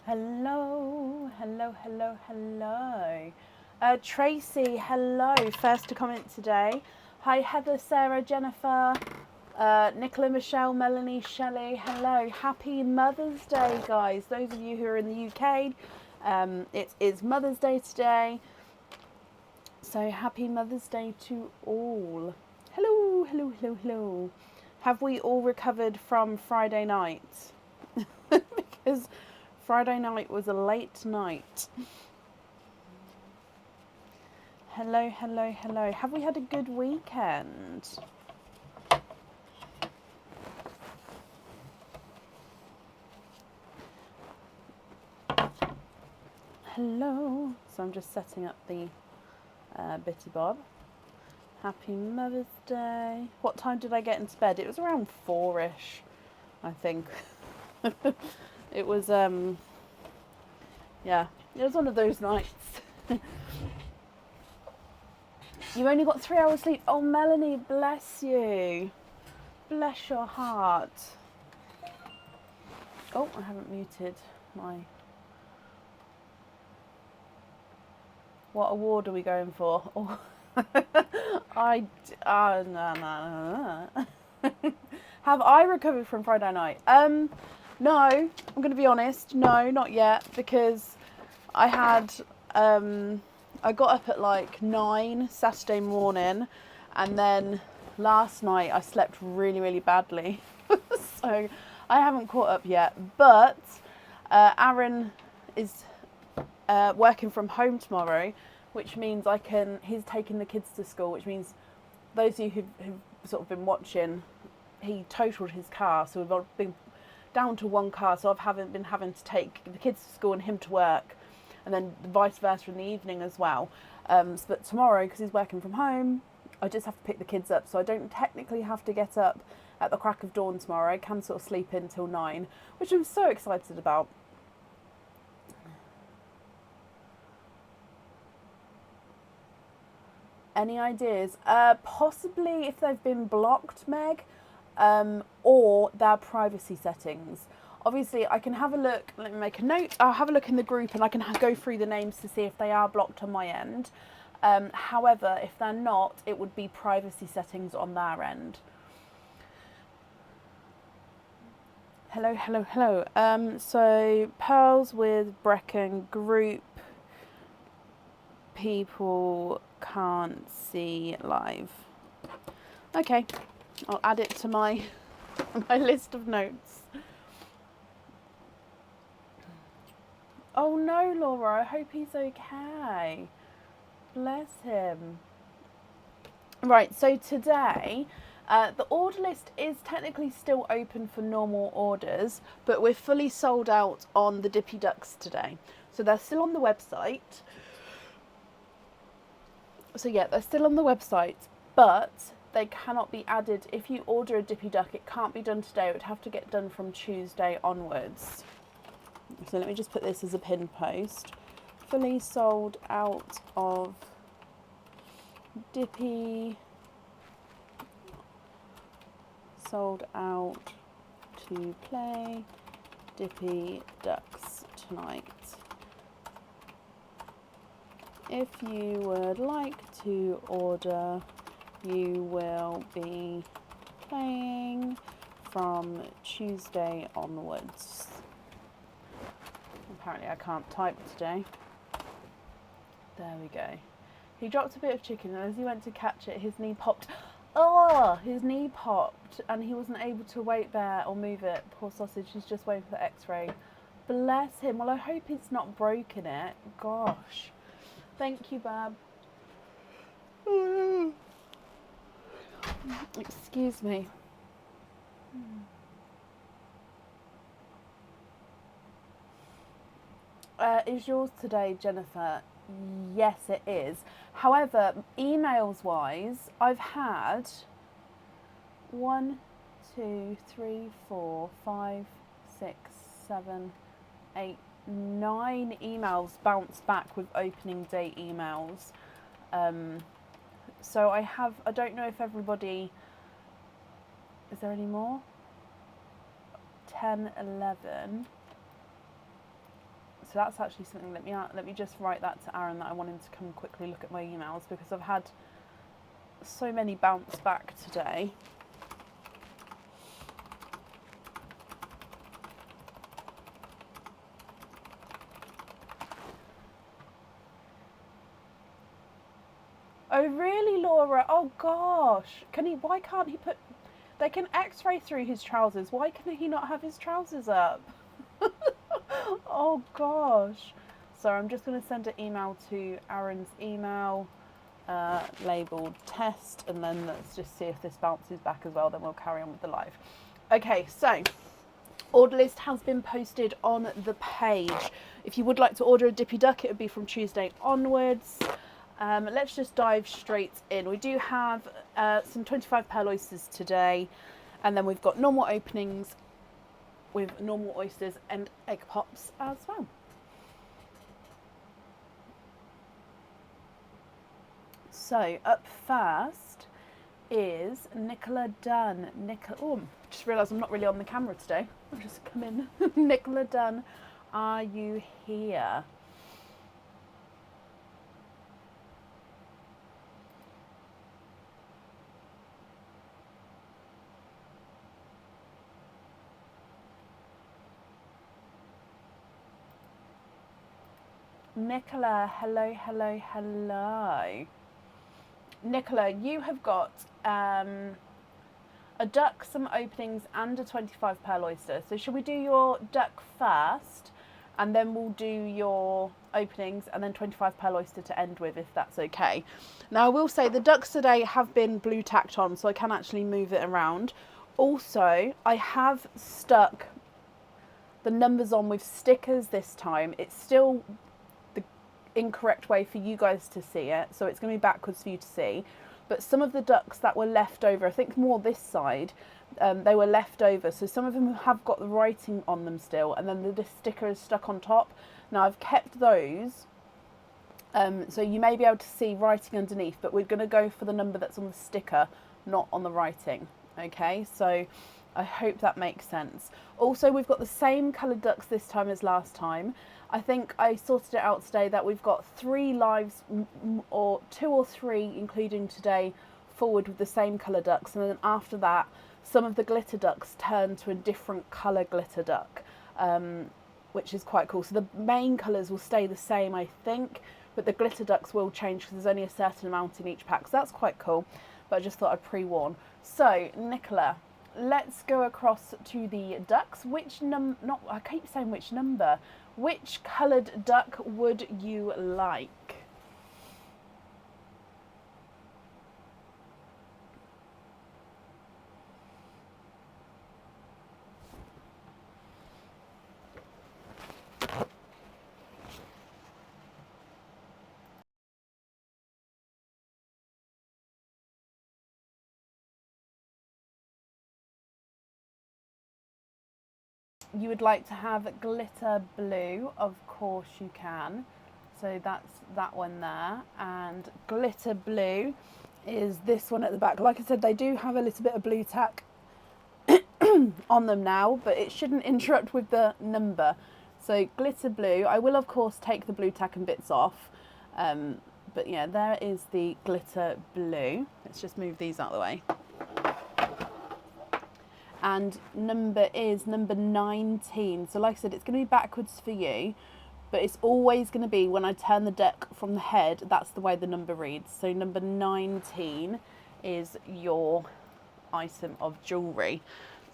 Hello, hello, hello, hello. Tracy, hello. First to comment today. Hi, Heather, Sarah, Jennifer, Nicola, Michelle, Melanie, Shelley. Hello. Happy Mother's Day, guys. Those of you who are in the UK, it is Mother's Day today. So happy Mother's Day to all. Hello, hello, hello, hello. Have we all recovered from Friday night? Because Friday night was a late night. Hello, hello, hello. Have we had a good weekend? Hello. So I'm just setting up the Bitty Bob. Happy Mother's Day. What time did I get into bed? It was around 4ish, I think. It was yeah, it was one of those nights. You only got 3 hours sleep. Oh, Melanie, bless you. Bless your heart. Oh, I haven't muted my... What award are we going for? Oh. No. Have I recovered from Friday night? No, I'm going to be honest. No, not yet, because I had... I got up at like 9 Saturday morning, and then last night I slept really, really badly. So I haven't caught up yet. But Aaron is working from home tomorrow, which means he's taking the kids to school, which means those of you who've sort of been watching, he totaled his car, so we've been down to one car, so I've been having to take the kids to school and him to work, and then vice versa in the evening as well. But tomorrow, because he's working from home, I just have to pick the kids up, so I don't technically have to get up at the crack of dawn tomorrow. I can sort of sleep in till 9, which I'm so excited about. Any ideas? Possibly if they've been blocked, Meg, or their privacy settings. Obviously, I can have a look. Let me make a note. I'll have a look in the group and I can go through the names to see if they are blocked on my end. However, if they're not, it would be privacy settings on their end. Hello, hello, hello. So, Pearls with Brecken group people can't see live. Okay, I'll add it to my list of notes. Oh no, Laura, I hope he's okay. Bless him. Right, so today, the order list is technically still open for normal orders, but we're fully sold out on the Dippy Ducks today. So they're still on the website. So yeah, they're still on the website, but they cannot be added. If you order a Dippy Duck, it can't be done today. It would have to get done from Tuesday onwards. So let me just put this as a pin post. Fully sold out of Dippy. Sold out to play Dippy Ducks tonight. If you would like to order, you will be playing from Tuesday onwards. Apparently I can't type today. There we go. He dropped a bit of chicken and as he went to catch it, his knee popped. Oh, his knee popped and he wasn't able to wait there or move it. Poor sausage, he's just waiting for the x-ray. Bless him. Well, I hope it's not broken it. Gosh. Thank you, Bab. Excuse me. Is yours today, Jennifer? Yes, it is. However, emails wise, I've had 1, 2, 3, 4, 5, 6, 7, 8, 9 emails bounce back with opening day emails. So I don't know if everybody, is there any more? 10, 11. so that's actually something. Let me just write that to Aaron that I want him to come quickly look at my emails, because I've had so many bounce back today. Oh really, Laura? Oh gosh. Why can't he put, they can x-ray through his trousers. Why can he not have his trousers up? Oh gosh. So I'm just going to send an email to Aaron's email, labelled test, and then let's just see if this bounces back as well, then we'll carry on with the live. Okay, so order list has been posted on the page. If you would like to order a Dippy Duck, it would be from Tuesday onwards. Let's just dive straight in. We do have some 25 pearl oysters today, and then we've got normal openings with normal oysters and egg pops as well. So up first is Nicola Dunn. Oh, just realised I'm not really on the camera today. I've just come in. Nicola Dunn, are you here? Nicola, hello, hello, hello. Nicola, you have got a duck, some openings, and a 25 pearl oyster. So should we do your duck first, and then we'll do your openings, and then 25 pearl oyster to end with, if that's okay? Now I will say the ducks today have been blue tacked on, so I can actually move it around. Also, I have stuck the numbers on with stickers this time. It's still incorrect way for you guys to see it, so it's going to be backwards for you to see, but some of the ducks that were left over, I think more this side, they were left over, so some of them have got the writing on them still, and then the sticker is stuck on top. Now I've kept those, so you may be able to see writing underneath, but we're going to go for the number that's on the sticker, not on the writing. Okay, so I hope that makes sense. Also, we've got the same coloured ducks this time as last time. I think I sorted it out today that we've got 3 lives, or 2 or 3, including today, forward with the same colour ducks, and then after that, some of the glitter ducks turn to a different colour glitter duck, which is quite cool. So the main colours will stay the same, I think, but the glitter ducks will change because there's only a certain amount in each pack, so that's quite cool. But I just thought I'd pre-warn. So, Nicola, let's go across to the ducks. Which I keep saying which number. Which coloured duck would you like? You would like to have glitter blue, of course you can. So that's that one there, and glitter blue is this one at the back. Like I said, they do have a little bit of blue tack on them now, but it shouldn't interrupt with the number. So glitter blue, I will of course take the blue tack and bits off, but yeah, there is the glitter blue. Let's just move these out of the way. And number is number 19. So like I said, it's going to be backwards for you, but it's always going to be, when I turn the deck from the head, that's the way the number reads. So number 19 is your item of jewellery.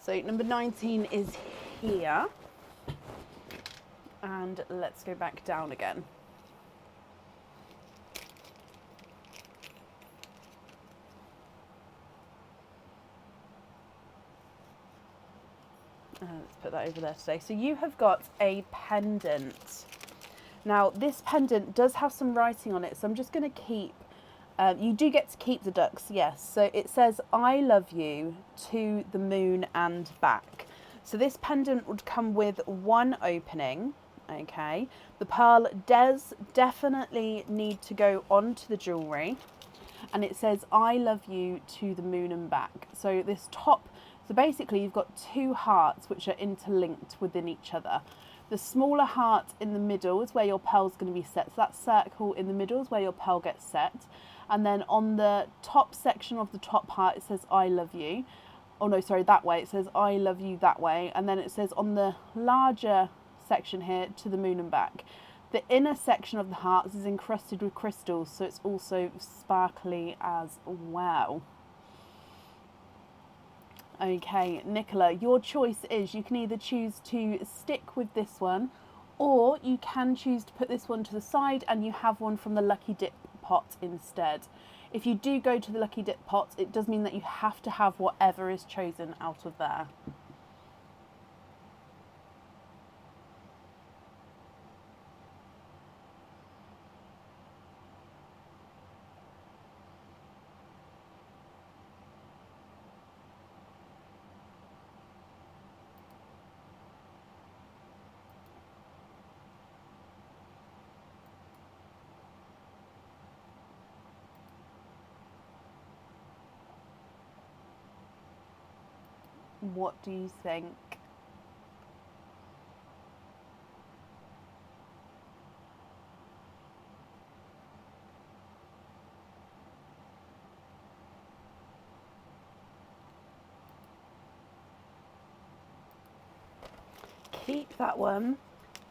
So number 19 is here. And let's go back down again. Let's put that over there today. So you have got a pendant. Now this pendant does have some writing on it, so I'm just going to keep, you do get to keep the ducks, yes. So it says, I love you to the moon and back. So this pendant would come with 1 opening, okay. The pearl does definitely need to go onto the jewellery, and it says, I love you to the moon and back. So this top, so basically you've got 2 hearts which are interlinked within each other. The smaller heart in the middle is where your pearl's going to be set. So that circle in the middle is where your pearl gets set. And then on the top section of the top heart, it says, I love you. Oh no, sorry, that way. It says, I love you that way. And then it says on the larger section here, to the moon and back. The inner section of the hearts is encrusted with crystals, so it's also sparkly as well. Okay, Nicola, your choice is you can either choose to stick with this one, or you can choose to put this one to the side and you have one from the Lucky Dip pot instead. If you do go to the Lucky Dip pot, it does mean that you have to have whatever is chosen out of there. What do you think? Keep that one.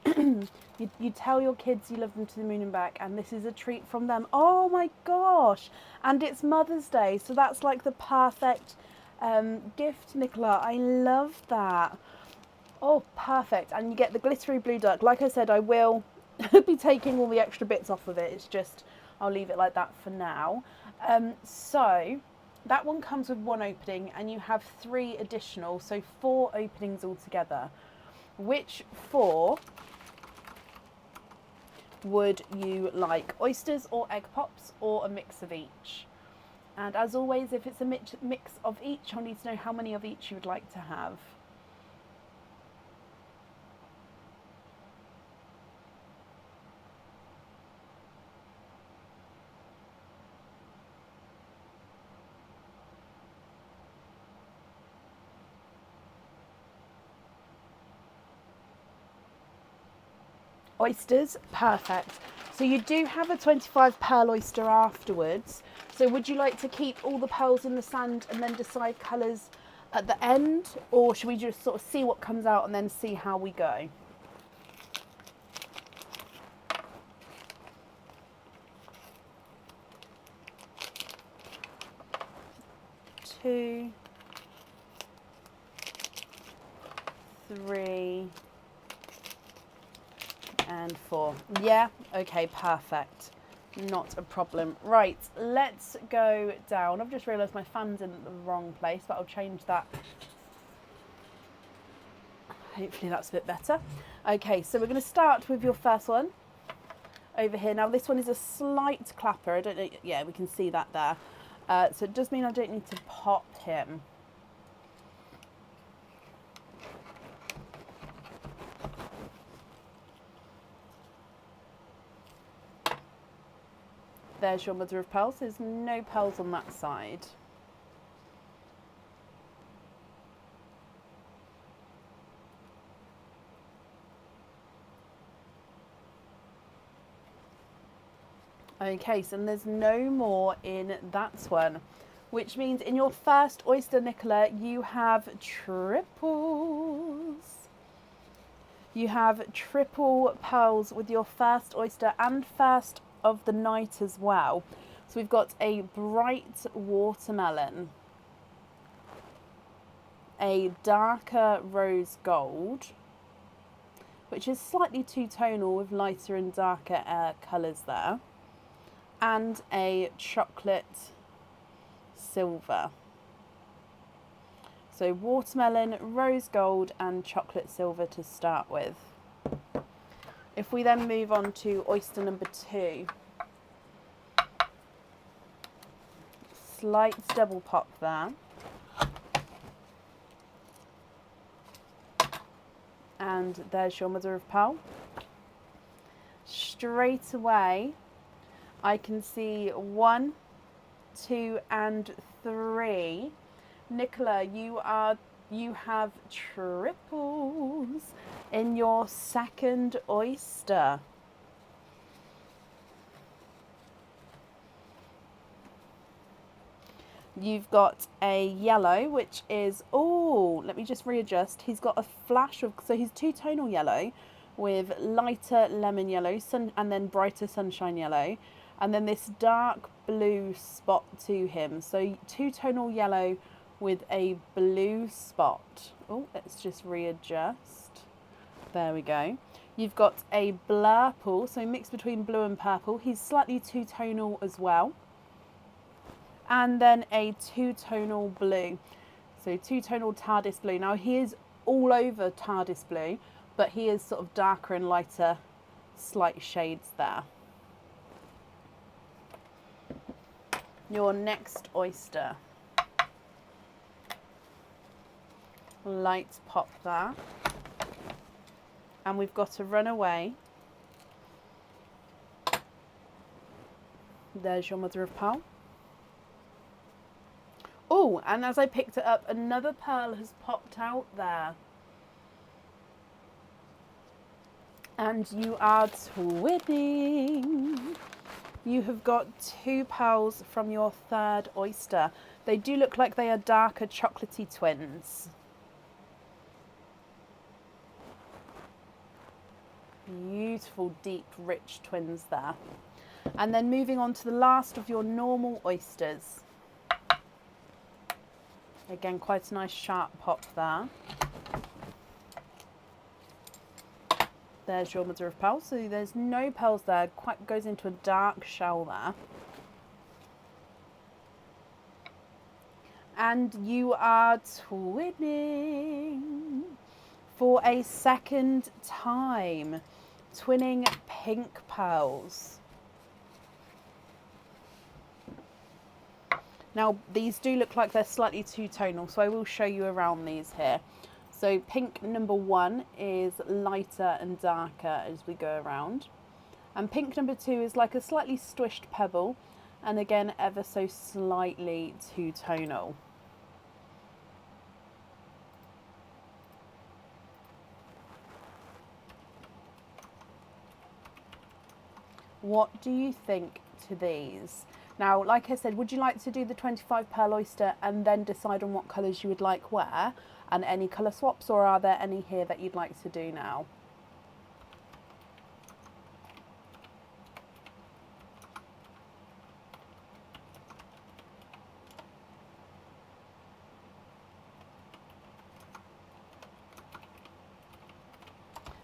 You tell your kids you love them to the moon and back, and this is a treat from them. Oh my gosh! And it's Mother's Day, so that's like the perfect gift, Nicola. I love that. Oh, perfect. And you get the glittery blue duck. Like I said, I will be taking all the extra bits off of it. It's just, I'll leave it like that for now. So that one comes with one opening, and you have 3 additional, so 4 openings altogether. Which 4 would you like? Oysters or egg pops, or a mix of each? And as always, if it's a mix of each, I'll need to know how many of each you would like to have. Oysters, perfect. So you do have a 25 pearl oyster afterwards. So would you like to keep all the pearls in the sand and then decide colours at the end? Or should we just sort of see what comes out and then see how we go? Two, 3, and 4. Yeah, okay, perfect. Not a problem. Right, let's go down. I've just realised my fan's in the wrong place, but I'll change that. Hopefully that's a bit better. Okay, so we're going to start with your first one over here. Now this one is a slight clapper. I don't know. Yeah, we can see that there. So it does mean I don't need to pop him. There's your mother of pearls. There's no pearls on that side. Okay, so there's no more in that one, which means in your first oyster, Nicola, you have triples. You have triple pearls with your first oyster and first of the night as well. So we've got a bright watermelon, a darker rose gold, which is slightly two-tonal with lighter and darker colours there, and a chocolate silver. So watermelon, rose gold and chocolate silver to start with. If we then move on to oyster number 2, slight double pop there. And there's your mother of pearl. Straight away, I can see 1, 2 and 3. Nicola, you are you have triples in your second oyster. You've got a yellow, which is, oh, let me just readjust. He's got a flash of, so he's two-tonal yellow with lighter lemon yellow and then brighter sunshine yellow. And then this dark blue spot to him. So two-tonal yellow with a blue spot. Oh, let's just readjust. There we go. You've got a blurple, so mixed between blue and purple. He's slightly two-tonal as well. And then a two-tonal blue. So two-tonal TARDIS blue. Now he is all over TARDIS blue, but he is sort of darker and lighter, slight shades there. Your next oyster. Light pop there. And we've got a runaway. There's your mother of pearl. Oh, and as I picked it up, another pearl has popped out there. And you are twinning. You have got two pearls from your third oyster. They do look like they are darker chocolatey twins. Beautiful, deep, rich twins there. And then moving on to the last of your normal oysters. Again, quite a nice sharp pop there. There's your mother of pearl. So there's no pearls there. Quite goes into a dark shell there. And you are twinning for a second time. Twinning pink pearls. Now, these do look like they're slightly two-tonal, so I will show you around these here. So pink number 1 is lighter and darker as we go around. And pink number 2 is like a slightly squished pebble, and again, ever so slightly two-tonal. What do you think to these? Now, like I said, would you like to do the 25 pearl oyster and then decide on what colours you would like where and any colour swaps, or are there any here that you'd like to do now?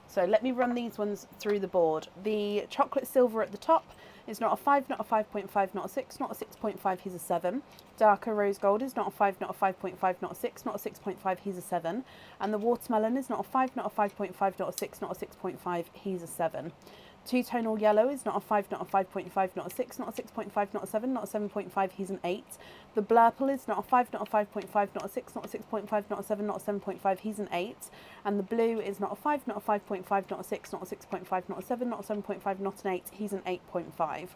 So let me run these ones through the board. The chocolate silver at the top is not a 5, not a 5.5, not a 6, not a 6.5, he's a 7. Darker rose gold is not a 5, not a 5.5, not a 6, not a 6.5, he's a 7. And the watermelon is not a 5, not a 5.5, not a 6, not a 6.5, he's a 7. Two-tonal yellow is not a 5, not a 5.5, not a 6, not a 6.5, not a 7, not a 7.5, he's an 8. The blurple is not a 5, not a 5.5, not a 6, not a 6.5, not a 7, not a 7.5, he's an 8. And the blue is not a 5, not a 5.5, not a 6, not a 6.5, not a 7, not a 7.5, not an 8, he's an 8.5.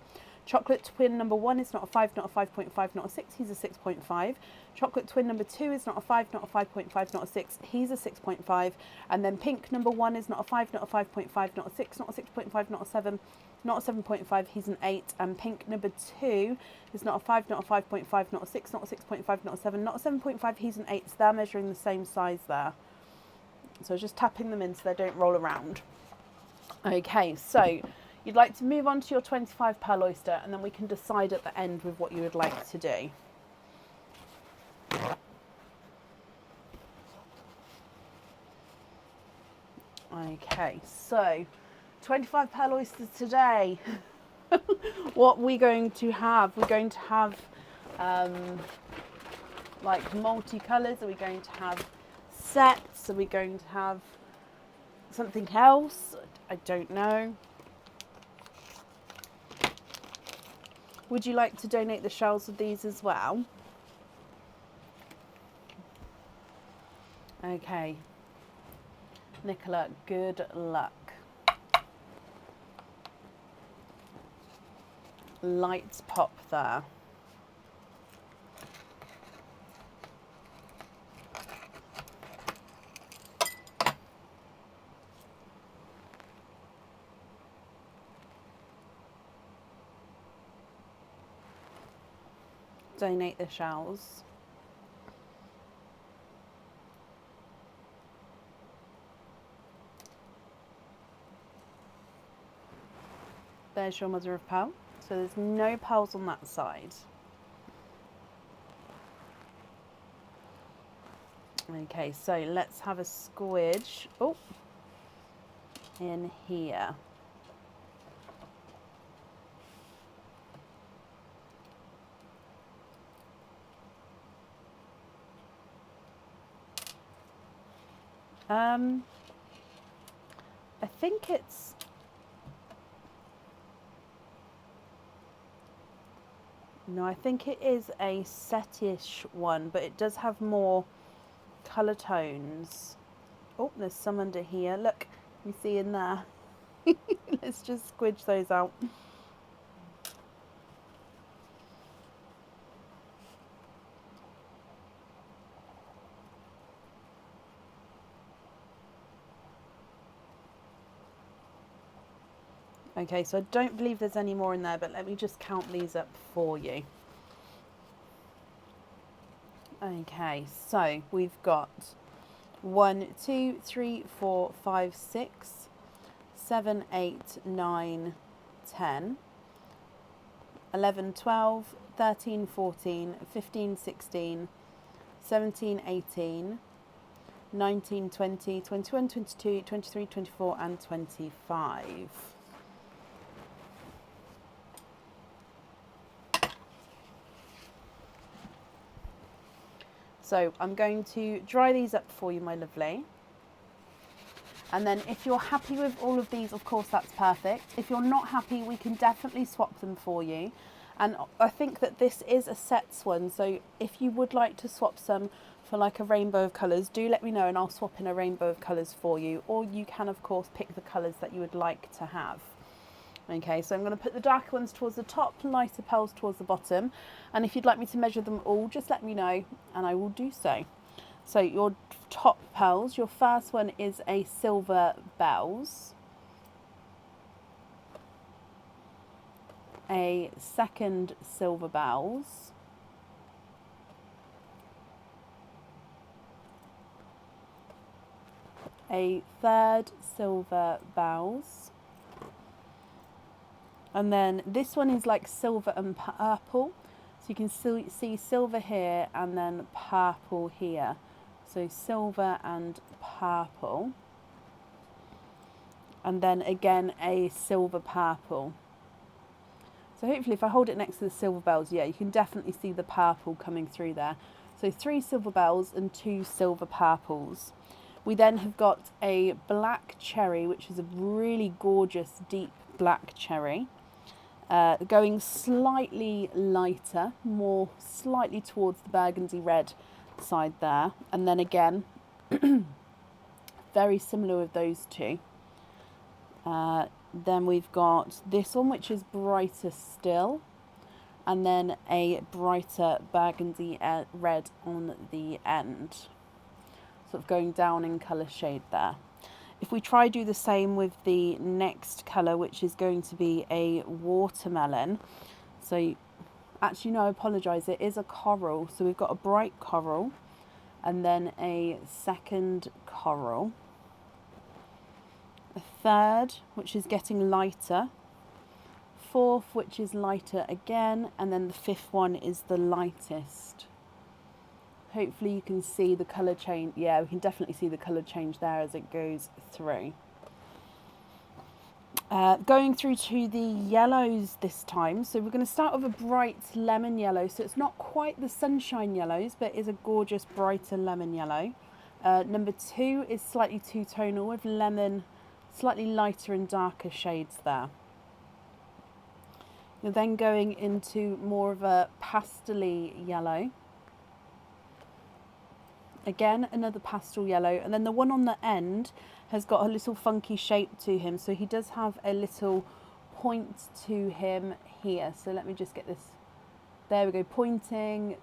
Chocolate twin number 1 is not a 5, not a 5.5, not a 6, he's a 6.5. Chocolate twin number 2 is not a 5, not a 5.5, not a 6, he's a 6.5. And then pink number 1 is not a 5, not a 5.5, not a 6, not a 6.5, not a 7, not a 7.5, he's an 8. And pink number 2 is not a 5, not a 5.5, not a 6, not a 6.5, not a 7, not a 7.5, he's an 8. So they're measuring the same size there. So just tapping them in so they don't roll around. Okay, so you'd like to move on to your 25 pearl oyster, and then we can decide at the end with what you would like to do. Okay, so 25 pearl oysters today. What are we going to have? We're going to have like multicolours. Are we going to have sets? Are we going to have something else? I don't know. Would you like to donate the shells of these as well? Okay. Nicola, good luck. Lights pop there. donate the shells. There's your mother of pearl. So there's no pearls on that side. Okay, so let's have a squidge. Oh, in here. I think it's... No, I think it is a setish one, but it does have more colour tones. Oh, there's some under here. Look, you see in there. Let's just squidge those out. Okay, so I don't believe there's any more in there, but let me just count these up for you. Okay, so we've got 1, 2, 3, 4, 5, 6, 7, 8, 9, 10, 11, 12, 13, 14, 15, 16, 17, 18, 19, 20, 21, 22, 23, 24 and 25. So I'm going to dry these up for you, my lovely. And then if you're happy with all of these, of course, that's perfect. If you're not happy, we can definitely swap them for you. And I think that this is a sets one. So if you would like to swap some for like a rainbow of colours, do let me know and I'll swap in a rainbow of colours for you. Or you can, of course, pick the colours that you would like to have. Okay, so I'm going to put the darker ones towards the top, lighter pearls towards the bottom. And if you'd like me to measure them all, just let me know and I will do so. So your top pearls, your first one is a silver bells. A second silver bells. A third silver bells. And then this one is like silver and purple. So you can see silver here and then purple here. So silver and purple. And then again a silver purple. So hopefully if I hold it next to the silver bells, yeah, you can definitely see the purple coming through there. So 3 silver bells and 2 silver purples. We then have got a black cherry, which is a really gorgeous deep black cherry. Going slightly lighter, more slightly towards the burgundy red side there. And then again, very similar with those two. Then we've got this one, which is brighter still. And then a brighter burgundy red on the end. Sort of going down in colour shade there. If we try do the same with the next colour, which is going to be a watermelon. So, actually no, I apologise, it is a coral. So we've got a bright coral and then a second coral. A third, which is getting lighter. Fourth, which is lighter again. And then the fifth one is the lightest. Hopefully you can see the colour change. Yeah, we can definitely see the colour change there as it goes through. Going through to the yellows this time. So we're going to start with a bright lemon yellow. So it's not quite the sunshine yellows, but is a gorgeous brighter lemon yellow. Number 2 is slightly two-tonal with lemon, slightly lighter and darker shades there. You're then going into more of a pastel-y yellow. Again, another pastel yellow, and then the one on the end has got a little funky shape to him, so he does have a little point to him here. So let me just get this, there we go, pointing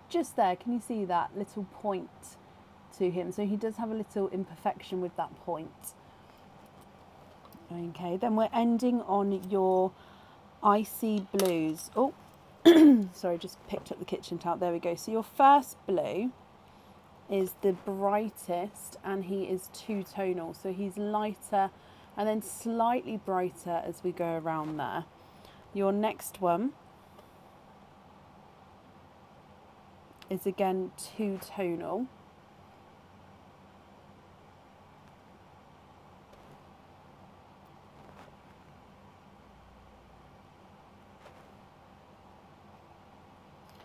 just there. Can you see that little point to him? So he does have a little imperfection with that point. Okay, then we're ending on your icy blues. Oh, Sorry, just picked up the kitchen towel. There we go. So your first blue is the brightest, and he is two-tonal. So he's lighter and then slightly brighter as we go around there. Your next one is again two-tonal.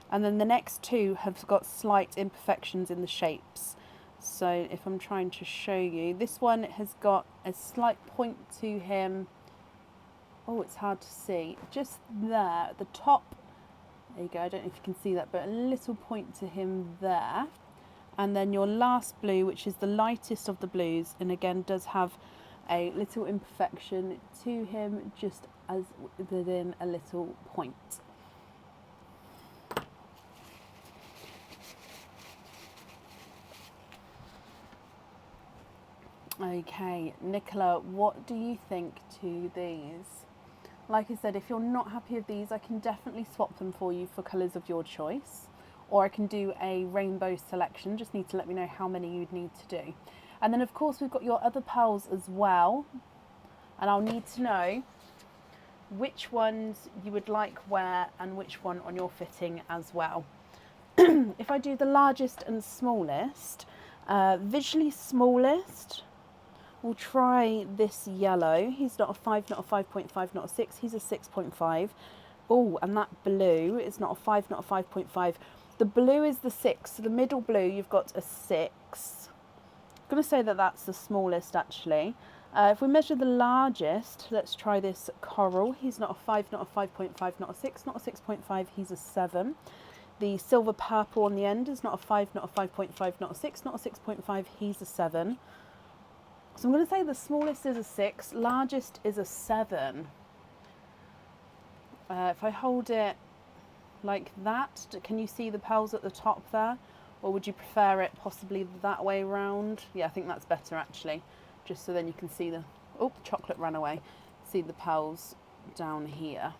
And then the next two have got slight imperfections in the shapes. So if I'm trying to show you, this one has got a slight point to him. Oh, it's hard to see. Just there at the top. There you go. I don't know if you can see that, but a little point to him there. And then your last blue, which is the lightest of the blues, and again does have a little imperfection to him, just as within a little point. Okay, Nicola, what do you think to these? Like I said, if you're not happy with these, I can definitely swap them for you for colours of your choice. Or I can do a rainbow selection, just need to let me know how many you'd need to do. And then of course we've got your other pearls as well. And I'll need to know which ones you would like where and which one on your fitting as well. If I do the largest and smallest, visually smallest, we'll try this yellow. He's not a 5, not a 5.5, not a 6. He's a 6.5. Oh, and that blue is not a 5, not a 5.5. The blue is the 6. So the middle blue, you've got a 6. I'm going to say that that's the smallest, actually. If we measure the largest, let's try this coral. He's not a 5, not a 5.5, not a 6, not a 6.5. He's a 7. The silver purple on the end is not a 5, not a 5.5, not a 6, not a 6.5. He's a 7. So I'm going to say the smallest is a 6, largest is a 7. If I hold it like that, can you see the pearls at the top there? Or would you prefer it possibly that way round? Yeah, I think that's better actually, just so then you can see the, oh, chocolate ran away, see the pearls down here.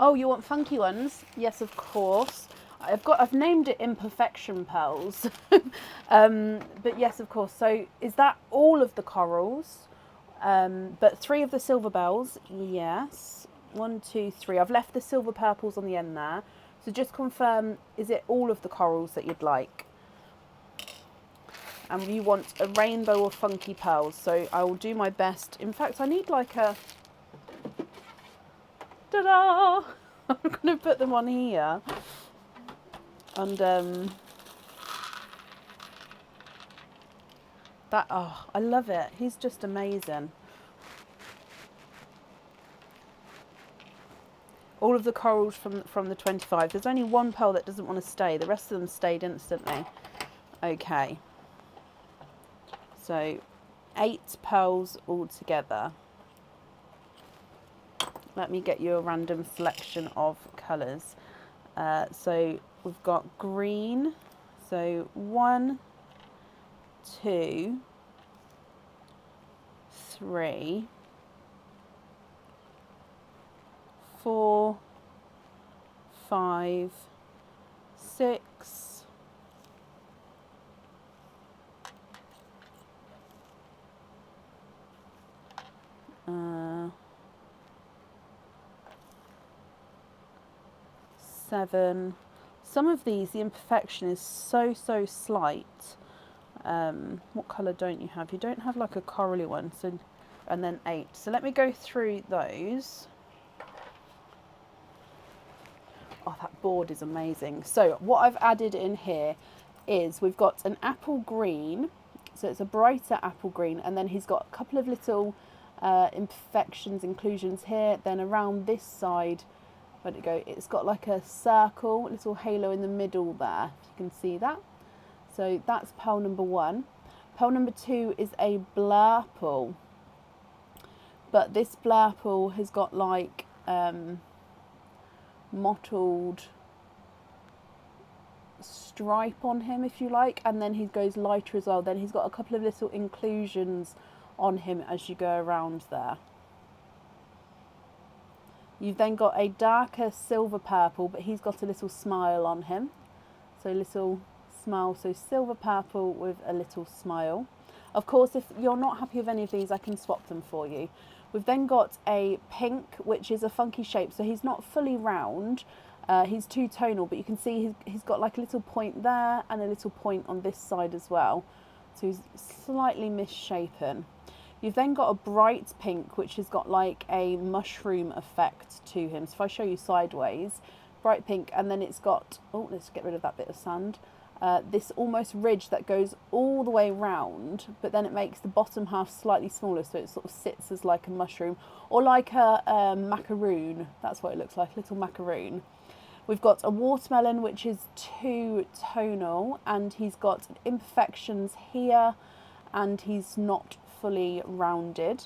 Oh, you want funky ones? Yes, of course. I've named it imperfection pearls. But yes, of course. So is that all of the corals? But 3 of the silver bells, yes. 1, 2, 3. I've left the silver purples on the end there. So just confirm, is it all of the corals that you'd like? And you want a rainbow of funky pearls. So I will do my best. In fact, I need like a... Ta-da! I'm going to put them on here. And that, oh, I love it. He's just amazing. All of the corals from the 25. There's only one pearl that doesn't want to stay. The rest of them stayed instantly. Okay. So 8 pearls altogether. Let me get you a random selection of colours. So we've got green. So 1, 2, 3, 4, 5, 6, 7. Some of these, the imperfection is so slight. What colour don't you have? You don't have like a corally one. So, and then 8. So let me go through those. Oh, that board is amazing. So what I've added in here is we've got an apple green. So it's a brighter apple green. And then he's got a couple of little imperfections, inclusions here. Then around this side, where'd it go? It's got like a circle, a little halo in the middle there. If you can see that. So that's pearl number 1. Pearl number 2 is a blurple. But this blurple has got like mottled stripe on him, if you like, and then he goes lighter as well. Then he's got a couple of little inclusions on him as you go around there. You've then got a darker silver purple, but he's got a little smile on him. So little smile, so silver purple with a little smile. Of course, if you're not happy with any of these, I can swap them for you. We've then got a pink, which is a funky shape, so he's not fully round. He's two-tonal, but you can see he's got like a little point there and a little point on this side as well. So he's slightly misshapen. You've then got a bright pink, which has got like a mushroom effect to him. So if I show you sideways, bright pink, and then it's got, oh, let's get rid of that bit of sand. This almost ridge that goes all the way round, but then it makes the bottom half slightly smaller, so it sort of sits as like a mushroom or like a macaroon. That's what it looks like, a little macaroon. We've got a watermelon, which is two-tonal, and he's got imperfections here, and he's not fully rounded.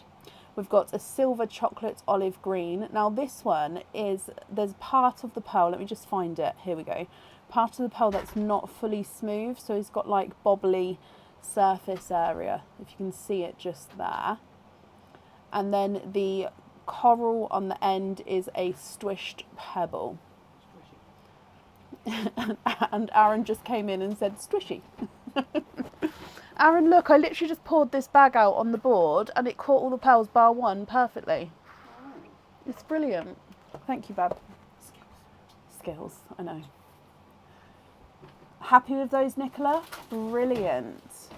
We've got a silver chocolate olive green. Now this one is, there's part of the pearl, let me just find it, here we go. Part of the pearl that's not fully smooth, so it's got like bobbly surface area, if you can see it just there. And then the coral on the end is a squished pebble. And Aaron just came in and said squishy. Aaron, look, I literally just poured this bag out on the board and it caught all the pearls bar one perfectly. It's brilliant. Thank you, Bab. Skills, I know. Happy with those, Nicola? Brilliant.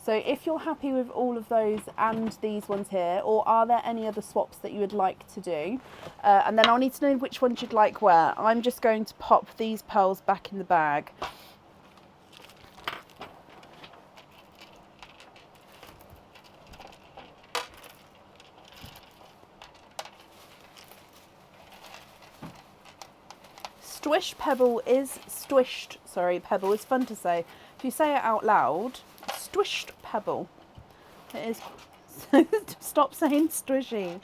So if you're happy with all of those and these ones here, or are there any other swaps that you would like to do? And then I'll need to know which ones you'd like where. I'm just going to pop these pearls back in the bag. Squish pebble is squished, sorry, pebble is fun to say. If you say it out loud, squished pebble. It is. Stop saying squishy.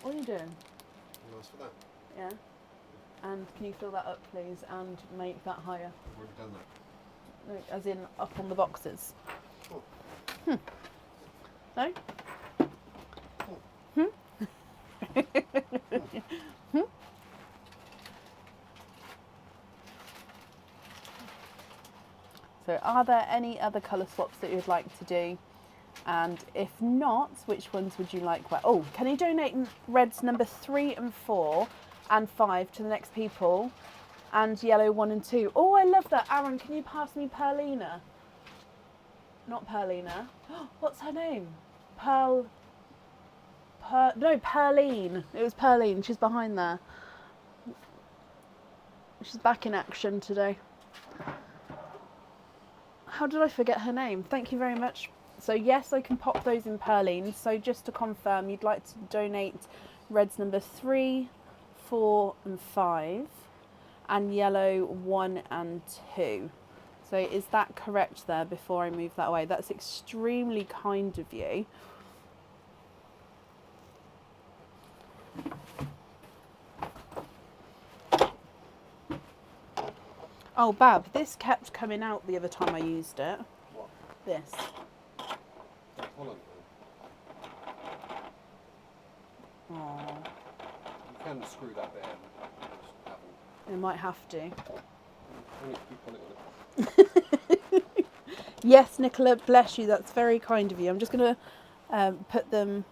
What are you doing? Nice for that. Yeah. And can you fill that up, please, and make that higher? Where have you done that? No, as in up on the boxes. Oh. No? Oh. So are there any other colour swaps that you'd like to do? And if not, which ones would you like where? Oh, can you donate reds number 3 and 4 and 5 to the next people? And yellow 1 and 2. Oh, I love that. Aaron, can you pass me Pearlina? Not Pearlina. What's her name? No, Pearline. It was Pearline. She's behind there. She's back in action today. How did I forget her name? Thank you very much. So yes, I can pop those in Pearline. So just to confirm, you'd like to donate reds number 3, 4 and 5 and yellow 1 and 2. So is that correct there before I move that away? That's extremely kind of you. Oh, Bab, this kept coming out the other time I used it. What? This. Holland. Oh. You can screw that bit in. Just haven't. I might have to. Only keep on it. Yes, Nicola, bless you. That's very kind of you. I'm just going to put them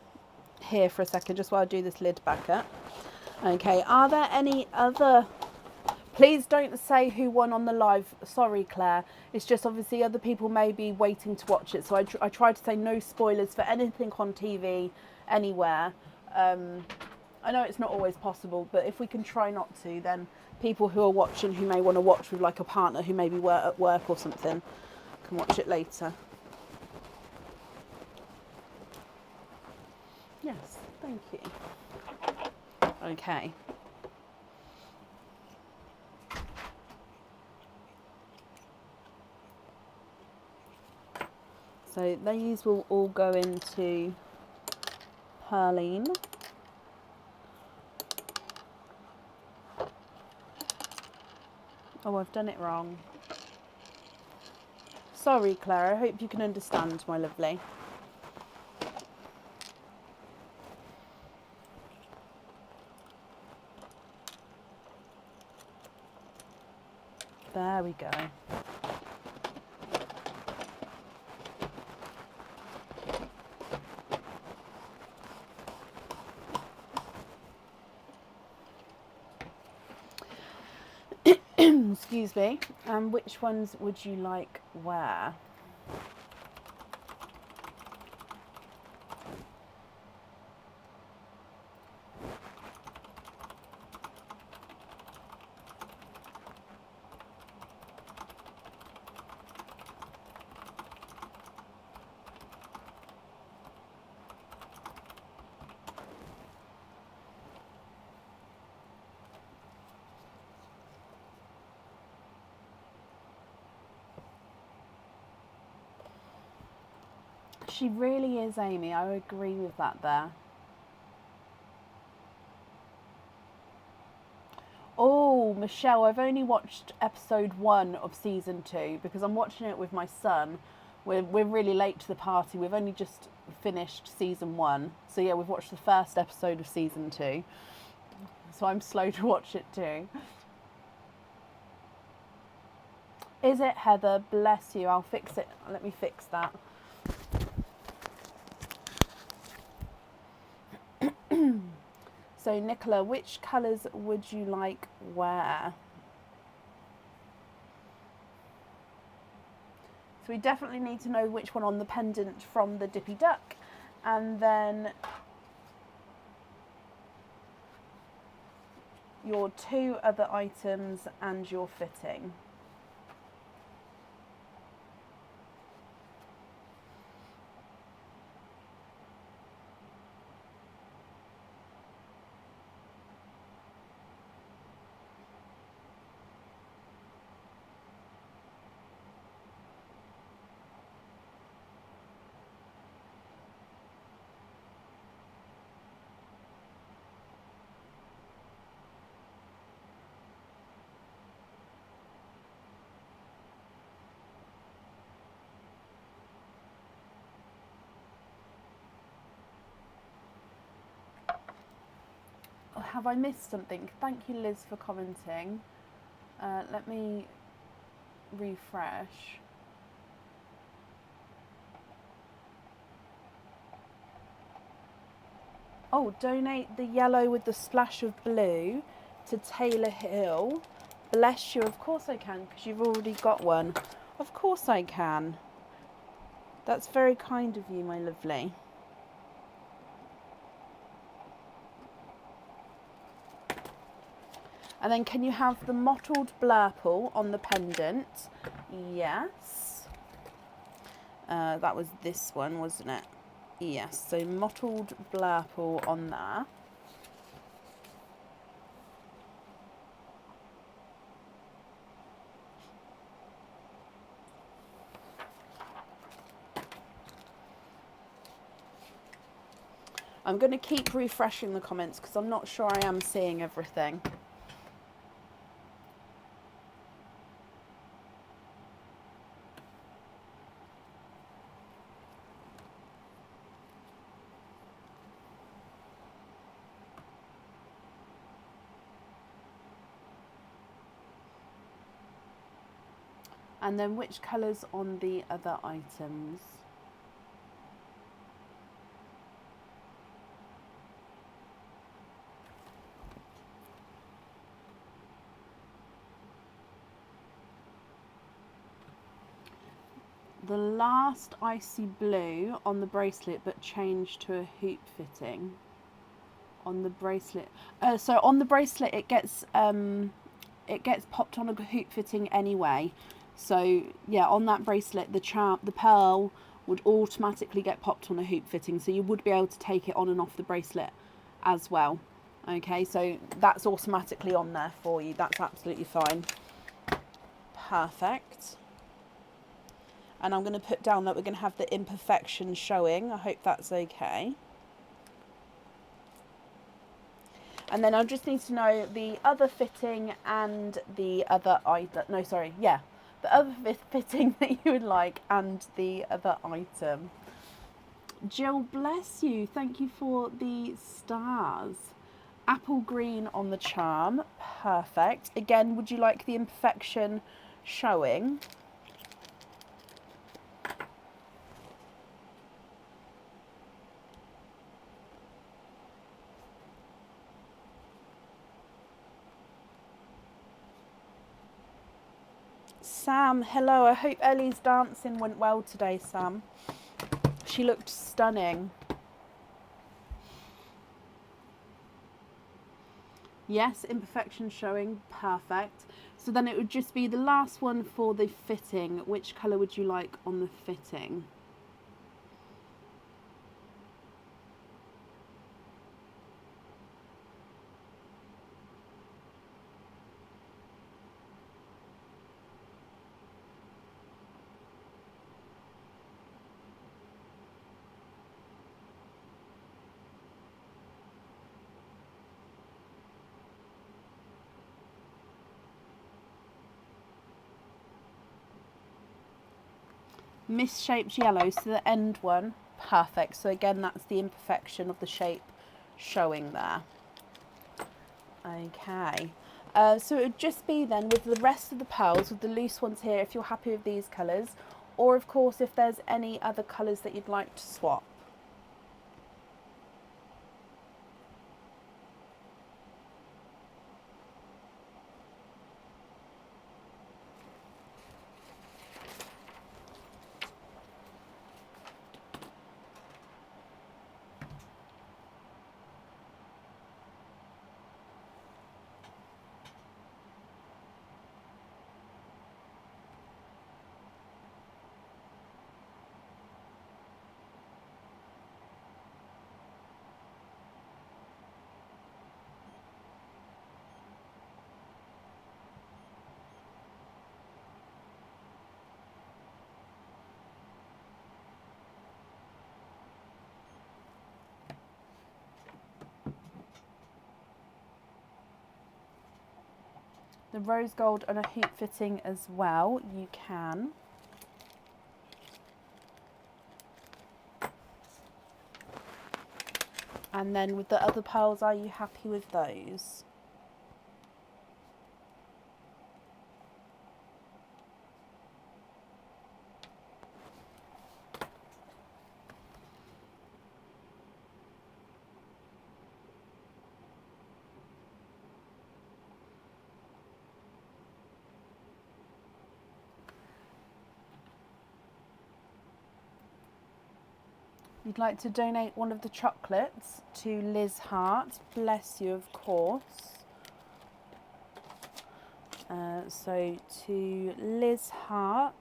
here for a second, just while I do this lid back up. Okay, are there any other Please don't say who won on the live. Sorry, Claire. It's just obviously other people may be waiting to watch it. So I try to say no spoilers for anything on TV, anywhere. I know it's not always possible, but if we can try not to, then people who are watching, who may want to watch with like a partner who maybe at work or something, can watch it later. Yes, thank you. Okay. So these will all go into Perline. Oh, I've done it wrong. Sorry, Claire. I hope you can understand, my lovely. There we go. Excuse me. And which ones would you like where? She really is, Amy. I agree with that there. Oh, Michelle, I've only watched episode 1 of season 2 because I'm watching it with my son. We're really late to the party. We've only just finished season 1. So yeah, we've watched the first episode of season 2. So I'm slow to watch it too. Is it, Heather? Bless you. I'll fix it. Let me fix that. So, Nicola, which colours would you like where? So we definitely need to know which one on the pendant from the Dippy Duck. And then your 2 other items and your fitting. Have I missed something? Thank you, Liz, for commenting. Let me refresh. Oh, donate the yellow with the splash of blue to Taylor Hill. Bless you. Of course I can, because you've already got one. Of course I can. That's very kind of you, my lovely. And then can you have the mottled blurple on the pendant? Yes. That was this one, wasn't it? Yes, so mottled blurple on there. I'm going to keep refreshing the comments because I'm not sure I am seeing everything. And then which colours on the other items? the last icy blue on the bracelet, but changed to a hoop fitting on the bracelet. So on the bracelet, it gets popped on a hoop fitting anyway. So yeah, on that bracelet, the pearl would automatically get popped on a hoop fitting, so you would be able to take it on and off the bracelet as well. Okay, so that's automatically on there for you. That's absolutely fine. Perfect. And I'm going to put down that we're going to have the imperfection showing. I hope that's okay. And then I just need to know the other fitting and the other the other fitting that you would like and the other item. Jill, bless you. Thank you for the stars. Apple green on the charm. Perfect. Again, would you like the imperfection showing? Sam, hello. I hope Ellie's dancing went well today, Sam. She looked stunning. Yes, imperfection showing. Perfect. So then it would just be the last one for the fitting. Which colour would you like on the fitting? Misshaped yellow, so the end one. Perfect. So again, that's the imperfection of the shape showing there. Okay. So it would just be then with the rest of the pearls, with the loose ones here, if you're happy with these colours, or of course if there's any other colours that you'd like to swap. The rose gold and a hoop fitting as well, you can. And then with the other pearls, are you happy with those? You'd like to donate one of the chocolates to Liz Hart. Bless you, of course. So to Liz Hart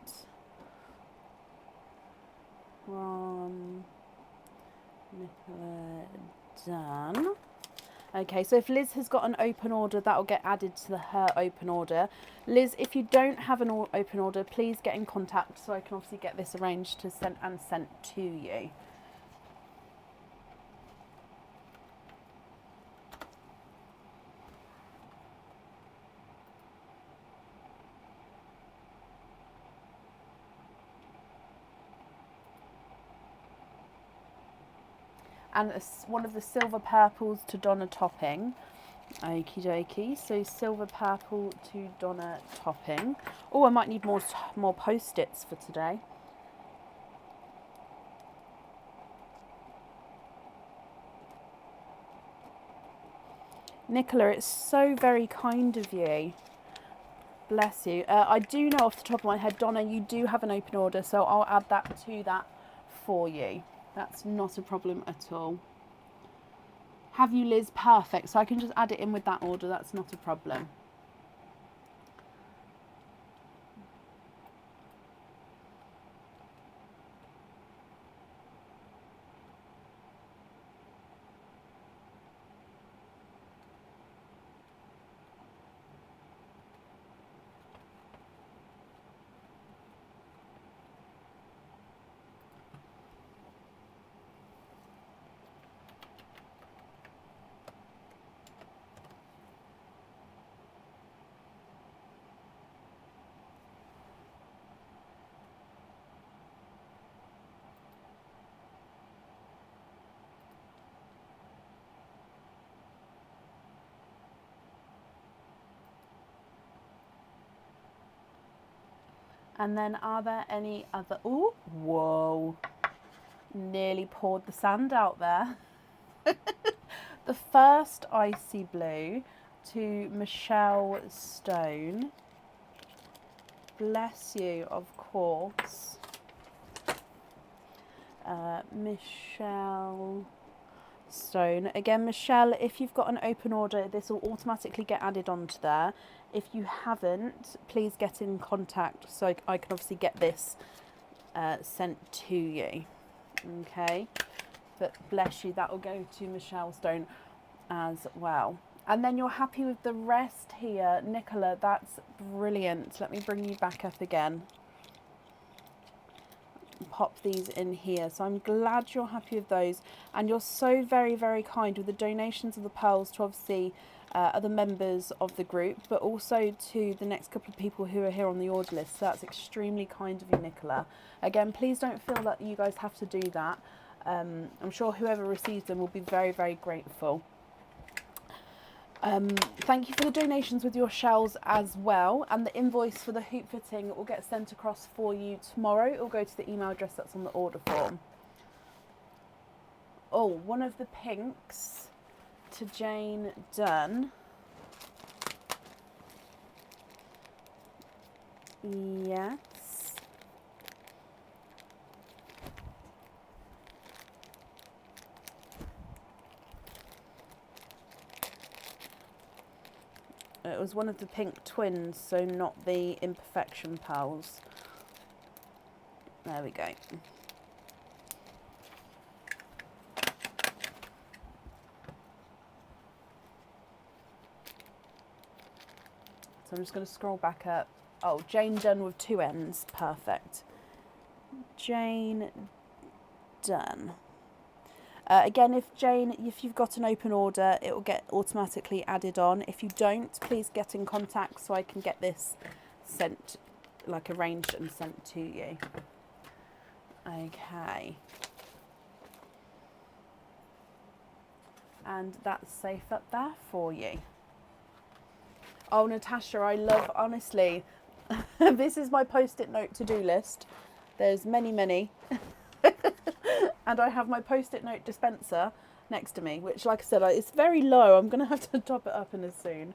from Nicola Dunn. Okay, so if Liz has got an open order, that will get added to her open order. Liz, if you don't have an open order, please get in contact so I can obviously get this arranged to sent to you. And one of the silver purples to Donna topping. Okie dokie. So silver purple to Donna topping. Oh, I might need more post-its for today. Nicola, it's so very kind of you. Bless you. I do know off the top of my head, Donna, you do have an open order, so I'll add that to that for you. That's not a problem at all. Have you, Liz? Perfect. So I can just add it in with that order. That's not a problem. And then are there any other... Ooh, whoa. Nearly poured the sand out there. The first icy blue to Michelle Stone. Bless you, of course. Michelle Stone. Again, Michelle, if you've got an open order, this will automatically get added onto there. If you haven't, please get in contact so I can obviously get this sent to you. Okay, but bless you, that will go to Michelle Stone as well. And then you're happy with the rest here, Nicola. That's brilliant. Let me bring you back up again. Pop these in here. So I'm glad you're happy with those, and you're so very, very kind with the donations of the pearls to obviously other members of the group, but also to the next couple of people who are here on the order list. So that's extremely kind of you, Nicola. Again, please don't feel that you guys have to do that. I'm sure whoever receives them will be very, very grateful. Thank you for the donations with your shells as well, and the invoice for the hoop fitting will get sent across for you tomorrow. It will go to the email address that's on the order form. Oh, one of the pinks to Jane Dunn. Yes. It was one of the pink twins, so not the imperfection pearls. There we go. So I'm just going to scroll back up. Oh, Jane Dunn with two N's. Perfect. Jane Dunn. Again, if you've got an open order, it will get automatically added on. If you don't, please get in contact so I can get this sent, like arranged and sent to you. Okay. And that's safe up there for you. Oh, Natasha, I love, honestly, this is my post-it note to-do list. There's many, many. And I have my post-it note dispenser next to me, which, like I said, it's very low. I'm going to have to top it up in as soon.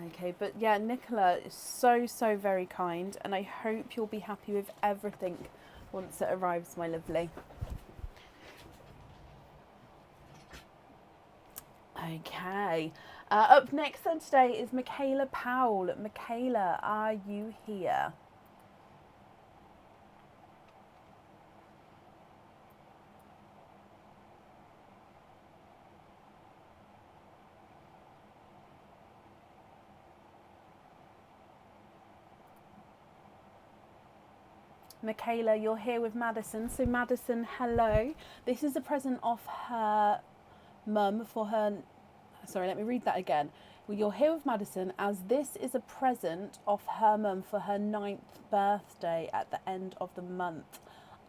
Okay, but yeah, Nicola is so, so very kind, and I hope you'll be happy with everything once it arrives, my lovely. Okay, up next then today is Michaela Powell. Michaela, are you here? Michaela, you're here with Madison. So Madison, hello. This is a present off her mum for her... Sorry, let me read that again. Well, you're here with Madison as this is a present off her mum for her 9th birthday at the end of the month.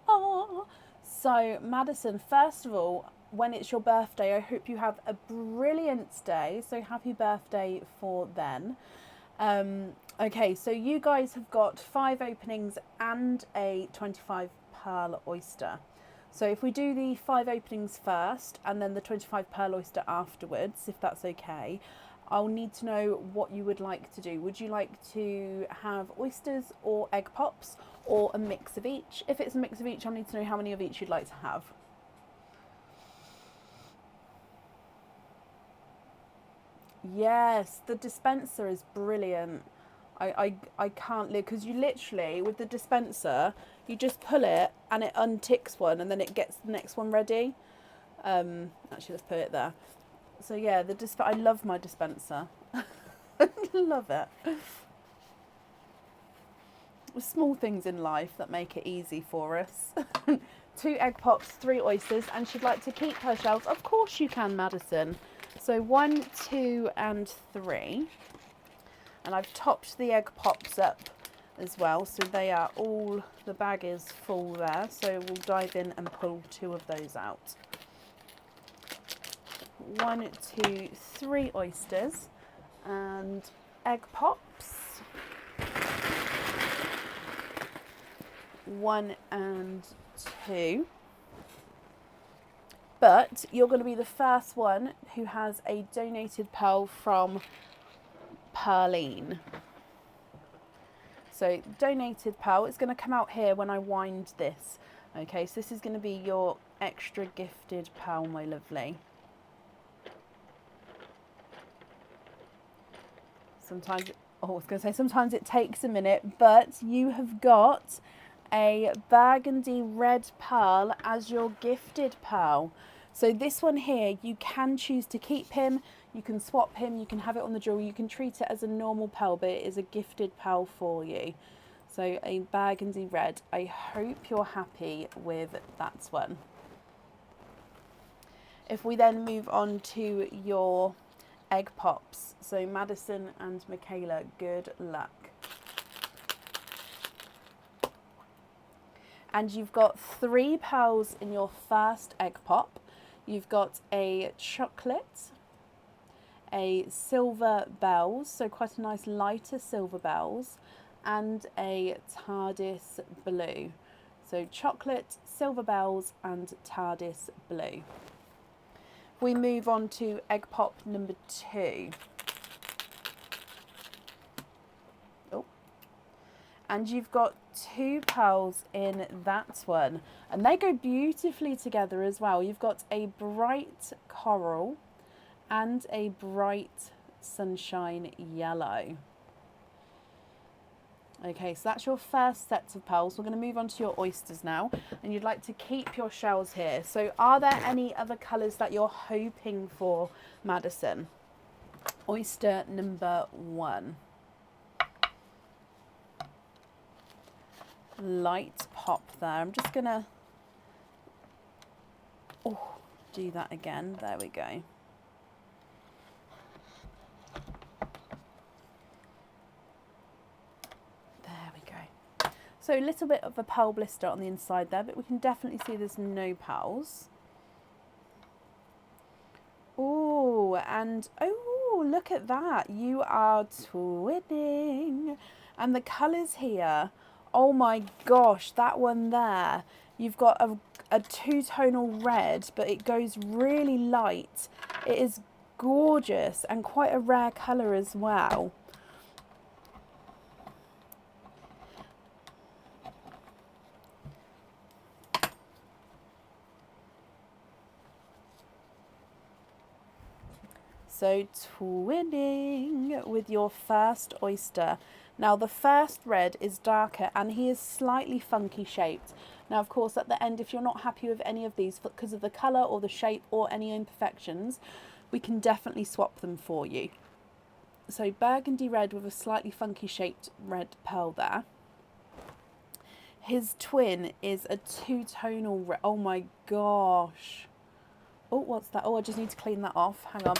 Oh, so Madison, first of all, when it's your birthday, I hope you have a brilliant day. So happy birthday for then. Okay, so you guys have got 5 openings and a 25 pearl oyster. So if we do the 5 openings first and then the 25 pearl oyster afterwards, if that's okay, I'll need to know what you would like to do. Would you like to have oysters or egg pops or a mix of each? If it's a mix of each, I'll need to know how many of each you'd like to have. Yes, the dispenser is brilliant. I can't live, because you literally, with the dispenser, you just pull it and it unticks one and then it gets the next one ready. Actually, let's put it there. So yeah, I love my dispenser. Love it. Small things in life that make it easy for us. 2 egg pops, 3 oysters, and she'd like to keep her shells. Of course you can, Madison. So 1, 2, and 3. And I've topped the egg pops up as well, so they are all, the bag is full there. So we'll dive in and pull 2 of those out. 1, 2, 3 oysters and egg pops. 1 and 2. But you're going to be the first one who has a donated pearl from Pearline. So donated pearl, it's going to come out here when I wind this. Okay, so this is going to be your extra gifted pearl, my lovely. Sometimes, I was going to say sometimes it takes a minute, but you have got a burgundy red pearl as your gifted pearl. So this one here, you can choose to keep him, you can swap him, you can have it on the jewelry, you can treat it as a normal pearl, but it is a gifted pearl for you. So a burgundy red. I hope you're happy with that one. If we then move on to your egg pops, so Madison and Michaela, good luck. And you've got 3 pearls in your first egg pop. You've got a chocolate, a silver bells, so quite a nice lighter silver bells, and a TARDIS blue. So chocolate, silver bells, and TARDIS blue. We move on to egg pop number 2. Oh. And you've got 2 pearls in that one, and they go beautifully together as well. You've got a bright coral and a bright sunshine yellow. Okay, so that's your first set of pearls. We're going to move on to your oysters now, and you'd like to keep your shells here. So are there any other colours that you're hoping for, Madison? Oyster number 1. Light pop there. I'm just going to do that again. There we go. So a little bit of a pearl blister on the inside there, but we can definitely see there's no pearls. Oh, and oh, look at that. You are twinning. And the colours here, oh my gosh, that one there. You've got a 2-tonal red, but it goes really light. It is gorgeous and quite a rare colour as well. So twinning with your first oyster. Now the first red is darker and he is slightly funky shaped. Now of course at the end, if you're not happy with any of these because of the colour or the shape or any imperfections, we can definitely swap them for you. So burgundy red with a slightly funky shaped red pearl there. His twin is a 2-tonal red. Oh my gosh. Oh, what's that? Oh, I just need to clean that off. Hang on.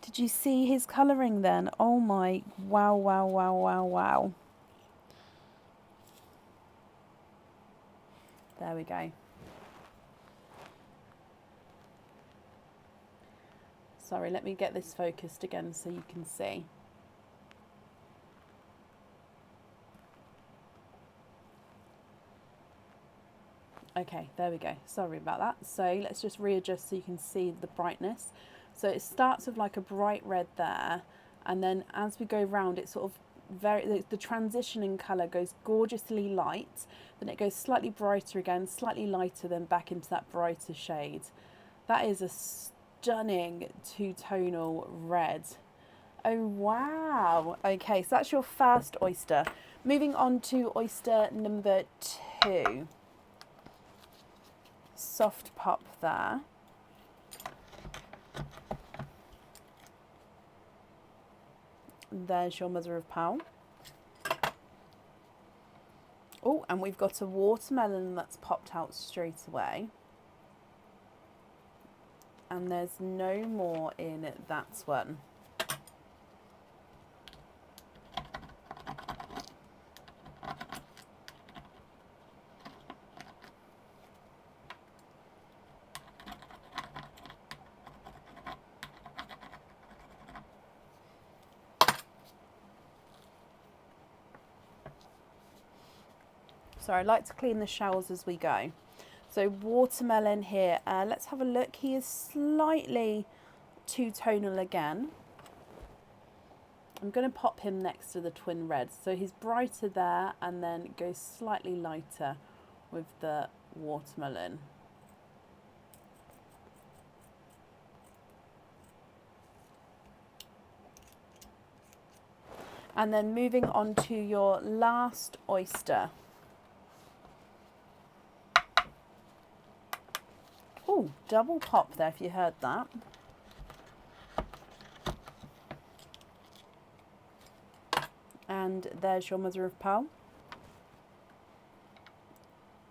Did you see his colouring then? Oh my, wow, wow, wow, wow, wow. There we go. Sorry, let me get this focused again so you can see. Okay, there we go. Sorry about that. So let's just readjust so you can see the brightness. So it starts with like a bright red there, and then as we go round, it sort of the transition in colour goes gorgeously light, then it goes slightly brighter again, slightly lighter, then back into that brighter shade. That is a stunning two-tonal red. Oh wow. Okay, so that's your first oyster. Moving on to oyster number 2. Soft pop there. There's your mother of pearl. Oh, and we've got a watermelon that's popped out straight away. And there's no more in that one. So I like to clean the shells as we go. So watermelon here, let's have a look. He is slightly two-tonal again. I'm going to pop him next to the twin reds. So he's brighter there and then goes slightly lighter with the watermelon. And then moving on to your last oyster. Oh, double pop there if you heard that. And there's your mother of pearl.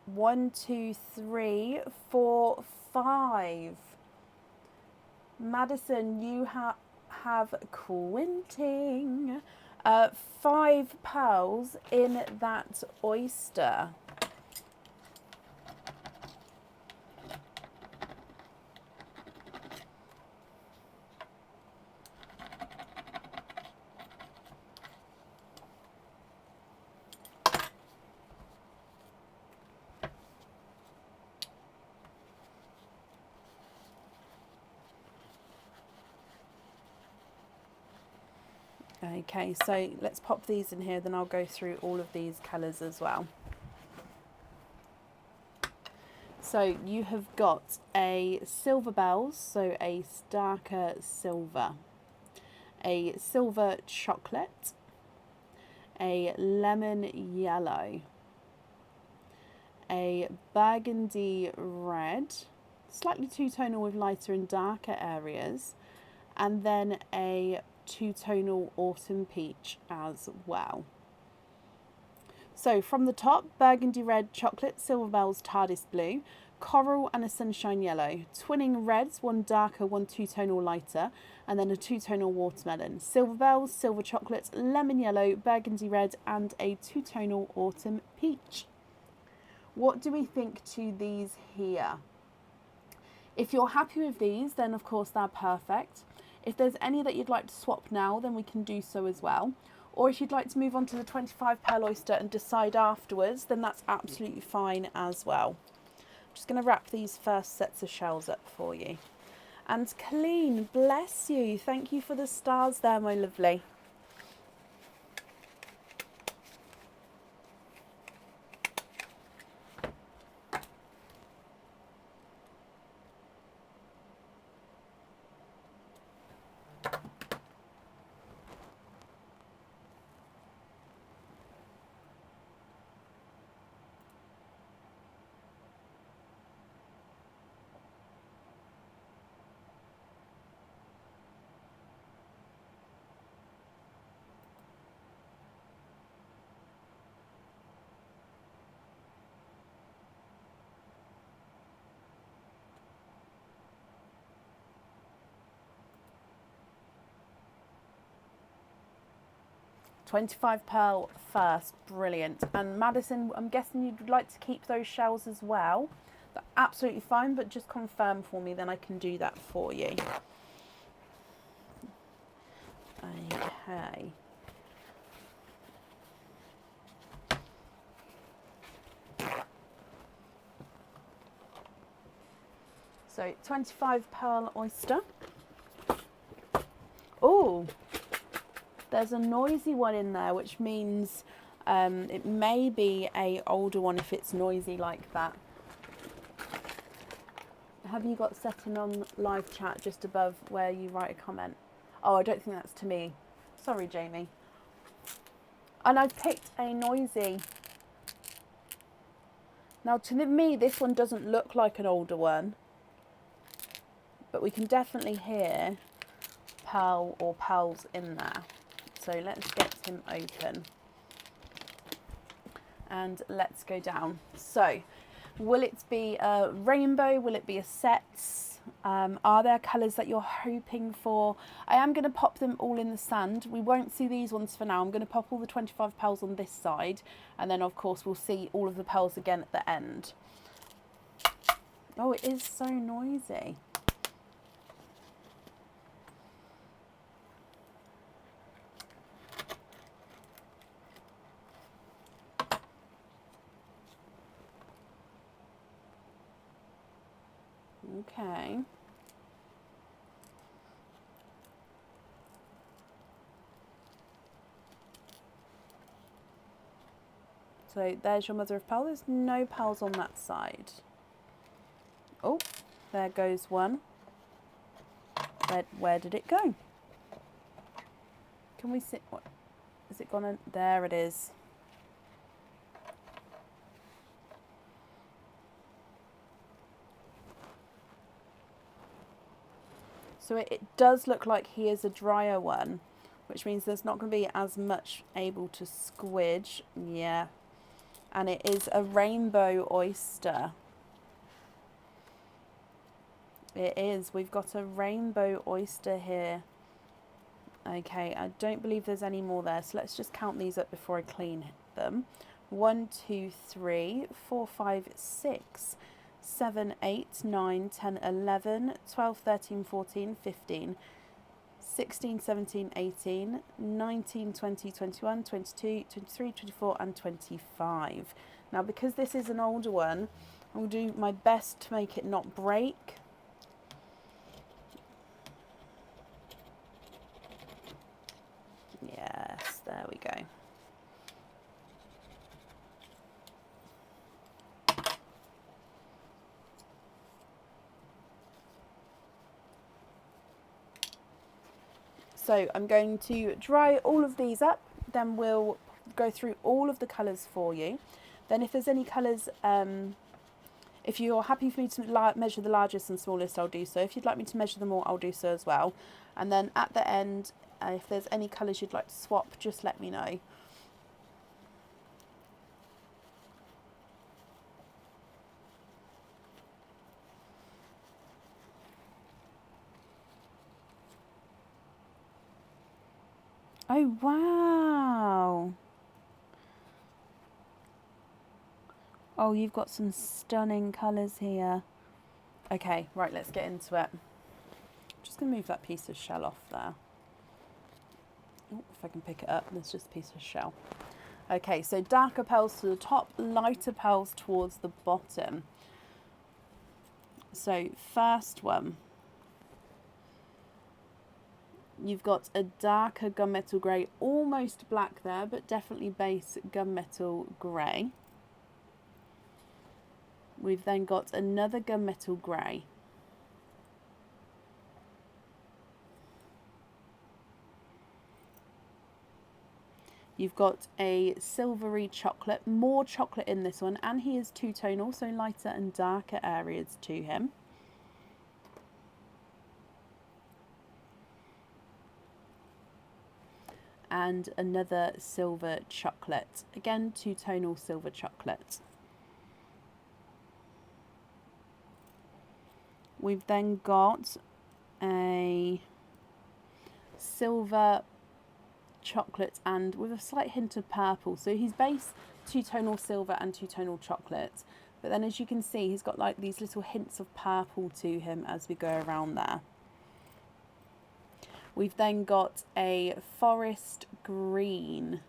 1, 2, 3, 4, 5. Madison, you have quinting. 5 pearls in that oyster. Okay, so let's pop these in here, then I'll go through all of these colours as well. So you have got a silver bells, so a darker silver, a silver chocolate, a lemon yellow, a burgundy red, slightly two-tonal with lighter and darker areas, and then a two-tonal autumn peach as well. So from the top, burgundy red, chocolate, silver bells, TARDIS blue, coral and a sunshine yellow, twinning reds, one darker, one two-tonal lighter, and then a two-tonal watermelon, silver bells, silver chocolate, lemon yellow, burgundy red, and a two-tonal autumn peach. What do we think to these here? If you're happy with these, then of course they're perfect. If there's any that you'd like to swap now, then we can do so as well. Or if you'd like to move on to the 25 pearl oyster and decide afterwards, then that's absolutely fine as well. I'm just going to wrap these first sets of shells up for you. And Colleen, bless you. Thank you for the stars there, my lovely. $25 pearl first, brilliant. And Madison, I'm guessing you'd like to keep those shells as well. That's absolutely fine, but just confirm for me, then I can do that for you. Okay. So 25 pearl oyster. Oh, there's a noisy one in there, which means it may be a older one if it's noisy like that. Have you got setting on live chat just above where you write a comment? Oh, I don't think that's to me. Sorry, Jamie. And I've picked a noisy. Now, to me, this one doesn't look like an older one, but we can definitely hear pearl or pearls in there. So let's get him open. And let's go down. So, will it be a rainbow? Will it be a set? Are there colours that you're hoping for? I am going to pop them all in the sand. We won't see these ones for now. I'm going to pop all the 25 pearls on this side, and then of course we'll see all of the pearls again at the end. Oh, it is so noisy. Okay. So there's your mother of pearl. There's no pearls on that side. Oh, there goes one. Where did it go? Can we see? What is it gone? There it is. So it does look like he is a drier one, which means there's not going to be as much able to squidge. Yeah. And it is a rainbow oyster. It is. We've got a rainbow oyster here. Okay, I don't believe there's any more there. So let's just count these up before I clean them. 1, 2, 3, 4, 5, 6, 7, 8, 9, 10, 11, 12, 13, 14, 15, 16, 17, 18, 19, 20, 21, 22, 23, 24 and 25. Now because this is an older one, I will do my best to make it not break. Yes, there we go. So I'm going to dry all of these up, then we'll go through all of the colours for you. Then if there's any colours, if you're happy for me to measure the largest and smallest, I'll do so. If you'd like me to measure them all, I'll do so as well. And then at the end, if there's any colours you'd like to swap, just let me know. Oh, wow. Oh, you've got some stunning colours here. Okay, right, let's get into it. I'm just going to move that piece of shell off there. Oh, if I can pick it up, there's just a piece of shell. Okay, so darker pearls to the top, lighter pearls towards the bottom. So first one, you've got a darker gunmetal grey, almost black there, but definitely base gunmetal grey. We've then got another gunmetal grey. You've got a silvery chocolate, more chocolate in this one, and he is two-tonal, so lighter and darker areas to him. And another silver chocolate, again two-tonal silver chocolate. We've then got a silver chocolate and with a slight hint of purple. So he's base two-tonal silver and two-tonal chocolate. But then as you can see, he's got like these little hints of purple to him as we go around there. We've then got a forest green.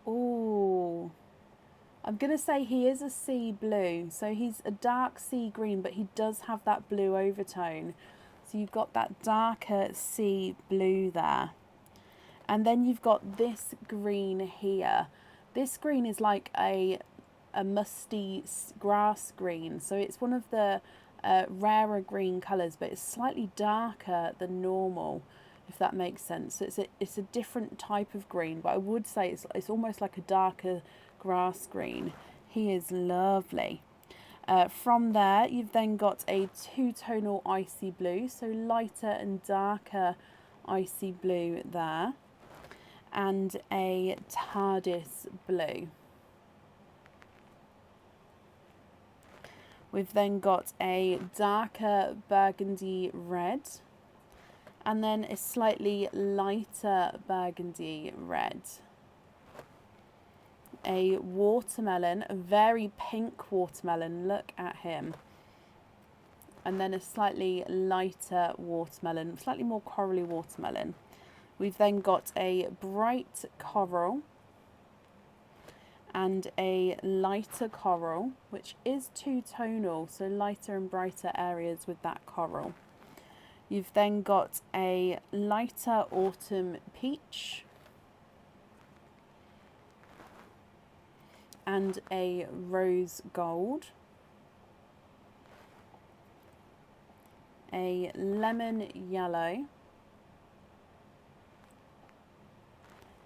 Ooh. I'm going to say he is a sea blue. So he's a dark sea green, but he does have that blue overtone. So you've got that darker sea blue there. And then you've got this green here. This green is like a musty grass green. So it's one of the rarer green colours, but it's slightly darker than normal, if that makes sense. So it's a different type of green, but I would say it's almost like a darker grass green. He is lovely. From there, you've then got a two-tonal icy blue, so lighter and darker icy blue there, and a TARDIS blue. We've then got a darker burgundy red, and then a slightly lighter burgundy red. A watermelon, a very pink watermelon, look at him. And then a slightly lighter watermelon, slightly more corally watermelon. We've then got a bright coral and a lighter coral, which is two-tonal, so lighter and brighter areas with that coral. You've then got a lighter autumn peach and a rose gold, a lemon yellow,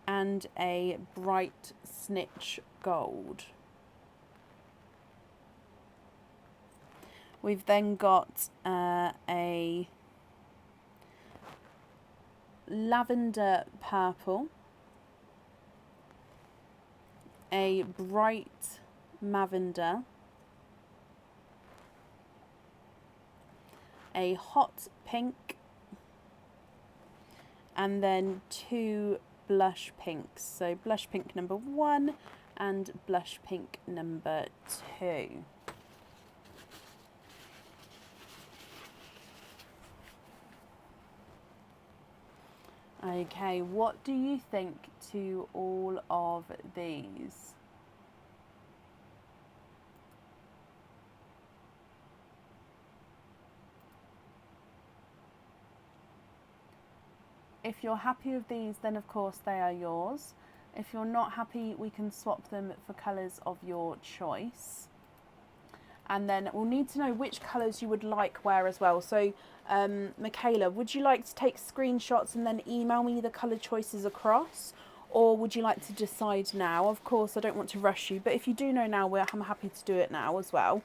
and a bright snitch gold. We've then got a lavender purple, a bright lavender, a hot pink, and then two blush pinks. So blush pink number 1 and blush pink number 2. Okay, what do you think to all of these? If you're happy with these, then of course they are yours. If you're not happy, we can swap them for colours of your choice. And then we'll need to know which colours you would like where as well. So, Michaela, would you like to take screenshots and then email me the colour choices across? Or would you like to decide now? Of course, I don't want to rush you, but if you do know now, I'm happy to do it now as well.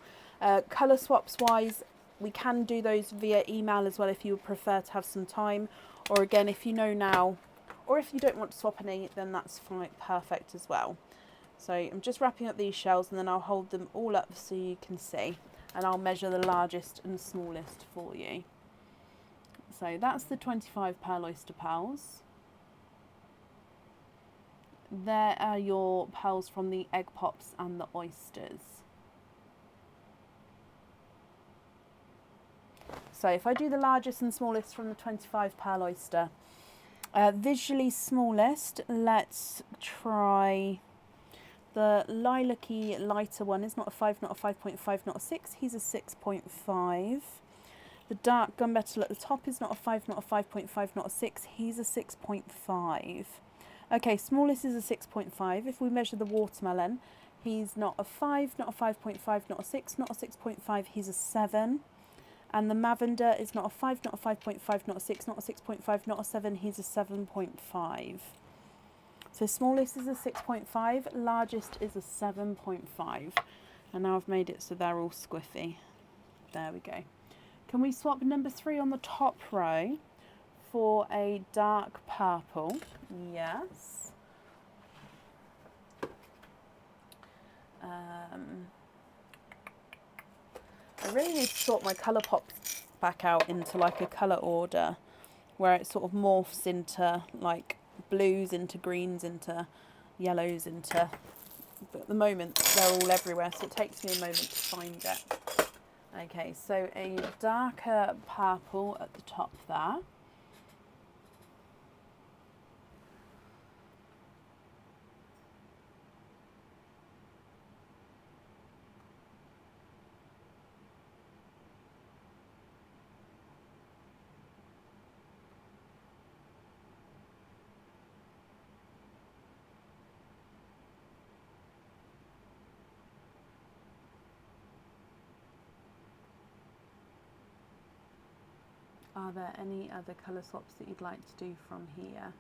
Colour swaps wise, we can do those via email as well if you would prefer to have some time. Or again, if you know now, or if you don't want to swap any, then that's fine, perfect as well. So I'm just wrapping up these shells and then I'll hold them all up so you can see. And I'll measure the largest and smallest for you. So that's the 25 pearl oyster pearls. There are your pearls from the egg pops and the oysters. So if I do the largest and smallest from the 25 pearl oyster, visually smallest, let's try the lilac-y lighter one. Is not a 5, not a 5.5, not a 6. He's a 6.5. The dark gunmetal at the top is not a 5, not a 5.5, not a 6. He's a 6.5. Okay, smallest is a 6.5. If we measure the watermelon, he's not a 5, not a 5.5, not a 6, not a 6.5. He's a 7. And the lavender is not a 5, not a 5.5, not a 6, not a 6.5, not a 7. He's a 7.5. So smallest is a 6.5, largest is a 7.5. And now I've made it so they're all squiffy. There we go. Can we swap number 3 on the top row for a dark purple? Yes. I really need to sort my colour pops back out into like a colour order where it sort of morphs into like blues into greens into yellows into, but at the moment they're all everywhere, so it takes me a moment to find it. Okay, so a darker purple at the top there. Are there any other colour swaps that you'd like to do from here?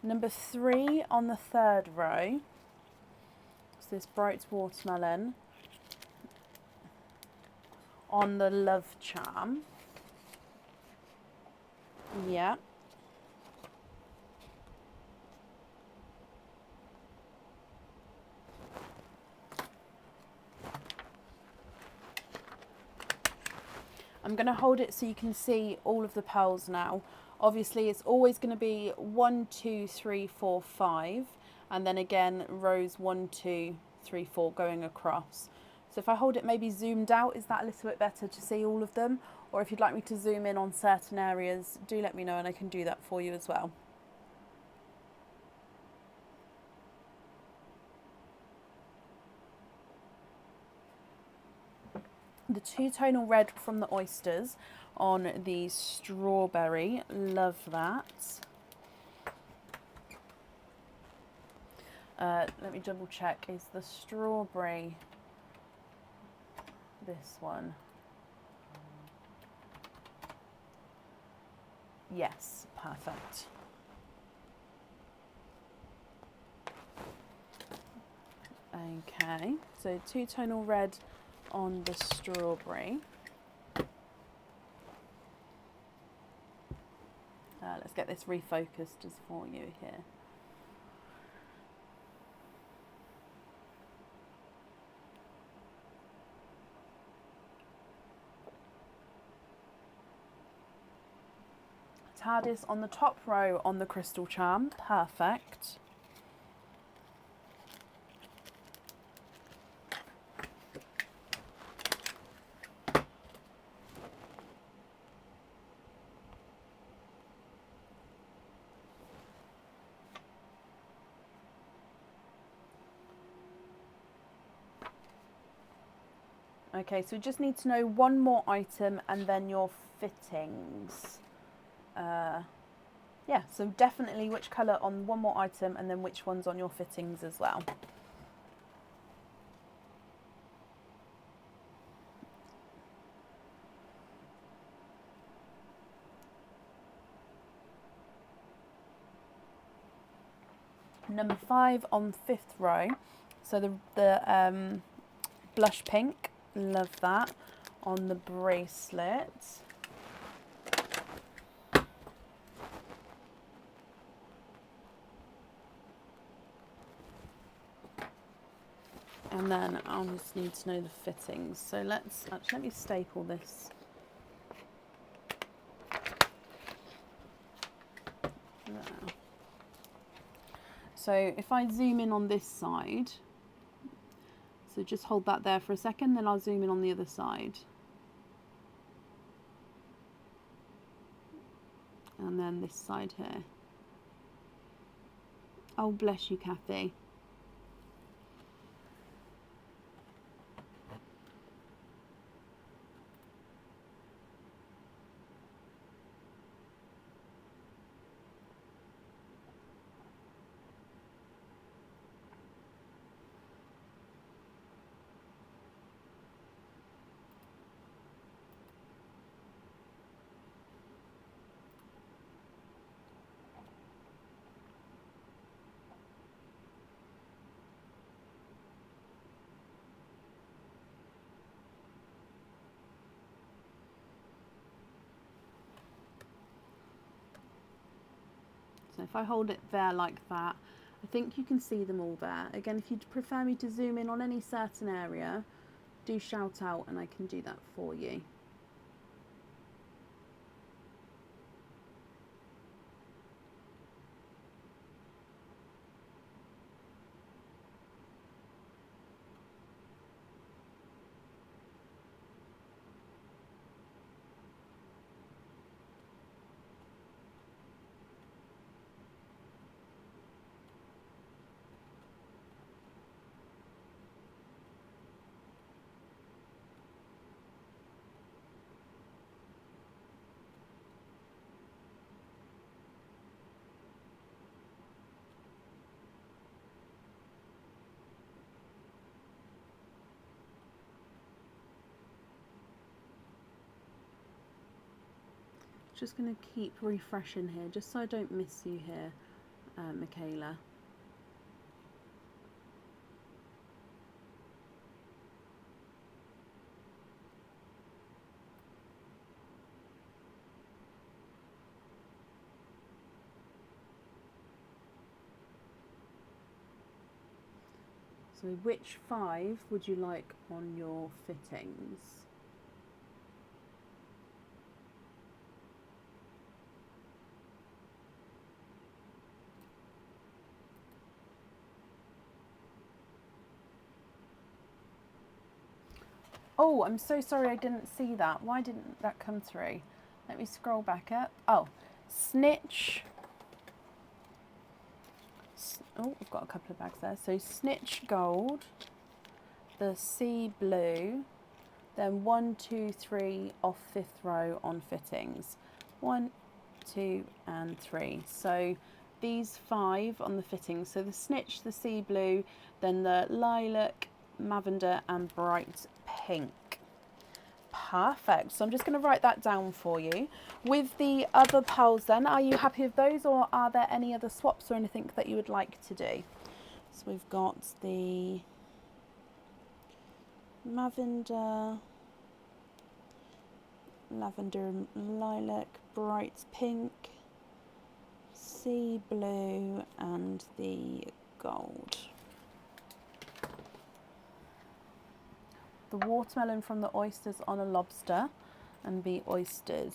Number 3 on the third row is this bright watermelon on the love charm. Yeah. I'm going to hold it so you can see all of the pearls now. Obviously it's always going to be 1, 2, 3, 4, 5, and then again rows 1, 2, 3, 4 going across. So if I hold it maybe zoomed out, is that a little bit better to see all of them? Or if you'd like me to zoom in on certain areas, do let me know and I can do that for you as well. The two-tonal red from the Oysters on the strawberry, love that. Let me double check, is the strawberry this one? Yes, perfect. Okay, so two-tonal red on the strawberry. Let's get this refocused as for you here. TARDIS on the top row on the crystal charm, perfect. Okay, so we just need to know one more item and then your fittings. Yeah, so definitely which colour on one more item and then which one's on your fittings as well. Number 5 on 5th row, so the blush pink, love that, on the bracelet. And then I'll just need to know the fittings. So let me staple this. There. So if I zoom in on this side, so just hold that there for a second, then I'll zoom in on the other side. And then this side here. Oh, bless you, Kathy. So if I hold it there like that, I think you can see them all there. Again, if you'd prefer me to zoom in on any certain area, do shout out and I can do that for you. Just going to keep refreshing here, just so I don't miss you here, Michaela. So which 5 would you like on your fittings? Oh, I'm so sorry I didn't see that. Why didn't that come through? Let me scroll back up. Oh, Snitch. Oh, I've got a couple of bags there. So Snitch Gold, the Sea Blue, then 1, 2, 3 off 5th row on fittings. 1, 2 and 3. So these 5 on the fittings. So the Snitch, the Sea Blue, then the Lilac, Lavender and Bright Pink. Perfect. So I'm just going to write that down for you. With the other pearls then, are you happy with those, or are there any other swaps or anything that you would like to do? So we've got the Lavender and Lilac, Bright Pink, Sea Blue and the Gold. The watermelon from the oysters on a lobster and be oystered.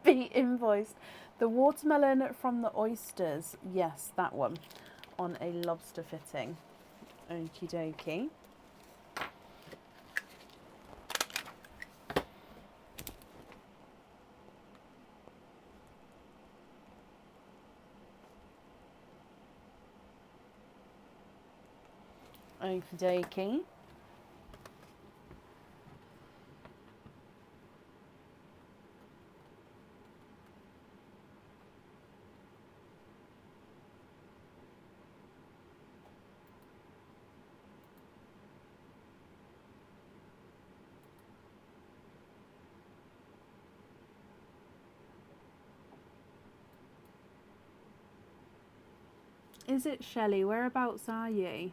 Be invoiced. The watermelon from the oysters, yes, that one, on a lobster fitting. Okie dokie. Okie dokie. Is it Shelley? Whereabouts are you?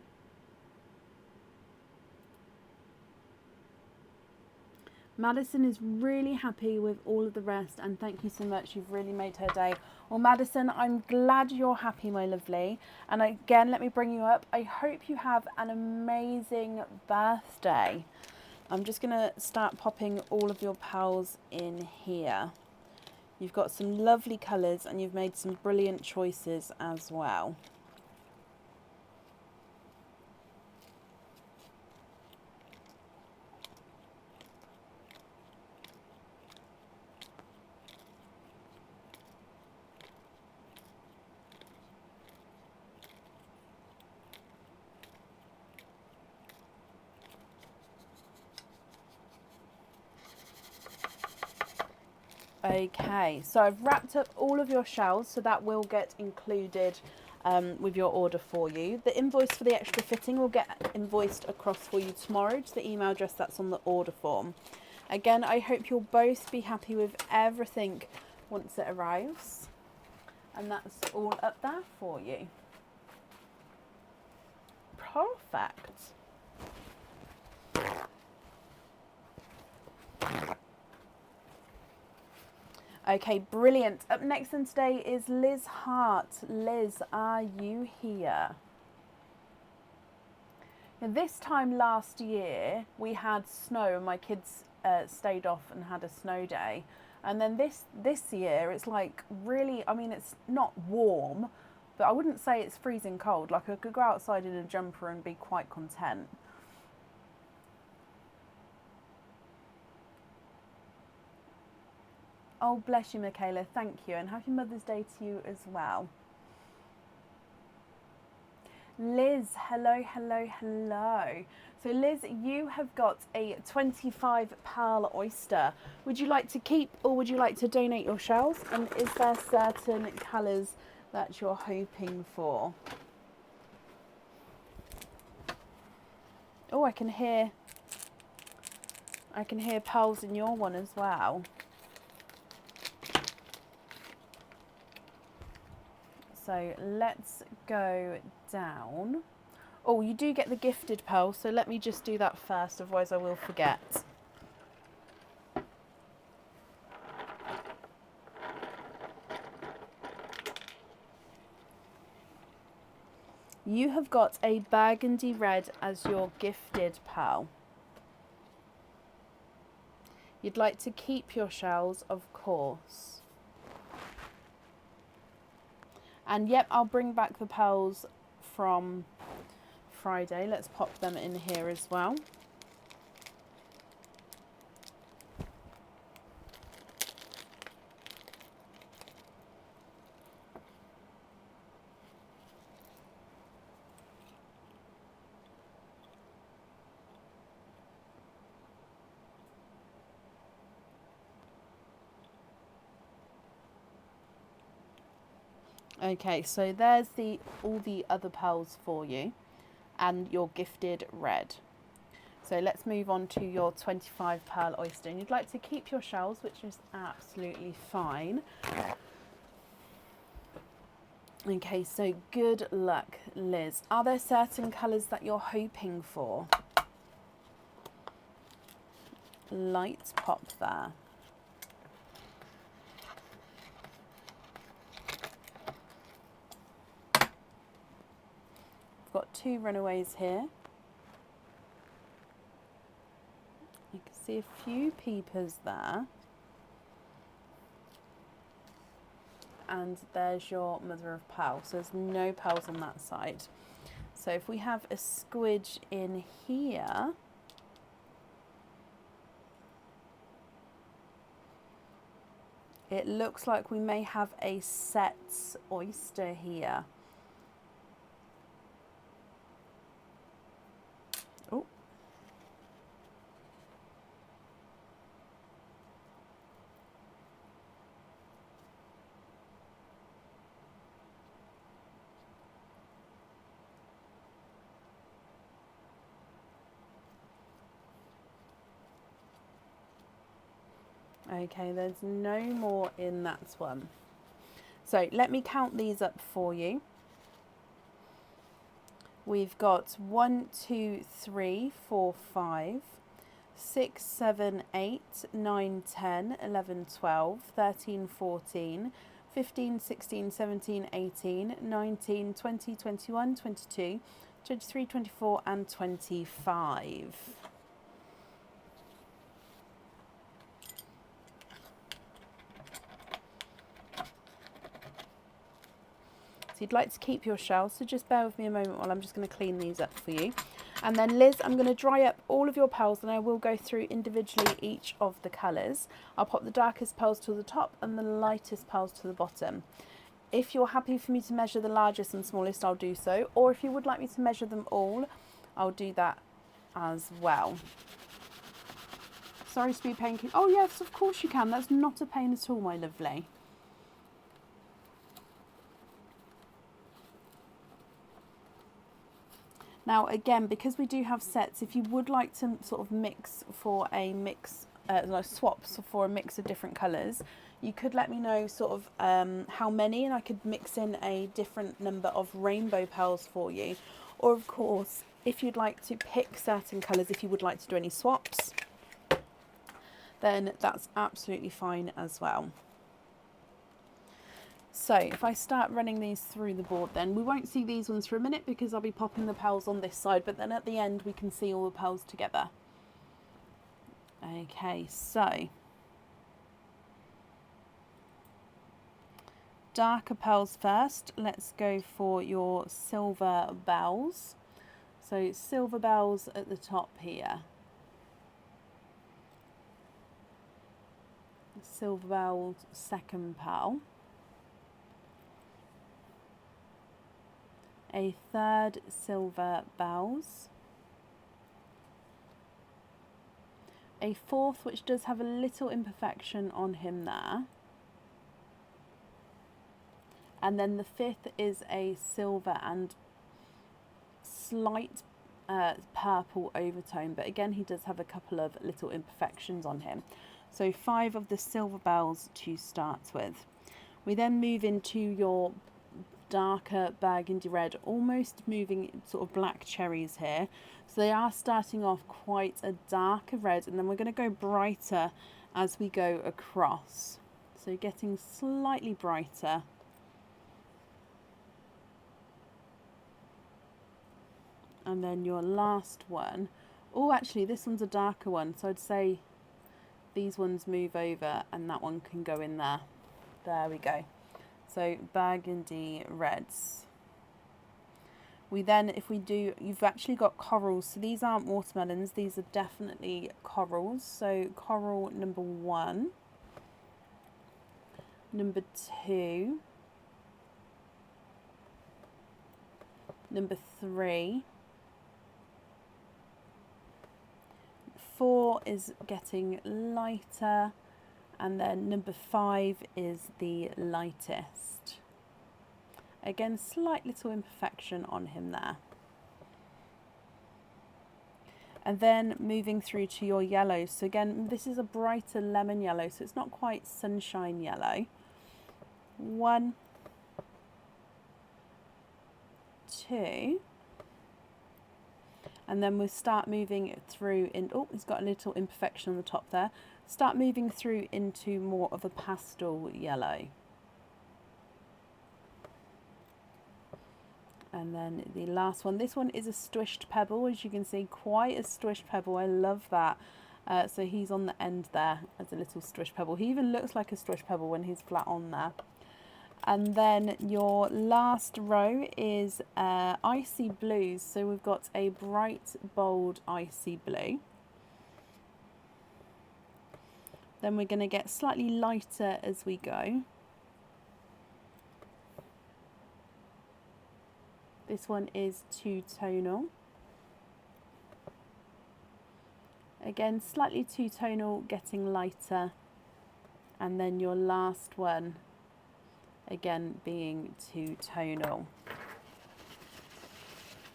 Madison is really happy with all of the rest, and thank you so much. You've really made her day. Well, Madison, I'm glad you're happy, my lovely. And again, let me bring you up. I hope you have an amazing birthday. I'm just going to start popping all of your pals in here. You've got some lovely colours and you've made some brilliant choices as well. Okay, so I've wrapped up all of your shells, so that will get included with your order for you. The invoice for the extra fitting will get invoiced across for you tomorrow to the email address that's on the order form. Again, I hope you'll both be happy with everything once it arrives. And that's all up there for you. Perfect. Okay, brilliant. Up next in today is Liz Hart. Liz, are you here? Now, this time last year, we had snow and my kids stayed off and had a snow day. And then this year, it's like really, I mean, it's not warm, but I wouldn't say it's freezing cold. Like I could go outside in a jumper and be quite content. Oh, bless you, Michaela. Thank you. And happy Mother's Day to you as well. Liz, hello, hello, hello. So Liz, you have got a 25 pearl oyster. Would you like to keep or would you like to donate your shells? And is there certain colours that you're hoping for? Oh, I can hear pearls in your one as well. So let's go down. Oh, you do get the gifted pearl, so let me just do that first, otherwise I will forget. You have got a burgundy red as your gifted pearl. You'd like to keep your shells, of course. And yep, I'll bring back the pearls from Friday. Let's pop them in here as well. Okay, so there's all the other pearls for you and your gifted red. So let's move on to your 25 pearl oyster. And you'd like to keep your shells, which is absolutely fine. Okay, so good luck, Liz. Are there certain colours that you're hoping for? Light pop there. Got 2 runaways here. You can see a few peepers there. And there's your mother of pearl. So there's no pearls on that side. So if we have a squidge in here, it looks like we may have a set oyster here. Oh. Okay, there's no more in that one. So let me count these up for you. We've got 1, 2, 3, 4, 5, 6, 7, 8, 9, 10, 11, 12, 13, 14, 15, 16, 17, 18, 19, 20, 21, 22, 23, 24 and 25. So you'd like to keep your shells, so just bear with me a moment while I'm just going to clean these up for you. And then Liz, I'm going to dry up all of your pearls and I will go through individually each of the colours. I'll pop the darkest pearls to the top and the lightest pearls to the bottom. If you're happy for me to measure the largest and smallest, I'll do so. Or if you would like me to measure them all, I'll do that as well. Sorry to be a pain. Oh yes, of course you can. That's not a pain at all, my lovely. Now again, because we do have sets, if you would like to sort of mix for a mix, swaps for a mix of different colours, you could let me know sort of how many, and I could mix in a different number of rainbow pearls for you. Or of course, if you'd like to pick certain colours, if you would like to do any swaps, then that's absolutely fine as well. So if I start running these through the board, then we won't see these ones for a minute because I'll be popping the pearls on this side, but then at the end we can see all the pearls together. Okay, so darker pearls first. Let's go for your silver bells. So silver bells at the top here. Silver bells, second pearl. A third silver bells, a fourth which does have a little imperfection on him there, and then the fifth is a silver and slight purple overtone, but again he does have a couple of little imperfections on him. So 5 of the silver bells to start with. We then move into your darker burgundy red, almost moving sort of black cherries here. So they are starting off quite a darker red, and then we're going to go brighter as we go across. So getting slightly brighter. And then your last one. Oh, actually, this one's a darker one. So I'd say these ones move over and that one can go in there. There we go. So burgundy reds. We then, if we do, you've actually got corals. So these aren't watermelons. These are definitely corals. So coral number 1. Number 2. Number 3. 4 is getting lighter, and then number 5 is the lightest. Again, slight little imperfection on him there. And then moving through to your yellows. So again, this is a brighter lemon yellow, so it's not quite sunshine yellow. 1, 2. And then we'll start moving through in, oh, it's got a little imperfection on the top there. Start moving through into more of a pastel yellow. And then the last one, this one is a squished pebble, as you can see, quite a squished pebble. I love that. So he's on the end there as a little squished pebble. He even looks like a squished pebble when he's flat on there. And then your last row is icy blues. So we've got a bright, bold icy blue. Then we're going to get slightly lighter as we go. This one is two-tonal. Again, slightly two-tonal, getting lighter. And then your last one, again, being two-tonal.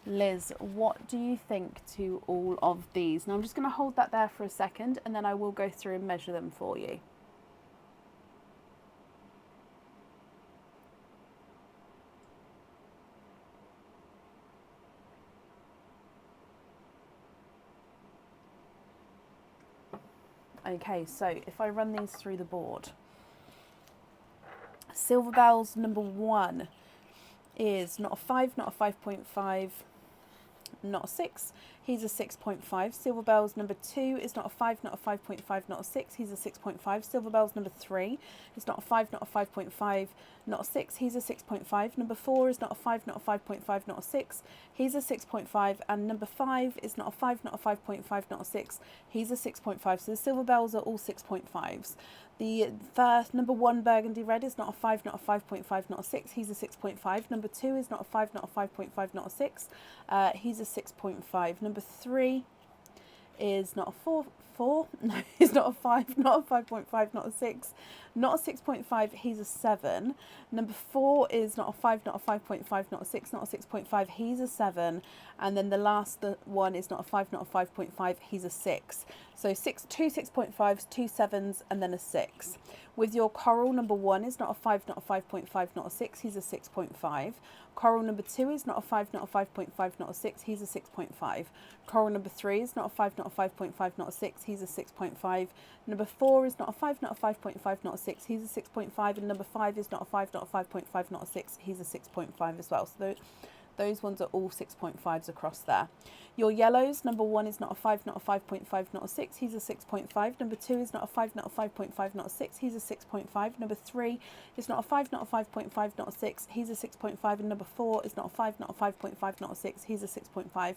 Liz, what do you think to all of these? Now I'm just going to hold that there for a second, and then I will go through and measure them for you. Okay, so if I run these through the board. Silver Bells number 1 is not a 5, not a 5.5, not a 6. He's a 6.5. Silver Bells number 2 is not a 5, not a 5.5, not a 6. He's a 6.5. Silver Bells number 3 is not a 5, not a 5.5, not a 6. He's a 6.5. Number 4 is not a 5, not a 5.5, not a 6. He's a 6.5. And number 5 is not a 5, not a 5.5, not a 6. He's a 6.5. So the Silver Bells are all 6.5s. The first, number 1 burgundy red is not a 5, not a 5.5, not a 6. He's a 6.5. Number 2 is not a 5, not a 5.5, not a 6. He's a 6.5. Number 3 is not a 4, no, he's not a 5, not a 5.5, not a 6, not a 6.5, he's a 7. Number 4 is not a 5, not a 5.5, not a 6, not a 6.5, he's a 7. And then the last one is not a 5, not a 5.5, he's a 6. So 2 6.5s, 2 7s, and then a 6. With your coral, number 1 is not a 5, not a 5.5, not a 6, he's a 6.5. Coral number 2 is not a 5, not a 5.5, not a 6, he's a 6.5. Coral number 3 is not a 5, not a 5.5, not a 6, he's a 6.5. Number 4 is not a 5, not a 5.5, not a 6, he's a 6.5. And number 5 is not a 5, not a 5.5, not a 6, he's a 6.5 as well. So those ones are all 6.5s across there. Your yellows, number 1 is not a 5, not a 5.5, not a 6, he's a 6.5. Number 2 is not a 5, not a 5.5, not a 6, he's a 6.5. Number 3 is not a 5, not a 5.5, not a 6, he's a 6.5. And number 4 is not a 5, not a 5.5, not a 6, he's a 6.5.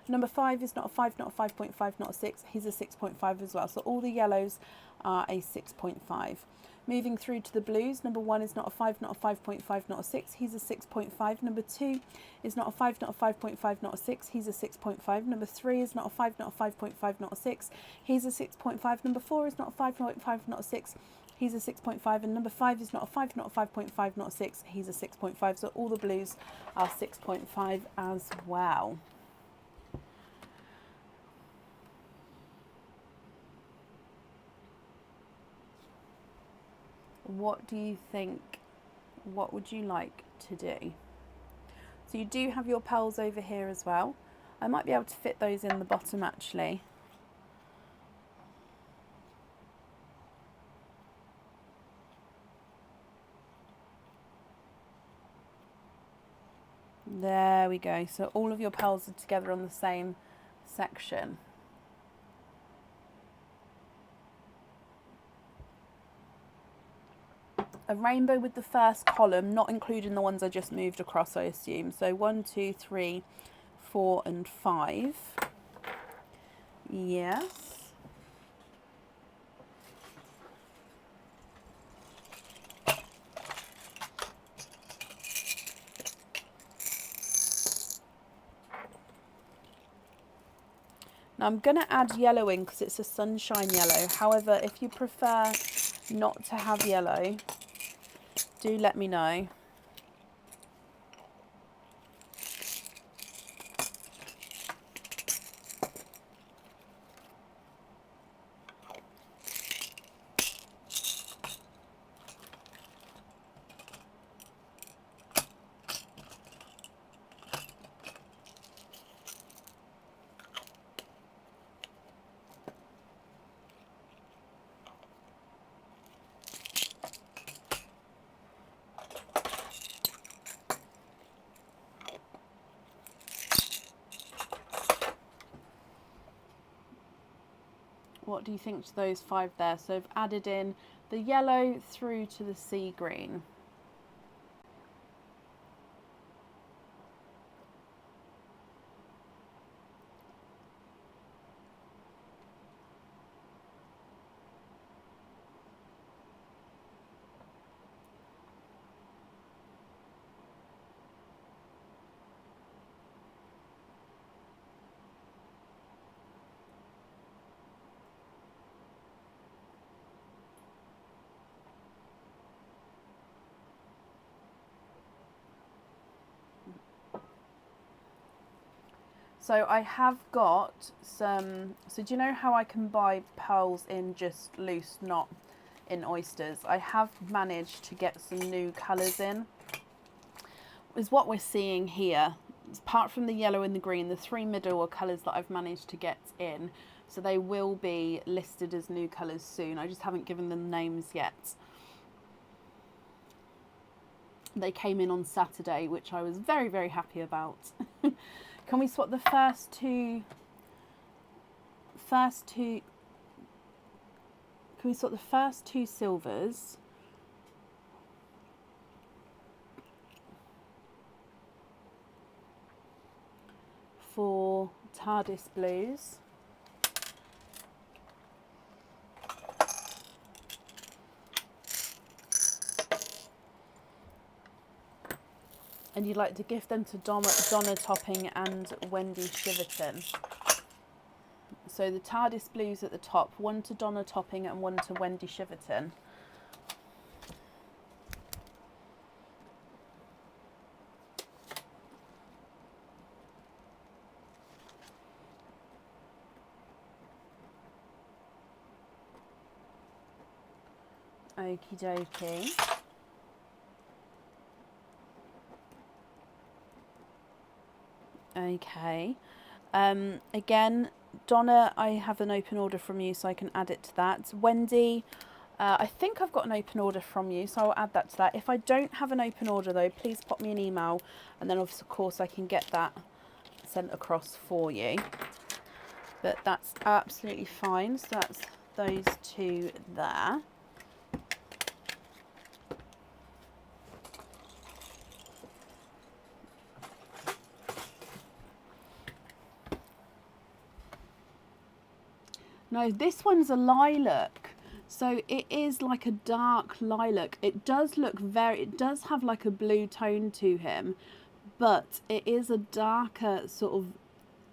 Number 5 is not a 5, not a 5.5, not a 6, he's a 6.5 as well. So all the yellows are a 6.5. Moving through to the blues, number 1 is not a 5, not a 5.5, not a 6, he's a 6.5. Number 2 is not a 5, not a 5.5, not a 6, he's a 6.5. Number 3 is not a 5, not a 5.5, not a 6, he's a 6.5. Number 4 is not a 5.5, not a 6, he's a 6.5. And number 5 is not a 5, not a 5.5, not a 6, he's a 6.5. So all the blues are 6.5 as well. What do you think what would you like to do? So you do have your pearls over here as well. I might be able to fit those in the bottom actually. There we go. So all of your pearls are together on the same section. A rainbow with the first column, not including the ones I just moved across, I assume. So 1, 2, 3, 4 and 5. Yes. Now I'm going to add yellow in because it's a sunshine yellow. However, if you prefer not to have yellow, do let me know. What do you think to those 5 there? So I've added in the yellow through to the sea green. So I have got some, so do you know how I can buy pearls in just loose, not in oysters? I have managed to get some new colours in. Is what we're seeing here. Apart from the yellow and the green, the 3 middle are colours that I've managed to get in. So they will be listed as new colours soon. I just haven't given them names yet. They came in on Saturday, which I was very, very happy about. Can we swap the first two? Can we swap the first 2 silvers? For TARDIS blues. And you'd like to gift them to Donna Topping and Wendy Shiverton. So the TARDIS blues at the top, 1 to Donna Topping and 1 to Wendy Shiverton. Okie dokie. Okay. Again, Donna, I have an open order from you, so I can add it to that. Wendy, I think I've got an open order from you, so I'll add that to that. If I don't have an open order though, please pop me an email, and then of course I can get that sent across for you. But that's absolutely fine. So that's those 2 there. No, this one's a lilac. So it is like a dark lilac. It does have like a blue tone to him, but it is a darker sort of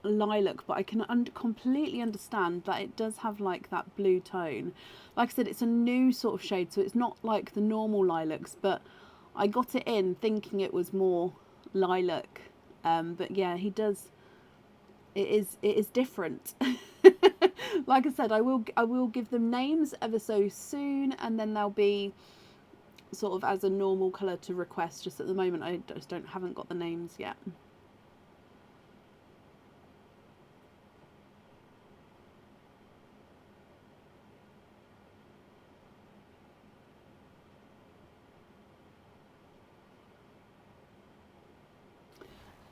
lilac, but I can completely understand that it does have like that blue tone. Like I said, it's a new sort of shade, so it's not like the normal lilacs, but I got it in thinking it was more lilac. But yeah, he does. It is different. Like I said, I will give them names ever so soon, and then they'll be sort of as a normal colour to request. Just at the moment I just haven't got the names yet.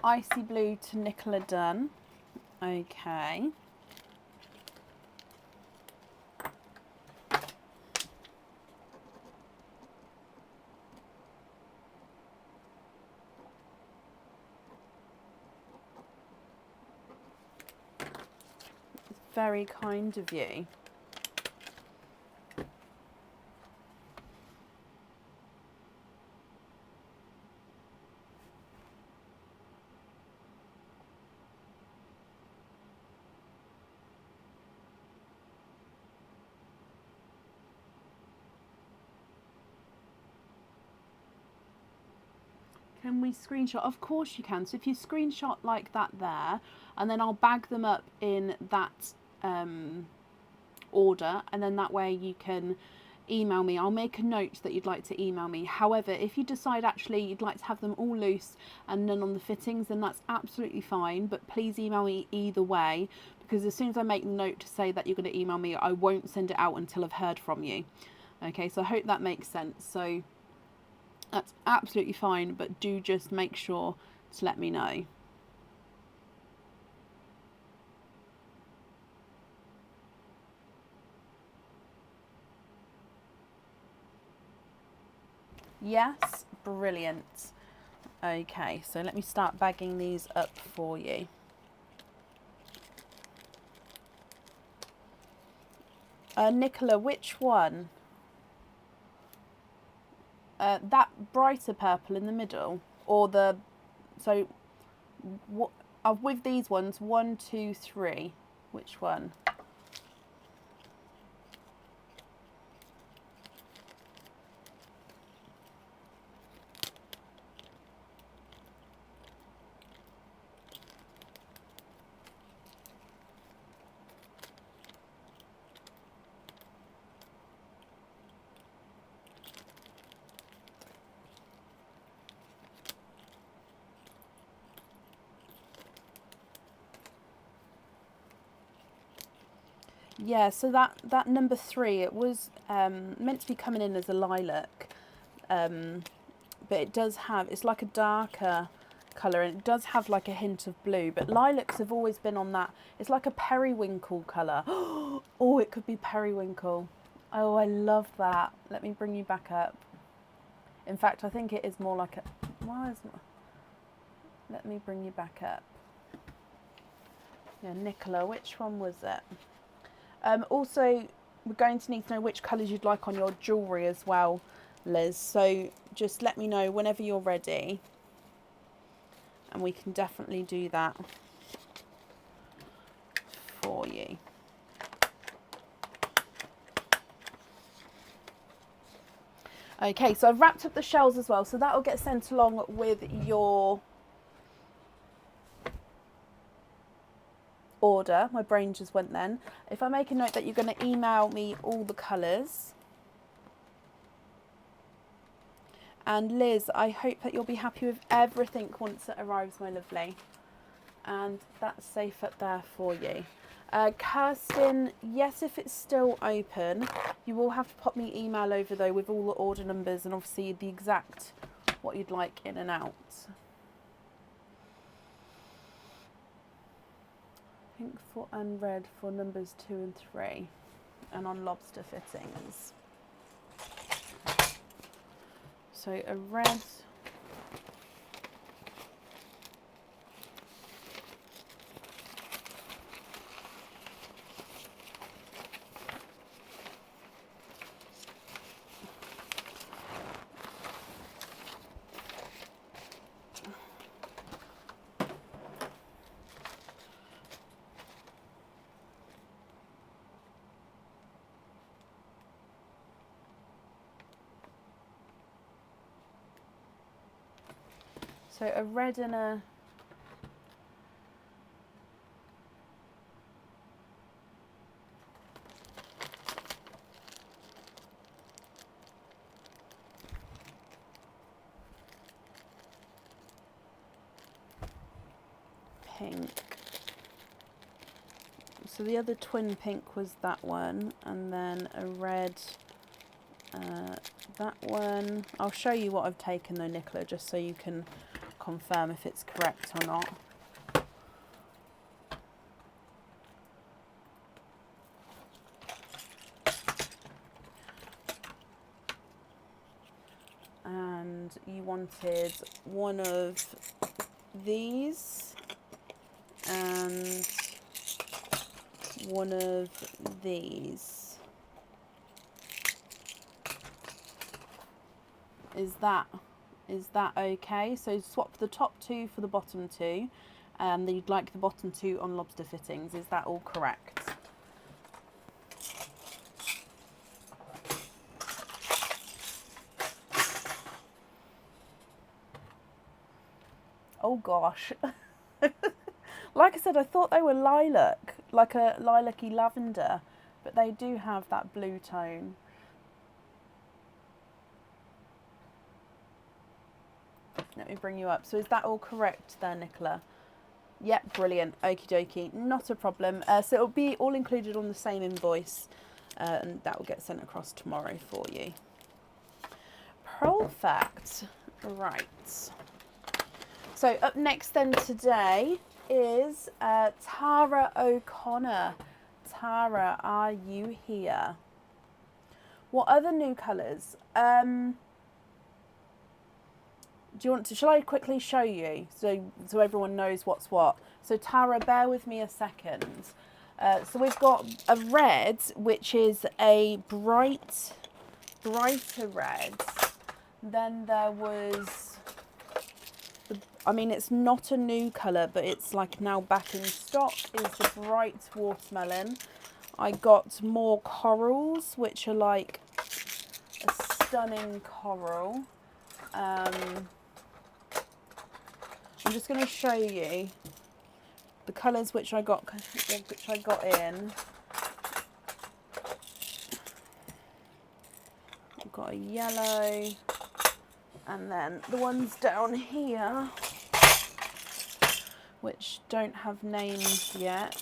Icy blue to Nicola Dunn. Okay. It's very kind of you. Can we screenshot? Of course you can. So if you screenshot like that there, and then I'll bag them up in that order, and then that way you can email me. I'll make a note that you'd like to email me. However, if you decide actually you'd like to have them all loose and none on the fittings, then that's absolutely fine, but please email me either way, because as soon as I make the note to say that you're going to email me, I won't send it out until I've heard from you. Okay, so I hope that makes sense. So that's absolutely fine, but do just make sure to let me know. Yes, brilliant. Okay, so let me start bagging these up for you. Nicola, which one? That brighter purple in the middle, or the, so what with these ones, 1, 2, 3, which one? Yeah, so that number 3, it was meant to be coming in as a lilac, but it does have, it's like a darker colour, and it does have like a hint of blue, but lilacs have always been on that, it's like a periwinkle colour. Oh, it could be periwinkle. Oh, I love that. Let me bring you back up. In fact, I think it is more like a, let me bring you back up. Yeah, Nicola, which one was it? Also, we're going to need to know which colours you'd like on your jewellery as well, Liz. So just let me know whenever you're ready, and we can definitely do that for you. Okay, so I've wrapped up the shells as well, so that'll get sent along with your order. My brain just went then. If I make a note that you're going to email me all the colours. And Liz, I hope that you'll be happy with everything once it arrives, my lovely. And that's safe up there for you. Kirsten, yes, if it's still open, you will have to pop me email over though with all the order numbers and obviously the exact what you'd like in and out. Pink for and red for numbers 2 and 3, and on lobster fittings. So a red, so a red and a pink. So the other twin pink was that one, and then a red, that one. I'll show you what I've taken though, Nicola, just so you can confirm if it's correct or not. And you wanted one of these and one of these. Is that okay? So swap the top two for the bottom two, and you'd like the bottom two on lobster fittings. Is that all correct? Oh gosh. Like I said, I thought they were lilac, like a lilac-y lavender, but they do have that blue tone. Let me bring you up. So is that all correct there, Nicola? Yep, brilliant. Okie dokie, not a problem. So it'll be all included on the same invoice, and that will get sent across tomorrow for you. Perfect. Right. So up next then today is Tara O'Connor. Tara, are you here? What other new colours? Do you want to, shall I quickly show you so everyone knows what's what? So Tara, bear with me a second. So we've got a red, which is a brighter red. Then there was, I mean, it's not a new colour, but it's like now back in stock, is the bright watermelon. I got more corals, which are like a stunning coral. I'm just going to show you the colours which I got in. I've got a yellow, and then the ones down here which don't have names yet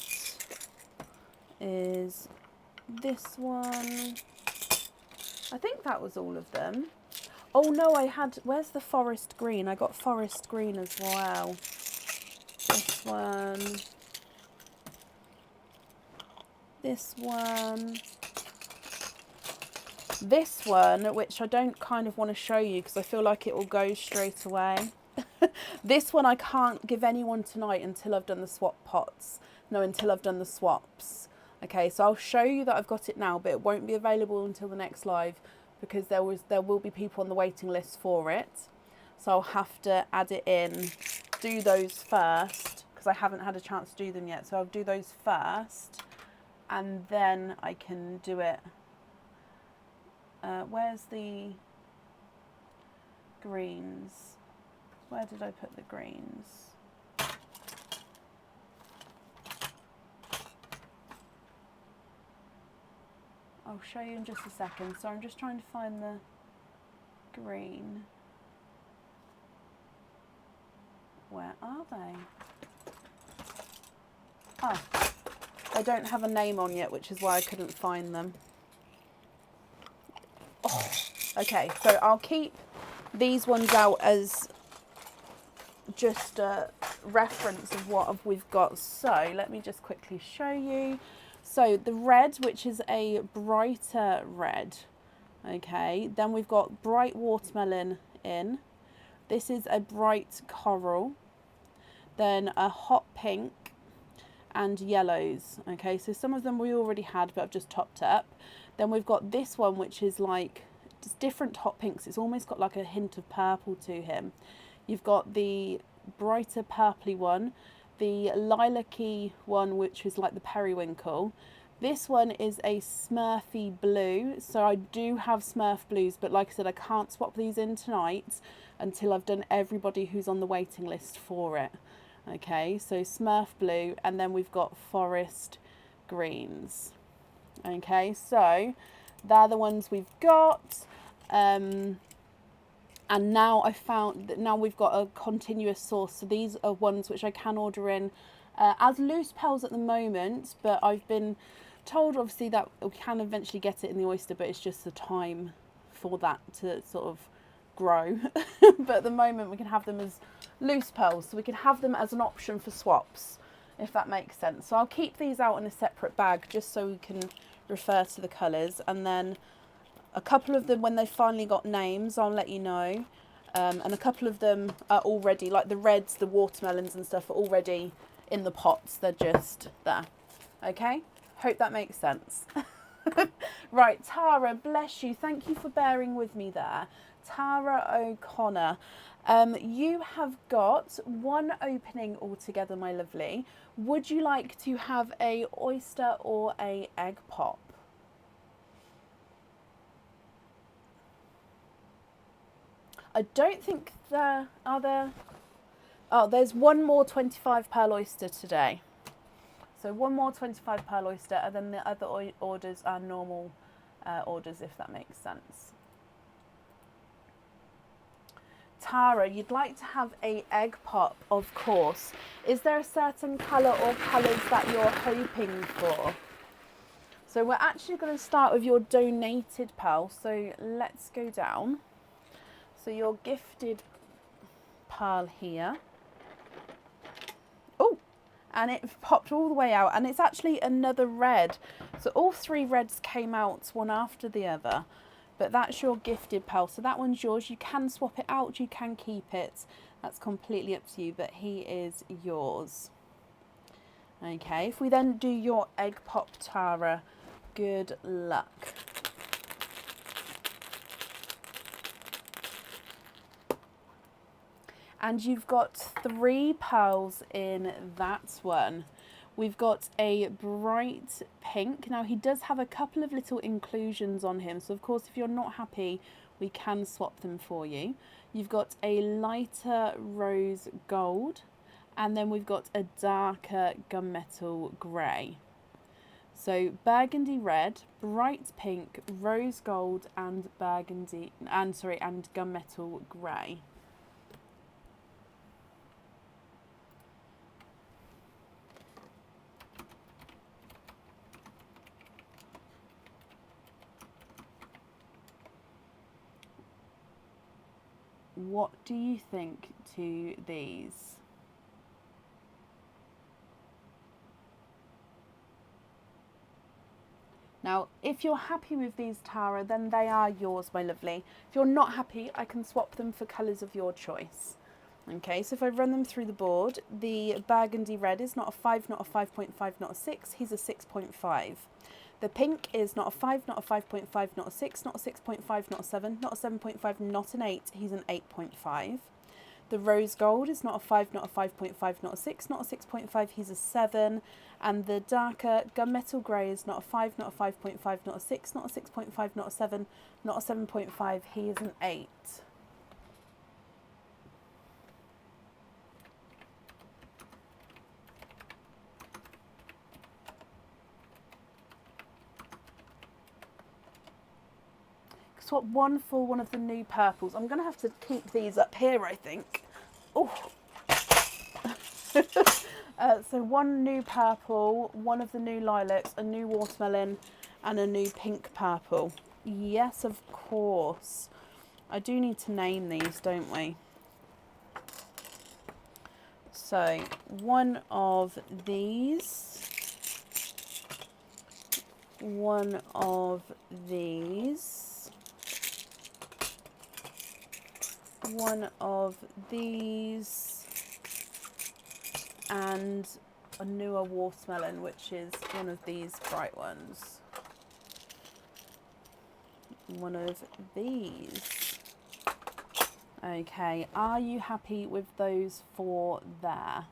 is this one. I think that was all of them. Oh no, I had, where's the forest green? I got forest green as well. This one. This one. This one, which I don't kind of want to show you because I feel like it will go straight away. This one I can't give anyone tonight until I've done the swap pots. No, until I've done the swaps. Okay, so I'll show you that I've got it now, but it won't be available until the next live because there will be people on the waiting list for it. So I'll have to add it in, do those first because I haven't had a chance to do them yet. So I'll do those first and then I can do it. Where's the greens? Where did I put the greens? I'll show you in just a second. So I'm just trying to find the green. Where are they? Oh, they don't have a name on yet, which is why I couldn't find them. Oh, okay, so I'll keep these ones out as just a reference of what we've got. So let me just quickly show you. So the red, which is a brighter red, okay, then we've got bright watermelon in. This is a bright coral, then a hot pink and yellows. Okay, so some of them we already had, but I've just topped up. Then we've got this one, which is like just different hot pinks. It's almost got like a hint of purple to him. You've got the brighter purpley one, the lilac-y one, which is like the periwinkle. This one is a Smurfy blue. So I do have Smurf blues, but like I said, I can't swap these in tonight until I've done everybody who's on the waiting list for it. Okay, so Smurf blue, and then we've got forest greens. Okay, so they're the ones we've got. And now I found that now we've got a continuous source. So these are ones which I can order in as loose pearls at the moment, but I've been told obviously that we can eventually get it in the oyster, but it's just the time for that to sort of grow. But at the moment we can have them as loose pearls, so we can have them as an option for swaps, if that makes sense. So I'll keep these out in a separate bag just so we can refer to the colours, and then a couple of them, when they've finally got names, I'll let you know. And a couple of them are already, like the reds, the watermelons and stuff, are already in the pots. They're just there. Okay? Hope that makes sense. Right, Tara, bless you. Thank you for bearing with me there. Tara O'Connor, you have got one opening altogether, my lovely. Would you like to have a oyster or a egg pop? I don't think there are there. Oh, there's one more 25 pearl oyster today. So one more 25 pearl oyster, and then the other orders are normal orders, if that makes sense. Tara, you'd like to have a egg pop, of course. Is there a certain colour or colours that you're hoping for? So we're actually going to start with your donated pearl. So let's go down. So your gifted pearl here. Oh, and it popped all the way out, and it's actually another red. So all three reds came out one after the other, but that's your gifted pearl. So that one's yours. You can swap it out, you can keep it. That's completely up to you, but he is yours. Okay, if we then do your egg pop, Tara, good luck. And you've got 3 pearls in that one. We've got a bright pink. Now he does have a couple of little inclusions on him, so of course if you're not happy we can swap them for you. You've got a lighter rose gold, and then we've got a darker gunmetal grey. So burgundy red, bright pink, rose gold, and and gunmetal grey. What do you think to these? Now, if you're happy with these, Tara, then they are yours, my lovely. If you're not happy, I can swap them for colours of your choice. Okay, so if I run them through the board, the burgundy red is not a 5, not a 5.5, not a 6. He's a 6.5. The pink is not a 5, not a 5.5, not a 6, not a 6.5, not a 7, not a 7.5, not an 8. He's an 8.5. The rose gold is not a 5, not a 5.5, not a 6, not a 6.5. He's a 7. And the darker gunmetal grey is not a 5, not a 5.5, not a 6, not a 6.5, not a 7, not a 7.5. He is an 8. Swap one for one of the new purples. I'm going to have to keep these up here, I think. Oh. So one new purple, one of the new lilacs, a new watermelon, and a new pink purple. Yes, of course. I do need to name these, don't we? So one of these, one of these, one of these, and a newer watermelon, which is one of these bright ones. One of these. Okay, are you happy with those 4 there?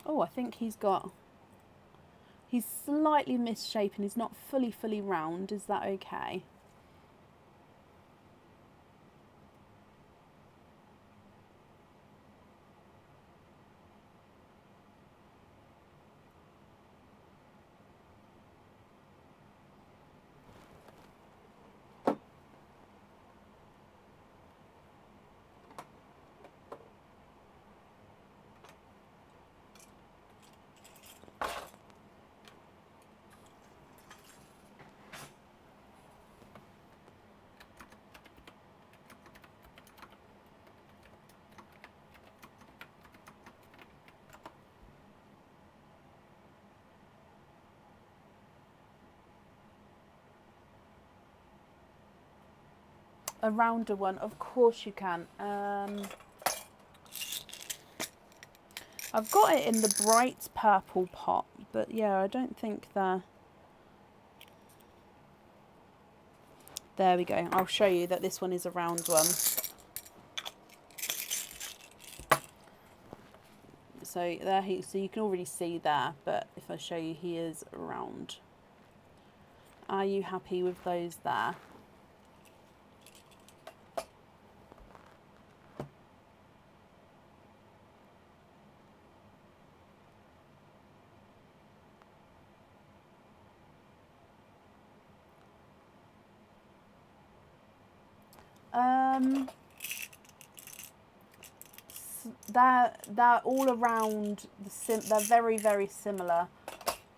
Oh, I think he's slightly misshapen. He's not fully round. Is that okay? A rounder one, of course you can. I've got it in the bright purple pot, but yeah, I don't think they're... There we go. I'll show you that this one is a round one. So there so you can already see there, but if I show you, he is round. Are you happy with those there? They're all around they're very, very similar.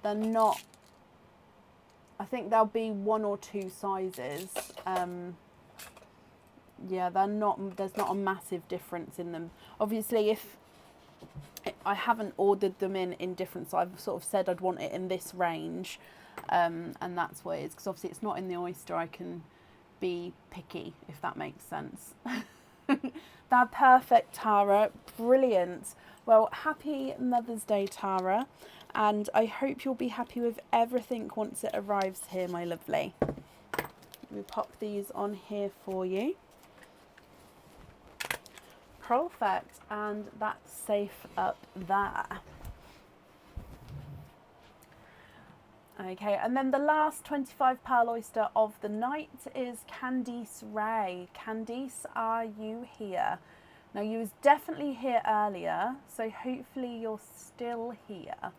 They're not, I think there'll be 1 or 2 sizes. Yeah, there's not a massive difference in them. Obviously, if I haven't ordered them in different sizes, I've sort of said I'd want it in this range, and that's what it is, because obviously it's not in the Oyster. I can be picky, if that makes sense. They're perfect, Tara. Brilliant. Well, happy Mother's Day, Tara, and I hope you'll be happy with everything once it arrives here, my lovely. Let me pop these on here for you. Perfect, and that's safe up there. Okay, and then the last 25 pearl oyster of the night is Candice Ray. Candice, are you here? Now, you was definitely here earlier, so hopefully you're still here.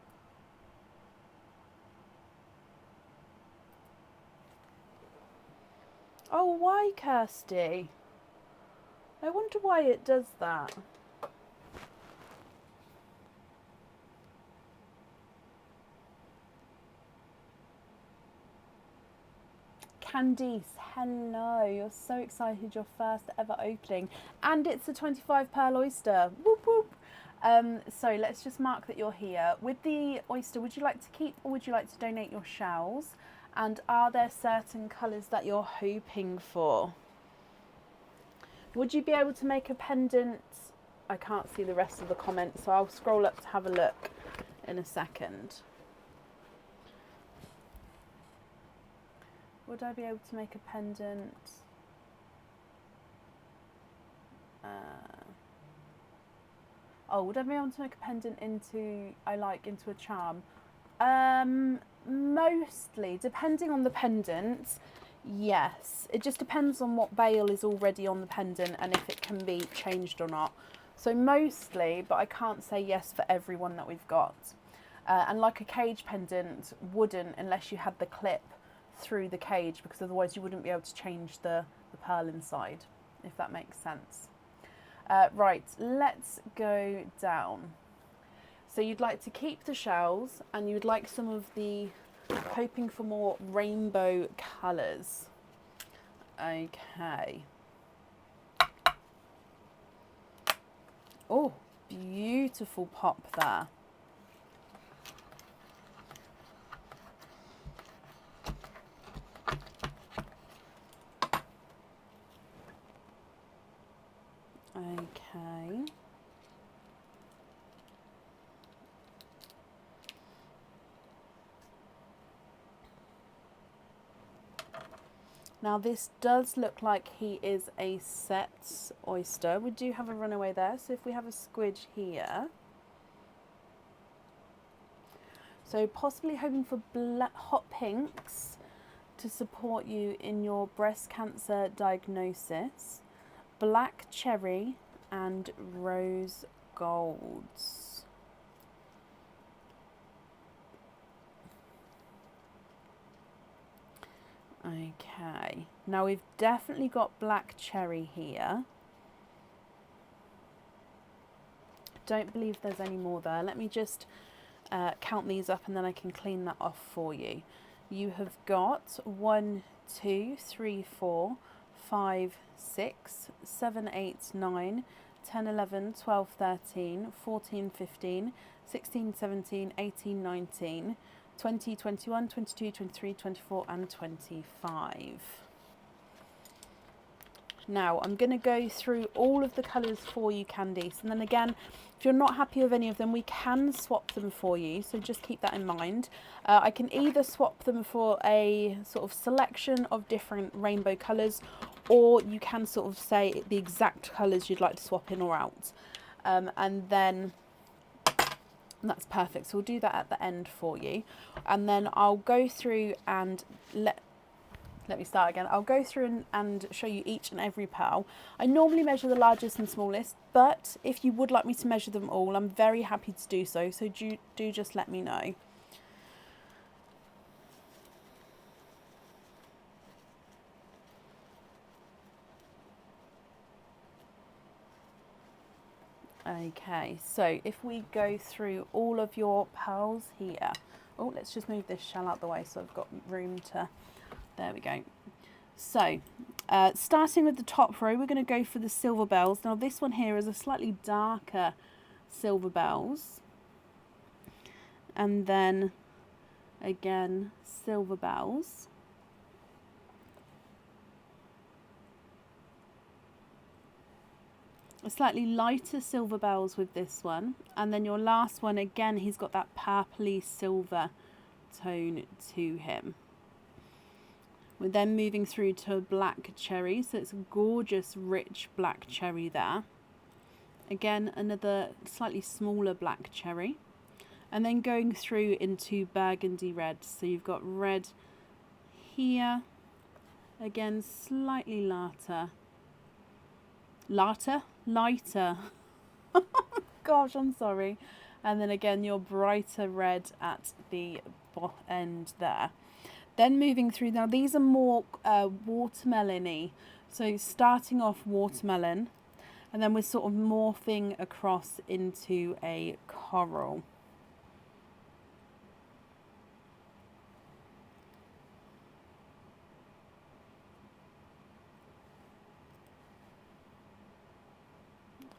Oh, why, Kirsty? I wonder why it does that. Candice, hello. You're so excited, your first ever opening. And it's a 25 pearl oyster. Whoop, whoop. So let's just mark that you're here. With the oyster, would you like to keep or would you like to donate your shells? And are there certain colours that you're hoping for? Would you be able to make a pendant? I can't see the rest of the comments, so I'll scroll up to have a look in a second. Would I be able to make a pendant? Would I be able to make a pendant into a charm? Mostly, depending on the pendant, yes. It just depends on what bail is already on the pendant and if it can be changed or not. So mostly, but I can't say yes for everyone that we've got. And like a cage pendant wouldn't unless you had the clip through the cage, because otherwise you wouldn't be able to change the pearl inside, if that makes sense. Right, let's go down. So you'd like to keep the shells and you'd like some of the, hoping for more rainbow colours. Okay. Oh, beautiful pop there. Okay. Now this does look like he is a set oyster. We do have a runaway there, so if we have a squidge here. So possibly hoping for hot pinks to support you in your breast cancer diagnosis. Black cherry and rose golds. Okay, now we've definitely got black cherry here. Don't believe there's any more there. Let me just count these up and then I can clean that off for you. You have got 1, 2, 3, 4, 5, 6, 7, 8, 9, 10, 11, 12, 13, 14, 15, 16, 17, 18, 19, 20, 21, 22, 23, 24 and 25. Now I'm going to go through all of the colours for you, Candice, and then again, if you're not happy with any of them, we can swap them for you, so just keep that in mind. I can either swap them for a sort of selection of different rainbow colours, or you can sort of say the exact colours you'd like to swap in or out, and then that's perfect. So we'll do that at the end for you, and then I'll go through and let me start again. I'll go through and show you each and every pearl. I normally measure the largest and smallest, but if you would like me to measure them all, I'm very happy to do so. So do just let me know. Okay, so if we go through all of your pearls here. Oh, let's just move this shell out the way so I've got room to... There we go. So, starting with the top row, we're going to go for the silver bells. Now this one here is a slightly darker silver bells. And then, again, silver bells. A slightly lighter silver bells with this one. And then your last one, again, he's got that purpley silver tone to him. We're then moving through to a black cherry, so it's a gorgeous rich black cherry there. Again, another slightly smaller black cherry. And then going through into burgundy red, so you've got red here, again slightly lighter. Gosh, I'm sorry. And then again your brighter red at the end there. Then moving through, now these are more watermelon-y. So starting off watermelon, and then we're sort of morphing across into a coral.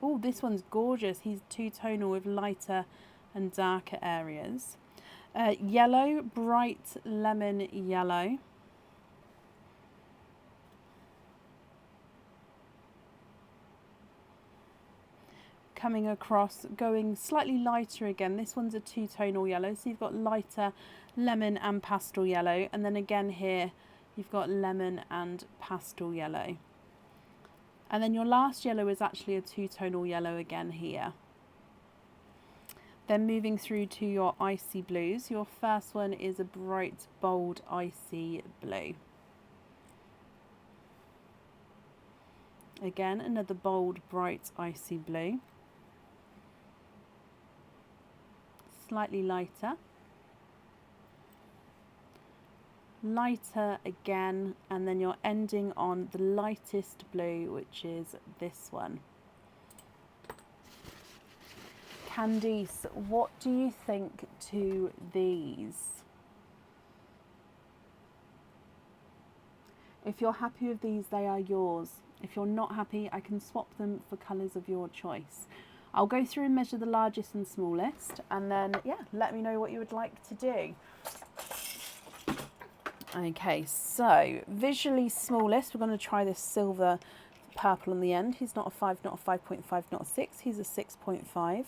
Oh, this one's gorgeous. He's two-tonal with lighter and darker areas. Yellow, bright lemon yellow. Coming across, going slightly lighter again. This one's a two-tonal yellow, so you've got lighter lemon and pastel yellow. And then again here, you've got lemon and pastel yellow. And then your last yellow is actually a two-tonal yellow again here. Then moving through to your icy blues. Your first one is a bright, bold, icy blue. Again, another bold, bright, icy blue. Slightly lighter. Lighter again, and then you're ending on the lightest blue, which is this one. Candice, what do you think to these? If you're happy with these, they are yours. If you're not happy, I can swap them for colours of your choice. I'll go through and measure the largest and smallest, and then, yeah, let me know what you would like to do. Okay, so visually smallest, we're going to try this silver purple on the end. He's not a 5, not a 5.5, not a 6. He's a 6.5.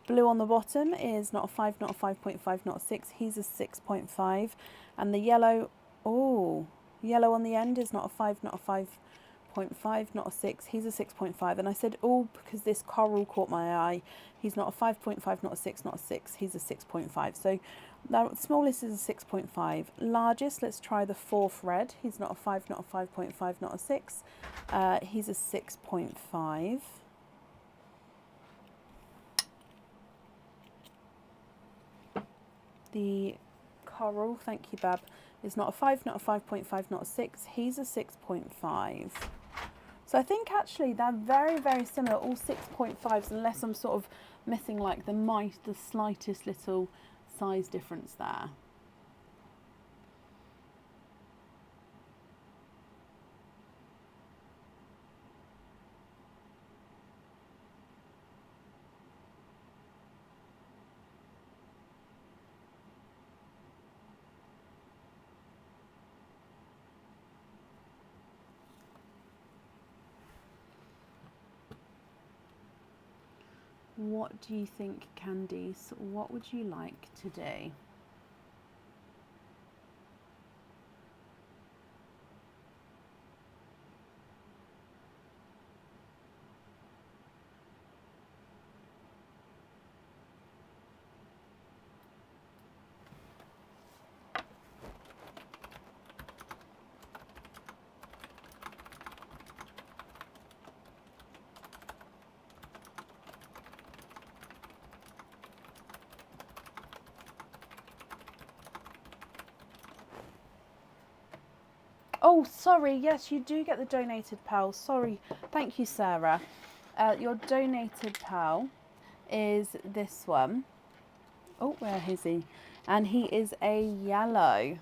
Blue on the bottom is not a 5, not a 5.5, not a 6. He's a 6.5. And the yellow, oh, yellow on the end is not a 5, not a 5.5, not a 6. He's a 6.5. And I said, oh, because this coral caught my eye. He's not a 5.5, not a 6, not a 6. He's a 6.5. So the smallest is a 6.5. Largest, let's try the fourth red. He's not a 5, not a 5.5, not a 6. He's a 6.5. The coral, thank you, Bab, is not a 5, not a 5.5, not a 6. He's a 6.5. So I think actually they're very, very similar, all 6.5s, unless I'm sort of missing like the slightest little size difference there. What do you think, Candice? What would you like to do? Oh, sorry. Yes, you do get the donated pal. Sorry. Thank you, Sarah. Your donated pal is this one. Oh, where is he? And he is a yellow.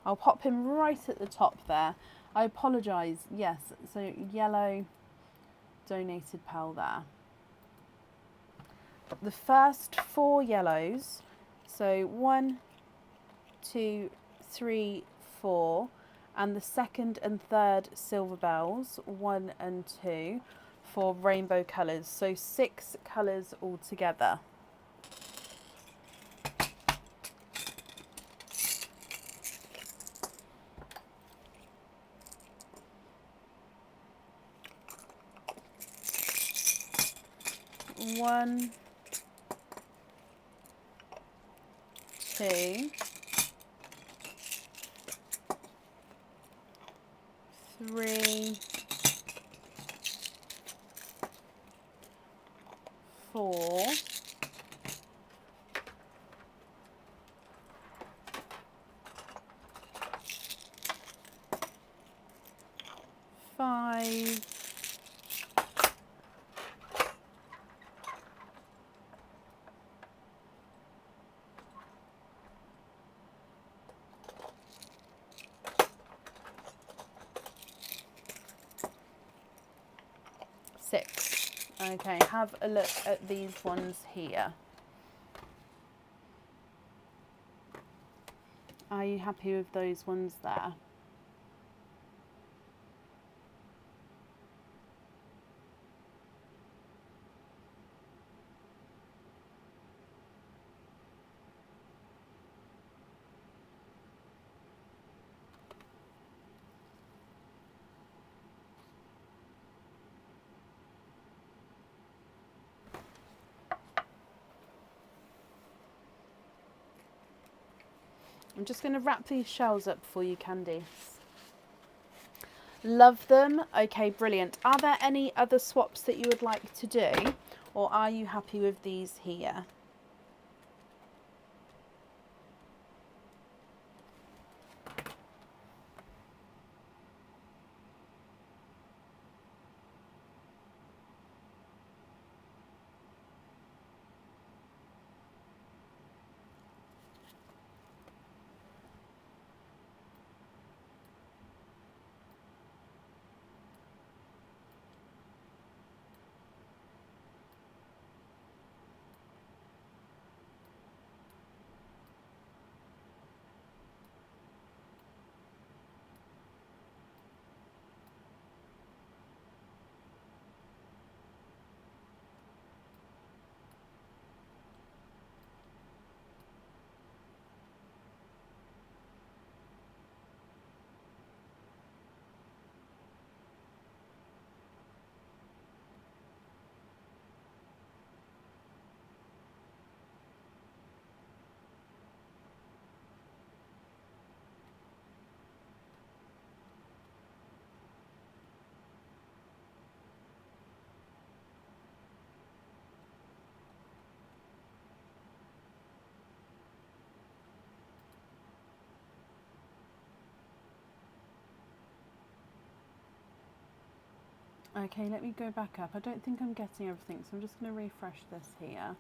I'll pop him right at the top there. I apologise. Yes, so yellow donated pal there. The first 4 yellows, so 1, 2, 3, 4, and the second and third silver bells, 1 and 2, for rainbow colours. So 6 colours altogether. One, 2, 3, 4, 5, 6. Okay, have a look at these ones here. Are you happy with those ones there? I'm just going to wrap these shells up for you, Candice. Love them. Okay, brilliant. Are there any other swaps that you would like to do, or are you happy with these here? Okay, let me go back up. I don't think I'm getting everything, so I'm just going to refresh this here.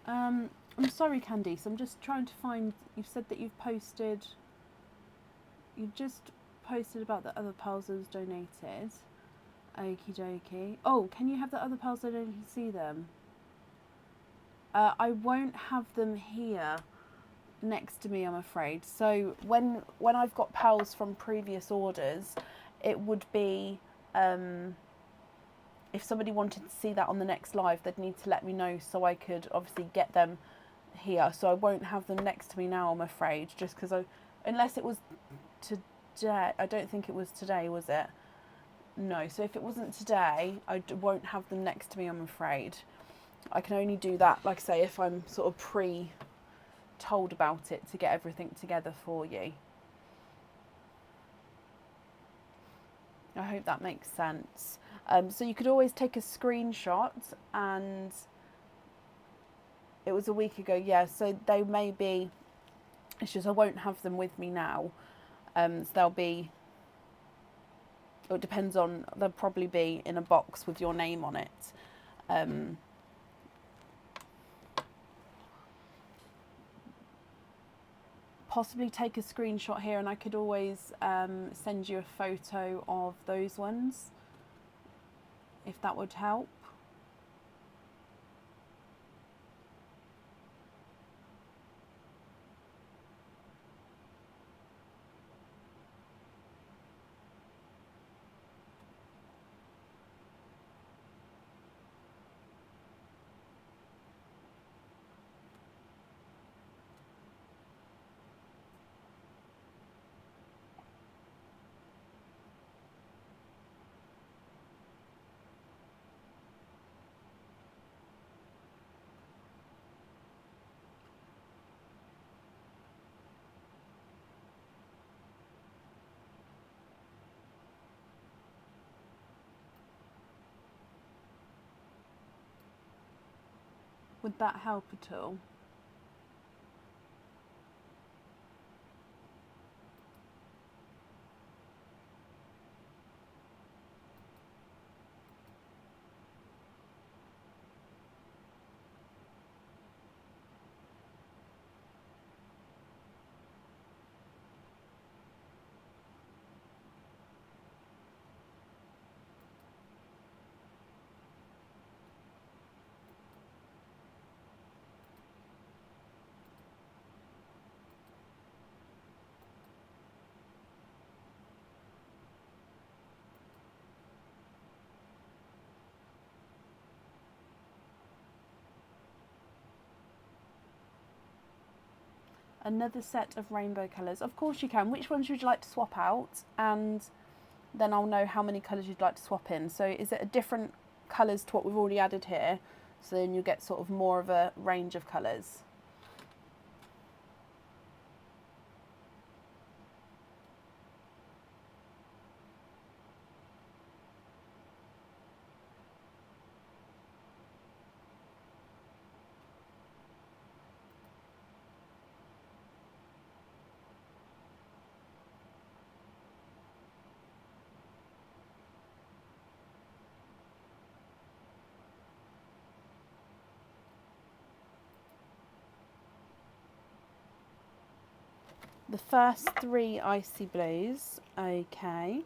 I'm sorry, Candice. I'm just trying to find. You've said that you've just posted about the other pearls that was donated. Okie dokie. Oh, can you have the other pearls so you can see them? I won't have them here next to me, I'm afraid. So when I've got pearls from previous orders, it would be if somebody wanted to see that on the next live, they'd need to let me know so I could obviously get them here. So I won't have them next to me now, I'm afraid, just because unless it was today. I don't think it was today, was it? No. So if it wasn't today, I won't have them next to me, I'm afraid. I can only do that, like I say, if I'm sort of told about it to get everything together for you. I hope that makes sense. So you could always take a screenshot, and it was a week ago, yeah, so they may be, it's just I won't have them with me now. So they'll be, it depends on, they'll probably be in a box with your name on it. Possibly take a screenshot here, and I could always send you a photo of those ones, if that would help. Would that help at all? Another set of rainbow colours. Of course you can. Which ones would you like to swap out? And then I'll know how many colours you'd like to swap in. So is it a different colours to what we've already added here? So then you get sort of more of a range of colours. The first 3 icy blues, okay.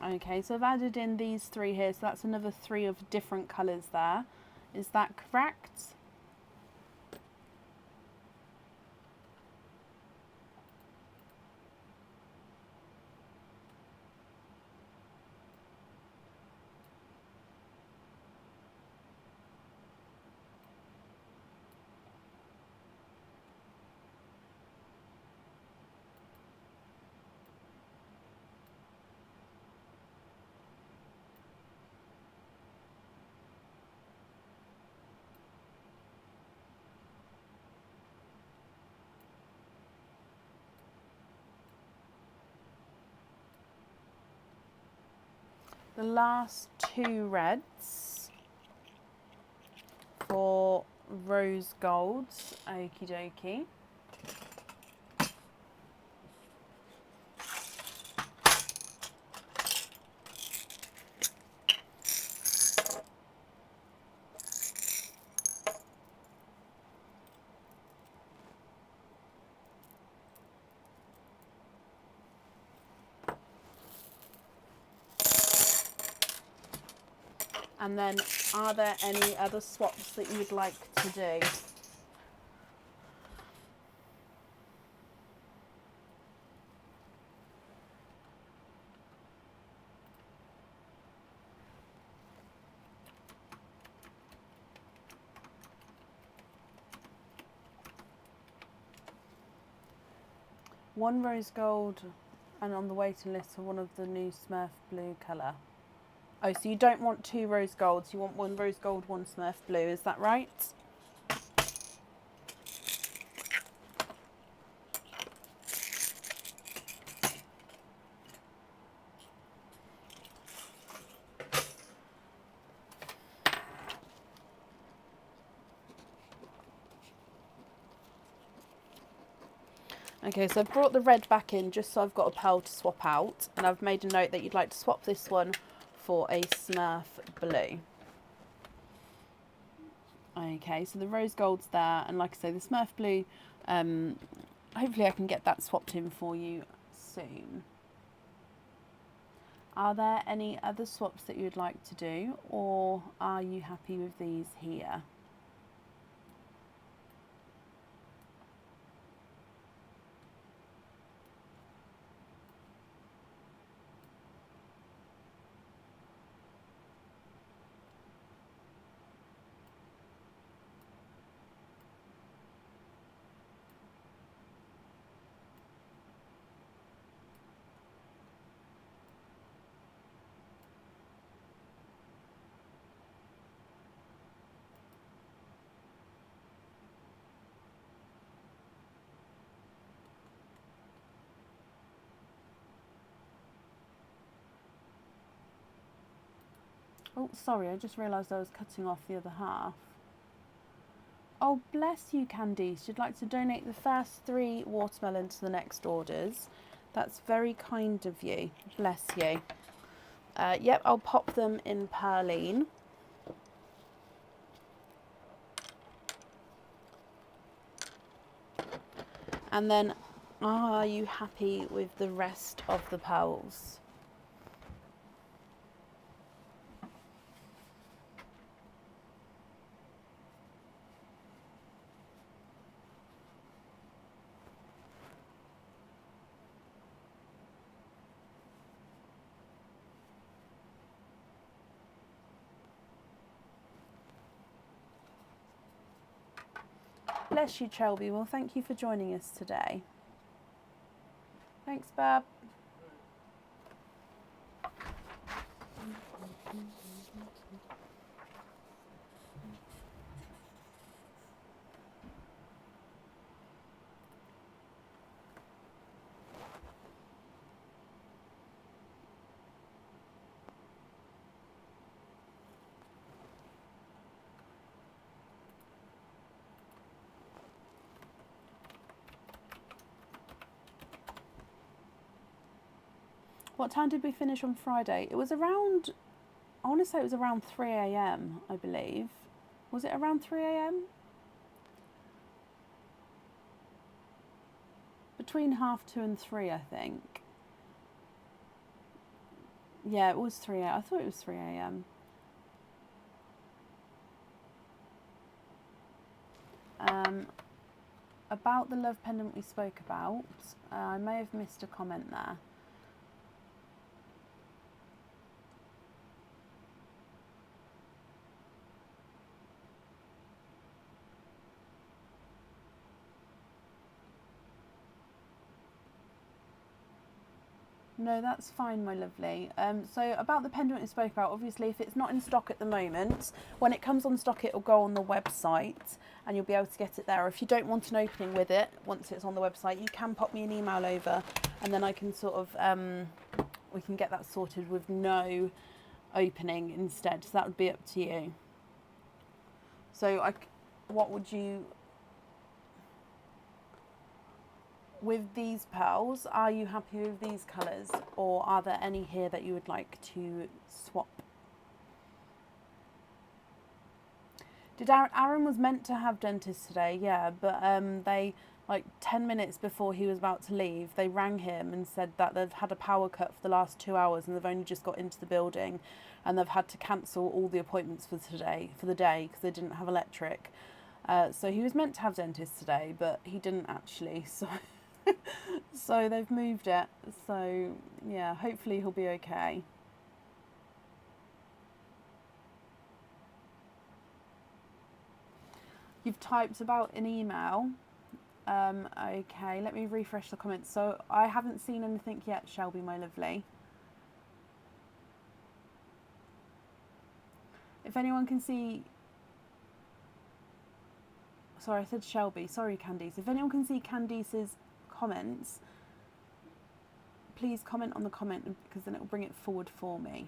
Okay, so I've added in these 3 here, so that's another 3 of different colours there. Is that correct? the last 2 reds for rose golds. Okie dokie. And then, are there any other swaps that you would like to do? One rose gold and on the waiting list for one of the new Smurf blue colour. Oh, so you don't want 2 rose golds, you want 1 rose gold, 1 Smurf blue, is that right? Okay, so I've brought the red back in just so I've got a pearl to swap out, and I've made a note that you'd like to swap this one for a Smurf blue. Okay, so the rose gold's there, and like I say, the Smurf blue, hopefully I can get that swapped in for you soon. Are there any other swaps that you'd like to do, or are you happy with these here? Oh, sorry, I just realised I was cutting off the other half. Oh, bless you, Candice. You'd like to donate the first 3 watermelon to the next orders. That's very kind of you. Bless you. Yep, I'll pop them in Perline. And then, are you happy with the rest of the pearls? Bless you, Chelby. Well, thank you for joining us today. Thanks, Bab. What time did we finish on Friday? It was around, I want to say it was around 3 a.m, I believe. Was it around 3 a.m? Between 2:30 and 3, I think. Yeah, it was 3 a.m. I thought it was 3 a.m. About the love pendant we spoke about, I may have missed a comment there. No, that's fine, my lovely. So about the pendant we spoke about, obviously if it's not in stock at the moment, when it comes on stock it'll go on the website and you'll be able to get it there. If you don't want an opening with it, once it's on the website, you can pop me an email over and then I can sort of, we can get that sorted with no opening instead. So that would be up to you. So what would you, with these pearls, are you happy with these colours, or are there any here that you would like to swap? Did Aaron was meant to have dentist today, yeah, but they, like 10 minutes before he was about to leave, they rang him and said that they've had a power cut for the last 2 hours and they've only just got into the building, and they've had to cancel all the appointments for the day because they didn't have electric. So he was meant to have dentist today, but he didn't actually, so so they've moved it. So yeah, hopefully he'll be okay. You've typed about an email. Okay, let me refresh the comments. So I haven't seen anything yet, Shelby, my lovely. If anyone can see... Sorry, I said Shelby. Sorry, Candice. If anyone can see Candice's comments, please comment on the comment, because then it will bring it forward for me.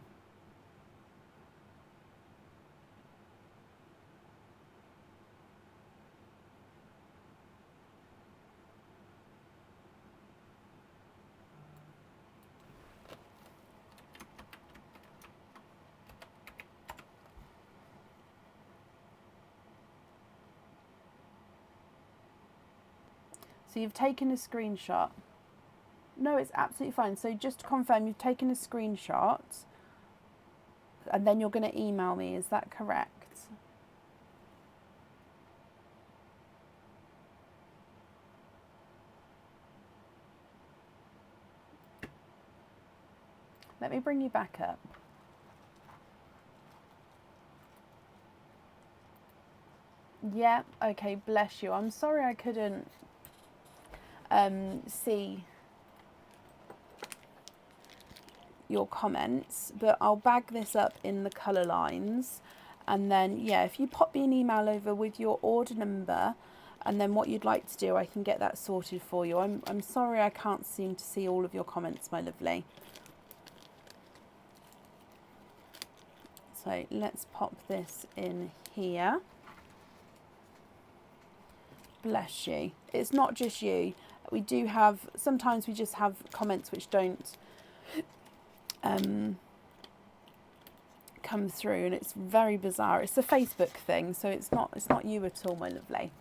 So you've taken a screenshot. No, it's absolutely fine. So just to confirm, you've taken a screenshot and then you're going to email me. Is that correct? Let me bring you back up. Yeah, okay, bless you. I'm sorry I couldn't see your comments, but I'll bag this up in the colour lines, and then yeah, if you pop me an email over with your order number and then what you'd like to do, I can get that sorted for you. I'm sorry I can't seem to see all of your comments, my lovely. So let's pop this in here. Bless you. It's not just you. We do have, sometimes we just have comments which don't come through, and it's very bizarre. It's a Facebook thing, so it's not you at all, my lovely.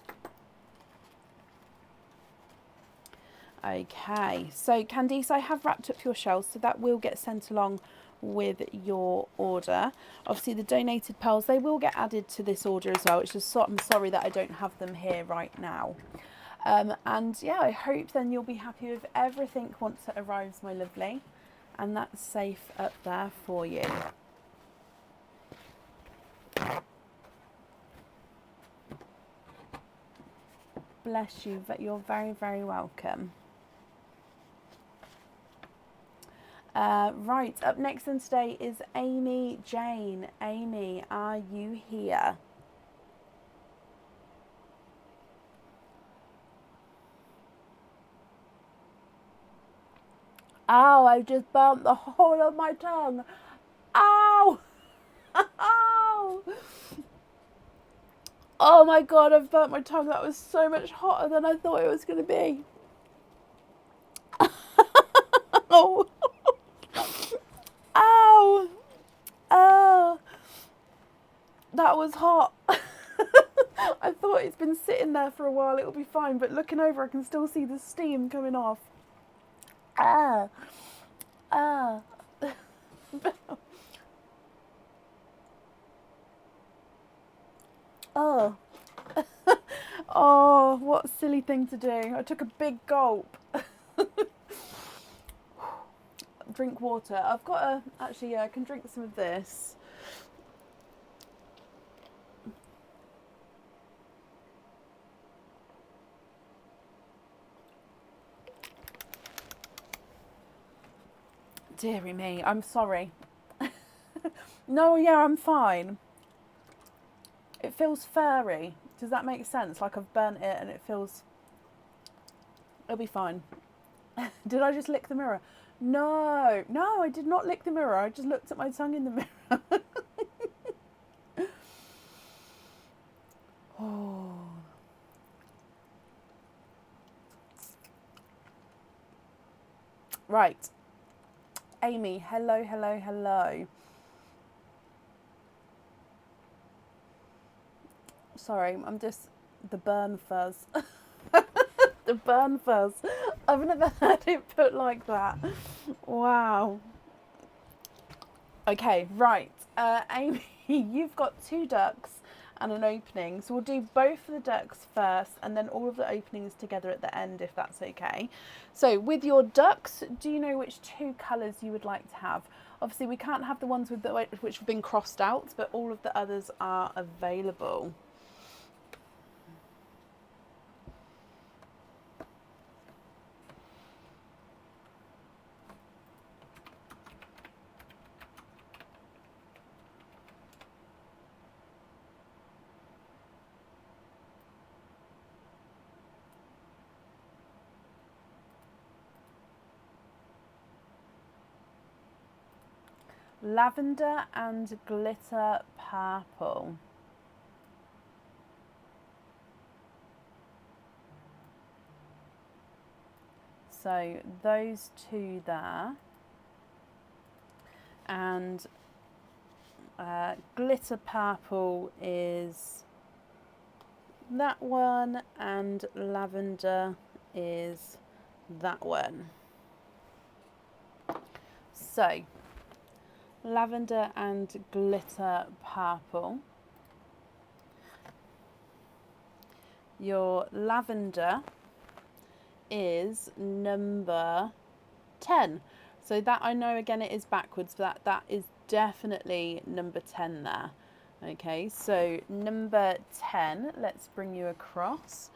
Okay, so Candice, I have wrapped up your shells, so that will get sent along with your order. Obviously the donated pearls, they will get added to this order as well. It's just I'm sorry that I don't have them here right now. And yeah, I hope then you'll be happy with everything once it arrives, my lovely, and that's safe up there for you. Bless you, but you're very, very welcome. Right, up next then today is Amy Jane. Amy, are you here? Ow, I just burnt the whole of my tongue. Ow! Ow! Oh my god, I've burnt my tongue. That was so much hotter than I thought it was going to be. Oh! Ow! Oh! That was hot. I thought it's been sitting there for a while, it'll be fine, but looking over I can still see the steam coming off. Ah! Ah! Oh. Oh, what a silly thing to do. I took a big gulp. Drink water. I've got a... Actually, yeah, I can drink some of this. Deary me, I'm sorry. No, yeah, I'm fine. It feels furry. Does that make sense? Like I've burnt it and it feels... It'll be fine. Did I just lick the mirror? No, no, I did not lick the mirror. I just looked at my tongue in the mirror. Oh. Right. Amy, hello, hello, hello. Sorry, I'm just the burn fuzz. The burn fuzz. I've never heard it put like that. Wow. Okay, right. Amy, you've got 2 ducks and an opening. So we'll do both of the ducks first and then all of the openings together at the end, if that's okay. So with your ducks, do you know which 2 colours you would like to have? Obviously, we can't have the ones with which have been crossed out, but all of the others are available. Lavender and glitter purple. So those 2 there. And glitter purple is that one, and lavender is that one. So lavender and glitter purple. Your lavender is number 10. So that, I know again it is backwards, but that is definitely number 10 there. Okay, so number 10, let's bring you across.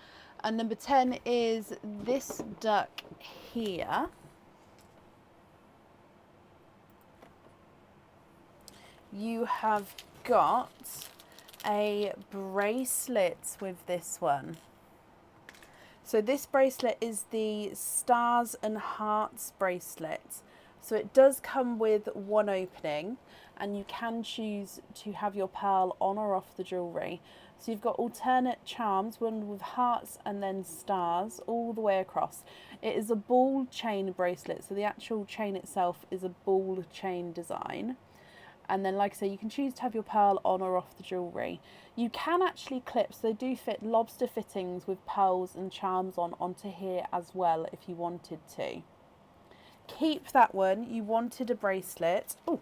And number 10 is this duck here. You have got a bracelet with this one. So this bracelet is the Stars and Hearts bracelet. So it does come with 1 opening, and you can choose to have your pearl on or off the jewellery. So you've got alternate charms, one with hearts and then stars all the way across. It is a ball chain bracelet, so the actual chain itself is a ball chain design. And then, like I say, you can choose to have your pearl on or off the jewellery. You can actually clip, so they do fit lobster fittings with pearls and charms onto here as well if you wanted to. Keep that one. You wanted a bracelet. Oh,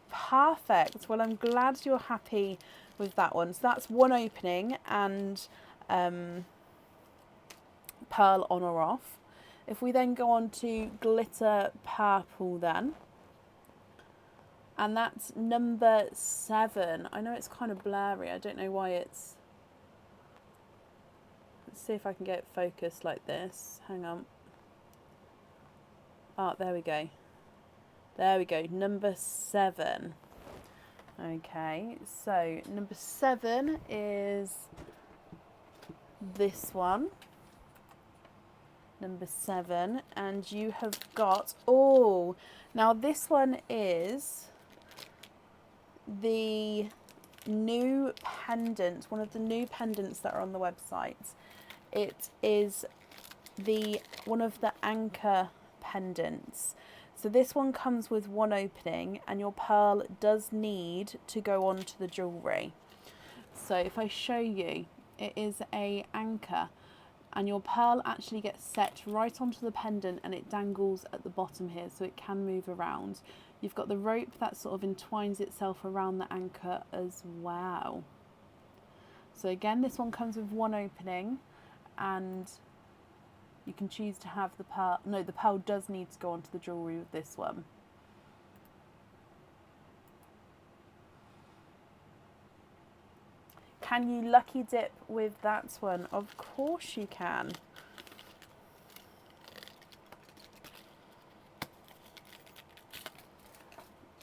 perfect. Well, I'm glad you're happy with that one. So that's 1 opening and pearl on or off. If we then go on to glitter purple then. And that's number 7. I know it's kind of blurry. I don't know why it's... Let's see if I can get it focused like this. Hang on. Ah, there we go. There we go. Number 7. Okay, so number 7 is this one. Number 7. And you have got... Oh, now this one is... the new pendant, one of the new pendants that are on the website. It is one of the anchor pendants. So this one comes with 1 opening, and your pearl does need to go onto the jewellery. So if I show you, it is a anchor, and your pearl actually gets set right onto the pendant, and it dangles at the bottom here, so it can move around. You've got the rope that sort of entwines itself around the anchor as well. So again, this one comes with 1 opening, and you can choose to have the pearl. No, the pearl does need to go onto the jewellery with this one. Can you lucky dip with that one? Of course you can.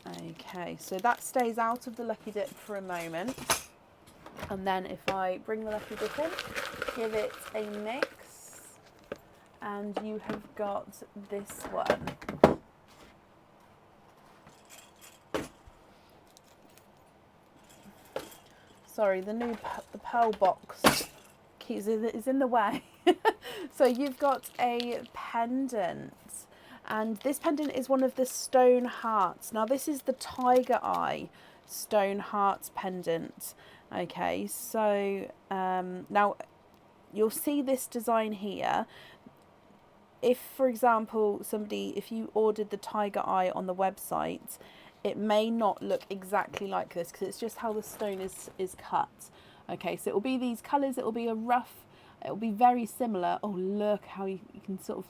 Okay, so that stays out of the lucky dip for a moment. And then if I bring the lucky dip in, give it a mix, and you have got this one. Sorry, the pearl box is in the way. So you've got a pendant, and this pendant is one of the stone hearts. Now this is the tiger eye stone hearts pendant. Okay, so now you'll see this design here. If, for example, if you ordered the tiger eye on the website, it may not look exactly like this because it's just how the stone is cut. Okay, so it will be these colours, it will be it will be very similar. Oh, look how you can sort of,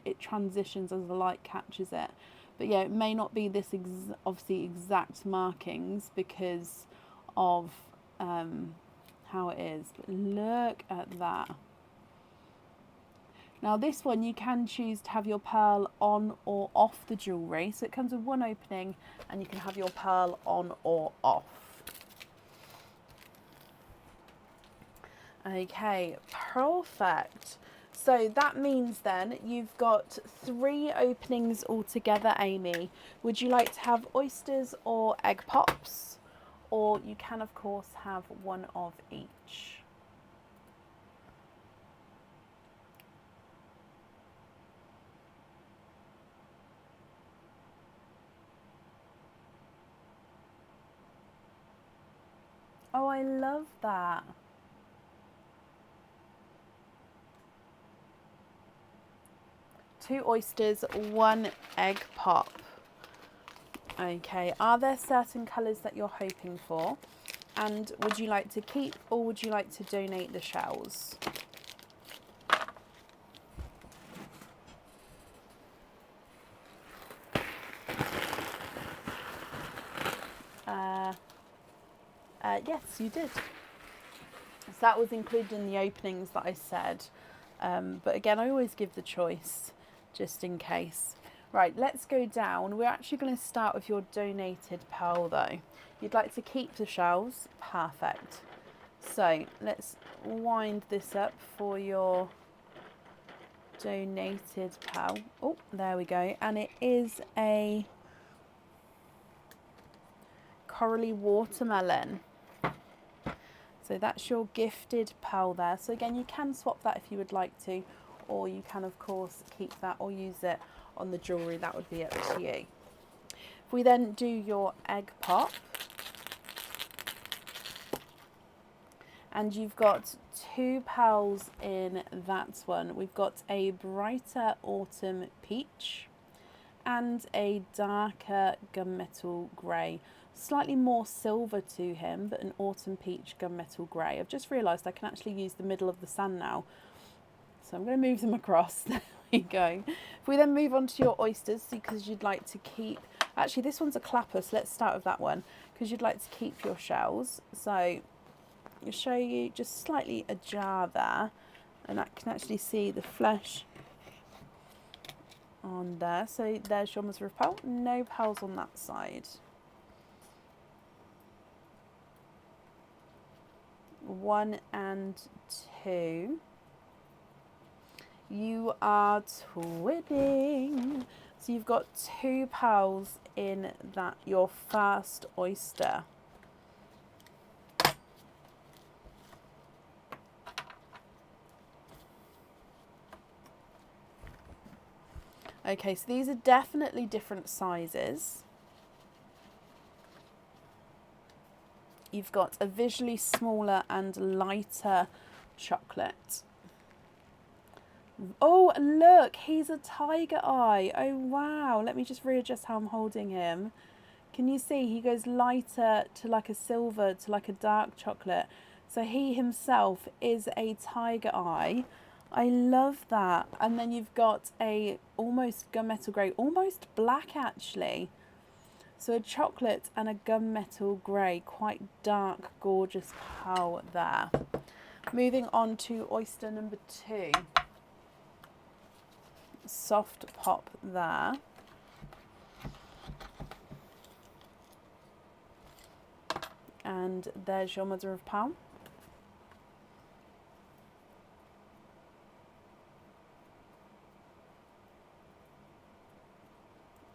it transitions as the light catches it. But yeah, it may not be this obviously exact markings because of how it is. But look at that. Now this one, you can choose to have your pearl on or off the jewellery. So it comes with one opening and you can have your pearl on or off. Okay, perfect. So that means then you've got 3 openings altogether, Amy. Would you like to have oysters or egg pops? Or you can of course have one of each. Oh, I love that. Two oysters, 1 egg pop. Okay, are there certain colours that you're hoping for? And would you like to keep or would you like to donate the shells? Yes, you did. So that was included in the openings that I said. But again, I always give the choice just in case. Right, let's go down. We're actually going to start with your donated pearl though. You'd like to keep the shells? Perfect. So let's wind this up for your donated pearl. Oh, there we go. And it is a corally watermelon. So that's your gifted pearl there. So again, you can swap that if you would like to, or you can of course keep that or use it on the jewellery. That would be up to you. If we then do your egg pop, and you've got 2 pearls in that one. We've got a brighter autumn peach and a darker gunmetal grey. Slightly more silver to him, but an autumn peach gunmetal grey. I've just realised I can actually use the middle of the sand now. So I'm going to move them across. There we go. If we then move on to your oysters, because you'd like to keep... Actually, this one's a clapper, so let's start with that one. Because you'd like to keep your shells. So I'll show you just slightly ajar there. And I can actually see the flesh on there. So there's your mother of pearl. No pearls on that side. 1 and 2. You are twinning. So you've got 2 pearls in that, your first oyster. Okay, so these are definitely different sizes. You've got a visually smaller and lighter chocolate. Oh, look, he's a tiger eye. Oh, wow. Let me just readjust how I'm holding him. Can you see he goes lighter to like a silver to like a dark chocolate? So he himself is a tiger eye. I love that. And then you've got a almost gunmetal grey, almost black actually. So a chocolate and a gunmetal grey, quite dark, gorgeous pearl there. Moving on to oyster number 2. Soft pop there. And there's your mother of pearl.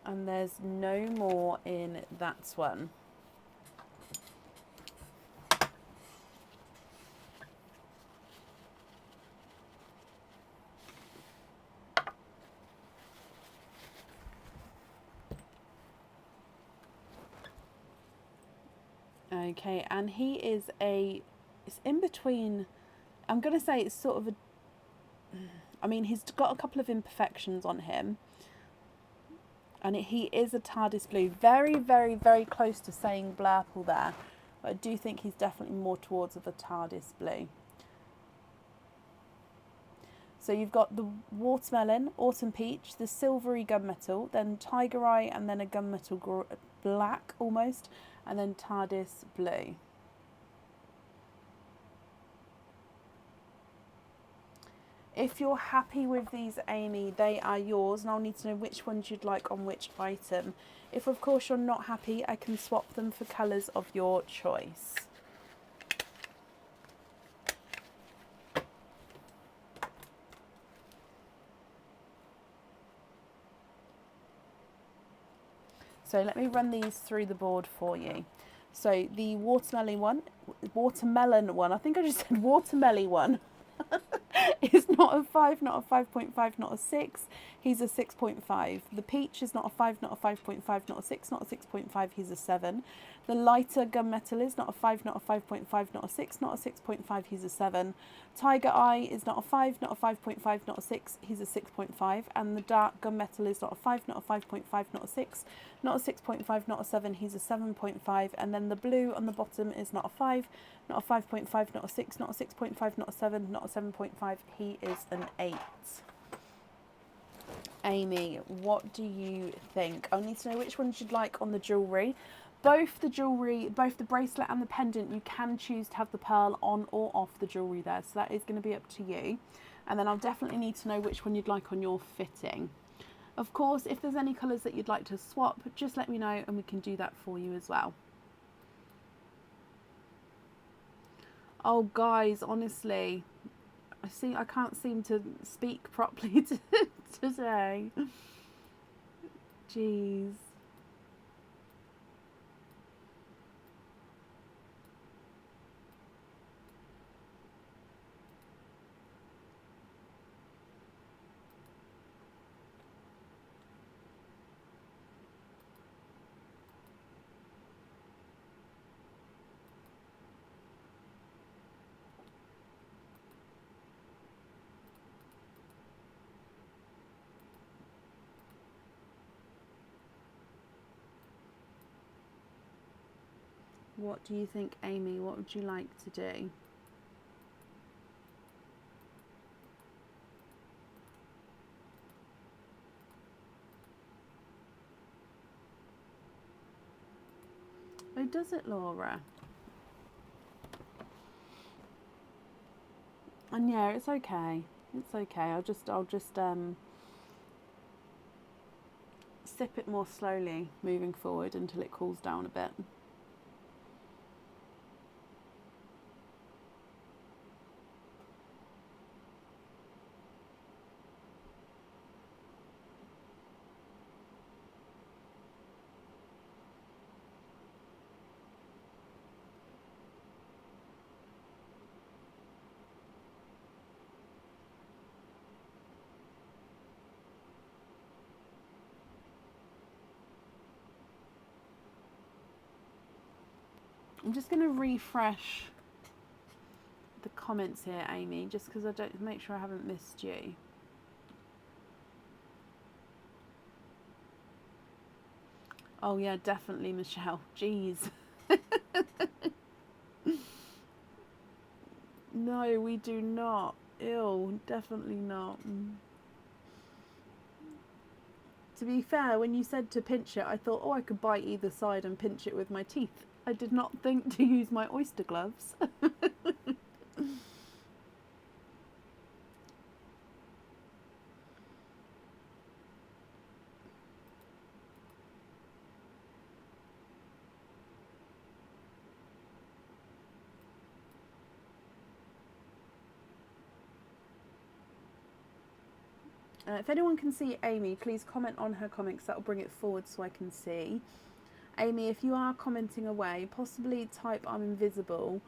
And there's no more in that one. Okay, and he is it's in between, I'm going to say it's sort of I mean, he's got a couple of imperfections on him. And he is a TARDIS blue. Very, very, very close to saying Blurple there. But I do think he's definitely more towards of a TARDIS blue. So you've got the watermelon, autumn peach, the silvery gunmetal, then tiger eye, and then a gunmetal black almost, and then TARDIS blue. If you're happy with these, Amy, they are yours, and I'll need to know which ones you'd like on which item. If, of course, you're not happy, I can swap them for colours of your choice. So let me run these through the board for you. So the watermelon one, I think I just said watermelon one. Is not a 5, not a 5.5, not a 6. He's a 6.5. The peach is not a 5, not a 5.5, not a 6, not a 6.5. He's a 7. The lighter gunmetal is not a 5, not a 5.5, not a 6, not a 6.5. He's a 7. Tiger eye is not a 5, not a 5.5, not a 6. He's a 6.5. And the dark gunmetal is not a 5, not a 5.5, not a 6, not a 6.5, not a 7. He's a 7.5. And then the blue on the bottom is not a 5, not a 5.5, not a 6, not a 6.5, not a 7, not a 7.5. He is an 8. Amy, what do you think? I need to know which ones you'd like on the jewellery. Both the jewellery, both the bracelet and the pendant, you can choose to have the pearl on or off the jewellery there. So that is going to be up to you. And then I'll definitely need to know which one you'd like on your fitting. Of course, if there's any colours that you'd like to swap, just let me know and we can do that for you as well. Oh, guys, honestly, I can't seem to speak properly today. Jeez. What do you think, Amy? What would you like to do? Oh, does it, Laura? And yeah, it's okay. It's okay. I'll just sip it more slowly moving forward until it cools down a bit. I'm just going to refresh the comments here, Amy, just because I don't make sure I haven't missed you. Oh yeah, definitely, Michelle. Jeez. No, we do not. Ew, definitely not. To be fair, when you said to pinch it, I thought, oh, I could bite either side and pinch it with my teeth. I did not think to use my oyster gloves. If anyone can see Amy, please comment on her comments. That will bring it forward so I can see. Amy, if you are commenting away, possibly type I'm invisible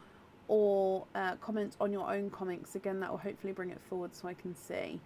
or comment on your own comics. Again, that will hopefully bring it forward so I can see.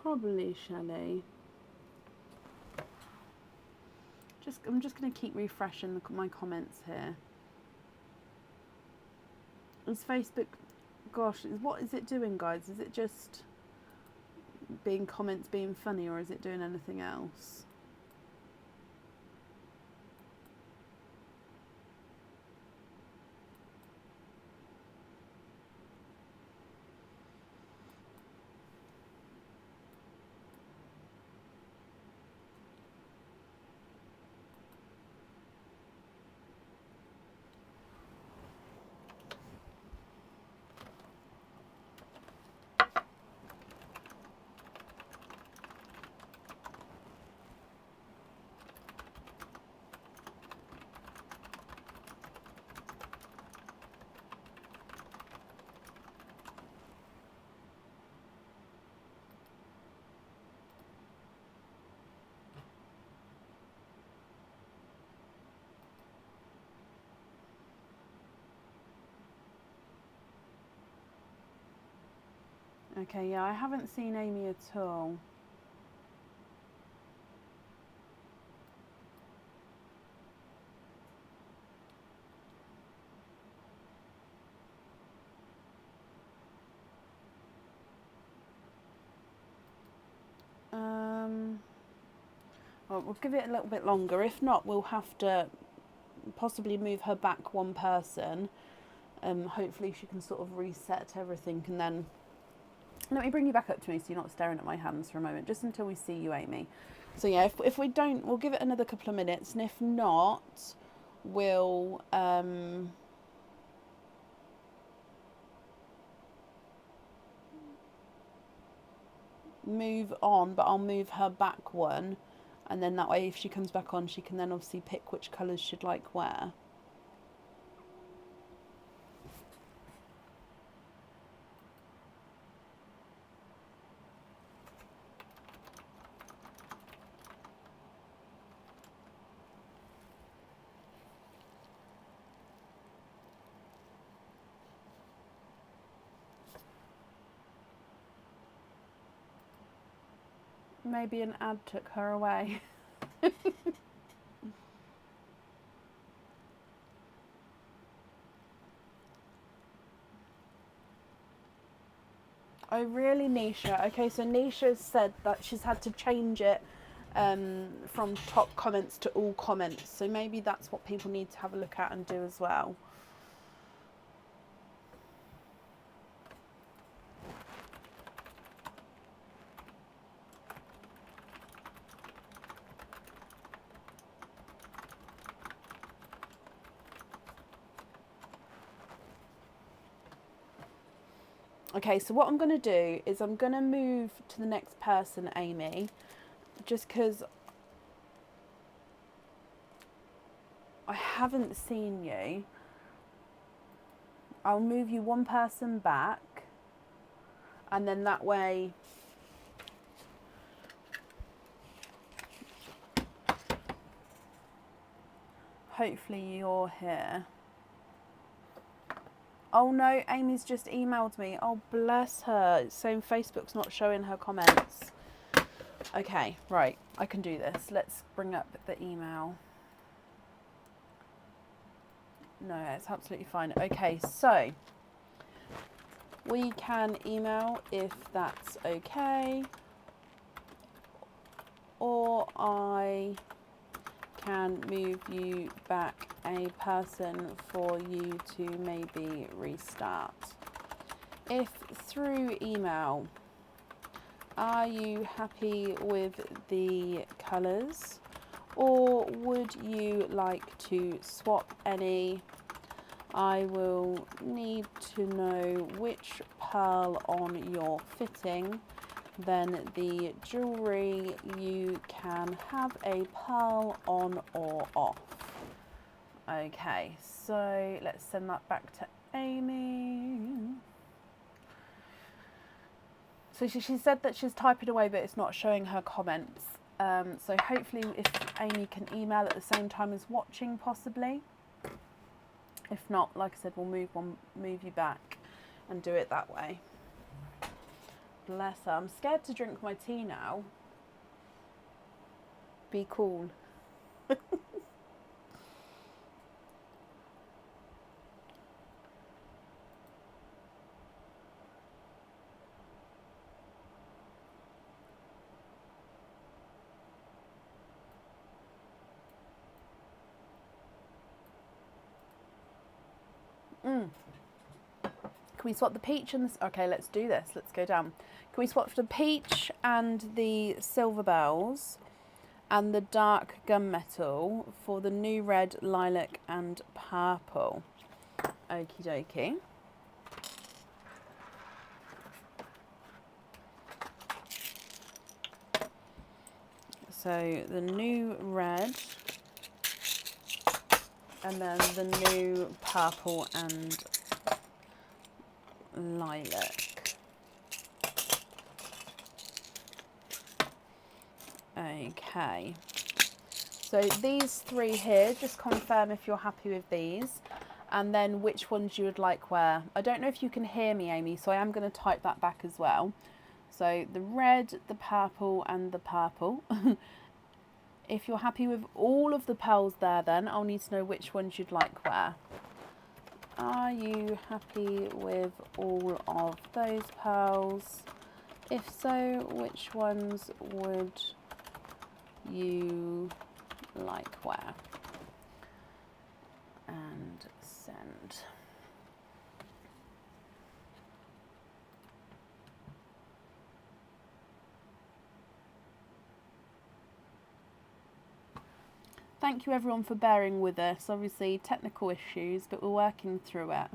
Probably Shelley. I'm just going to keep refreshing my comments here. Is Facebook, gosh, what is it doing, guys? Is it just comments being funny, or is it doing anything else? Okay, yeah, I haven't seen Amy at all. Well, we'll give it a little bit longer. If not, we'll have to possibly move her back one person. Hopefully she can sort of reset everything, and then let me bring you back up to me so you're not staring at my hands for a moment, just until we see you, Amy. So yeah, if we don't, we'll give it another couple of minutes, and if not, we'll move on, but I'll move her back one, and then that way if she comes back on, she can then obviously pick which colours she'd like where. Maybe an ad took her away. Oh really, Nisha? Okay, so Nisha said that she's had to change it from top comments to all comments, so maybe that's what people need to have a look at and do as well. Okay, so what I'm going to do is I'm going to move to the next person, Amy, just because I haven't seen you. I'll move you one person back, and then that way hopefully you're here. Oh no, Amy's just emailed me. Oh, bless her. It's saying Facebook's not showing her comments. Okay, right. I can do this. Let's bring up the email. No, it's absolutely fine. Okay, so we can email if that's okay. Or I can move you back a person for you to maybe restart. If through email, are you happy with the colours, or would you like to swap any? I will need to know which pearl on your fitting. Then the jewellery, you can have a pearl on or off. Okay, so let's send that back to Amy. So she said that she's typing away, but it's not showing her comments. So hopefully if Amy can email at the same time as watching, possibly. If not, like I said, we'll move you back and do it that way. Bless her. I'm scared to drink my tea now. Be cool. Can we swap the peach and the... Okay, let's do this. Let's go down. Can we swap the peach and the silver bells and the dark gunmetal for the new red, lilac and purple? Okie dokie. So the new red and then the new purple and lilac. Okay. So these three here, just confirm if you're happy with these and then which ones you would like where. I don't know if you can hear me, Amy, so I am going to type that back as well. So the red, the purple and the purple. If you're happy with all of the pearls there, then I'll need to know which ones you'd like where. Are you happy with all of those pearls? If so, which ones would you like where? And send. Thank you everyone for bearing with us. Obviously technical issues, but we're working through it.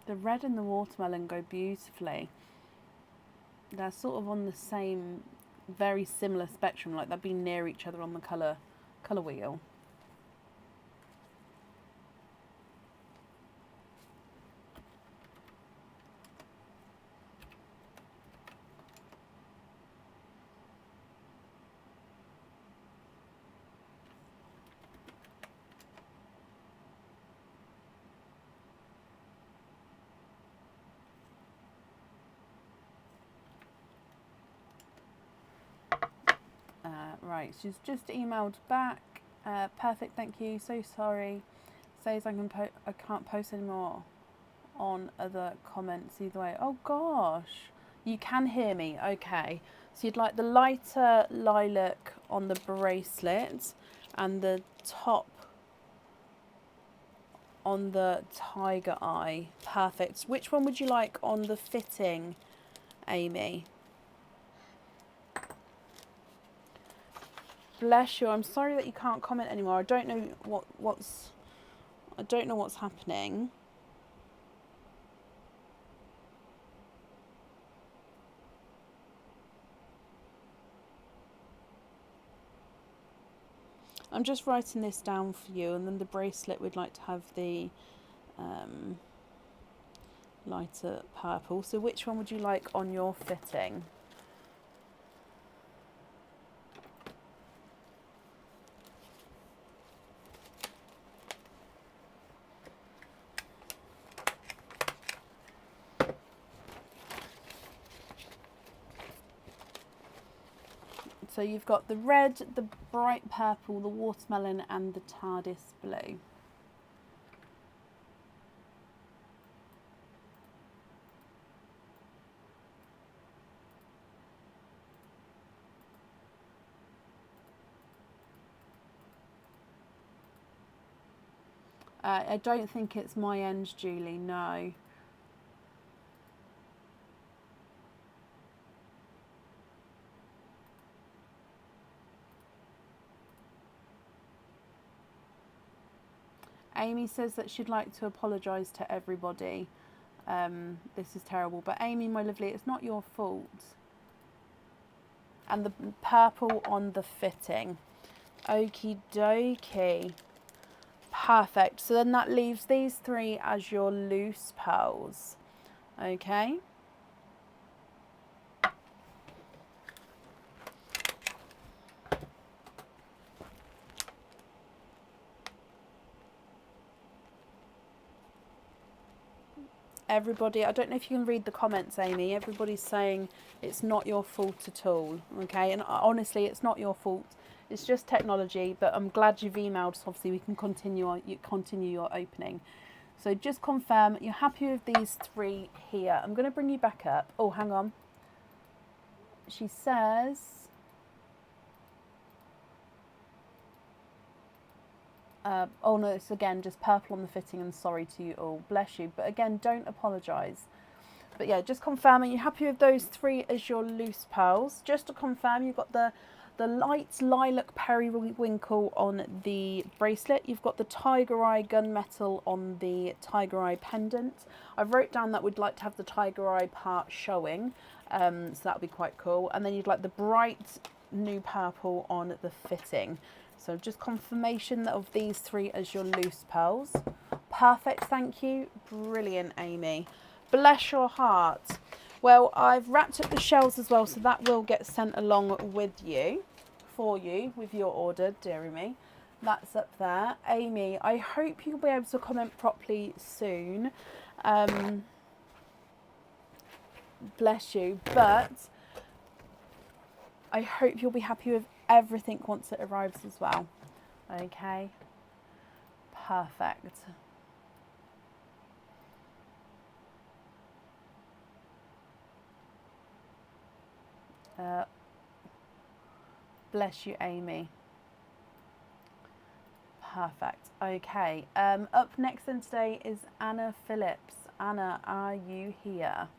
The red and the watermelon go beautifully. They're sort of on the same, very similar spectrum, like they'd be near each other on the colour wheel. Right, she's just emailed back. Perfect, thank you. So sorry. Says I can't post anymore on other comments either way. Oh gosh, you can hear me. Okay, so you'd like the lighter lilac on the bracelet and the top on the tiger eye. Perfect. Which one would you like on the fitting, Amy? Bless you. I'm sorry that you can't comment anymore. I don't know what's happening. I'm just writing this down for you, and then the bracelet we'd like to have the lighter purple. So which one would you like on your fitting? So you've got the red, the bright purple, the watermelon and the TARDIS blue. I don't think it's my end, Julie, no. Amy says that she'd like to apologise to everybody. This is terrible. But Amy, my lovely, it's not your fault. and the purple on the fitting. Okie dokie. Perfect. So then that leaves these three as your loose pearls. Okay. Everybody, I don't know if you can read the comments, Amy. Everybody's saying it's not your fault at all. Okay, and honestly, it's not your fault. It's just technology. But I'm glad you've emailed, so obviously we can continue your opening. So just confirm you're happy with these three here. I'm going to bring you back up. Oh, hang on. She says, oh no, it's again just purple on the fitting and sorry to you all. Bless you. But again, don't apologise. But yeah, just confirming you're happy with those three as your loose pearls. Just to confirm, you've got the light lilac periwinkle on the bracelet. You've got the tiger eye gunmetal on the tiger eye pendant. I wrote down that we'd like to have the tiger eye part showing, so that would be quite cool. And then you'd like the bright new purple on the fitting. So just confirmation of these three as your loose pearls. Perfect, thank you. Brilliant, Amy. Bless your heart. Well, I've wrapped up the shells as well, so that will get sent along with you, for you, with your order, dearie me. That's up there. Amy, I hope you'll be able to comment properly soon. Bless you. But I hope you'll be happy with everything once it arrives as well. Okay. Perfect. Bless you, Amy. Perfect. Okay. Up next then today is Anna Phillips. Anna, are you here?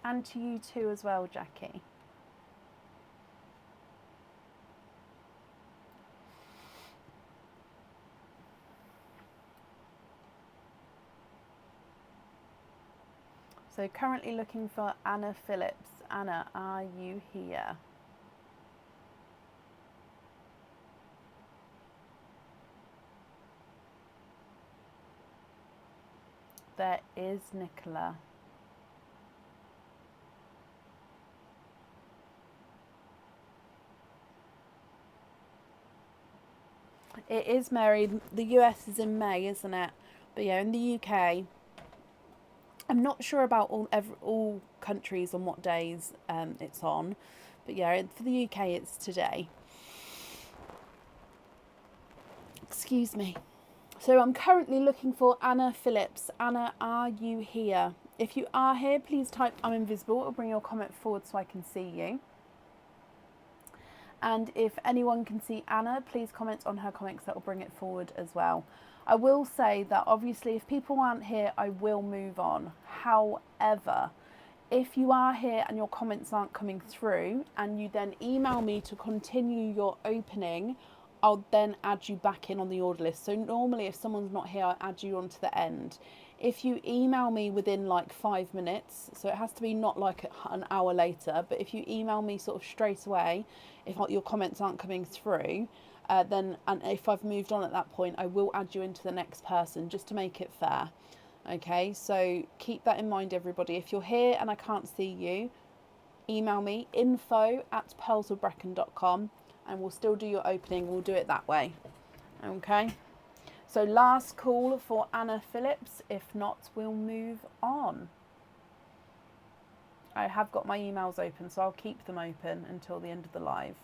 And to you too as well, Jackie. So currently looking for Anna Phillips. Anna, are you here? There is Nicola. It is Mary. The US is in May, isn't it? But yeah, in the UK, I'm not sure about all countries on what days it's on. But yeah, for the UK, it's today. Excuse me. So I'm currently looking for Anna Phillips. Anna, are you here? If you are here, please type I'm invisible or bring your comment forward so I can see you. And if anyone can see Anna, please comment on her comments, that will bring it forward as well. I will say that obviously if people aren't here, I will move on. However, if you are here and your comments aren't coming through and you then email me to continue your opening, I'll then add you back in on the order list. So normally if someone's not here, I add you on to the end. If you email me within like 5 minutes, so it has to be not like an hour later, but if you email me sort of straight away, if your comments aren't coming through, then, and if I've moved on at that point, I will add you into the next person just to make it fair. Okay, so keep that in mind, everybody. If you're here and I can't see you, email me info@pearlswithbrecken.com and we'll still do your opening. We'll do it that way. Okay. So last call for Anna Phillips. If not, we'll move on. I have got my emails open, so I'll keep them open until the end of the live.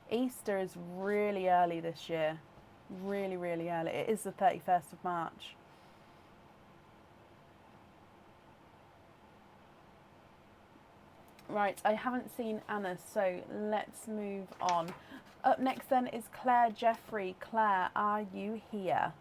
Easter is really early this year. Really, really early. It is the 31st of March. Right, I haven't seen Anna, so let's move on. Up next then is Claire Jeffrey. Claire, are you here?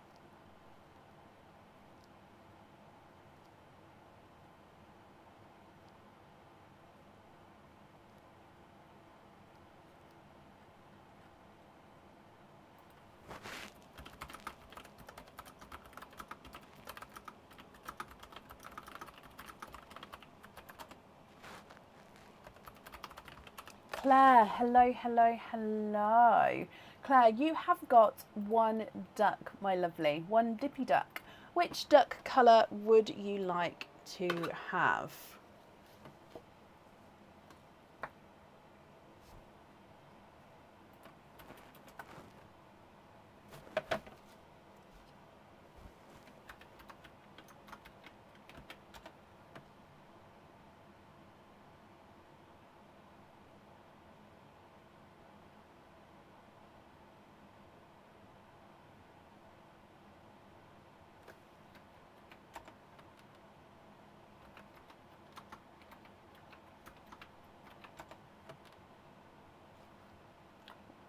Claire, hello, hello, hello. Claire, you have got one duck, my lovely, one Dippy Duck. Which duck colour would you like to have?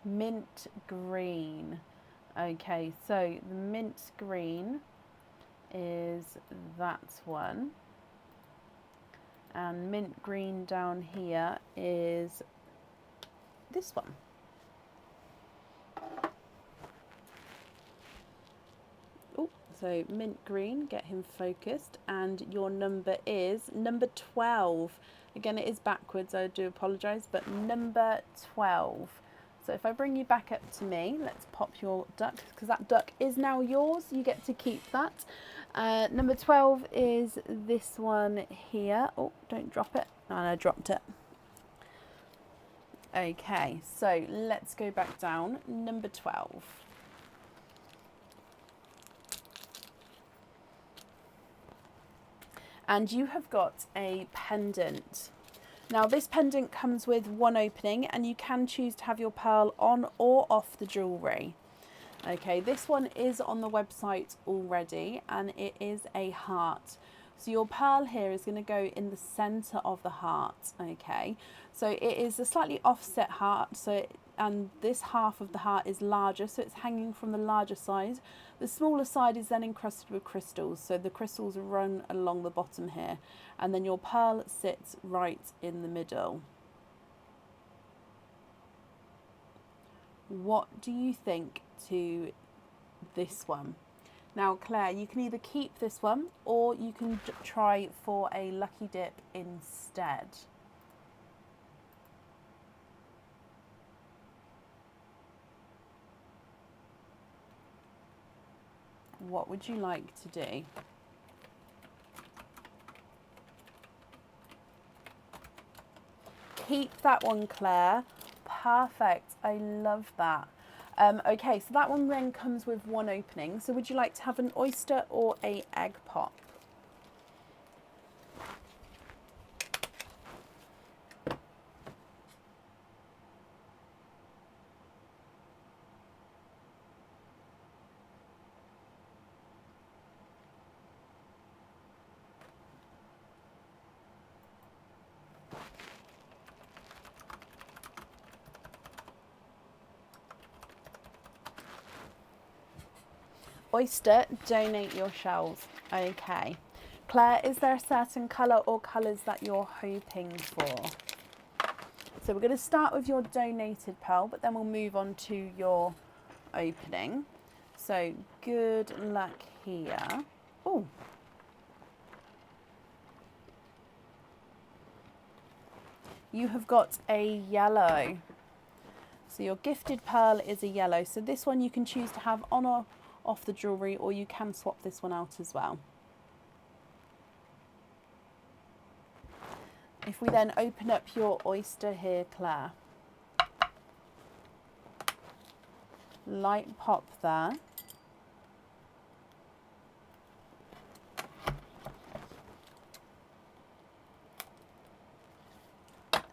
Mint green. Okay, so the mint green is that one. And mint green down here is this one. Oh, so mint green, get him focused. And your number is number 12. Again, it is backwards, I do apologise, but number 12. So if I bring you back up to me, let's pop your duck, because that duck is now yours. You get to keep that. Number 12 is this one here. Oh, don't drop it. No, I dropped it. Okay, so let's go back down. Number 12. And you have got a pendant. Now this pendant comes with one opening and you can choose to have your pearl on or off the jewellery. Okay, this one is on the website already and it is a heart. So your pearl here is going to go in the centre of the heart. Okay, so it is a slightly offset heart, and this half of the heart is larger, so it's hanging from the larger side. The smaller side is then encrusted with crystals, so the crystals run along the bottom here, and then your pearl sits right in the middle. What do you think to this one? Now Claire, you can either keep this one or you can try for a lucky dip instead. What would you like to do? Keep that one, Claire. Perfect. I love that. Okay, so that one then comes with one opening. So would you like to have an oyster or a egg pop? Oyster, donate your shells. Okay. Claire, is there a certain colour or colours that you're hoping for? So we're going to start with your donated pearl, but then we'll move on to your opening. So good luck here. Oh. You have got a yellow. So your gifted pearl is a yellow. So this one you can choose to have on or off the jewellery, or you can swap this one out as well. If we then open up your oyster here, Claire. Light pop there.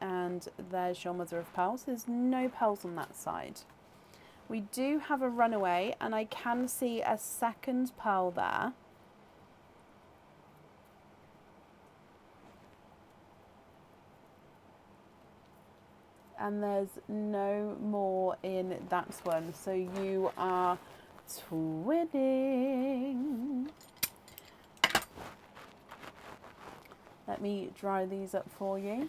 And there's your mother of pearls. There's no pearls on that side. We do have a runaway, and I can see a second pearl there. and there's no more in that one. So you are twinning. Let me dry these up for you.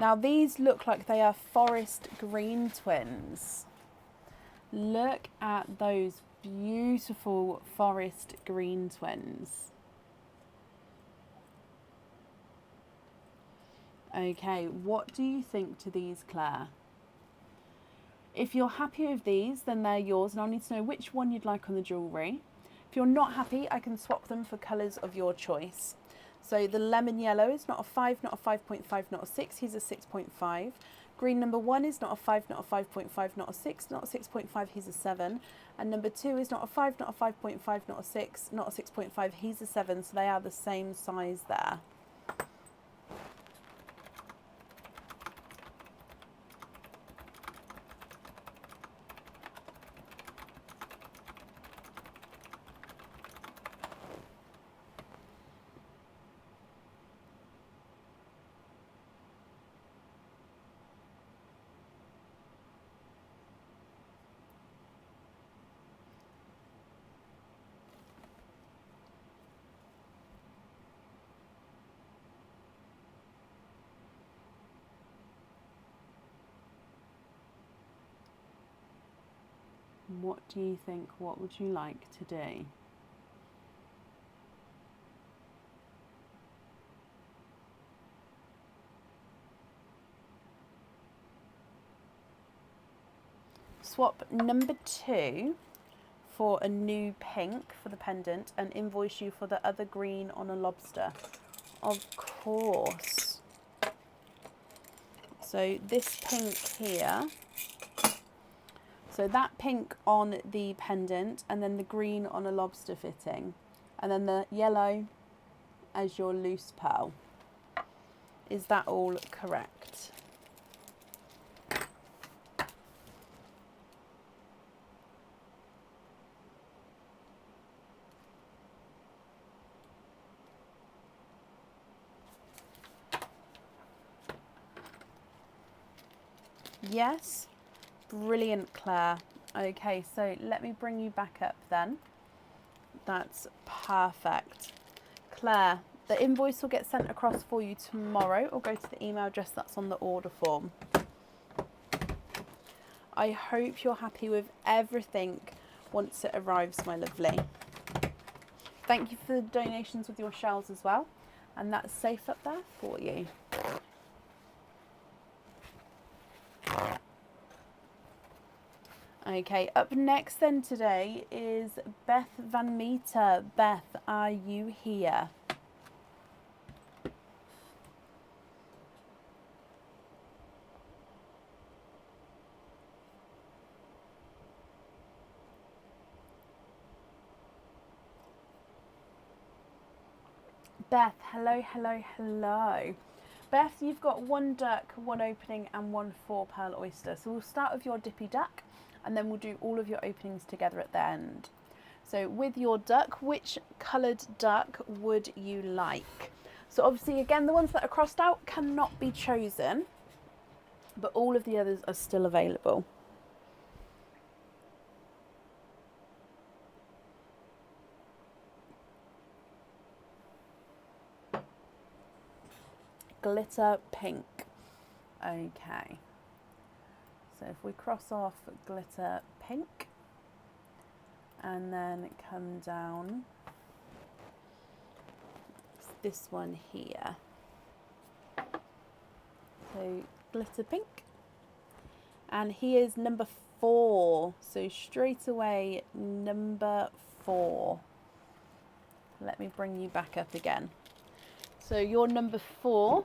Now these look like they are forest green twins. Look at those beautiful forest green twins. Okay, what do you think to these, Claire? If you're happy with these, then they're yours, and I'll need to know which one you'd like on the jewellery. If you're not happy, I can swap them for colours of your choice. So the lemon yellow is not a 5, not a 5.5, not a 6, he's a 6.5. Green number 1 is not a 5, not a 5.5, not a 6, not a 6.5, he's a 7. And number 2 is not a 5, not a 5.5, not a 6, not a 6.5, he's a 7. So they are the same size there. What do you think? What would you like to do? Swap number 2 for a new pink for the pendant and invoice you for the other green on a lobster. Of course. So this pink here. So that pink on the pendant and then the green on a lobster fitting. And then the yellow as your loose pearl. Is that all correct? Yes? Brilliant, Claire. Okay, so let me bring you back up then. That's perfect. Claire, the invoice will get sent across for you tomorrow or go to the email address that's on the order form. I hope you're happy with everything once it arrives, my lovely. Thank you for the donations with your shells as well. And that's safe up there for you. Okay, up next then today is Beth Van Meter. Beth, are you here? Beth, hello, hello, hello. Beth, you've got 1 duck, 1 opening and 1 4-pearl oyster. So we'll start with your Dippy Duck and then we'll do all of your openings together at the end. So with your duck, which coloured duck would you like? So obviously, again, the ones that are crossed out cannot be chosen, but all of the others are still available. Glitter pink. Okay. So if we cross off glitter pink and then come down, it's this one here. So glitter pink. And here's number 4. So straight away, number 4. Let me bring you back up again. So your number 4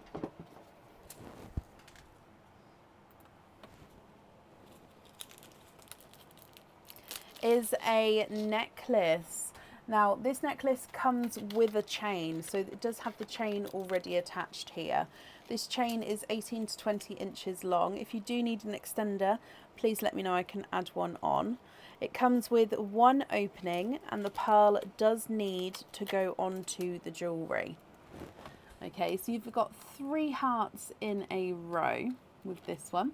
is a necklace. Now this necklace comes with a chain, so it does have the chain already attached here, This chain is 18 to 20 inches long. If you do need an extender, please let me know, I can add one on. It comes with one opening and the pearl does need to go onto the jewellery. Okay, so you've got 3 hearts in a row with this one.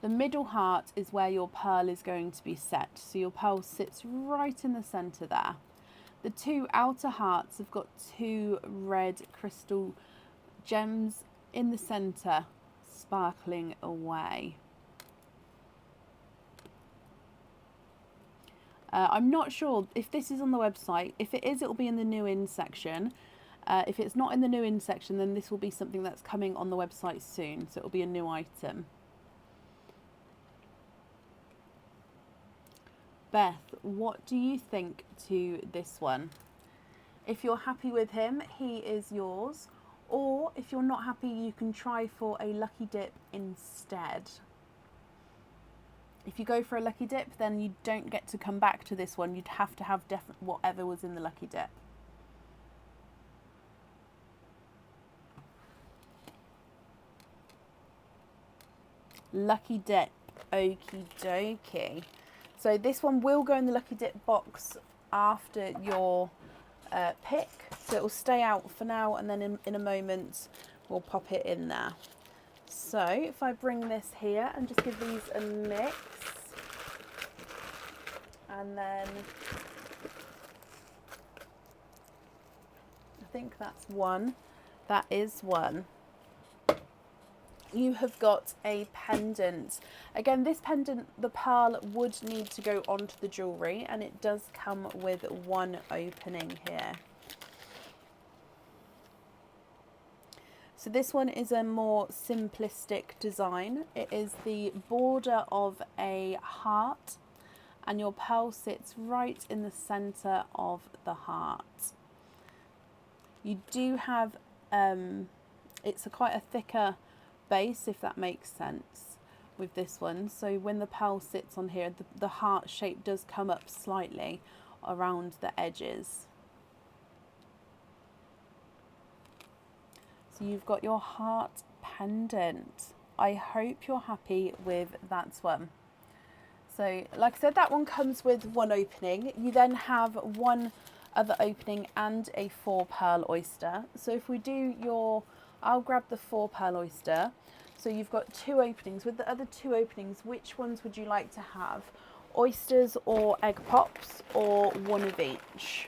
The middle heart is where your pearl is going to be set. So your pearl sits right in the centre there. The 2 outer hearts have got 2 red crystal gems in the centre, sparkling away. I'm not sure if this is on the website. If it is, it will be in the new in section. If it's not in the new in section, then this will be something that's coming on the website soon. So it will be a new item. Beth, what do you think to this one? If you're happy with him, he is yours. Or if you're not happy, you can try for a lucky dip instead. If you go for a lucky dip, then you don't get to come back to this one. You'd have to have whatever was in the lucky dip. Lucky dip, okie dokie. So this one will go in the lucky dip box after your pick. So it will stay out for now, and then in a moment we'll pop it in there. So if I bring this here and just give these a mix, and then I think that's one. That is one. You have got a pendant. Again, this pendant, the pearl would need to go onto the jewellery, and it does come with one opening here. So this one is a more simplistic design. It is the border of a heart, and your pearl sits right in the centre of the heart. You do have, it's quite a thicker base, if that makes sense, with this one. So when the pearl sits on here, the heart shape does come up slightly around the edges. So you've got your heart pendant. I hope you're happy with that one. So like I said, that one comes with one opening. You then have one other opening and a 4 pearl oyster. So if we do your, I'll grab the 4 pearl oyster. So you've got 2 openings. With the other 2 openings, which ones would you like to have? Oysters or egg pops, or one of each?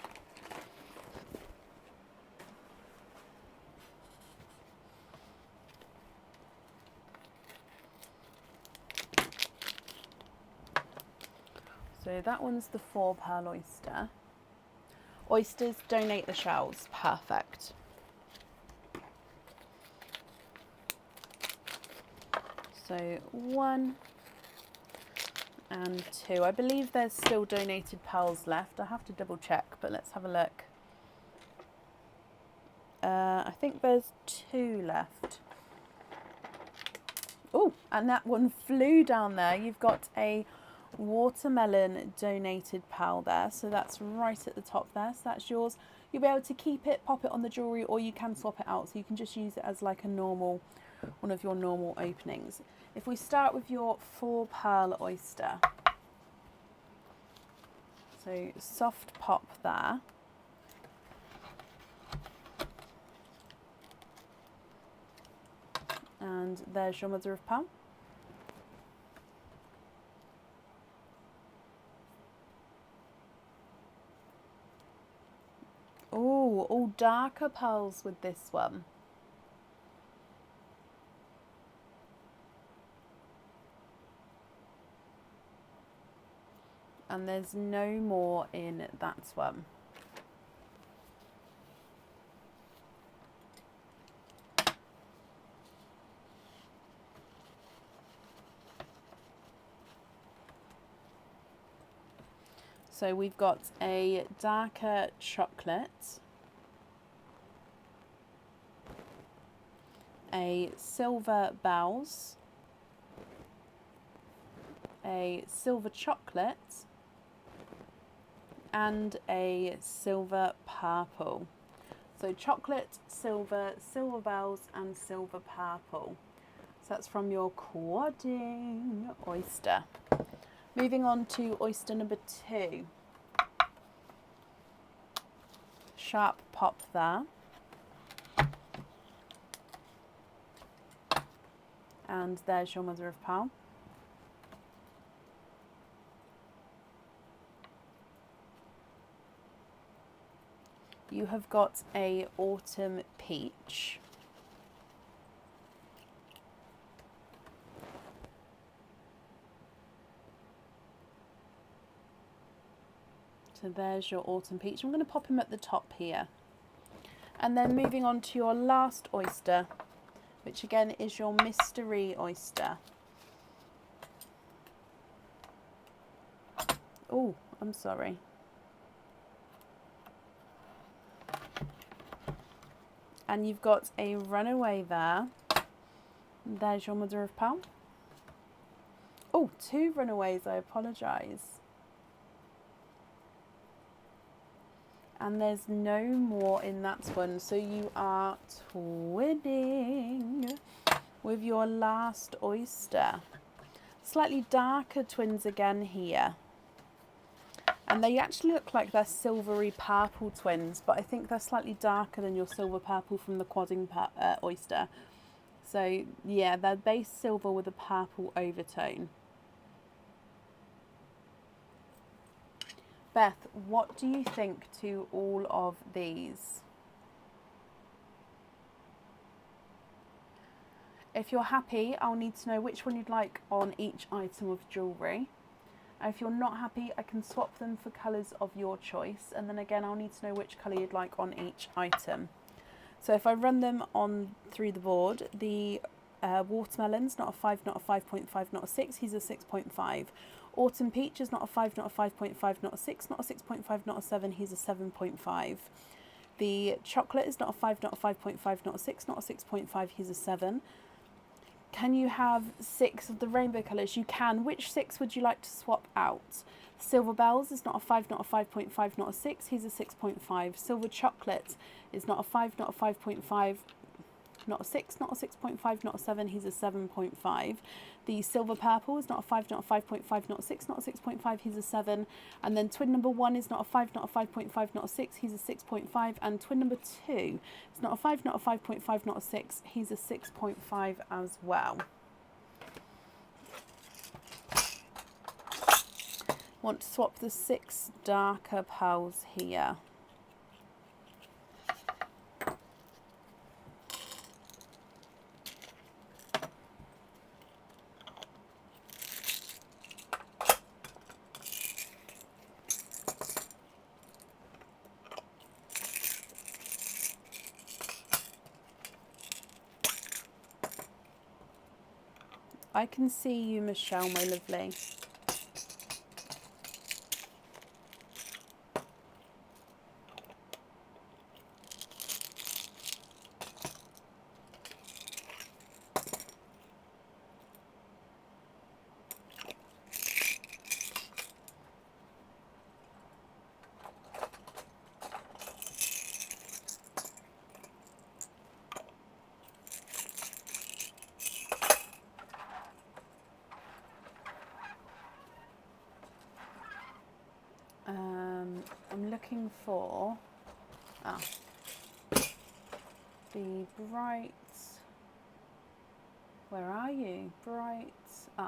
So that one's the 4 pearl oyster. Oysters, donate the shells. Perfect. So 1 and 2. I believe there's still donated pearls left. I have to double check, but let's have a look. I think there's 2 left. Oh, and that one flew down there. You've got a watermelon donated pearl there, so that's right at the top there, so that's yours. You'll be able to keep it, pop it on the jewellery, or you can swap it out, so you can just use it as like a normal, one of your normal openings. If we start with your 4 pearl oyster, so soft pop there. And there's your mother of pearl. Oh, all darker pearls with this one. And there's no more in that one. So we've got a darker chocolate, a silver bells, a silver chocolate, and a silver purple. So chocolate, silver, silver bells, and silver purple. So that's from your quadding oyster. Moving on to oyster number 2. Sharp pop there. And there's your mother of pearl. You have got a autumn peach. So there's your autumn peach. I'm going to pop him at the top here. And then moving on to your last oyster, which again is your mystery oyster. Oh, I'm sorry. And you've got a runaway there. There's your mother of pearl. Oh, 2 runaways, I apologise. And there's no more in that one, so you are twinning with your last oyster. Slightly darker twins again here. And they actually look like they're silvery purple twins, but I think they're slightly darker than your silver purple from the quadding oyster. So yeah, they're base silver with a purple overtone. Beth, what do you think to all of these? If you're happy, I'll need to know which one you'd like on each item of jewellery. And if you're not happy, I can swap them for colours of your choice. And then again, I'll need to know which colour you'd like on each item. So if I run them on through the board, the watermelon's not a 5, not a 5.5, not a 6, he's a 6.5. Autumn peach is not a 5, not a 5.5, not a 6, not a 6.5, not a 7, he's a 7.5. The chocolate is not a 5, not a 5.5, not a 6, not a 6.5, he's a 7. Can you have 6 of the rainbow colours? You can. Which 6 would you like to swap out? Silver bells is not a 5, not a 5.5, not a 6, he's a 6.5. Silver chocolate is not a 5, not a 5.5, not a 6, not a 6.5, not a 7, he's a 7.5. The silver purple is not a 5, not a 5.5, not a 6, not a 6.5, he's a 7. And then twin number 1 is not a 5, not a 5.5, not a 6, he's a 6.5. And twin number 2 is not a 5, not a 5.5, not a 6, he's a 6.5 as well. Want to swap the 6 darker pearls here. I can see you, Michelle, my lovely. I'm looking for the bright, where are you? Bright,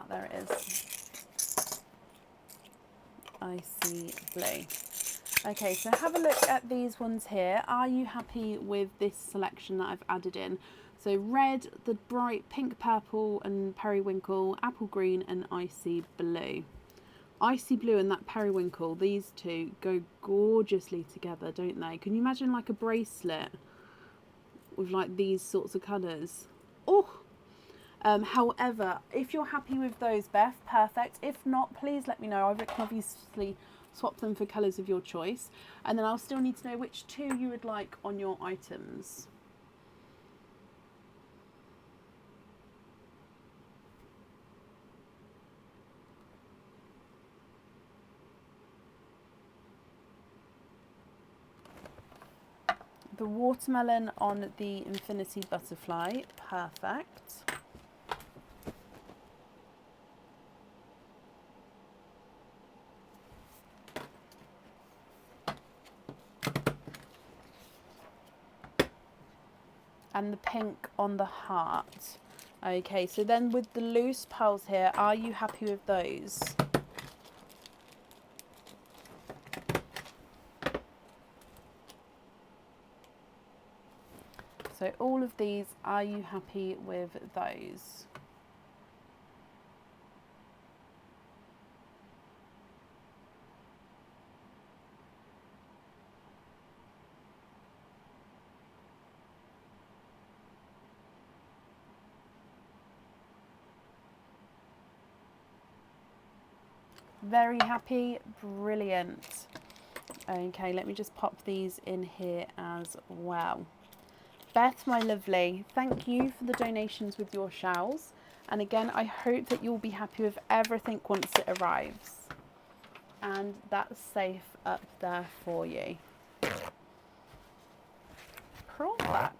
there it is. Icy blue. Okay, so have a look at these ones here. Are you happy with this selection that I've added in? So red, the bright pink purple and periwinkle, apple green and icy blue. Icy blue and that periwinkle, these two go gorgeously together, don't they? Can you imagine like a bracelet with like these sorts of colours? Oh! However, if you're happy with those, Beth, perfect. If not, please let me know. I can obviously swap them for colours of your choice. And then I'll still need to know which 2 you would like on your items. the watermelon on the infinity butterfly. Perfect. And the pink on the heart. Okay, so then with the loose pearls here, are you happy with those? So all of these, are you happy with those? Very happy, brilliant. Okay, let me just pop these in here as well. Beth, my lovely, thank you for the donations with your shells. And again, I hope that you'll be happy with everything once it arrives. And that's safe up there for you. Perfect.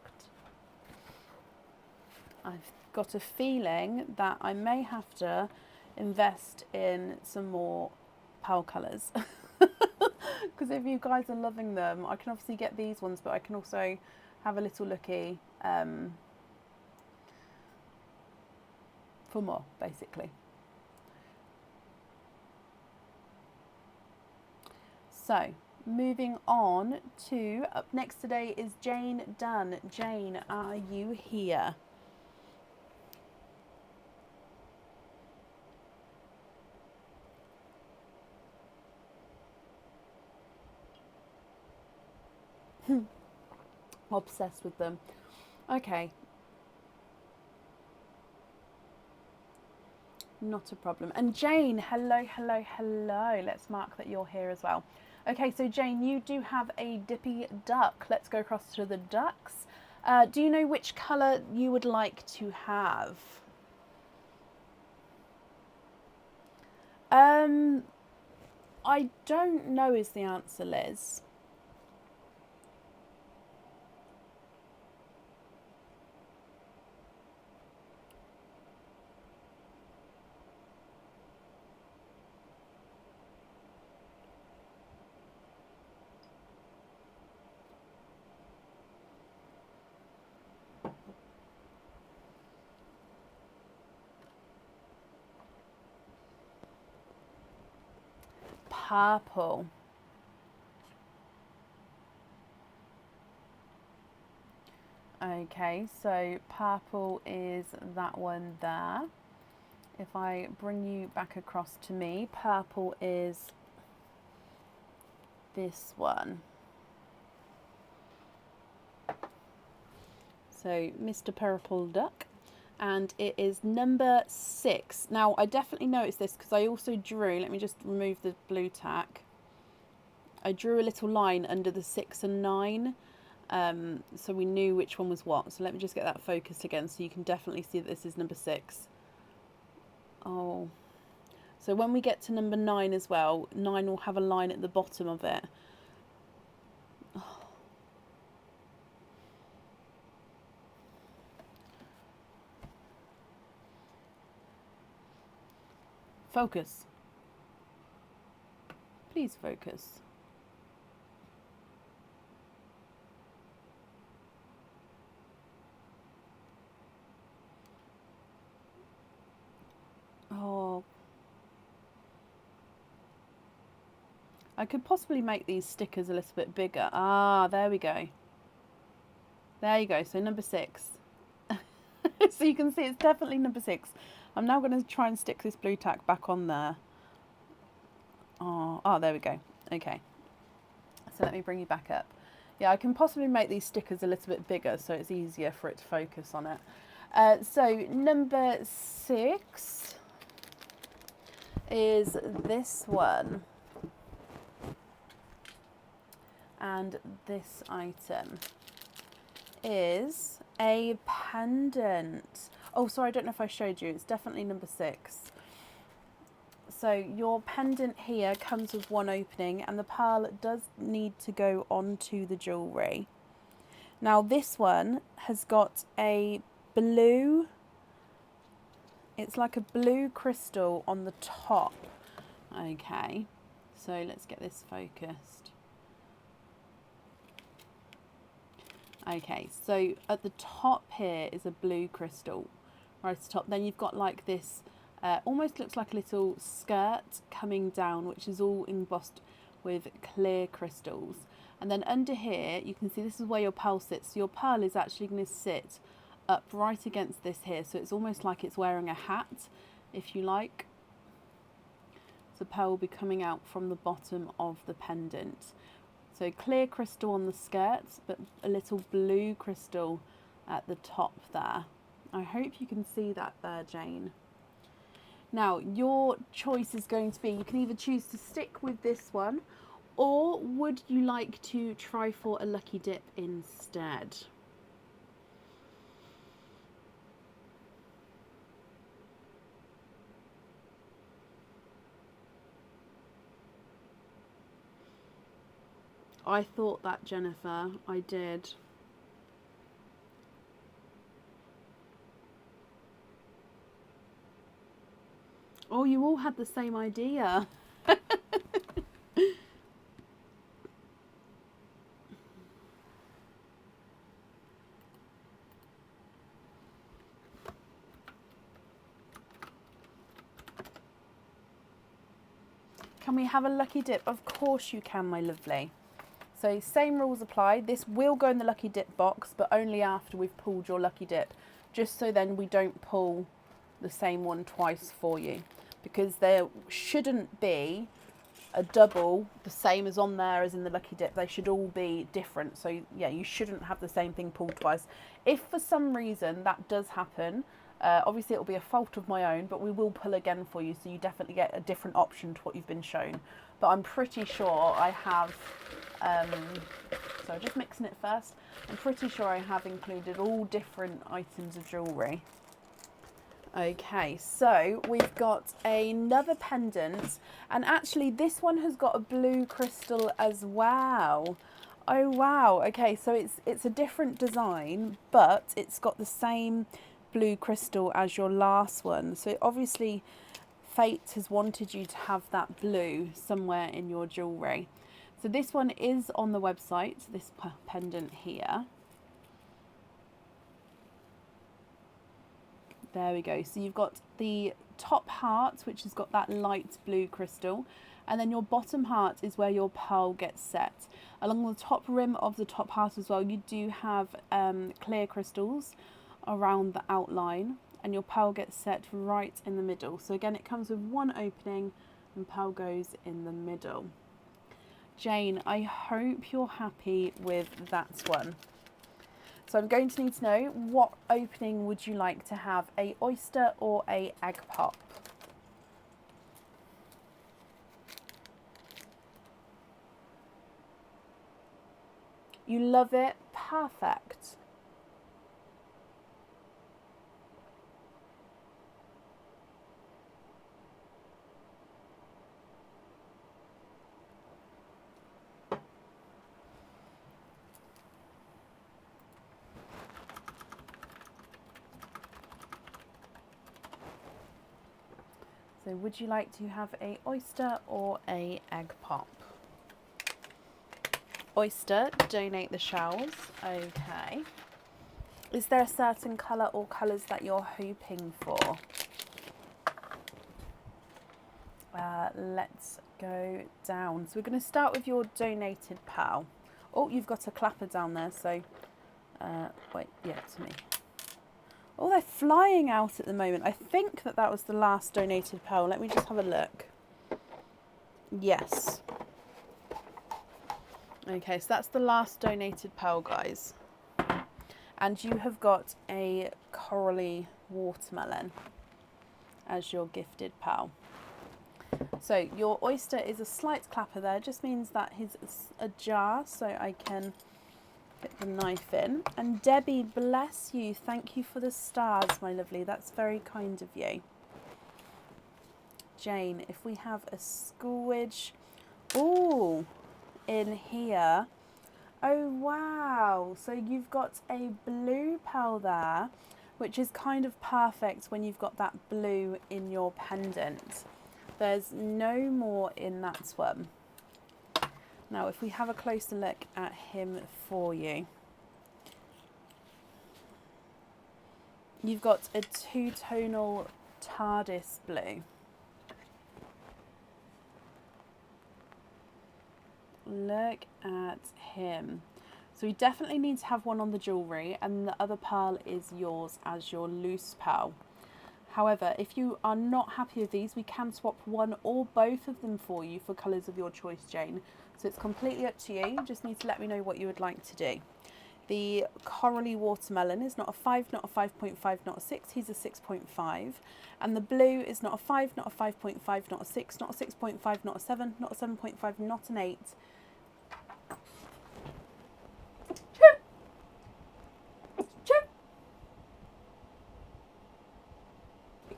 I've got a feeling that I may have to invest in some more pearl colours. Because if you guys are loving them, I can obviously get these ones, but I can also have a little looky for more, basically. So, moving on to, up next today is Jane Dunn. Jane, are you here? Obsessed with them. Okay. Not a problem. And Jane, hello, hello, hello. Let's mark that you're here as well. Okay, so Jane, you do have a Dippy Duck. Let's go across to the ducks. Do you know which colour you would like to have? I don't know is the answer, Liz. Purple. Okay, so purple is that one there. If I bring you back across to me, purple is this one. So Mr. Purple Duck, and it is number 6. Now I definitely noticed this because I also drew, let me just remove the blue tack. I drew a little line under the 6 and 9. So we knew which one was what. So let me just get that focused again so you can definitely see that this is number 6. Oh, so when we get to number 9 as well, 9 will have a line at the bottom of it. Oh. Focus. Please focus. Oh, I could possibly make these stickers a little bit bigger. Ah, there we go. There you go. So number 6. So you can see it's definitely number 6. I'm now going to try and stick this blue tack back on there. Oh, there we go. Okay. So let me bring you back up. Yeah, I can possibly make these stickers a little bit bigger so it's easier for it to focus on it. So number 6 is this one. And this item is a pendant. Oh, sorry, I don't know if I showed you. It's definitely number 6. So your pendant here comes with one opening and the pearl does need to go onto the jewellery. Now this one has got a blue, it's like a blue crystal on the top. Okay, so let's get this focused. Okay, so at the top here is a blue crystal, right at the top. Then you've got like this, almost looks like a little skirt coming down, which is all embossed with clear crystals. And then under here, you can see this is where your pearl sits. So your pearl is actually going to sit up right against this here. So it's almost like it's wearing a hat, if you like. So pearl will be coming out from the bottom of the pendant. So clear crystal on the skirt, but a little blue crystal at the top there. I hope you can see that there, Jane. Now, your choice is going to be, you can either choose to stick with this one, or would you like to try for a lucky dip instead? I thought that, Jennifer, I did. Oh, you all had the same idea. Can we have a lucky dip? Of course you can, my lovely. So same rules apply. This will go in the lucky dip box, but only after we've pulled your lucky dip, just so then we don't pull the same one twice for you, because there shouldn't be a double the same as on there as in the lucky dip. They should all be different. So yeah, you shouldn't have the same thing pulled twice. If for some reason that does happen, obviously it'll be a fault of my own, but we will pull again for you, so you definitely get a different option to what you've been shown. But I'm pretty sure I have, so just mixing it first, I'm pretty sure I have included all different items of jewellery. Okay, so we've got another pendant, and actually this one has got a blue crystal as well. Oh wow, okay, so it's a different design, but it's got the same blue crystal as your last one. So obviously fate has wanted you to have that blue somewhere in your jewellery. So this one is on the website, this pendant here. There we go. So you've got the top heart, which has got that light blue crystal, and then your bottom heart is where your pearl gets set. Along the top rim of the top heart as well, you do have clear crystals around the outline, and your pearl gets set right in the middle. So again, it comes with one opening and pearl goes in the middle. Jane, I hope you're happy with that one. So I'm going to need to know, what opening would you like to have, a oyster or a egg pop? You love it? Perfect. So would you like to have a oyster or a egg pop? Oyster, donate the shells. Okay. Is there a certain colour or colours that you're hoping for? Let's go down. So we're going to start with your donated pearl. Oh, you've got a clapper down there, so wait, yeah, to me. Oh, they're flying out at the moment. I think that was the last donated pearl. Let me just have a look. Yes. Okay, so that's the last donated pearl, guys. And you have got a corally watermelon as your gifted pearl. So your oyster is a slight clapper there. It just means that he's ajar, so I can put the knife in. And Debbie, bless you. Thank you for the stars, my lovely. That's very kind of you. Jane, if we have a Squidge, ooh, in here, Oh wow, so you've got a blue pearl there, which is kind of perfect when you've got that blue in your pendant. There's no more in that one. Now if we have a closer look at him for you, you've got a two-tonal TARDIS blue. Look at him. So we definitely need to have one on the jewellery, and the other pearl is yours as your loose pearl. However, if you are not happy with these, we can swap one or both of them for you for colours of your choice, Jane. So it's completely up to you. You just need to let me know what you would like to do. The corally watermelon is not a 5, not a 5.5, not a 6. He's a 6.5. And the blue is not a 5, not a 5.5, not a 6, not a 6.5, not a 7, not a 7.5, not an 8.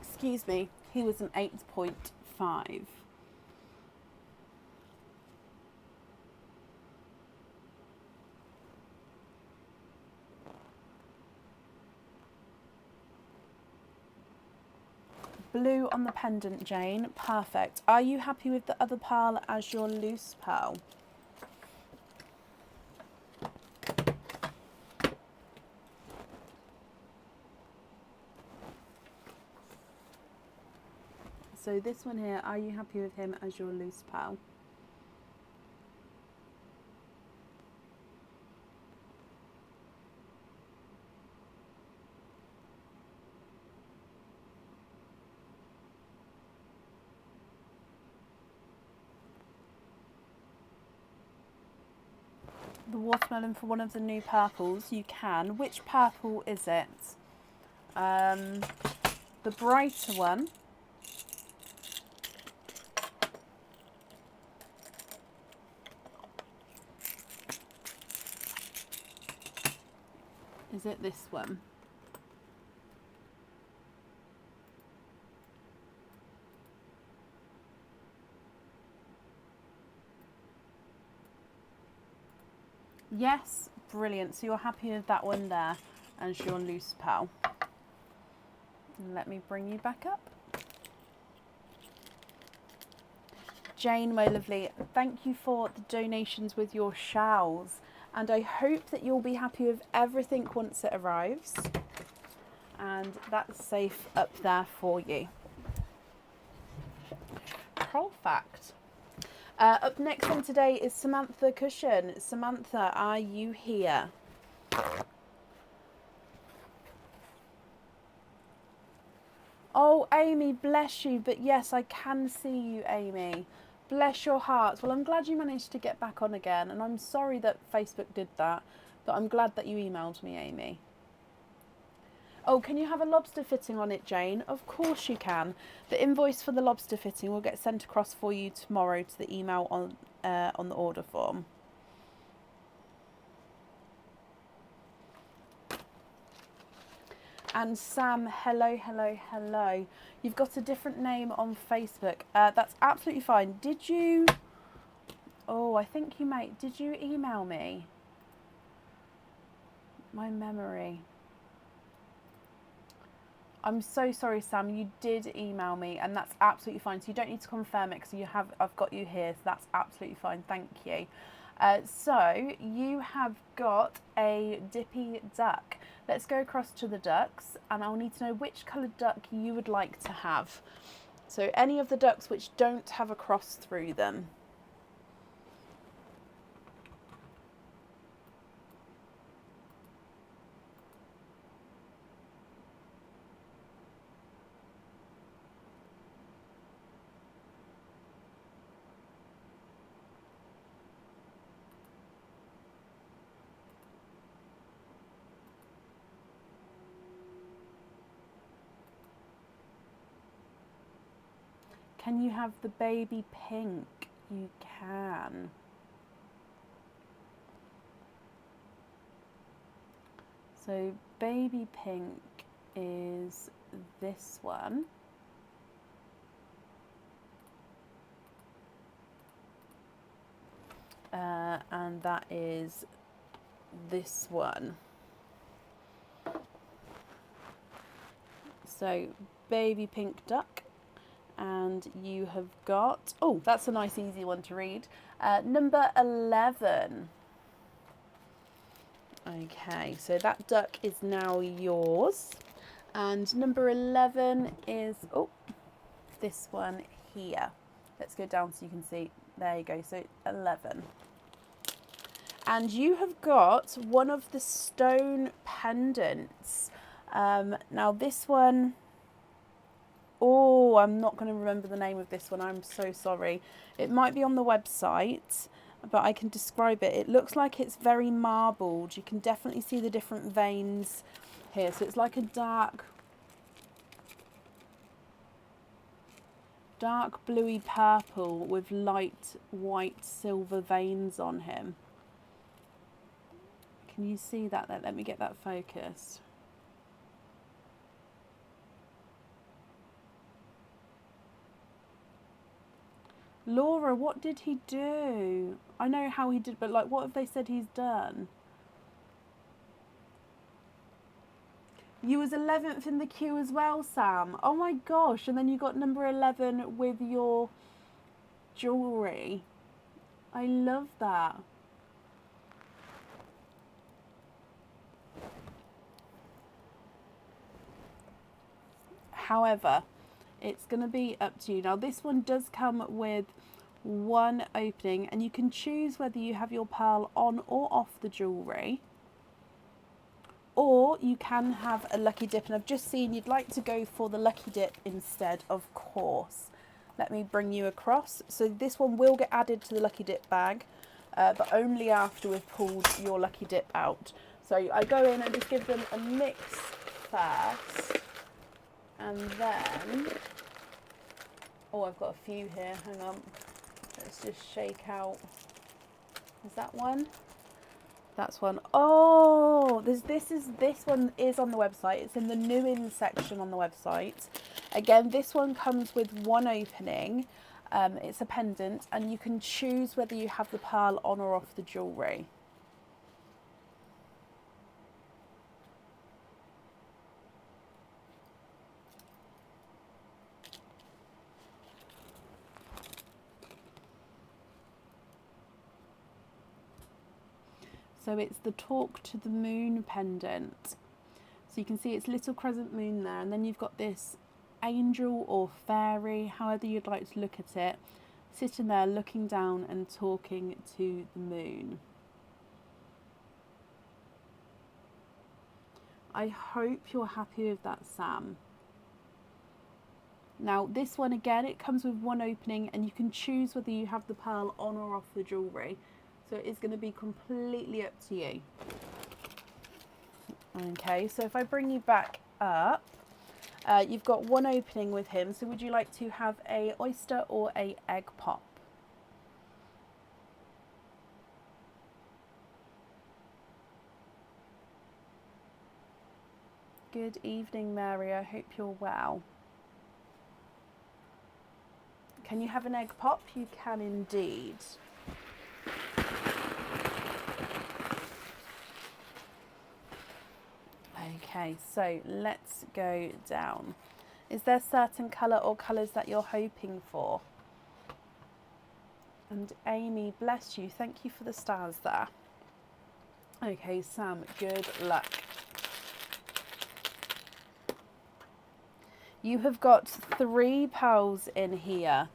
Excuse me, he was an 8.5. Blue on the pendant, Jane. Perfect. Are you happy with the other pearl as your loose pearl? So this one here, are you happy with him as your loose pearl? The watermelon for one of the new purples, you can. Which purple is it? The brighter one. Is it this one? Yes, brilliant. So you're happy with that one there as your loose pearl. Let me bring you back up. Jane, my lovely, thank you for the donations with your shawls. And I hope that you'll be happy with everything once it arrives. And that's safe up there for you. Troll fact. Up next on today is Samantha Cushion. Samantha, are you here? Oh, Amy, bless you. But yes, I can see you, Amy. Bless your hearts. Well, I'm glad you managed to get back on again. And I'm sorry that Facebook did that. But I'm glad that you emailed me, Amy. Oh, can you have a lobster fitting on it, Jane? Of course you can. The invoice for the lobster fitting will get sent across for you tomorrow to the email on the order form. And Sam, hello, hello, hello. You've got a different name on Facebook. That's absolutely fine. Did you... Oh, I think you might... Did you email me? My memory. I'm so sorry, Sam. You did email me, and that's absolutely fine. So you don't need to confirm it because I've got you here. So that's absolutely fine. Thank you. So you have got a Dippy Duck. Let's go across to the ducks, and I'll need to know which coloured duck you would like to have. So any of the ducks which don't have a cross through them. Can you have the baby pink? You can. So baby pink is this one. And that is this one. So baby pink duck, and you have got, oh, that's a nice easy one to read, number 11. Okay, so that duck is now yours, and number 11 is, oh, this one here. Let's go down so you can see. There you go, so 11. And you have got one of the stone pendants. Now this one, oh, I'm not going to remember the name of this one. I'm so sorry. It might be on the website, but I can describe it. It looks like it's very marbled. You can definitely see the different veins here. So it's like a dark bluey purple with light white silver veins on him. Can you see that? Let me get that focused. Laura, what did he do? I know how he did, but like, what have they said he's done? You was 11th in the queue as well, Sam. Oh my gosh, and then you got number 11 with your jewellery. I love that. However, it's going to be up to you. Now this one does come with one opening, and you can choose whether you have your pearl on or off the jewellery, or you can have a lucky dip, and I've just seen you'd like to go for the lucky dip instead, of course. Let me bring you across. So this one will get added to the lucky dip bag, but only after we've pulled your lucky dip out. So I go in and just give them a mix first, and then, oh, I've got a few here, hang on. Let's just shake out. Is that one? That's one. Oh, this one is on the website. It's in the new in section on the website. Again, this one comes with one opening. It's a pendant, and you can choose whether you have the pearl on or off the jewellery. So it's the Talk to the Moon pendant. So you can see it's little crescent moon there, and then you've got this angel or fairy, however you'd like to look at it, sitting there looking down and talking to the moon. I hope you're happy with that, Sam. Now this one, again, it comes with one opening, and you can choose whether you have the pearl on or off the jewellery. So it is going to be completely up to you. Okay, so if I bring you back up, you've got one opening with him. So would you like to have a oyster or a egg pop? Good evening, Mary. I hope you're well. Can you have an egg pop? You can indeed. Okay, so let's go down. Is there a certain colour or colours that you're hoping for? And Amy, bless you. Thank you for the stars there. Okay, Sam, good luck. You have got 3 pearls in here.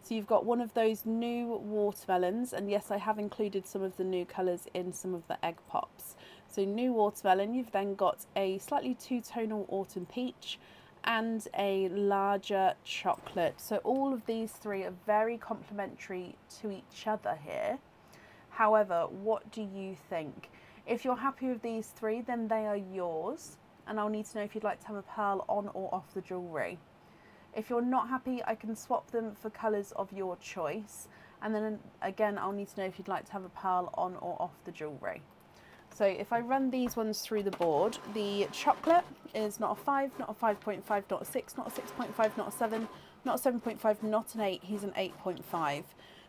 So you've got one of those new watermelons, and yes, I have included some of the new colours in some of the egg pops. So new watermelon, you've then got a slightly two-tonal autumn peach and a larger chocolate. So all of these 3 are very complementary to each other here. However, what do you think? If you're happy with these 3, then they are yours, and I'll need to know if you'd like to have a pearl on or off the jewellery. If you're not happy, I can swap them for colours of your choice, and then again, I'll need to know if you'd like to have a pearl on or off the jewellery. So if I run these ones through the board, the chocolate is not a 5, not a 5.5, not a 6, not a 6.5, not a 7, not a 7.5, not an 8, he's an 8.5.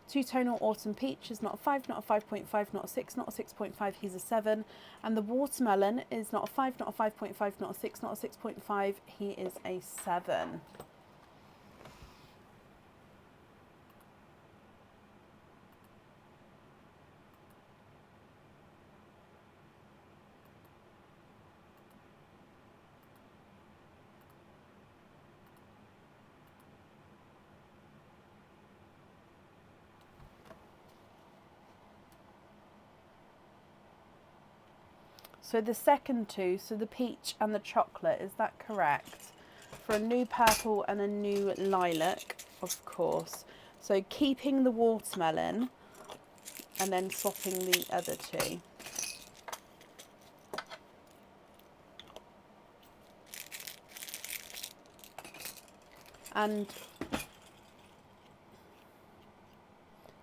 Two-tonal autumn peach is not a 5, not a 5.5, not a 6, not a 6.5, he's a 7. And the watermelon is not a 5, not a 5.5, not a 6, not a 6.5, he is a 7. So the second two, so the peach and the chocolate, is that correct? For a new purple and a new lilac, of course. So keeping the watermelon and then swapping the other two. And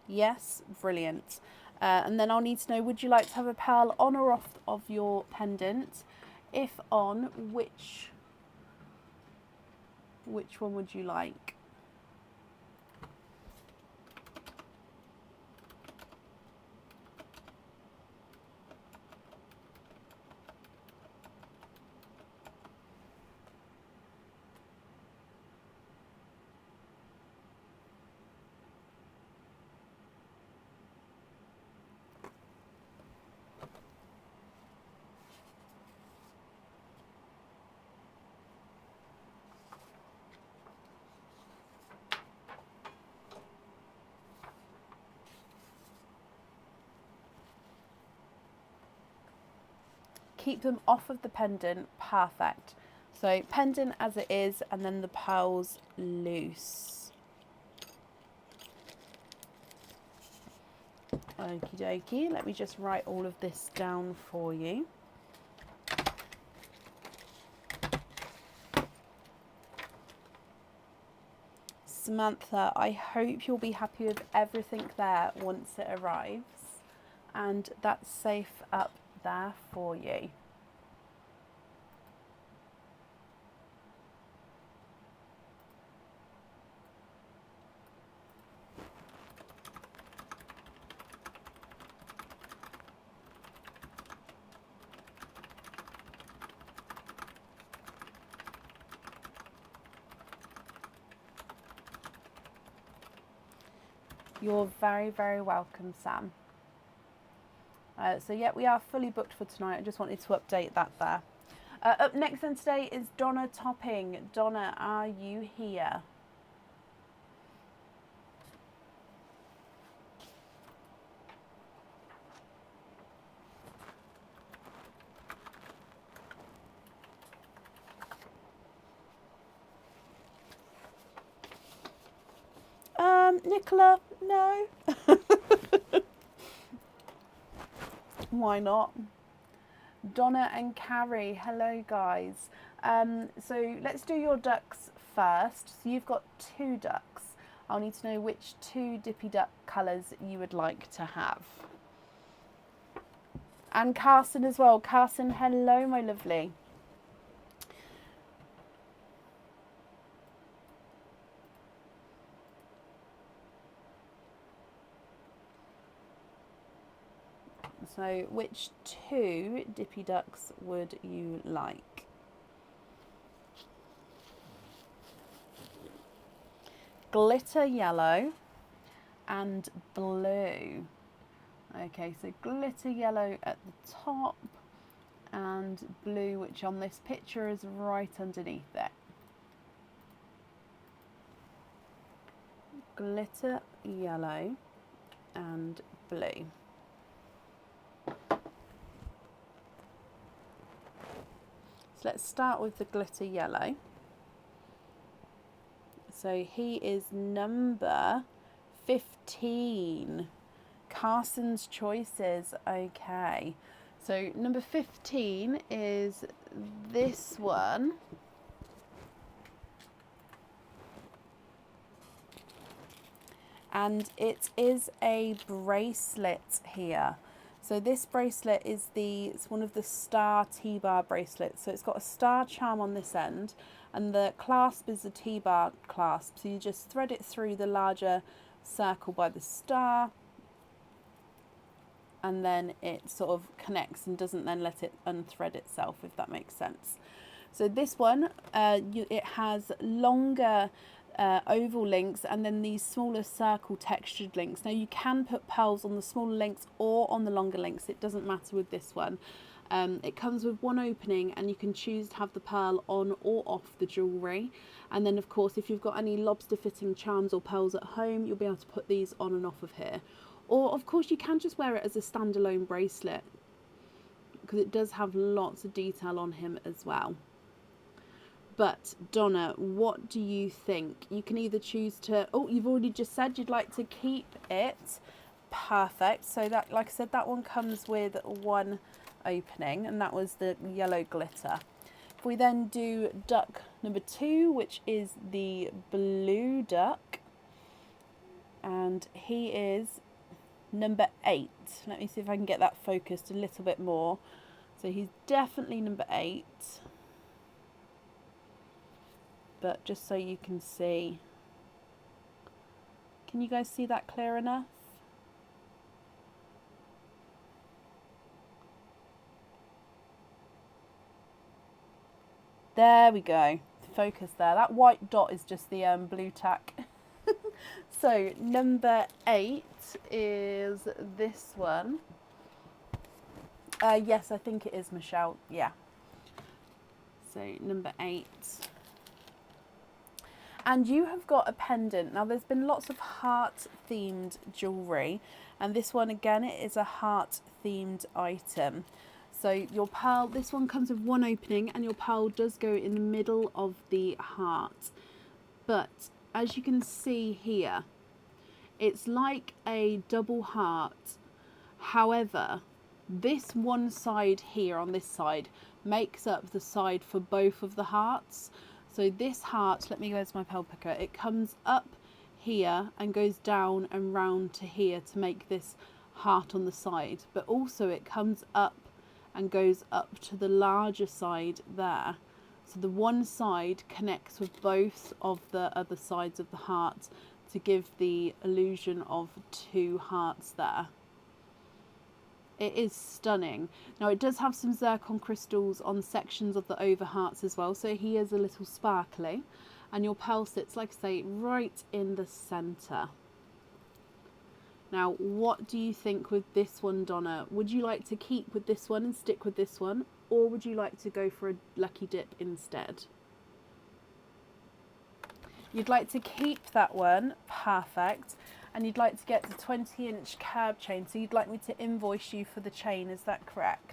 yes, brilliant. And then I'll need to know, would you like to have a pearl on or off of your pendant? If on, which one would you like? Keep them off of the pendant, perfect. So pendant as it is, and then the pearls loose. Okie dokie, let me just write all of this down for you. Samantha, I hope you'll be happy with everything there once it arrives, and that's safe up there for you. You're very, very welcome, Sam. So yeah, we are fully booked for tonight. I just wanted to update that there. Up next then today is Donna Topping. Donna, are you here? Nicola, no. Why not? Donna and Carrie, hello guys. So let's do your ducks first. So you've got 2 ducks. I'll need to know which 2 Dippy Duck colours you would like to have. And Carson as well. Carson, hello my lovely. So which 2 Dippy Ducks would you like? Glitter yellow and blue. Okay, so glitter yellow at the top and blue, which on this picture is right underneath it. Glitter yellow and blue. Let's start with the glitter yellow. So he is number 15. Carson's choices. Okay. So number 15 is this one. And it is a bracelet here. So this bracelet is it's one of the star T-bar bracelets. So it's got a star charm on this end, and the clasp is a T-bar clasp. So you just thread it through the larger circle by the star, and then it sort of connects and doesn't then let it unthread itself, if that makes sense. So this one, it has longer oval links and then these smaller circle textured links. Now you can put pearls on the smaller links or on the longer links, it doesn't matter with this one. It comes with one opening and you can choose to have the pearl on or off the jewellery. And then of course if you've got any lobster fitting charms or pearls at home, you'll be able to put these on and off of here. Or of course you can just wear it as a standalone bracelet, because it does have lots of detail on him as well. But Donna, what do you think? You can either choose to, oh, you've already just said you'd like to keep it. Perfect. So that, like I said, that one comes with one opening, and that was the yellow glitter. If we then do duck number 2, which is the blue duck, and he is number 8. Let me see if I can get that focused a little bit more. So he's definitely number 8. But just so you can see, can you guys see that clear enough? There we go, focus there. That white dot is just the blue tack. So number 8 is this one. Yes, I think it is Michelle, yeah. So number 8. And you have got a pendant. Now there's been lots of heart themed jewellery, and this one again, it is a heart themed item. So your pearl, this one comes with one opening and your pearl does go in the middle of the heart. But as you can see here, it's like a double heart. However, this one side here on this side makes up the side for both of the hearts. So this heart, let me go to my pearl picker, it comes up here and goes down and round to here to make this heart on the side. But also it comes up and goes up to the larger side there. So the one side connects with both of the other sides of the heart to give the illusion of 2 hearts there. It is stunning. Now it does have some zircon crystals on sections of the over hearts as well, so he is a little sparkly, and your pearl sits, like I say, right in the centre. Now what do you think with this one, Donna? Would you like to keep with this one and stick with this one, or would you like to go for a lucky dip instead? You'd like to keep that one, perfect. And you'd like to get the 20-inch curb chain, so you'd like me to invoice you for the chain, is that correct?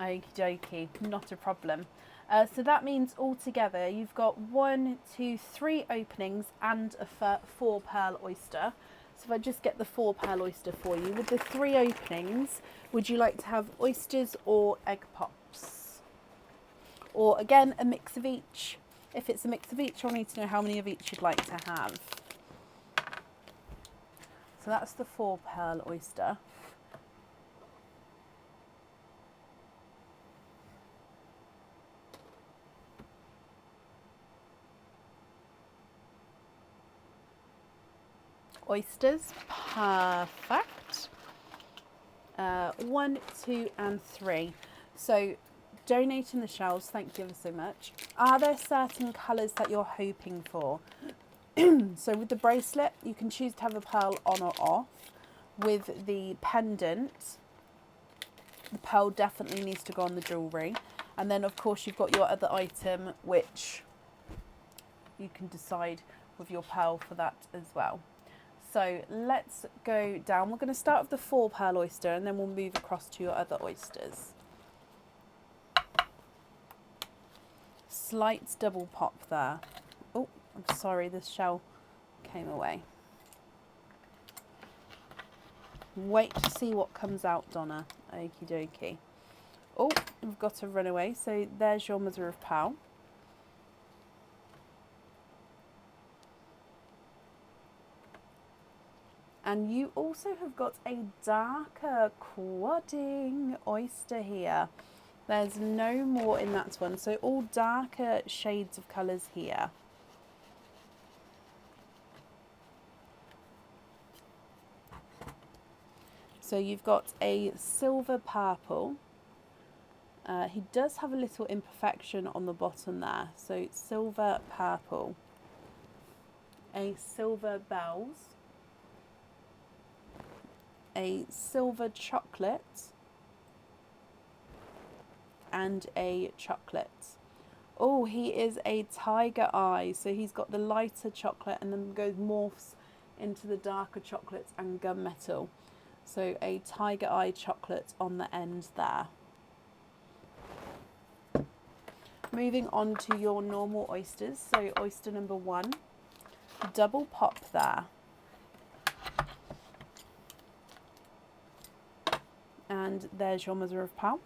Okie dokie, not a problem. So that means altogether you've got 1, 2, 3 openings and a 4 pearl oyster. So if I just get the 4 pearl oyster for you, with the 3 openings, would you like to have oysters or egg pops? Or again, a mix of each? If it's a mix of each, I'll need to know how many of each you'd like to have. So that's the 4 pearl oyster. Oysters, perfect. 1, 2 and 3. So donating the shells, thank you ever so much. Are there certain colours that you're hoping for? So with the bracelet, you can choose to have a pearl on or off. With the pendant, the pearl definitely needs to go on the jewellery. And then of course you've got your other item, which you can decide with your pearl for that as well. So let's go down. We're going to start with the 4 pearl oyster and then we'll move across to your other oysters. Slight double pop there. Oh, I'm sorry, this shell came away. Wait to see what comes out, Donna. Okie dokie. Oh, we've got a runaway. So there's your mother of pearl. And you also have got a darker quadding oyster here. There's no more in that one. So all darker shades of colours here. So you've got a silver purple. He does have a little imperfection on the bottom there. So silver purple. A silver bells. A silver chocolate. And a chocolate. Oh, he is a tiger eye. So he's got the lighter chocolate and then morphs into the darker chocolate and gunmetal. So a tiger eye chocolate on the end there. Moving on to your normal oysters. So oyster number 1, double pop there. And there's your mother of pearl.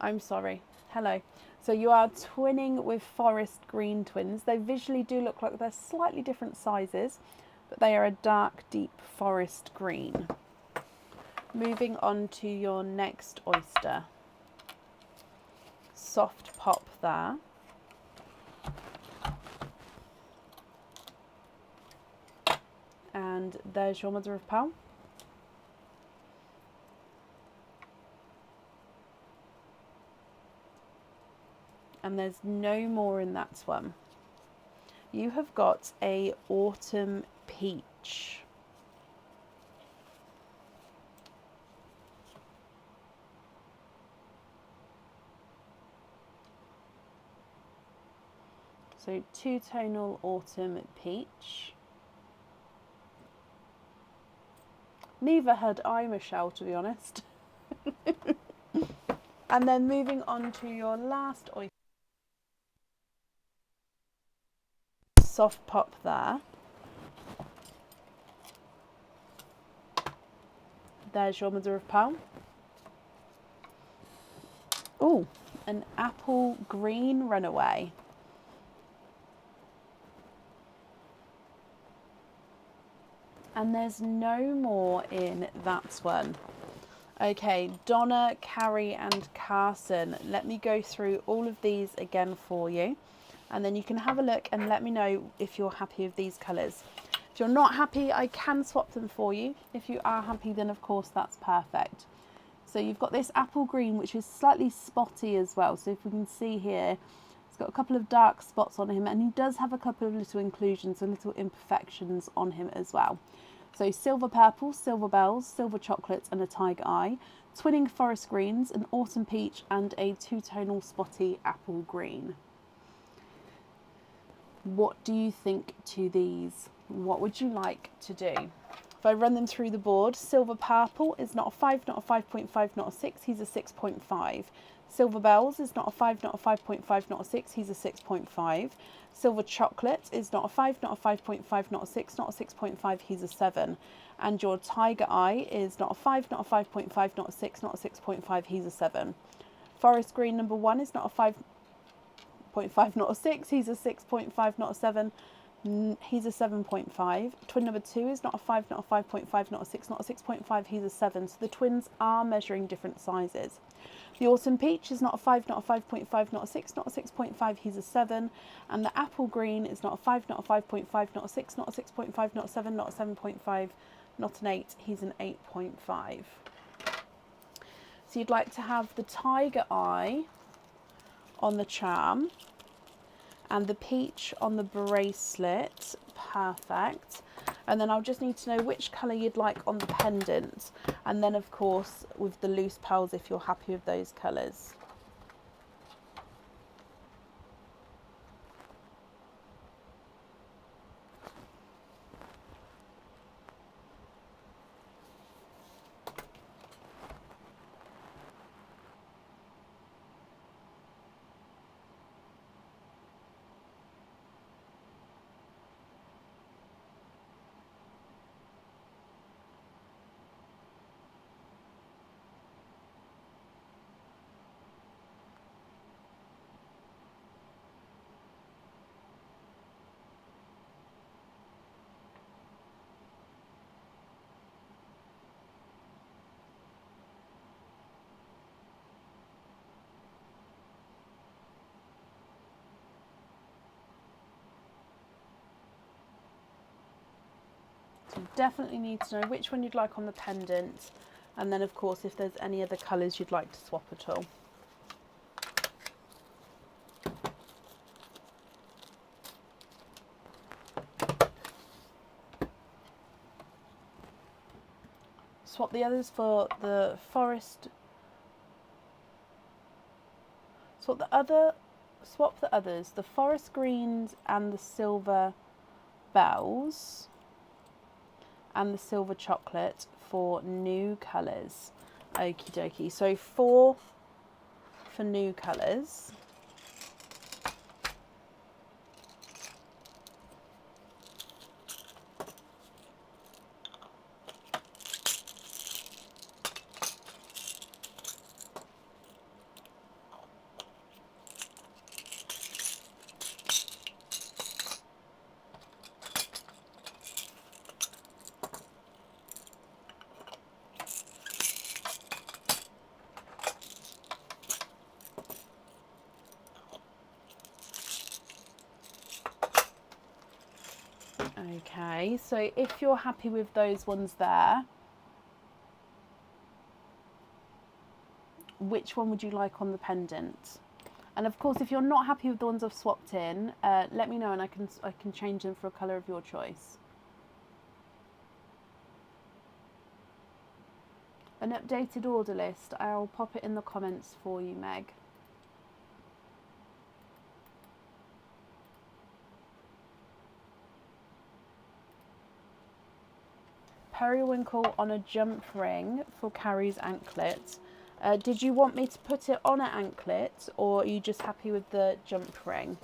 I'm sorry. Hello. So you are twinning with forest green twins. They visually do look like they're slightly different sizes, but they are a dark, deep forest green. Moving on to your next oyster. Soft pop there. And there's your mother of pearl. And there's no more in that one. You have got a autumn peach. So two-tonal autumn peach. Neither had I, Michelle, to be honest. And then moving on to your last oyster. Soft pop there. There's your mother of pearl. Oh, an apple green runaway. And there's no more in that one. Okay, Donna, Carrie and Carson. Let me go through all of these again for you. And then you can have a look and let me know if you're happy with these colours. If you're not happy, I can swap them for you. If you are happy, then of course that's perfect. So you've got this apple green, which is slightly spotty as well. So if we can see here, it's got a couple of dark spots on him, and he does have a couple of little inclusions and little imperfections on him as well. So silver purple, silver bells, silver chocolate and a tiger eye, twinning forest greens, an autumn peach and a two-tonal spotty apple green. What do you think to these? What would you like to do? If I run them through the board, silver purple is not a 5, not a 5.5, not a 6, he's a 6.5. Silver bells is not a 5, not a 5.5, not a 6, he's a 6.5. Silver chocolate is not a 5, not a 5.5, not a 6, not a 6.5, he's a 7. And your tiger eye is not a 5, not a 5.5, not a 6, not a 6.5, he's a 7. Forest green number 1 is not a 5.5, not a 6, he's a 6.5, not a 7. He's a 7.5. Twin number 2 is not a 5, not a 5.5, not a 6, not a 6.5, he's a 7. So the twins are measuring different sizes. The autumn peach is not a 5, not a 5.5, not a 6, not a 6.5, he's a 7. And the apple green is not a 5, not a 5.5, not a 6, not a 6.5, not a 7, not a 7.5, not an 8, he's an 8.5. So you'd like to have the tiger eye on the charm and the peach on the bracelet. Perfect. And then I'll just need to know which colour you'd like on the pendant, and then of course with the loose pearls if you're happy with those colours. So you definitely need to know which one you'd like on the pendant, and then of course if there's any other colours you'd like to swap at all. Swap the others for the forest. Swap the others, the forest greens and the silver bells and the silver chocolate for new colours. Okie dokie. So 4 for new colours. Okay, so if you're happy with those ones there, which one would you like on the pendant? And of course, if you're not happy with the ones I've swapped in, let me know and I can change them for a colour of your choice. An updated order list, I'll pop it in the comments for you, Meg. Periwinkle on a jump ring for Carrie's anklet. Did you want me to put it on an anklet, or are you just happy with the jump ring?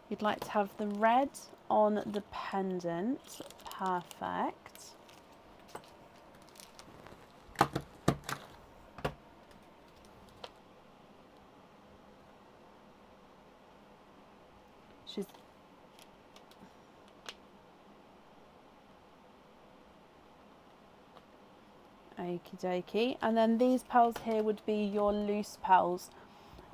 You'd like to have the red on the pendant. Perfect. She's okie dokie. And then these pearls here would be your loose pearls.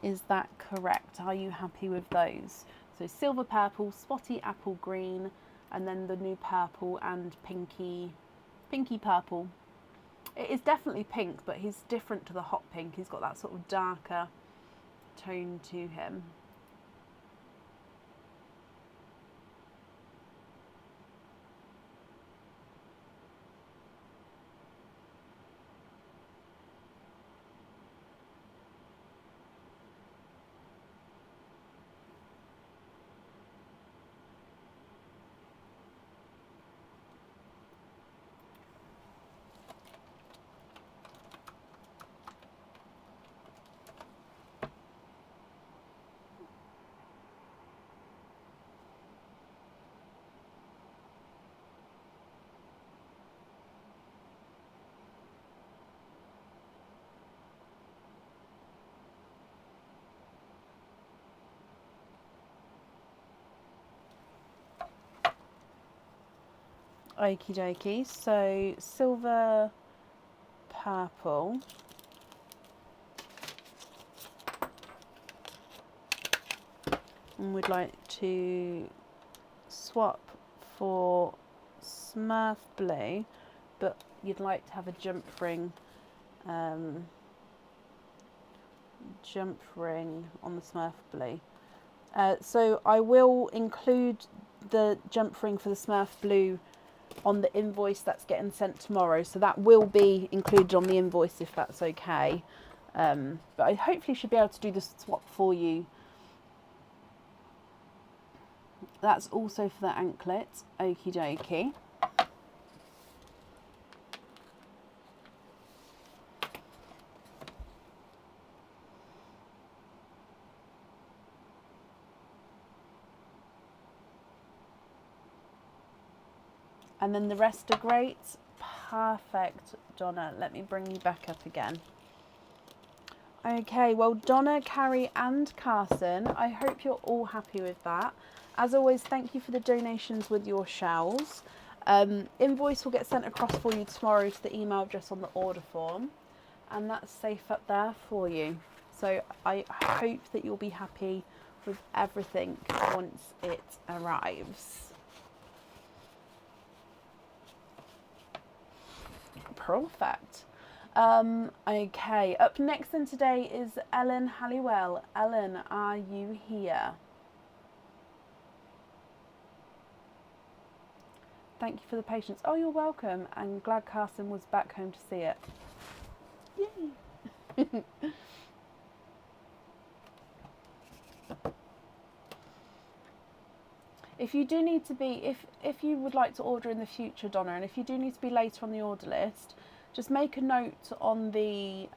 Is that correct? Are you happy with those? So silver purple, spotty apple green, and then the new purple and pinky purple. It is definitely pink, but he's different to the hot pink. He's got that sort of darker tone to him. Okie dokie, so silver, purple, and we'd like to swap for Smurf Blue, but you'd like to have a jump ring on the Smurf Blue. So I will include the jump ring for the Smurf Blue on the invoice that's getting sent tomorrow, so that will be included on the invoice if that's okay. But I hopefully should be able to do the swap for you. That's also for the anklet. Okie dokie. And then the rest are great. Perfect, Donna. Let me bring you back up again. Okay, well, Donna, Carrie and Carson, I hope you're all happy with that. As always, thank you for the donations with your shells. Invoice will get sent across for you tomorrow to the email address on the order form. And that's safe up there for you. So I hope that you'll be happy with everything once it arrives. Perfect. Okay, up next then today is Ellen Halliwell. Ellen, are you here? Thank you for the patience. Oh, you're welcome. I'm glad Carson was back home to see it. Yay! If you do need to be, if you would like to order in the future, Donna, and if you do need to be later on the order list, just make a note on the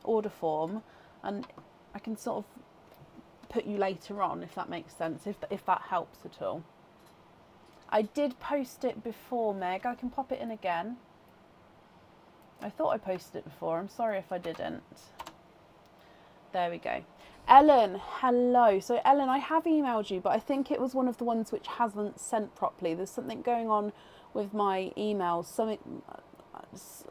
order form, and I can sort of put you later on, if that makes sense, if that helps at all. I did post it before, Meg. I can pop it in again. I thought I posted it before. I'm sorry if I didn't. There we go. Ellen, hello. So Ellen, I have emailed you, but I think it was one of the ones which hasn't sent properly. There's something going on with my emails.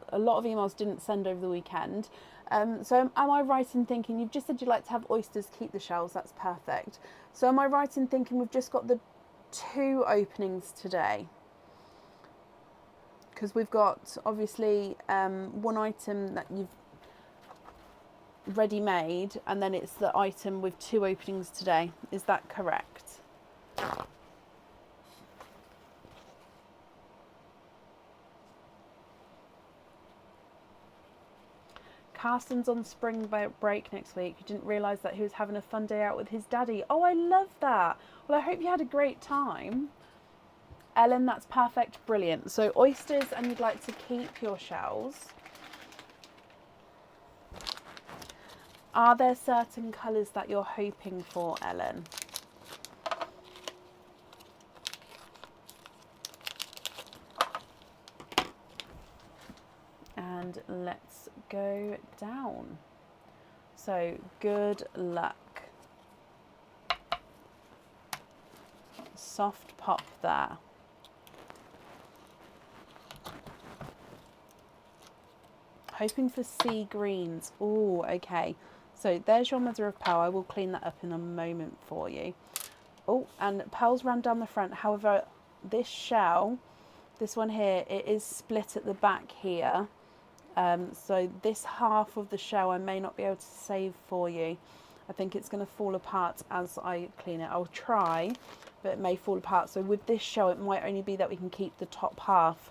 A lot of emails didn't send over the weekend. So am I right in thinking, you've just said you'd like to have oysters keep the shells, that's perfect. So am I right in thinking we've just got the 2 openings today? Because we've got obviously one item that you've ready made, and then it's the item with 2 openings today. Is that correct? Carson's on spring break next week. You didn't realise that he was having a fun day out with his daddy. Oh, I love that. Well, I hope you had a great time. Ellen, that's perfect. Brilliant. So oysters, and you'd like to keep your shells. Are there certain colours that you're hoping for, Ellen? And let's go down. So good luck. Soft pop there. Hoping for sea greens. Oh, okay. So there's your mother of pearl. I will clean that up in a moment for you. Oh, and pearls ran down the front. However, this shell, this one here, it is split at the back here. So this half of the shell I may not be able to save for you. I think it's going to fall apart as I clean it. I'll try, but it may fall apart. So with this shell, it might only be that we can keep the top half,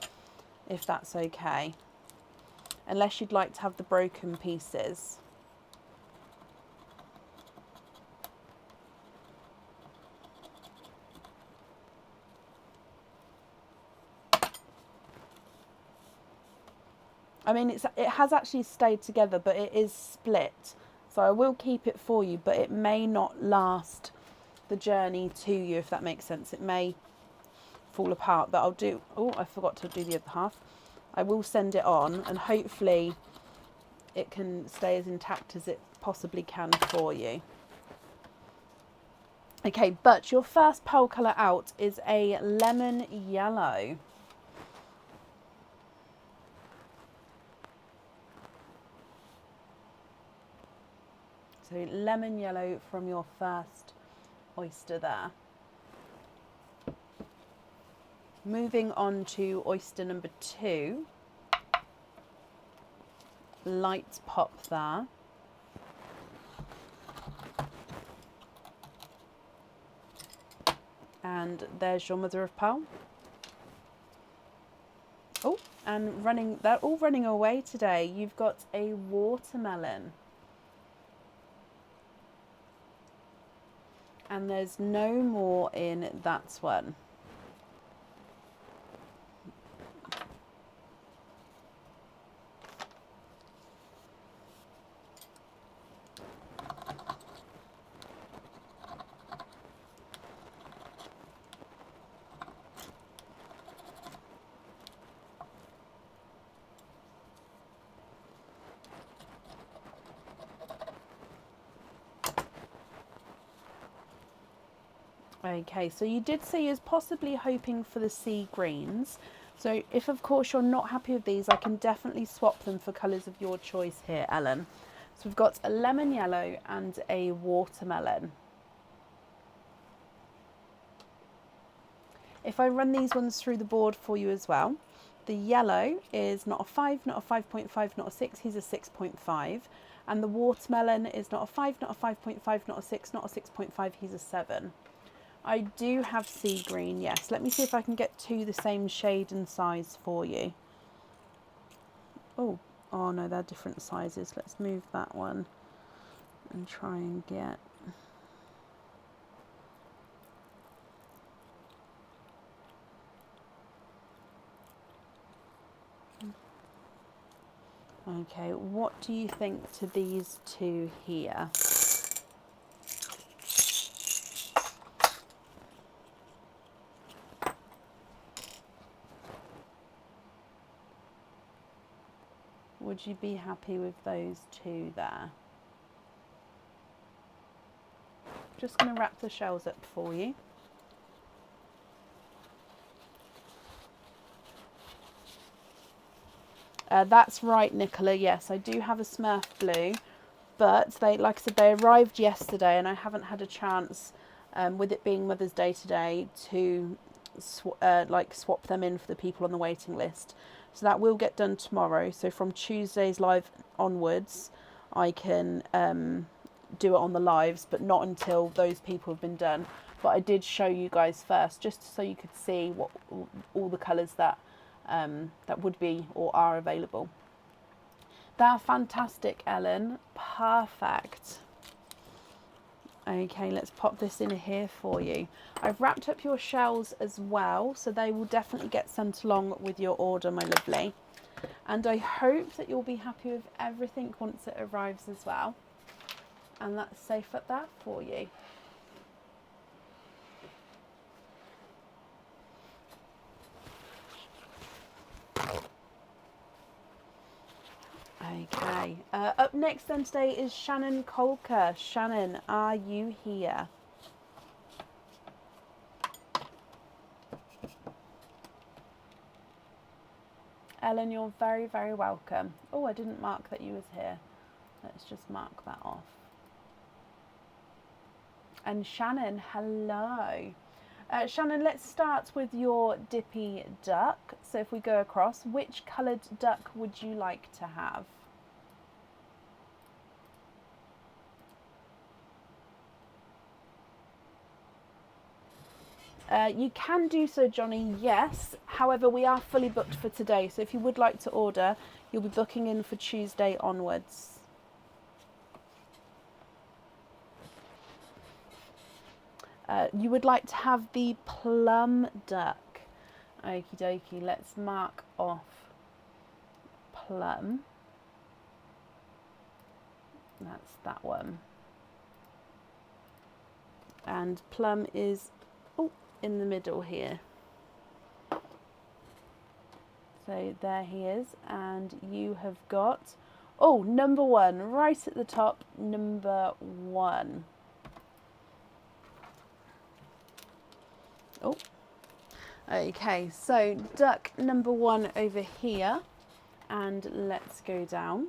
if that's okay. Unless you'd like to have the broken pieces. I mean, it has actually stayed together, but it is split. So I will keep it for you, but it may not last the journey to you, if that makes sense. It may fall apart, but I'll do... Oh, I forgot to do the other half. I will send it on, and hopefully it can stay as intact as it possibly can for you. Okay, but your first pearl colour out is a lemon yellow. So lemon yellow from your first oyster there. Moving on to oyster number 2. Light pop there. And there's your mother of pearl. Oh, and they're all running away today. You've got a watermelon. And there's no more in that one. Okay, so you did say you was possibly hoping for the sea greens. So if of course you're not happy with these, I can definitely swap them for colours of your choice here, Ellen. So we've got a lemon yellow and a watermelon. If I run these ones through the board for you as well, the yellow is not a 5, not a 5.5, not a 6, he's a 6.5. And the watermelon is not a 5, not a 5.5, not a 6, not a 6.5, he's a 7. I do have sea green, yes. Let me see if I can get 2 the same shade and size for you. Oh no, they're different sizes. Let's move that one and try and get... Okay, what do you think to these 2 here? Would you be happy with those 2 there? Just going to wrap the shells up for you. That's right, Nicola. Yes, I do have a Smurf blue, but they, like I said, they arrived yesterday, and I haven't had a chance, with it being Mother's Day today, to swap them in for the people on the waiting list. So that will get done tomorrow. So from Tuesday's live onwards, I can do it on the lives, but not until those people have been done. But I did show you guys first, just so you could see what all the colours that would be or are available. They're fantastic, Ellen. Perfect. Okay, let's pop this in here for you. I've wrapped up your shells as well, so they will definitely get sent along with your order, my lovely. And I hope that you'll be happy with everything once it arrives as well. And that's safe at that for you. Okay, up next then today is Shannon Colker. Shannon, are you here? Ellen, you're very, very welcome. Oh, I didn't mark that you was here. Let's just mark that off. And Shannon, hello. Shannon, let's start with your Dippy Duck. So if we go across, which coloured duck would you like to have? You can do so, Johnny, yes. However, we are fully booked for today. So if you would like to order, you'll be booking in for Tuesday onwards. You would like to have the plum duck. Okie dokie, let's mark off plum. That's that one. And plum is in the middle here. So there he is, and you have got, number 1, right at the top, number 1. Okay, so duck number 1 over here, and let's go down.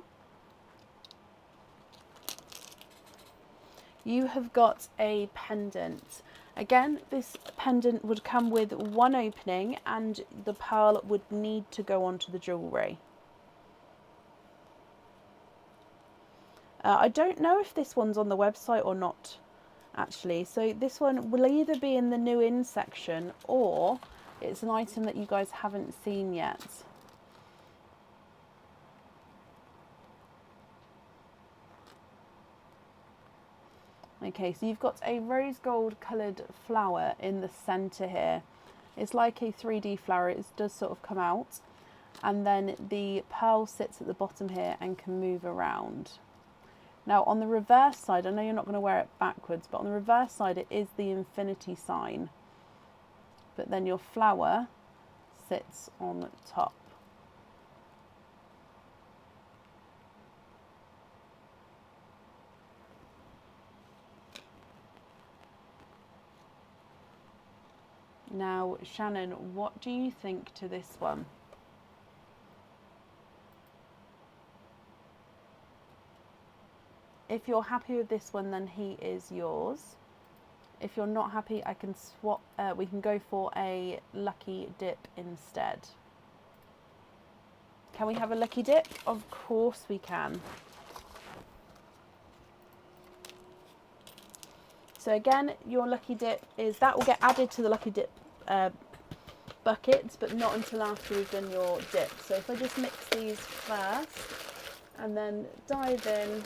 You have got a pendant. Again, this pendant would come with one opening and the pearl would need to go onto the jewellery. I don't know if this one's on the website or not, actually. So this one will either be in the new in section or it's an item that you guys haven't seen yet. Okay, so you've got a rose gold coloured flower in the centre here. It's like a 3D flower, it does sort of come out. And then the pearl sits at the bottom here and can move around. Now on the reverse side, I know you're not going to wear it backwards, but on the reverse side it is the infinity sign. But then your flower sits on top. Now, Shannon, what do you think to this one? If you're happy with this one, then he is yours. If you're not happy, I can swap. We can go for a lucky dip instead. Can we have a lucky dip? Of course we can. So again, your lucky dip is that will get added to the lucky dip buckets, but not until after we've done your dip. So if I just mix these first and then dive in.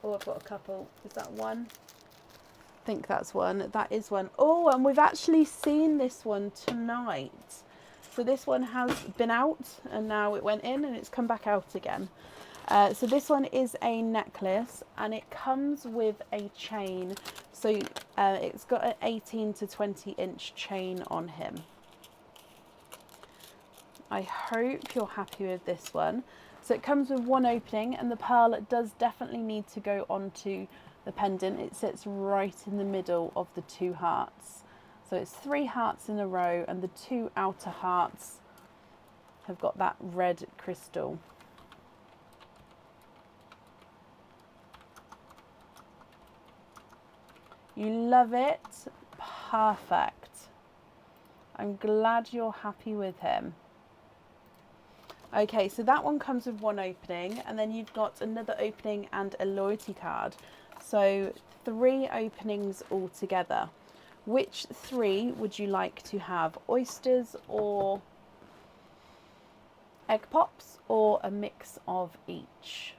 Oh, I've got a couple. Is that one? I think that's one. That is one. Oh, and we've actually seen this one tonight. So this one has been out and now it went in and it's come back out again. So this one is a necklace and it comes with a chain. So it's got an 18 to 20 inch chain on him. I hope you're happy with this one. So it comes with one opening and the pearl does definitely need to go onto the pendant. It sits right in the middle of the two hearts. So it's 3 hearts in a row and the 2 outer hearts have got that red crystal. You love it? Perfect. I'm glad you're happy with him. Okay, so that one comes with one opening and then you've got another opening and a loyalty card. So 3 openings altogether. Which 3 would you like to have? Oysters or egg pops or a mix of each?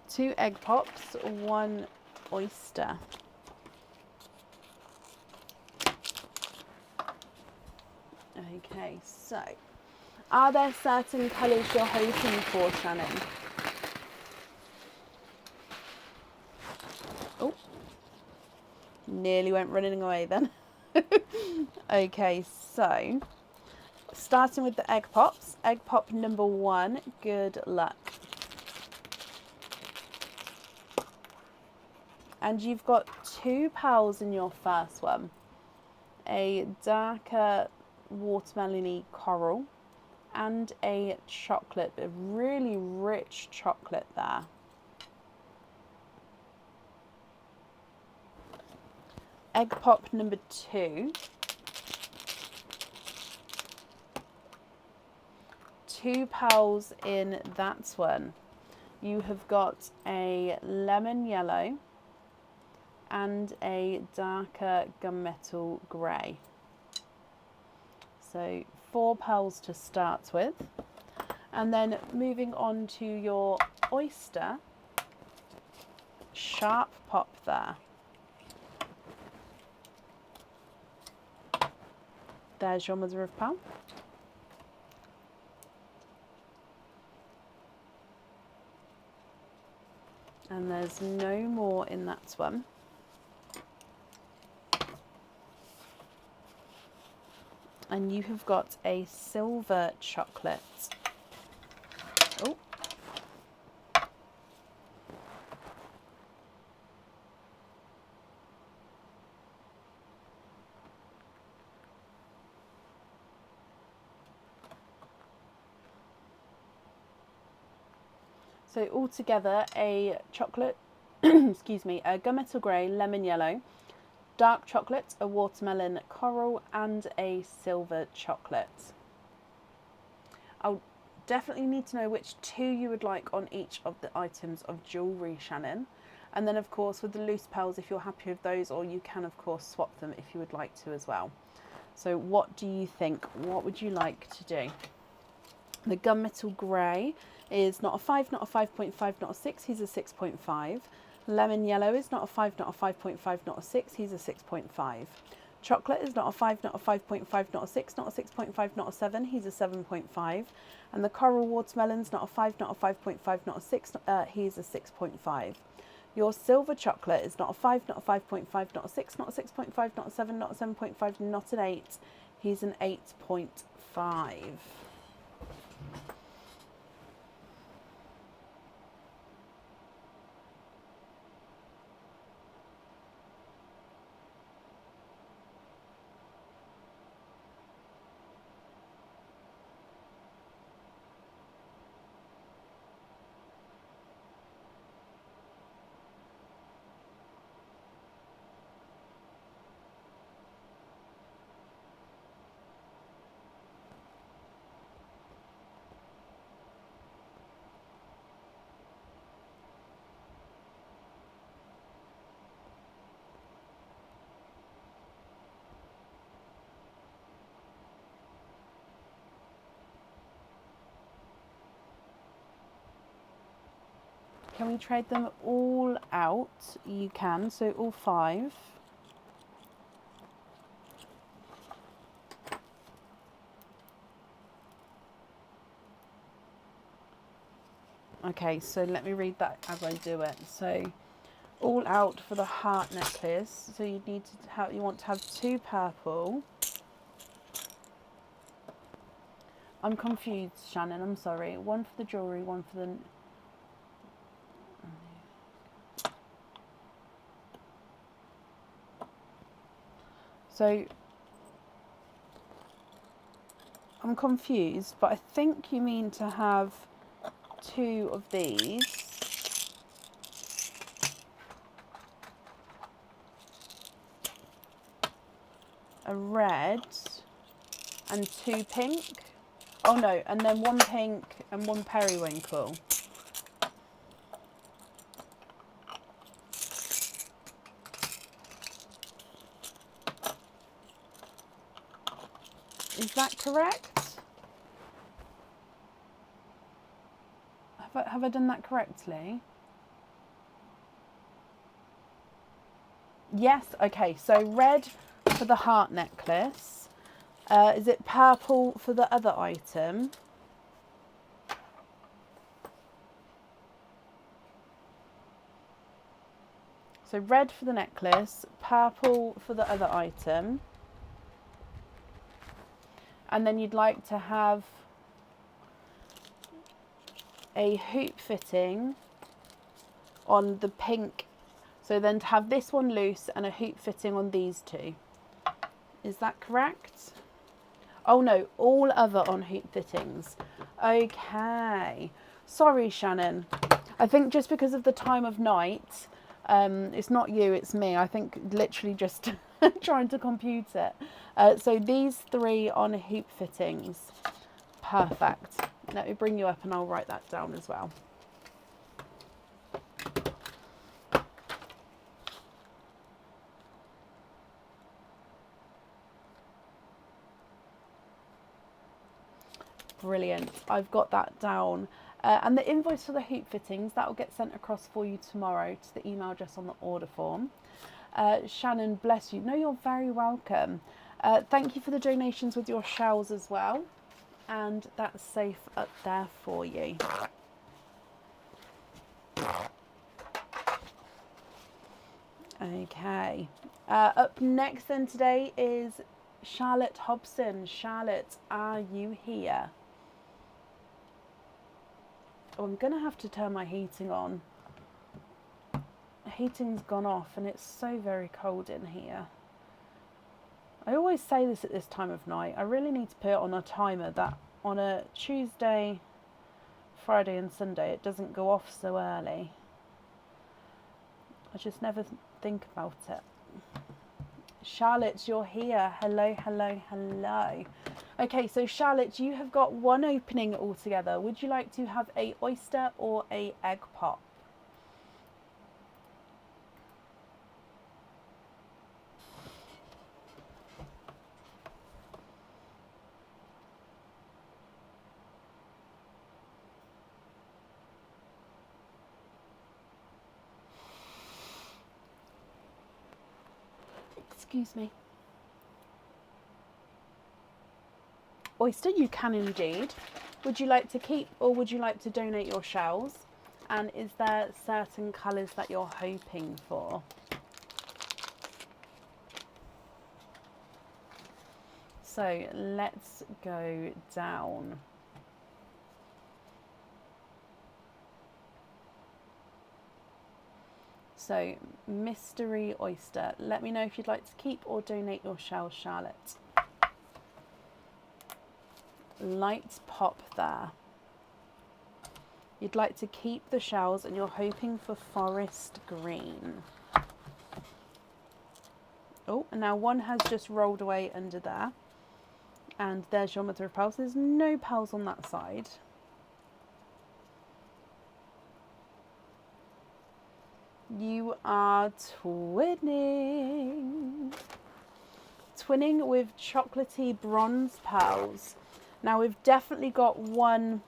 Two egg pops, 1 oyster. Okay, so are there certain colours you're hoping for, Shannon? Oh, nearly went running away then. Okay, so starting with the egg pops. Egg pop number 1, good luck. And you've got 2 pearls in your first one. A darker watermelony coral and a chocolate, a really rich chocolate there. Egg pop number 2. 2 pearls in that one. You have got a lemon yellow and a darker gunmetal grey. So 4 pearls to start with. And then moving on to your oyster, sharp pop there. There's your mother of pearl. And there's no more in that one. And you have got a silver chocolate. Oh. So altogether a chocolate, excuse me, a gunmetal grey, lemon yellow, dark chocolate, a watermelon coral and a silver chocolate. I'll definitely need to know which two you would like on each of the items of jewellery, Shannon. And then of course with the loose pearls, if you're happy with those, or you can of course swap them if you would like to as well. So what do you think? What would you like to do? The gunmetal grey is not a 5, not a 5.5, not a 6, he's a 6.5. Lemon yellow is not a 5, not a 5.5, not a 6, he's a 6.5. Chocolate is not a 5, not a 5.5, not a 6, not a 6.5, not a 7, he's a 7.5. And the coral watermelon's not a 5, not a 5.5, not a 6, he's a 6.5. Your silver chocolate is not a 5, not a 5.5, not a 6, not a 6.5, not a 7, not a 7.5, not an 8, he's an 8.5. Can we trade them all out? You can, so all 5. Okay, so let me read that as I do it. So all out for the heart necklace. So you need to have, you want to have 2 purple. I'm confused, Shannon, I'm sorry. 1 for the jewellery, 1 for the... So I'm confused, but I think you mean to have 2 of these. A red and 2 pink. Oh no, and then 1 pink and 1 periwinkle. Is that correct? Have I done that correctly? Yes, okay, so red for the heart necklace. Is it purple for the other item? So red for the necklace, purple for the other item. And then you'd like to have a hoop fitting on the pink. So then to have this one loose and a hoop fitting on these 2. Is that correct? Oh no, all other on hoop fittings. Okay. Sorry, Shannon. I think just because of the time of night, it's not you, it's me. I think literally just trying to compute it. So these 3 on hoop fittings. Perfect. Let me bring you up and I'll write that down as well. Brilliant. I've got that down. And the invoice for the hoop fittings, that will get sent across for you tomorrow to the email address on the order form. Shannon, bless you. No, you're very welcome. Thank you for the donations with your shells as well. And that's safe up there for you. Okay. Up next then today is Charlotte Hobson. Charlotte, are you here? Oh, I'm going to have to turn my heating on. Heating's gone off and it's so very cold in here. I always say this at this time of night. I really need to put it on a timer that on a Tuesday, Friday and Sunday it doesn't go off so early. I just never think about it. Charlotte, you're here. Hello, hello, hello. Okay, so Charlotte, you have got one opening altogether. Would you like to have a oyster or a egg pop? Excuse me. Oyster, you can indeed. Would you like to keep or would you like to donate your shells? And is there certain colours that you're hoping for? So let's go down. So, mystery oyster. Let me know if you'd like to keep or donate your shells, Charlotte. Light pop there. You'd like to keep the shells and you're hoping for forest green. Oh, and now one has just rolled away under there. And there's your mother of pearls. There's no pearls on that side. You are twinning. Twinning with chocolatey bronze pearls. Now we've definitely got one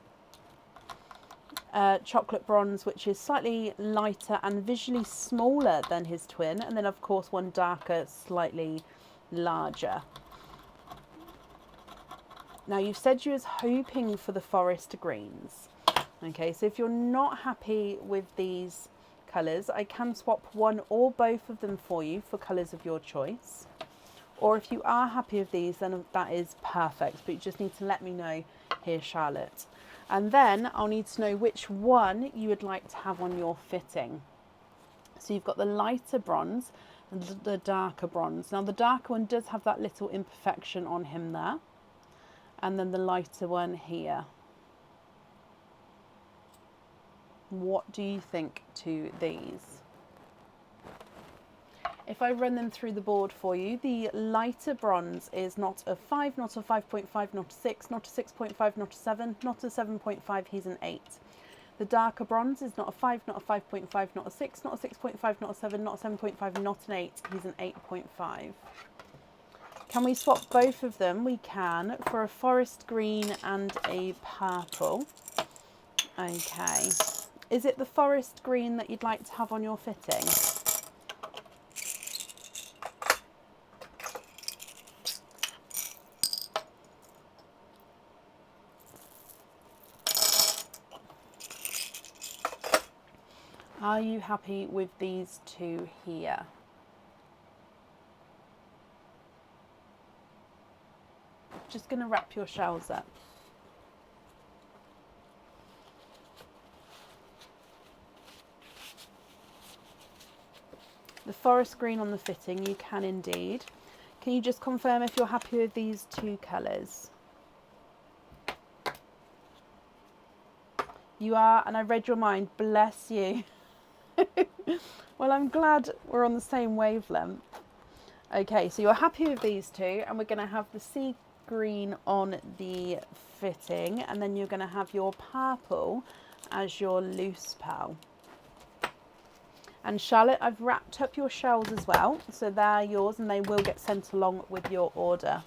chocolate bronze which is slightly lighter and visually smaller than his twin. And then of course one darker, slightly larger. Now you've said you was hoping for the forest greens. Okay, so if you're not happy with these colours, I can swap one or both of them for you for colours of your choice. Or if you are happy with these, then that is perfect, but you just need to let me know here, Charlotte. And then I'll need to know which one you would like to have on your fitting. So you've got the lighter bronze and the darker bronze. Now the darker one does have that little imperfection on him there. And then the lighter one here. What do you think to these? If I run them through the board for you, the lighter bronze is not a 5, not a 5.5, not a 6, not a 6.5, not a 7, not a 7.5, he's an 8. The darker bronze is not a 5, not a 5.5, not a 6, not a 6.5, not a 7, not a 7.5, not an 8, he's an 8.5. Can we swap both of them? We can, for a forest green and a purple. Okay. Is it the forest green that you'd like to have on your fitting? Are you happy with these two here? Just going to wrap your shells up. The forest green on the fitting, you can indeed. Can you just confirm if you're happy with these two colours? You are, and I read your mind, bless you. Well, I'm glad we're on the same wavelength. Okay, so you're happy with these two, and we're going to have the sea green on the fitting, and then you're going to have your purple as your loose pearl. And Charlotte, I've wrapped up your shells as well, so they're yours and they will get sent along with your order.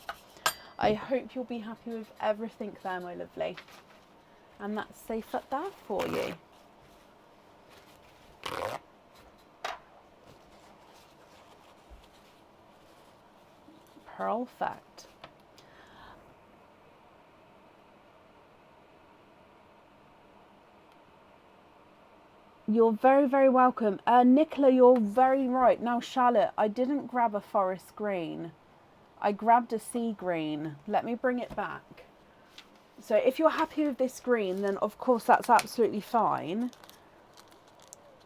I hope you'll be happy with everything there, my lovely. And that's safe up there for you. Perfect. You're very, very welcome. Nicola, you're very right. Now, Charlotte, I didn't grab a forest green. I grabbed a sea green. Let me bring it back. So if you're happy with this green, then of course that's absolutely fine.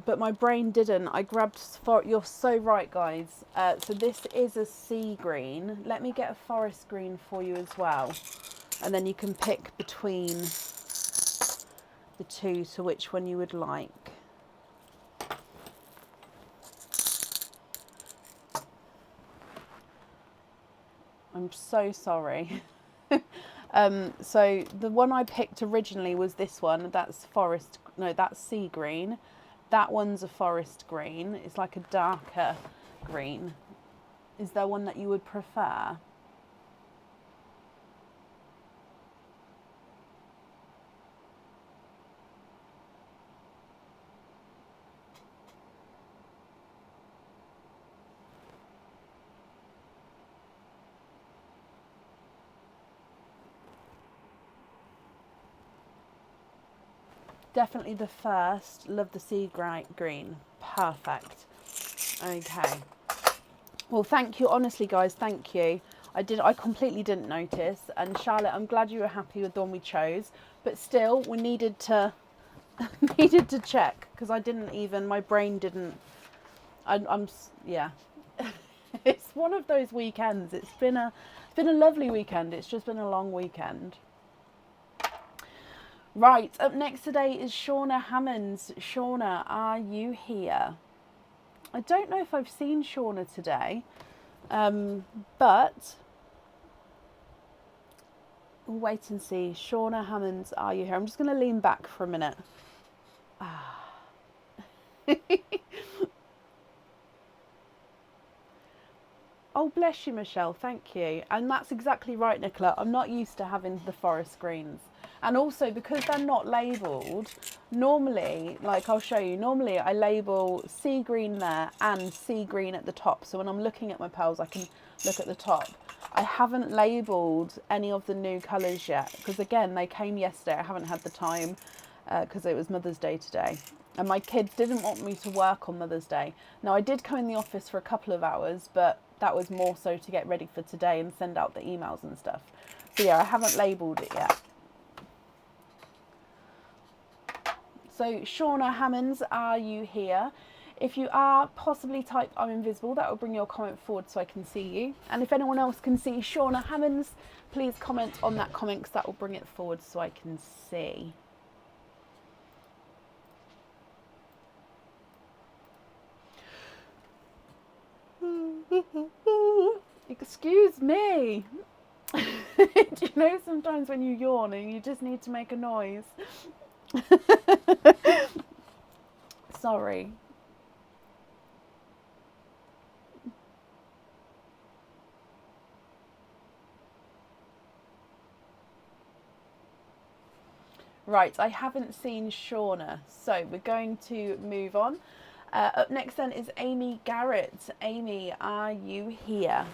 But my brain didn't. I grabbed, you're so right, guys. So this is a sea green. Let me get a forest green for you as well. And then you can pick between the two to which one you would like. I'm so sorry. So the one I picked originally was this one. That's forest, no, that's sea green. That one's a forest green. It's like a darker green. Is there one that you would prefer? Definitely the first. Love the sea green. Perfect. Okay. Well, thank you. Honestly, guys, thank you. I completely didn't notice. And Charlotte, I'm glad you were happy with the one we chose. But still, we needed to needed to check because I didn't even. My brain didn't. Yeah. It's one of those weekends. It's been a lovely weekend. It's just been a long weekend. Right, up next today is Shauna Hammonds. Shauna, are you here? I don't know if I've seen Shauna today, but we'll wait and see. Shauna Hammonds, are you here? I'm just going to lean back for a minute. Oh, bless you, Michelle. Thank you. And that's exactly right, Nicola. I'm not used to having the forest greens. And also, because they're not labelled, normally, like I'll show you, normally I label sea green there and sea green at the top. So when I'm looking at my pearls, I can look at the top. I haven't labelled any of the new colours yet, because again, they came yesterday. I haven't had the time because it was Mother's Day today. And my kids didn't want me to work on Mother's Day. Now, I did come in the office for a couple of hours, but that was more so to get ready for today and send out the emails and stuff. So yeah, I haven't labelled it yet. So Shauna Hammonds, are you here? If you are, possibly type I'm invisible. That will bring your comment forward so I can see you. And if anyone else can see Shauna Hammonds, please comment on that comment because that will bring it forward so I can see. Excuse me. Do you know sometimes when you yawn and you just need to make a noise? Sorry. Right, I haven't seen Shauna, so we're going to move on. Up next then is Amy Garrett. Amy, are you here?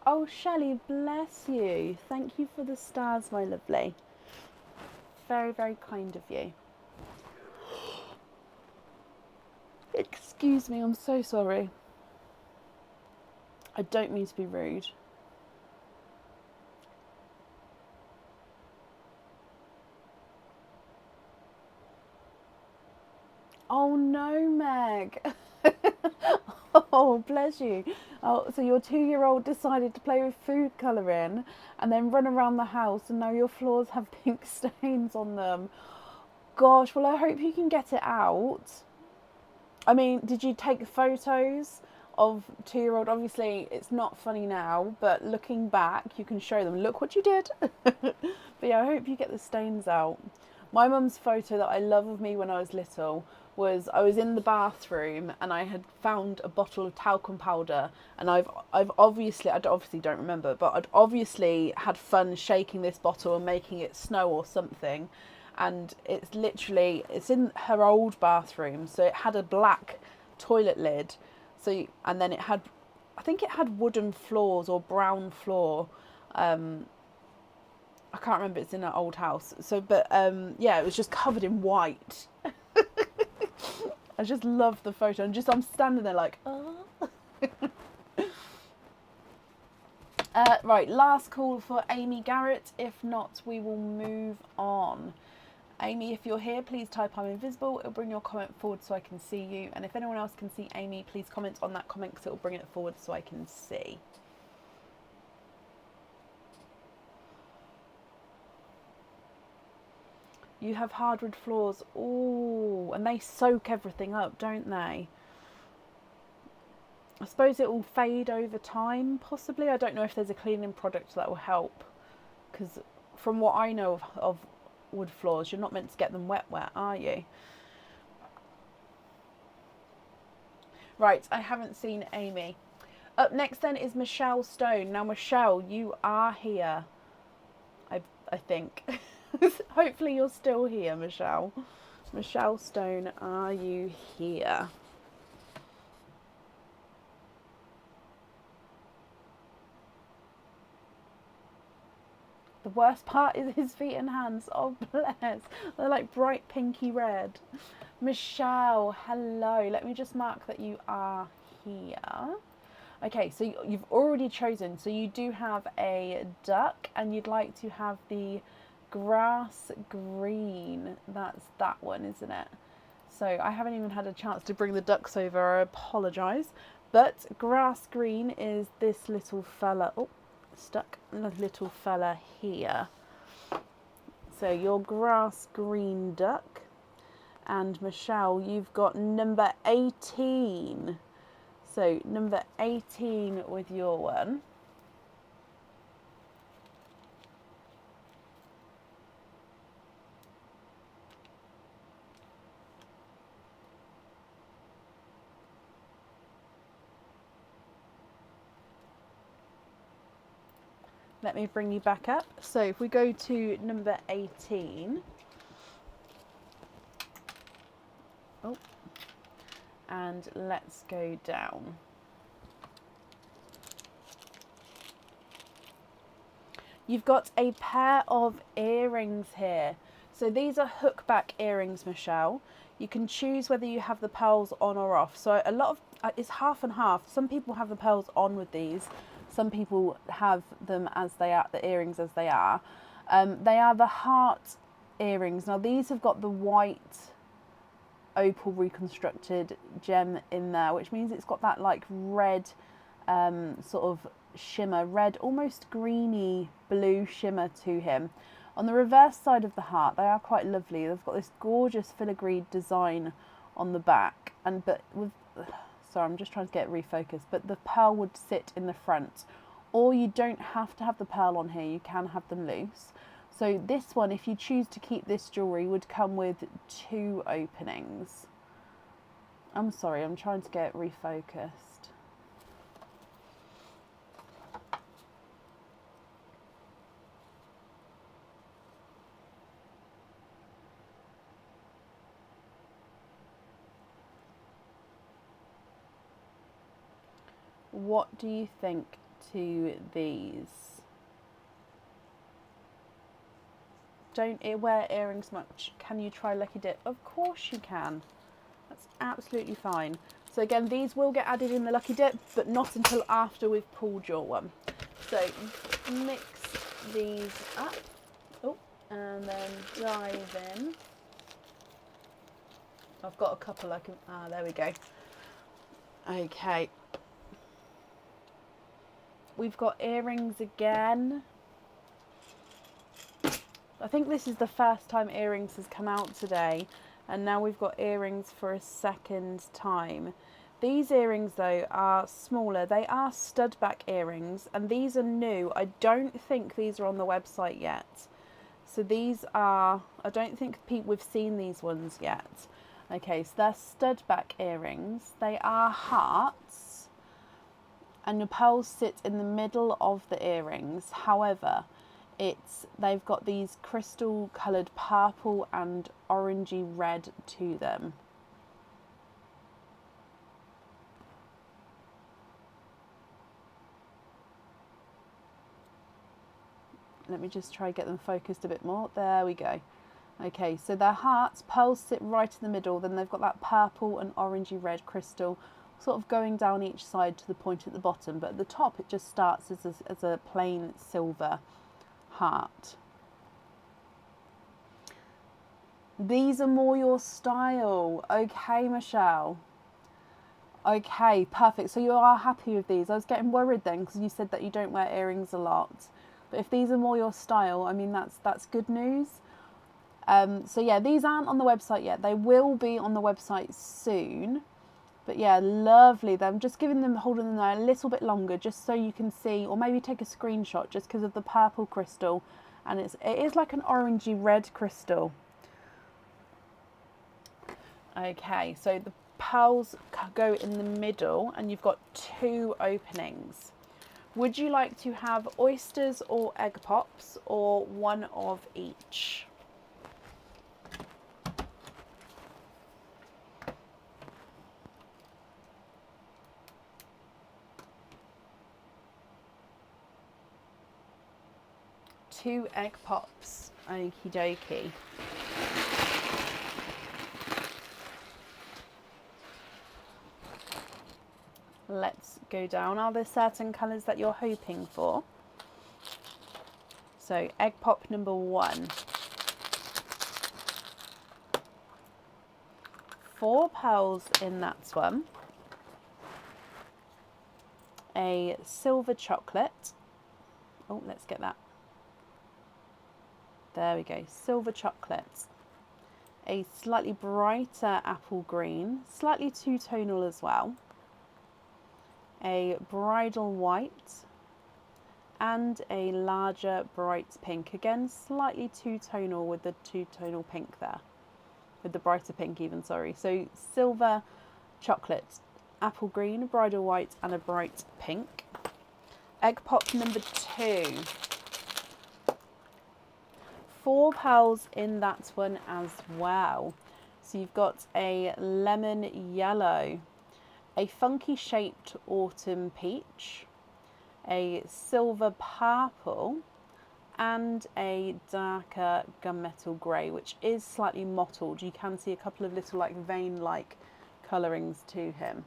Oh, Shelley, bless you. Thank you for the stars, my lovely. Very, very kind of you. Excuse me, I'm so sorry. I don't mean to be rude. Oh no, Meg. Oh, bless you. Oh, so your 2-year-old decided to play with food colouring and then run around the house and now your floors have pink stains on them. Gosh, well, I hope you can get it out. I mean, did you take photos of 2-year-old? Obviously, it's not funny now, but looking back, you can show them, look what you did. But yeah, I hope you get the stains out. My mum's photo that I love of me when I was little was I was in the bathroom and I had found a bottle of talcum powder, and I've obviously, I obviously don't remember, but I'd obviously had fun shaking this bottle and making it snow or something. and it's literally, it's in her old bathroom, so it had a black toilet lid, so, and then it had, I think it had wooden floors or brown floor. I can't remember, it's in an old house. So, but yeah, it was just covered in white. I just love the photo, and just I'm standing there like, oh. Right, last call for Amy Garrett. If not, we will move on. Amy, if you're here, please type I'm invisible. It'll bring your comment forward so I can see you. And if anyone else can see Amy, please comment on that comment because it'll bring it forward so I can see. You have hardwood floors. Ooh, and they soak everything up, don't they? I suppose it will fade over time, possibly. I don't know if there's a cleaning product that will help. Because from what I know of wood floors, you're not meant to get them wet, are you? Right, I haven't seen Amy. Up next then is Michelle Stone. Now, Michelle, you are here. I think. Hopefully you're still here, Michelle. Michelle Stone, are you here? The worst part is his feet and hands. Oh, bless. They're like bright pinky red. Michelle, hello. Let me just mark that you are here. Okay, so you've already chosen. So you do have a duck and you'd like to have the grass green. That's that one, isn't it? So I haven't even had a chance to bring the ducks over. I apologise. But grass green is this little fella. Oh, stuck. A little fella here. So your grass green duck. And Michelle, you've got number 18. So number 18 with your one. Let me bring you back up. So if we go to number 18. Oh. And let's go down. You've got a pair of earrings here. So these are hook back earrings, Michelle. You can choose whether you have the pearls on or off. So a lot of, it's half and half. Some people have the pearls on with these. Some people have them as they are, the earrings as they are. They are the heart earrings. Now these have got the white opal reconstructed gem in there, which means it's got that like red sort of shimmer, red almost greeny blue shimmer to him. On the reverse side of the heart, they are quite lovely. They've got this gorgeous filigree design on the back, and but with, sorry, I'm just trying to get it refocused, but the pearl would sit in the front, or you don't have to have the pearl on here, you can have them loose. So this one, if you choose to keep this jewellery, would come with 2 openings. I'm sorry, I'm trying to get it refocused. What do you think to these? Don't wear earrings much. Can you try Lucky Dip? Of course you can. That's absolutely fine. So again, these will get added in the Lucky Dip, but not until after we've pulled your one. So mix these up. Oh, and then dive in. I've got a couple I can, there we go. Okay. We've got earrings again. I think this is the first time earrings has come out today, and now we've got earrings for a second time. These earrings though are smaller. They are stud back earrings, and these are new. I don't think these are on the website yet. So these are, I don't think we've seen these ones yet. Okay, so they're stud back earrings. They are hearts, and your pearls sit in the middle of the earrings. However, they've got these crystal coloured purple and orangey red to them. Let me just try and get them focused a bit more. There we go. Okay, so their hearts, pearls sit right in the middle, then they've got that purple and orangey red crystal sort of going down each side to the point at the bottom, but at the top it just starts as a plain silver heart. These are more your style. Okay, Michelle. Okay, perfect. So you are happy with these. I was getting worried then because you said that you don't wear earrings a lot. But if these are more your style, I mean, that's good news. So yeah, these aren't on the website yet. They will be on the website soon. But yeah, lovely. I'm just holding them there a little bit longer just so you can see, or maybe take a screenshot just because of the purple crystal. And it is like an orangey red crystal. Okay, so the pearls go in the middle and you've got 2 openings. Would you like to have oysters or egg pops, or one of each? Two egg pops. Okie dokie. Let's go down. Are there certain colours that you're hoping for? So egg pop number 1. 4 pearls in that one. A silver chocolate. Oh, let's get that. There we go. Silver chocolate. A slightly brighter apple green. Slightly two-tonal as well. A bridal white. And a larger bright pink. Again, slightly two-tonal with the two-tonal pink there. With the brighter pink even, sorry. So silver chocolate, apple green, bridal white and a bright pink. Egg pop number 2. 4 pearls in that one as well. So you've got a lemon yellow, a funky shaped autumn peach, a silver purple and a darker gunmetal grey, which is slightly mottled. You can see a couple of little like vein-like colourings to him.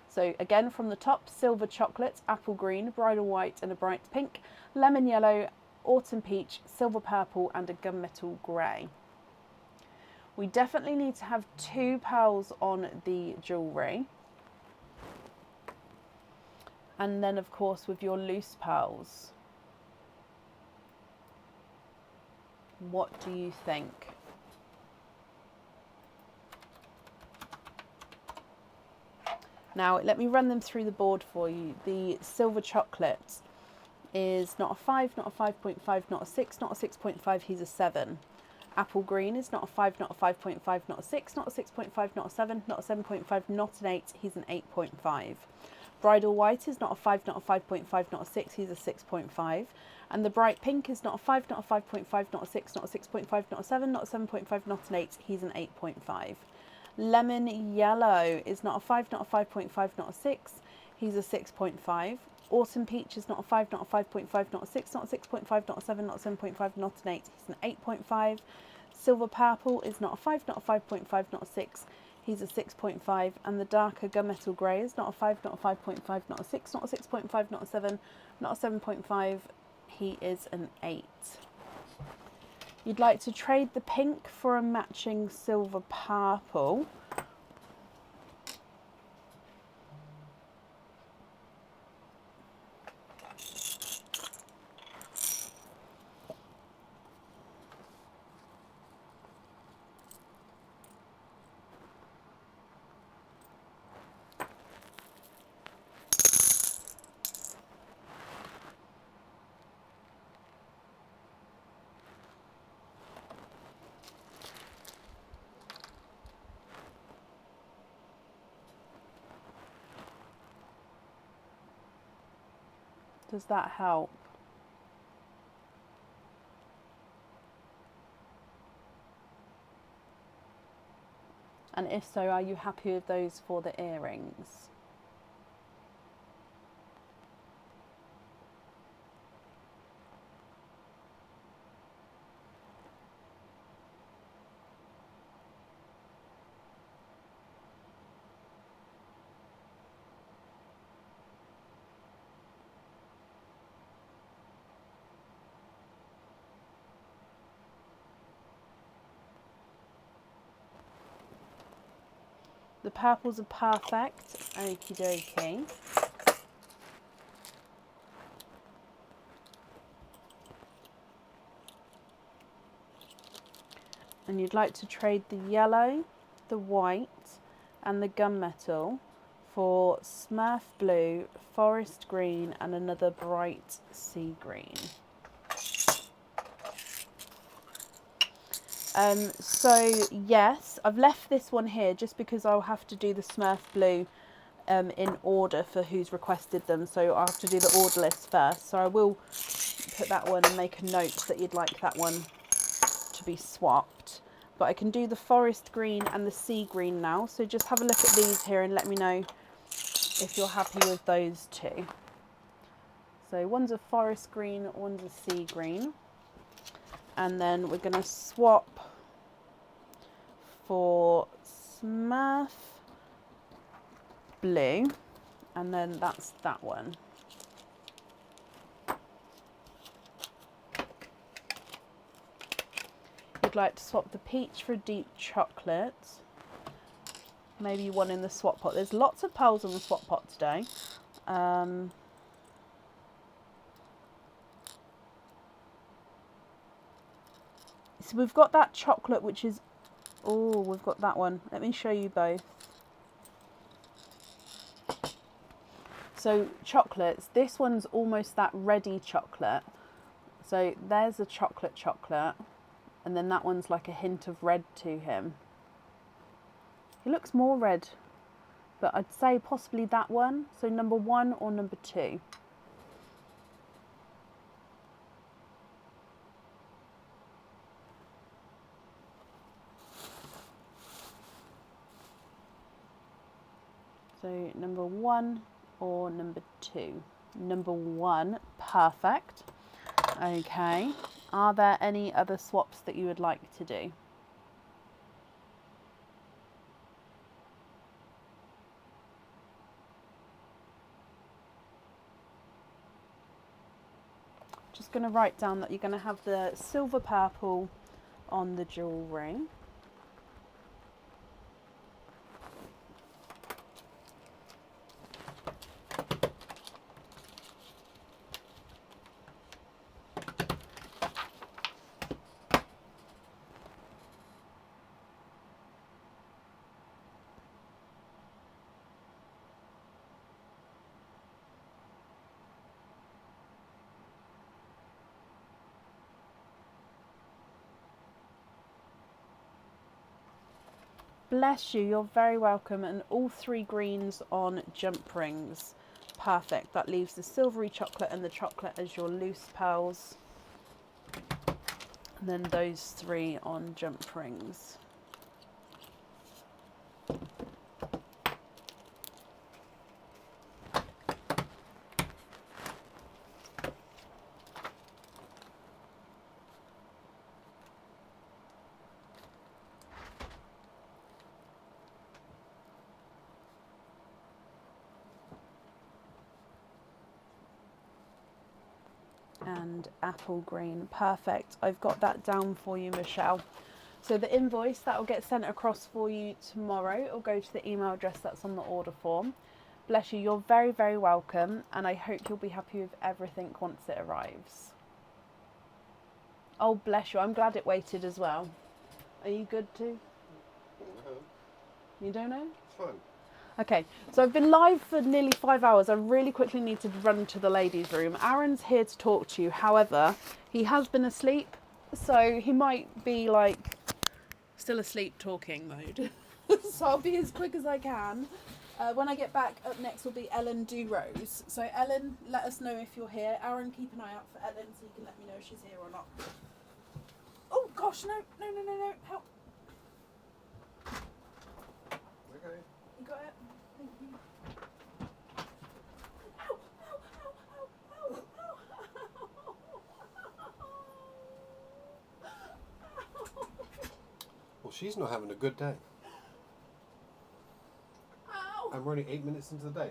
So again, from the top, silver chocolate, apple green, bridal white and a bright pink, lemon yellow, autumn peach, silver purple and a gunmetal grey. We definitely need to have 2 pearls on the jewellery. And then of course with your loose pearls. What do you think? Now let me run them through the board for you. The silver chocolate is not a 5, not a 5.5, not a 6, not a 6.5, he's a 7. Apple green is not a 5, not a 5.5, not a 6, not a 6.5, not a 7, not a 7.5, not an 8, he's an 8.5. Bridal white is not a 5, not a 5.5, not a 6, he's a 6.5. And the bright pink is not a 5, not a 5.5, not a 6, not a 6.5, not a 7, not a 7.5, not an 8, he's an 8.5. Lemon yellow is not a 5, not a 5.5, not a 6, he's a 6.5. Autumn peach is not a 5, not a 5.5, not a 6, not a 6.5, not a 7, not a 7.5, not an 8, he's an 8.5. Silver purple is not a 5, not a 5.5, not a 6, he's a 6.5. And the darker gunmetal grey is not a 5, not a 5.5, not a 6, not a 6.5, not a 7, not a 7.5, he is an 8. You'd like to trade the pink for a matching silver purple. Does that help? And if so, are you happy with those for the earrings? The purples are perfect. Okie dokie. And you'd like to trade the yellow, the white and the gunmetal for Smurf blue, forest green and another bright sea green. So yes, I've left this one here just because I'll have to do the Smurf blue in order for who's requested them. So I'll have to do the order list first. So I will put that one and make a note that you'd like that one to be swapped. But I can do the forest green and the sea green now. So just have a look at these here and let me know if you're happy with those two. So one's a forest green, one's a sea green. And then we're going to swap for Smurf blue, and then that's that one. You'd like to swap the peach for deep chocolate. Maybe one in the swap pot. There's lots of pearls on the swap pot today. So we've got that chocolate, which is, oh, we've got that one. Let me show you both. So chocolates, this one's almost that reddy chocolate. So there's a chocolate, and then that one's like a hint of red to him. He looks more red, but I'd say possibly that one. So number 1 or number 2. So number 1 or number 2. Number 1, perfect. Okay, are there any other swaps that you would like to do? Just going to write down that you're going to have the silver purple on the jewellery. Bless you, you're very welcome. And all 3 greens on jump rings. Perfect. That leaves the silvery chocolate and the chocolate as your loose pearls. And then those 3 on jump rings. And apple green, perfect. I've got that down for you, Michelle. So the invoice that will get sent across for you tomorrow, it'll go to the email address that's on the order form. Bless you, you're very, very welcome, and I hope you'll be happy with everything once it arrives. Oh, bless you, I'm glad it waited as well. Are you good too? No. You don't know? It's fine. Okay, so I've been live for nearly 5 hours. I really quickly need to run to the ladies' room. Aaron's here to talk to you. However, he has been asleep, so he might be like still asleep talking mode. So I'll be as quick as I can. When I get back, up next will be Ellen Durose. So Ellen, let us know if you're here. Aaron, keep an eye out for Ellen so you can let me know if she's here or not. Oh gosh, no, help. okay. You got it? Thank you. Ow, ow, ow, ow, ow, ow. Well, she's not having a good day. Ow. And we're only 8 minutes into the day.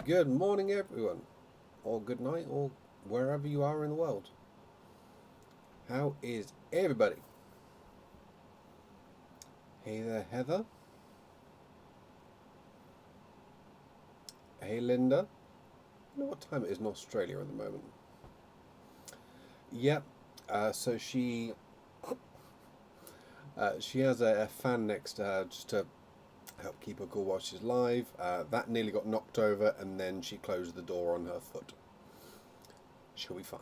Good morning, everyone. Or good night, or wherever you are in the world. How is everybody? Hey there, Heather. Hey, Linda. I don't know what time it is in Australia at the moment. Yep. So she has a fan next to her just to help keep her cool while she's live. That nearly got knocked over, and then she closed the door on her foot. She'll be fine.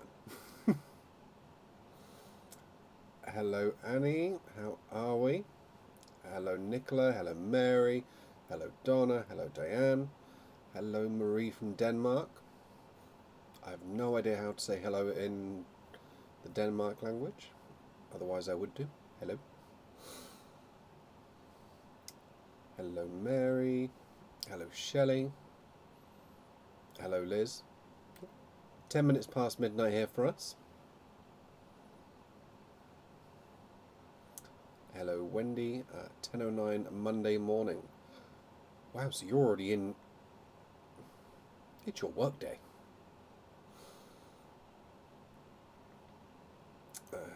Hello, Annie. How are we? Hello, Nicola. Hello, Mary. Hello, Donna. Hello, Diane. Hello, Marie from Denmark. I have no idea how to say hello in the Denmark language. Otherwise, I would do. Hello. Hello, Mary. Hello, Shelley. Hello, Liz. 10 minutes past midnight here for us. Hello, Wendy. 10:09 Monday morning. Wow, so you're already in. It's your work day.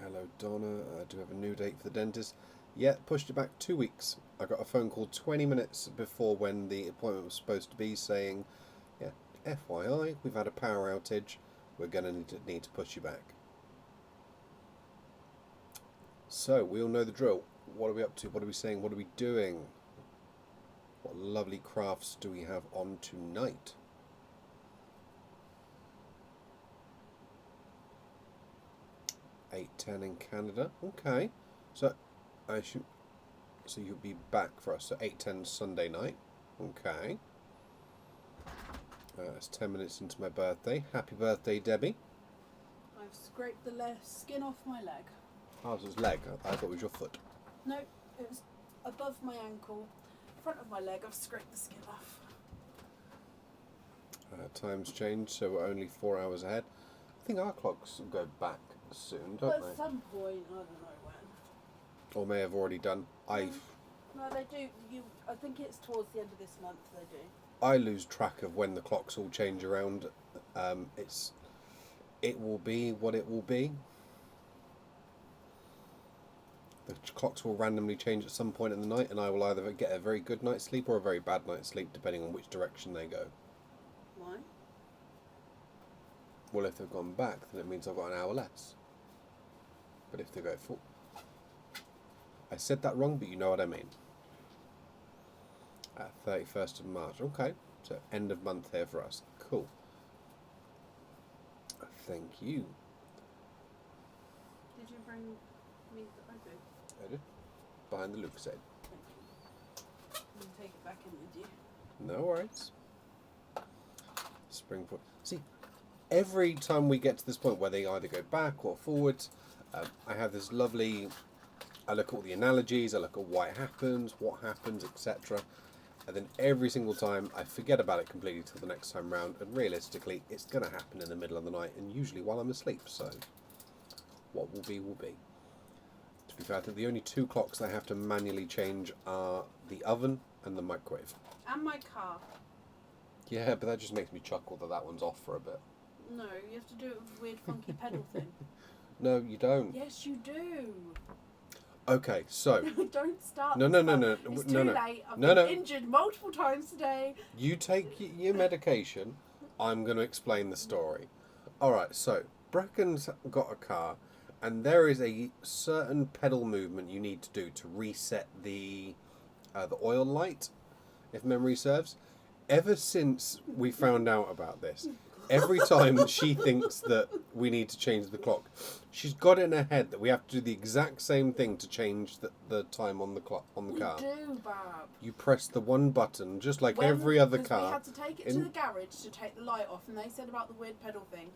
Hello, Donna. I do have a new date for the dentist. Yeah, pushed it back 2 weeks. I got a phone call 20 minutes before when the appointment was supposed to be saying, yeah, FYI, we've had a power outage. We're going to need to push you back. So, we all know the drill. What are we up to? What are we saying? What are we doing? What lovely crafts do we have on tonight? $8:10 in Canada. Okay. So you'll be back for us. So 8:10 Sunday night. Okay. It's 10 minutes into my birthday. Happy birthday, Debbie. I've scraped the skin off my leg. Oh, it was leg. I thought it was your foot. No, it was above my ankle, front of my leg. I've scraped the skin off. Time's changed, so we're only 4 hours ahead. I think our clocks will go back soon, don't they? At some point, I don't know when. Or may have already done. No, they do. I think it's towards the end of this month they do. I lose track of when the clocks all change around. It will be what it will be. The clocks will randomly change at some point in the night, and I will either get a very good night's sleep or a very bad night's sleep, depending on which direction they go. Why? Well, if they've gone back, then it means I've got an hour less. But if they go full... I said that wrong, but you know what I mean. 31st of March. Okay, so end of month here for us. Cool. Thank you. Did you bring me the open? I did. Behind the Lucasade. Thank you. You take it back in with you. No worries. Springboard. See, every time we get to this point where they either go back or forwards, I have this lovely... I look at all the analogies, I look at why it happens, what happens, etc. And then every single time I forget about it completely till the next time round, and realistically it's going to happen in the middle of the night, and usually while I'm asleep, so what will be will be. To be fair, I think the only two clocks I have to manually change are the oven and the microwave. And my car. Yeah, but that just makes me chuckle that one's off for a bit. No, you have to do it with a weird funky pedal thing. No, you don't. Yes, you do. Okay, so... Don't start. No. It's too late. I've been injured multiple times today. You take your medication. I'm going to explain the story. Alright, so Brecken's got a car, and there is a certain pedal movement you need to do to reset the oil light, if memory serves. Ever since we found out about this, every time she thinks that we need to change the clock, she's got it in her head that we have to do the exact same thing to change the time on the clock on the car. You do, Bab. You press the one button, just like every other car. We had to take it to the garage to take the light off, and they said about the weird pedal thing.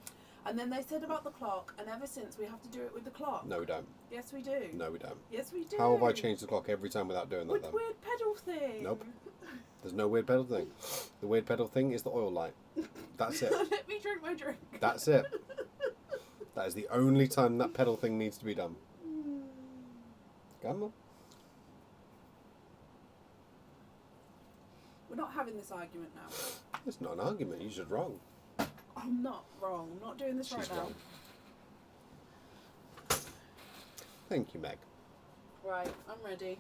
And then they said about the clock, and ever since we have to do it with the clock. No, we don't. Yes, we do. No, we don't. Yes, we do. How have I changed the clock every time without doing that with then? the weird pedal thing. Nope. There's no weird pedal thing. The weird pedal thing is the oil light. That's it. Let me drink my drink. That's it. That is the only time that pedal thing needs to be done. Come on. We're not having this argument now. It's not an argument. You're just wrong. I'm not wrong. I'm not doing this She's right now. wrong. Thank you, Meg. Right, I'm ready.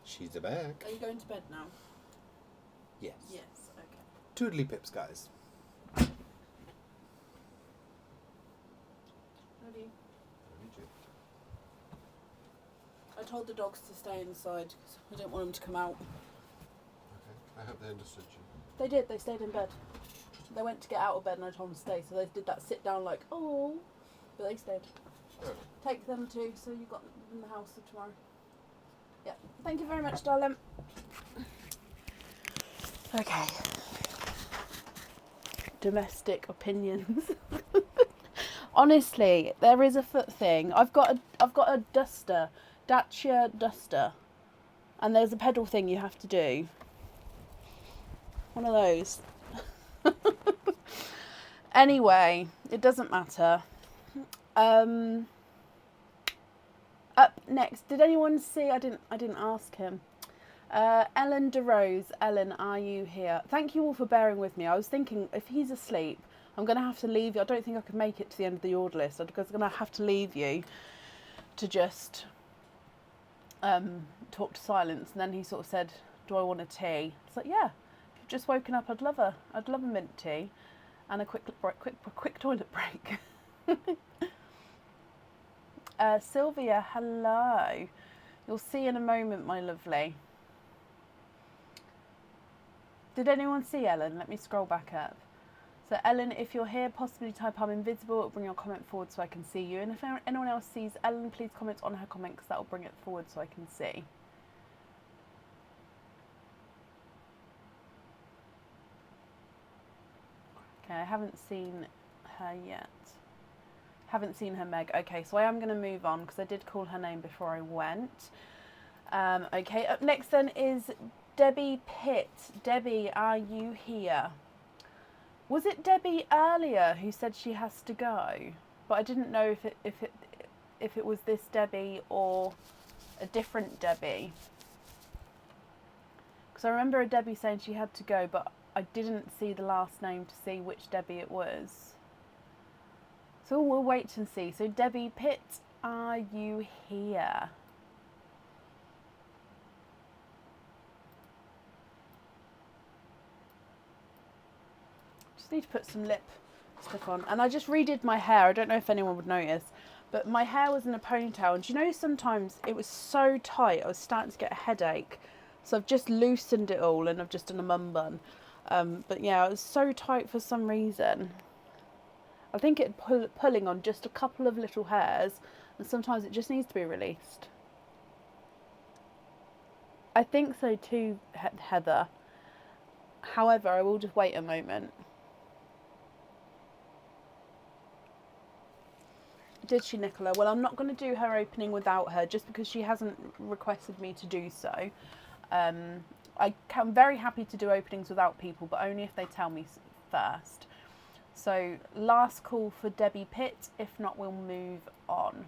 She's back. Are you going to bed now? Yes. Yes, okay. Toodly pips, guys. Ready? I told the dogs to stay inside because I didn't want them to come out. Okay. I hope they understood you. They did. They stayed in bed. They went to get out of bed and I told them to stay. So they did that sit down like, oh, but they stayed. Good. Take them too, so you've got them in the house for tomorrow. Yeah. Thank you very much, darling. Okay. Domestic opinions. Honestly, there is a foot thing. I've got a duster, Dacia duster, and there's a pedal thing you have to do. One of those. Anyway, it doesn't matter. Up next, did anyone see? I didn't ask him. Ellen DeRose. Ellen, are you here? Thank you all for bearing with me. I was thinking if he's asleep, I'm going to have to leave you. I don't think I could make it to the end of the order list. I'm going to have to leave you to just talk to Silence. And then he sort of said, "Do I want a tea?" It's like, yeah. If you've just woken up, I'd love a mint tea and a quick toilet break. Sylvia, hello. You'll see in a moment, my lovely. Did anyone see Ellen? Let me scroll back up. So Ellen, if you're here, possibly type I'm invisible. It'll bring your comment forward so I can see you. And if anyone else sees Ellen, please comment on her comment because that will bring it forward so I can see. Okay, I haven't seen her yet. Haven't seen her, Meg. Okay, so I am going to move on because I did call her name before I went. Okay, up next then is Debbie Pitt. Debbie, are you here? Was it Debbie earlier who said she has to go? But I didn't know if it was this Debbie or a different Debbie. Because I remember a Debbie saying she had to go, but I didn't see the last name to see which Debbie it was. So we'll wait and see. So Debbie Pitt, are you here? Just need to put some lipstick on. And I just redid my hair. I don't know if anyone would notice, but my hair was in a ponytail. And do you know sometimes it was so tight I was starting to get a headache. So I've just loosened it all and I've just done a mum bun. But yeah, it was so tight for some reason. I think it's pulling on just a couple of little hairs, and sometimes it just needs to be released. I think so too, Heather. However, I will just wait a moment. Did she, Nicola? Well, I'm not going to do her opening without her, just because she hasn't requested me to do so. I'm very happy to do openings without people, but only if they tell me first. So, last call for Debbie Pitt. If not, we'll move on.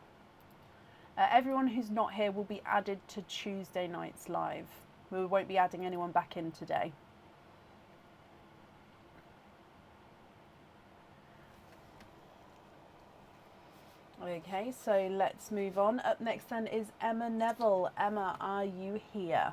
Everyone who's not here will be added to Tuesday night's live. We won't be adding anyone back in today. Okay, so let's move on. Up next then is Emma Neville. Emma, are you here?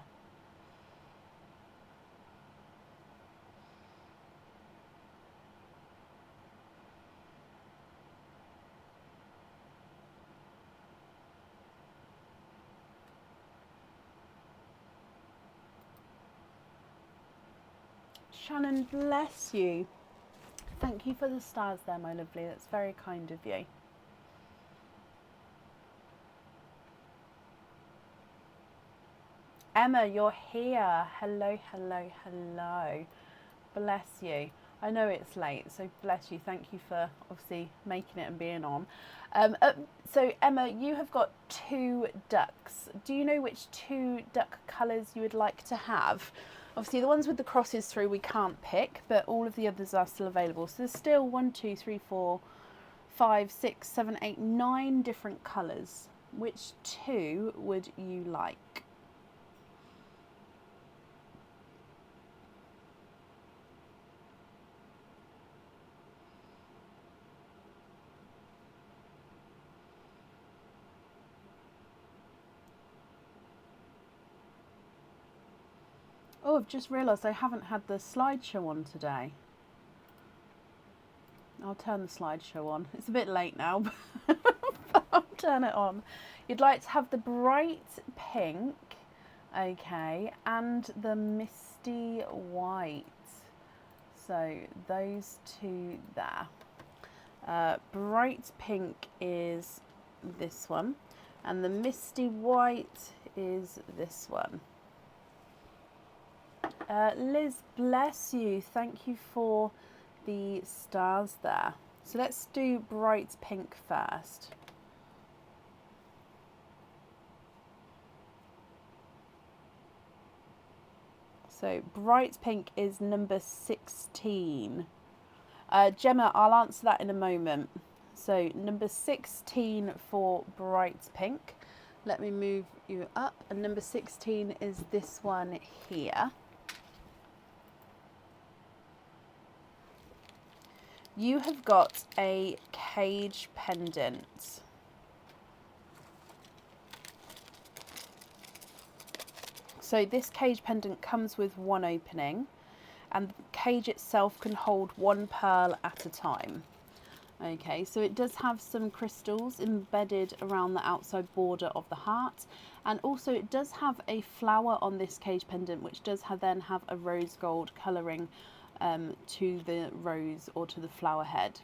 Shannon, bless you. Thank you for the stars there, my lovely. That's very kind of you. Emma, you're here. Hello, hello, hello. Bless you. I know it's late, so bless you. Thank you for obviously making it and being on. So Emma, you have got 2 ducks. Do you know which 2 duck colours you would like to have? Obviously, the ones with the crosses through we can't pick, but all of the others are still available. So there's still 1, 2, 3, 4, 5, 6, 7, 8, 9 different colours. Which 2 would you like? Oh, I've just realised I haven't had the slideshow on today. I'll turn the slideshow on. It's a bit late now, but I'll turn it on. You'd like to have the bright pink, okay, and the misty white. So those 2 there. Bright pink is this one, and the misty white is this one. Liz, bless you. Thank you for the stars there. So let's do bright pink first. So bright pink is number 16. Gemma, I'll answer that in a moment. So number 16 for bright pink. Let me move you up. And number 16 is this one here. You have got a cage pendant. So this cage pendant comes with 1 opening, and the cage itself can hold 1 pearl at a time. Okay, so it does have some crystals embedded around the outside border of the heart, and also it does have a flower on this cage pendant, which does then have a rose gold colouring to the rose or to the flower head.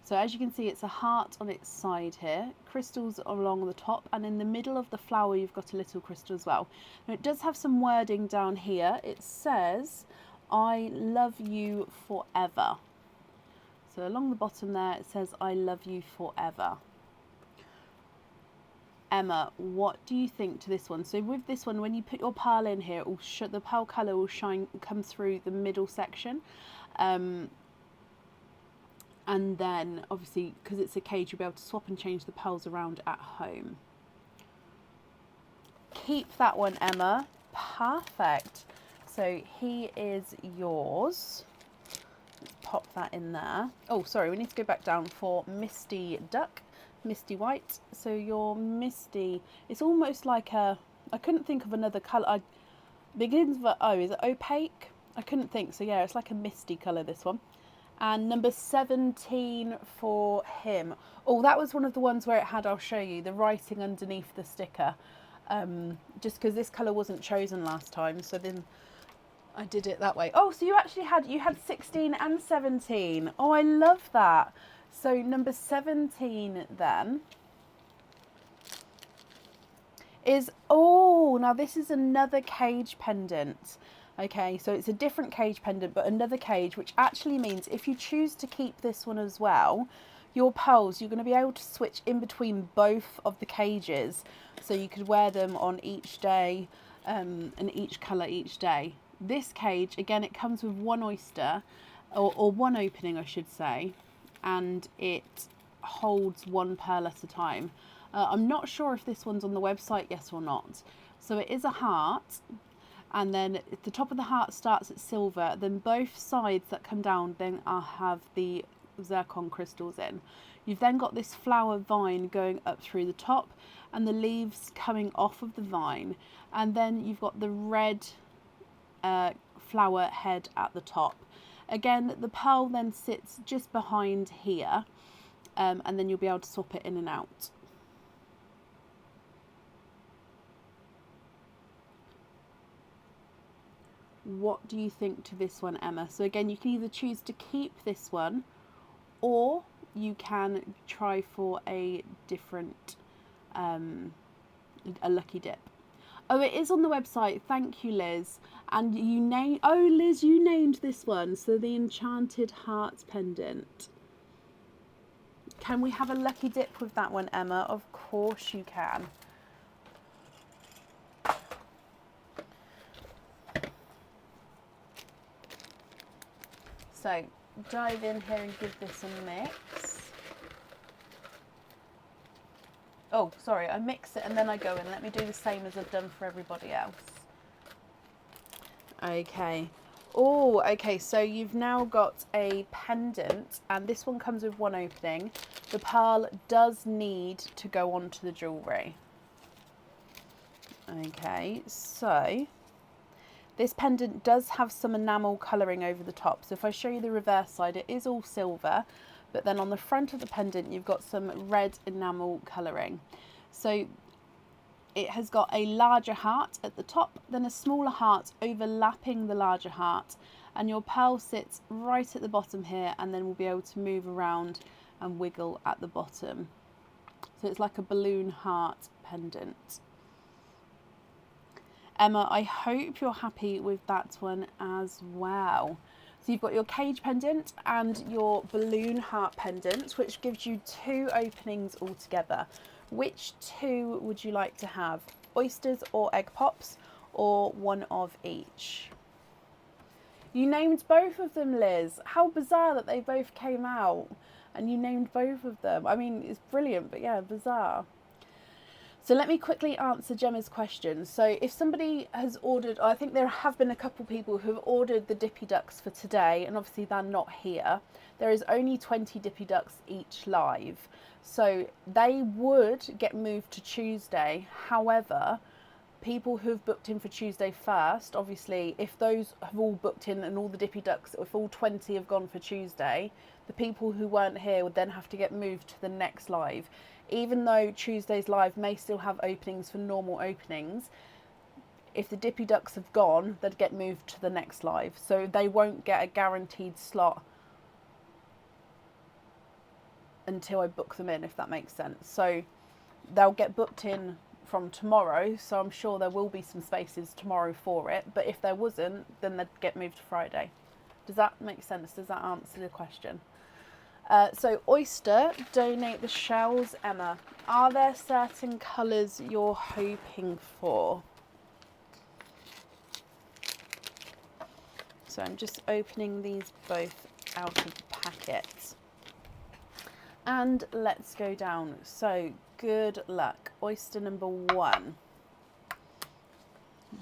So as you can see, it's a heart on its side here, crystals along the top, and in the middle of the flower you've got a little crystal as well. Now it does have some wording down here. It says, "I love you forever." So along the bottom there it says, "I love you forever." Emma, what do you think to this one? So with this one, when you put your pearl in here, the pearl colour will come through the middle section. And then obviously, because it's a cage, you'll be able to swap and change the pearls around at home. Keep that one, Emma. Perfect. So he is yours. Let's pop that in there. Oh, sorry, we need to go back down for Misty Duck. Misty white. So your misty, it's almost like I couldn't think of another colour. Begins with O. Is it opaque? I couldn't think. So yeah, it's like a misty colour, this one. And number 17 for him. Oh, that was one of the ones where it had, I'll show you, the writing underneath the sticker. Just because this colour wasn't chosen last time, so then I did it that way. Oh, so you actually had 16 and 17. Oh, I love that. So number 17 then is, oh, now this is another cage pendant. Okay, so it's a different cage pendant, but another cage, which actually means if you choose to keep this one as well, your pearls, you're going to be able to switch in between both of the cages. So you could wear them on each day and each colour each day. This cage, again, it comes with 1 oyster, or 1 opening, I should say, and it holds 1 pearl at a time. I'm not sure if this one's on the website yet or not. So it is a heart, and then the top of the heart starts at silver, then both sides that come down then have the zircon crystals in. You've then got this flower vine going up through the top and the leaves coming off of the vine, and then you've got the red flower head at the top. Again, the pearl then sits just behind here, and then you'll be able to swap it in and out. What do you think to this one, Emma? So again, you can either choose to keep this one, or you can try for a different, a lucky dip. Oh, it is on the website. Thank you, Liz. And you name. Oh, Liz, you named this one. So the Enchanted Heart pendant. Can we have a lucky dip with that one, Emma? Of course you can. So dive in here and give this a mix. Oh, sorry, I mix it and then I go in. Let me do the same as I've done for everybody else. Okay. Oh, okay, so you've now got a pendant, and this one comes with one opening. The pearl does need to go onto the jewellery. Okay, so this pendant does have some enamel colouring over the top. So if I show you the reverse side, it is all silver, but then on the front of the pendant, you've got some red enamel colouring. So it has got a larger heart at the top, then a smaller heart overlapping the larger heart, and your pearl sits right at the bottom here, and then we'll be able to move around and wiggle at the bottom. So it's like a balloon heart pendant. Emma, I hope you're happy with that one as well. So you've got your cage pendant and your balloon heart pendant, which gives you 2 openings altogether. Which 2 would you like to have? Oysters or egg pops, or one of each? You named both of them, Liz. How bizarre that they both came out and you named both of them. I mean, it's brilliant, but yeah, bizarre. So let me quickly answer Gemma's question. So if somebody has ordered, I think there have been a couple people who have ordered the Dippy Ducks for today, and obviously they're not here. There is only 20 Dippy Ducks each live. So they would get moved to Tuesday. However, people who've booked in for Tuesday first, obviously, if those have all booked in and all the Dippy Ducks, if all 20 have gone for Tuesday, the people who weren't here would then have to get moved to the next live. Even though Tuesday's live may still have openings for normal openings, if the Dippy Ducks have gone, they'd get moved to the next live. So they won't get a guaranteed slot until I book them in, if that makes sense. So they'll get booked in from tomorrow, so I'm sure there will be some spaces tomorrow for it, but if there wasn't, then they'd get moved to Friday. Does that make sense? Does that answer the question? So Oyster, donate the shells. Emma, are there certain colours you're hoping for? So I'm just opening these both out of the packet. And let's go down. So good luck. Oyster number 1.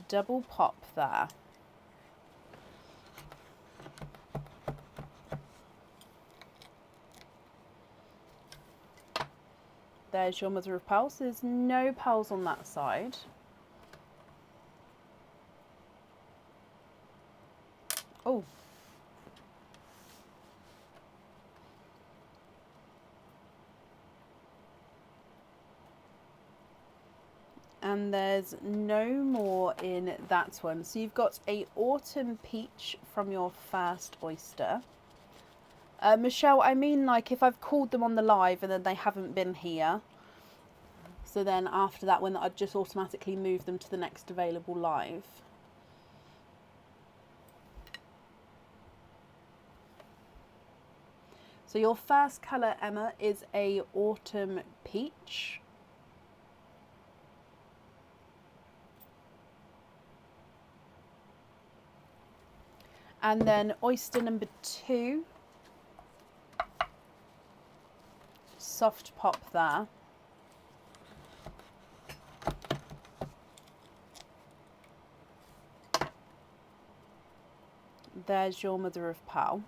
Double pop there. There's your mother of pearls. There's no pearls on that side. Oh. And there's no more in that one. So you've got a autumn peach from your first oyster. Michelle, I mean, like, if I've called them on the live and then they haven't been here, so then after that one, I'd just automatically move them to the next available live. So your first colour, Emma, is a autumn peach. And then oyster number 2. Soft pop there. There's your mother of pearl.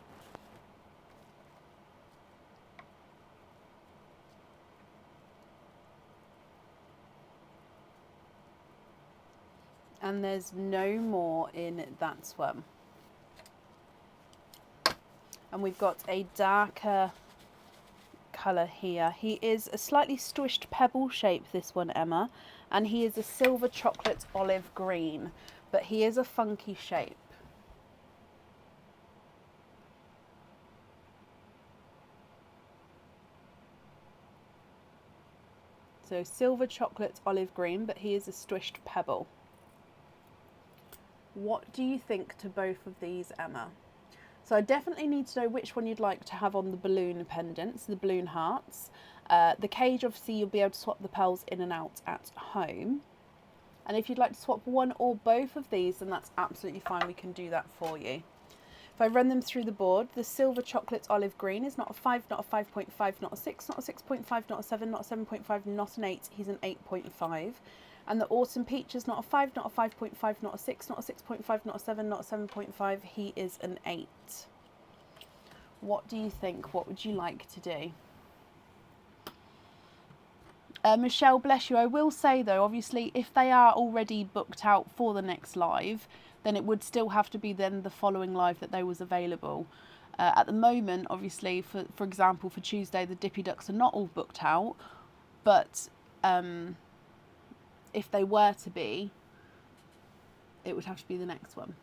And there's no more in that one. And we've got a darker colour here. He is a slightly squished pebble shape, this one, Emma, and he is a silver chocolate olive green, but he is a funky shape. So silver chocolate olive green, but he is a squished pebble. What do you think to both of these, Emma? So I definitely need to know which one you'd like to have on the balloon pendants, the balloon hearts. The cage, obviously, you'll be able to swap the pearls in and out at home. And if you'd like to swap one or both of these, then that's absolutely fine. We can do that for you. If I run them through the board, the silver chocolate olive green is not a 5, not a 5.5, not a 6, not a 6.5, not a 7, not a 7.5, not an 8. He's an 8.5. And the autumn peach is not a 5, not a 5.5, not a 6, not a 6.5, not a 7, not a 7.5. He is an 8. What do you think? What would you like to do? Michelle, bless you. I will say though, obviously, if they are already booked out for the next live, then it would still have to be then the following live that they was available. At the moment, obviously, for example, for Tuesday, the Dippy Ducks are not all booked out, but if they were to be, it would have to be the next one.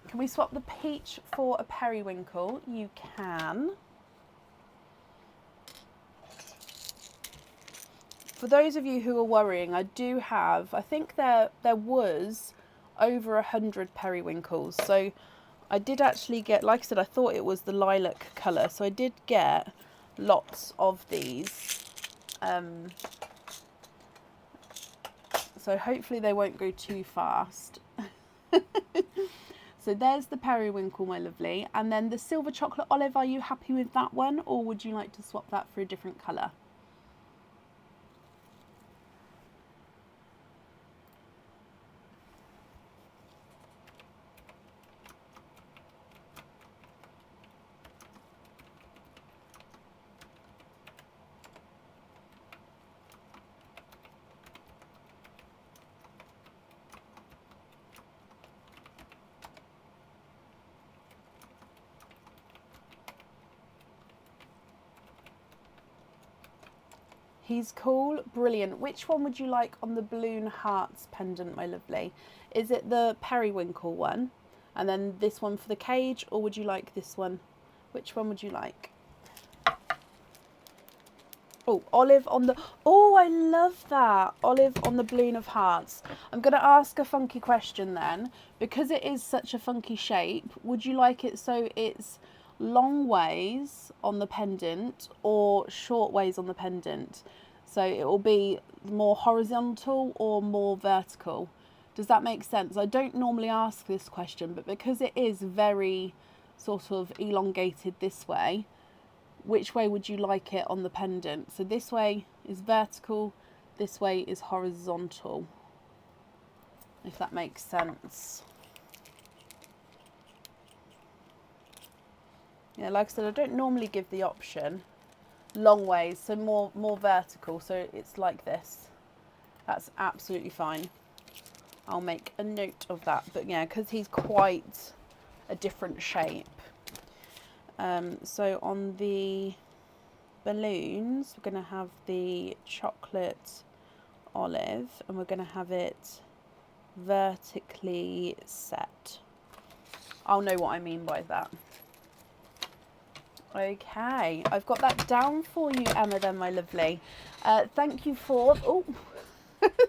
Can we swap the peach for a periwinkle? You can. For those of you who are worrying, I do have, I think there was over 100 periwinkles. So I did actually get, like I said, I thought it was the lilac colour. So I did get lots of these. So hopefully they won't go too fast. So there's the periwinkle, my lovely. And then the silver chocolate olive, are you happy with that one? Or would you like to swap that for a different colour? He's cool, brilliant. Which one would you like on the balloon hearts pendant, my lovely? Is it the periwinkle one? And then this one for the cage, or would you like this one? Which one would you like? Oh, olive on the... Oh, I love that. Olive on the balloon of hearts. I'm going to ask a funky question then. Because it is such a funky shape, would you like it so it's long ways on the pendant or short ways on the pendant? So it will be more horizontal or more vertical. Does that make sense? I don't normally ask this question, but because it is very sort of elongated this way, which way would you like it on the pendant? So this way is vertical, this way is horizontal, if that makes sense. Yeah, like I said, I don't normally give the option. Long ways, so more vertical, so it's like this. That's absolutely fine. I'll make a note of that. But yeah, because he's quite a different shape. So on the balloons, we're going to have the chocolate olive, and we're going to have it vertically set. I'll know what I mean by that. Okay, I've got that down for you, Emma, then, my lovely. Thank you for... Oh,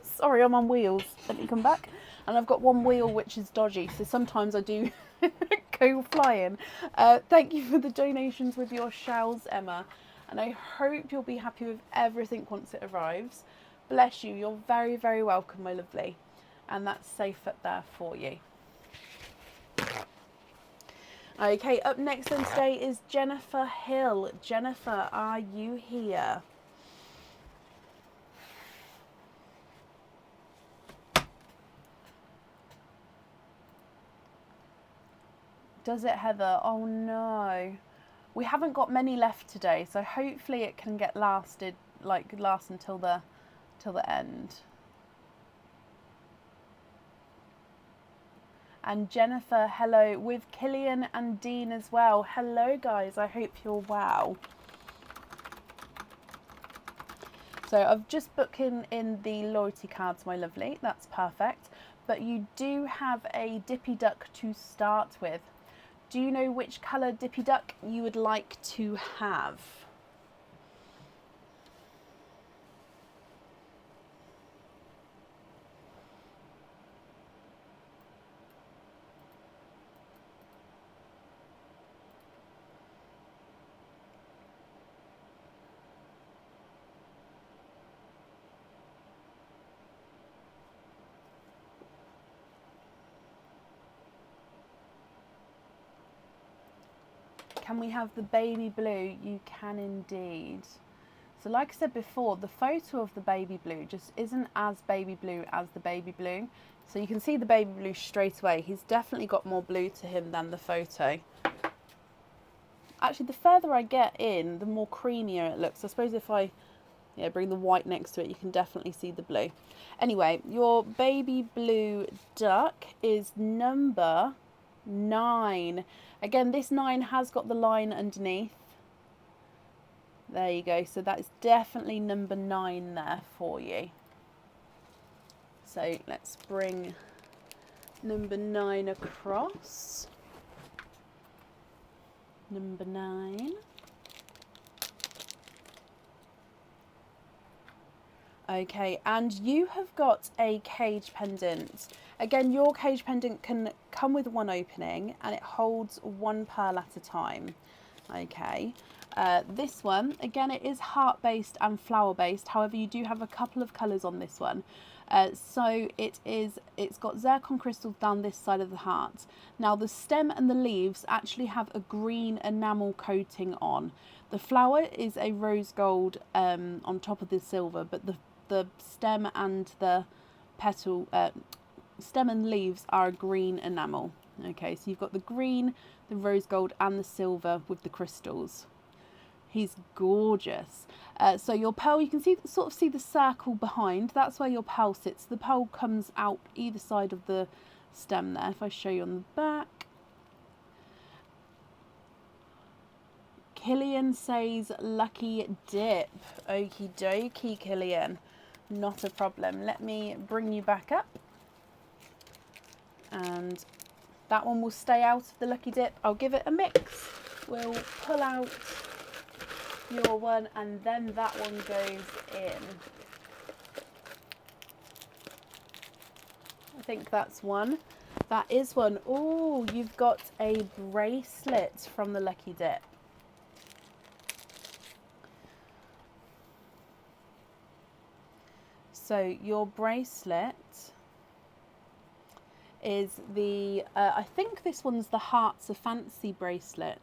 sorry, I'm on wheels. Let me come back. And I've got one wheel which is dodgy, so sometimes I do go flying. Thank you for the donations with your shells, Emma. And I hope you'll be happy with everything once it arrives. Bless you. You're very, very welcome, my lovely. And that's safe up there for you. Okay, up next then today is Jennifer Hill. Jennifer, are you here? Does it, Heather? Oh no. We haven't got many left today, so hopefully it can get last until the end. And Jennifer, hello, with Killian and Dean as well. Hello guys, I hope you're well. So I've just booked in the loyalty cards, my lovely. That's perfect. But you do have a Dippy Duck to start with. Do you know which colour Dippy Duck you would like to have? Can we have the baby blue? You can indeed. So like I said before, the photo of the baby blue just isn't as baby blue as the baby blue. So you can see the baby blue straight away. He's definitely got more blue to him than the photo. Actually, the further I get in, the more creamier it looks. I suppose if I bring the white next to it, you can definitely see the blue. Anyway, your baby blue duck is number 9. Again, this 9 has got the line underneath. There you go. So that is definitely number 9 there for you. So let's bring number 9 across. Number 9. Okay, and you have got a cage pendant. Again, your cage pendant can come with one opening and it holds 1 pearl at a time. Okay, this one, again, it is heart-based and flower-based. However, you do have a couple of colours on this one. So it's got zircon crystals down this side of the heart. Now the stem and the leaves actually have a green enamel coating on. The flower is a rose gold on top of the silver, but the stem and the petal, stem and leaves are a green enamel. Okay, so you've got the green, the rose gold and the silver with the crystals. He's gorgeous. So your pearl, you can sort of see the circle behind. That's where your pearl sits. The pearl comes out either side of the stem there. If I show you on the back. Killian says lucky dip. Okie dokie, Killian. Not a problem. Let me bring you back up. And that one will stay out of the lucky dip. I'll give it a mix. We'll pull out your one and then that one goes in. I think that's one. That is one. Oh, you've got a bracelet from the lucky dip. So your bracelet is the, I think this one's the Hearts of Fancy bracelet.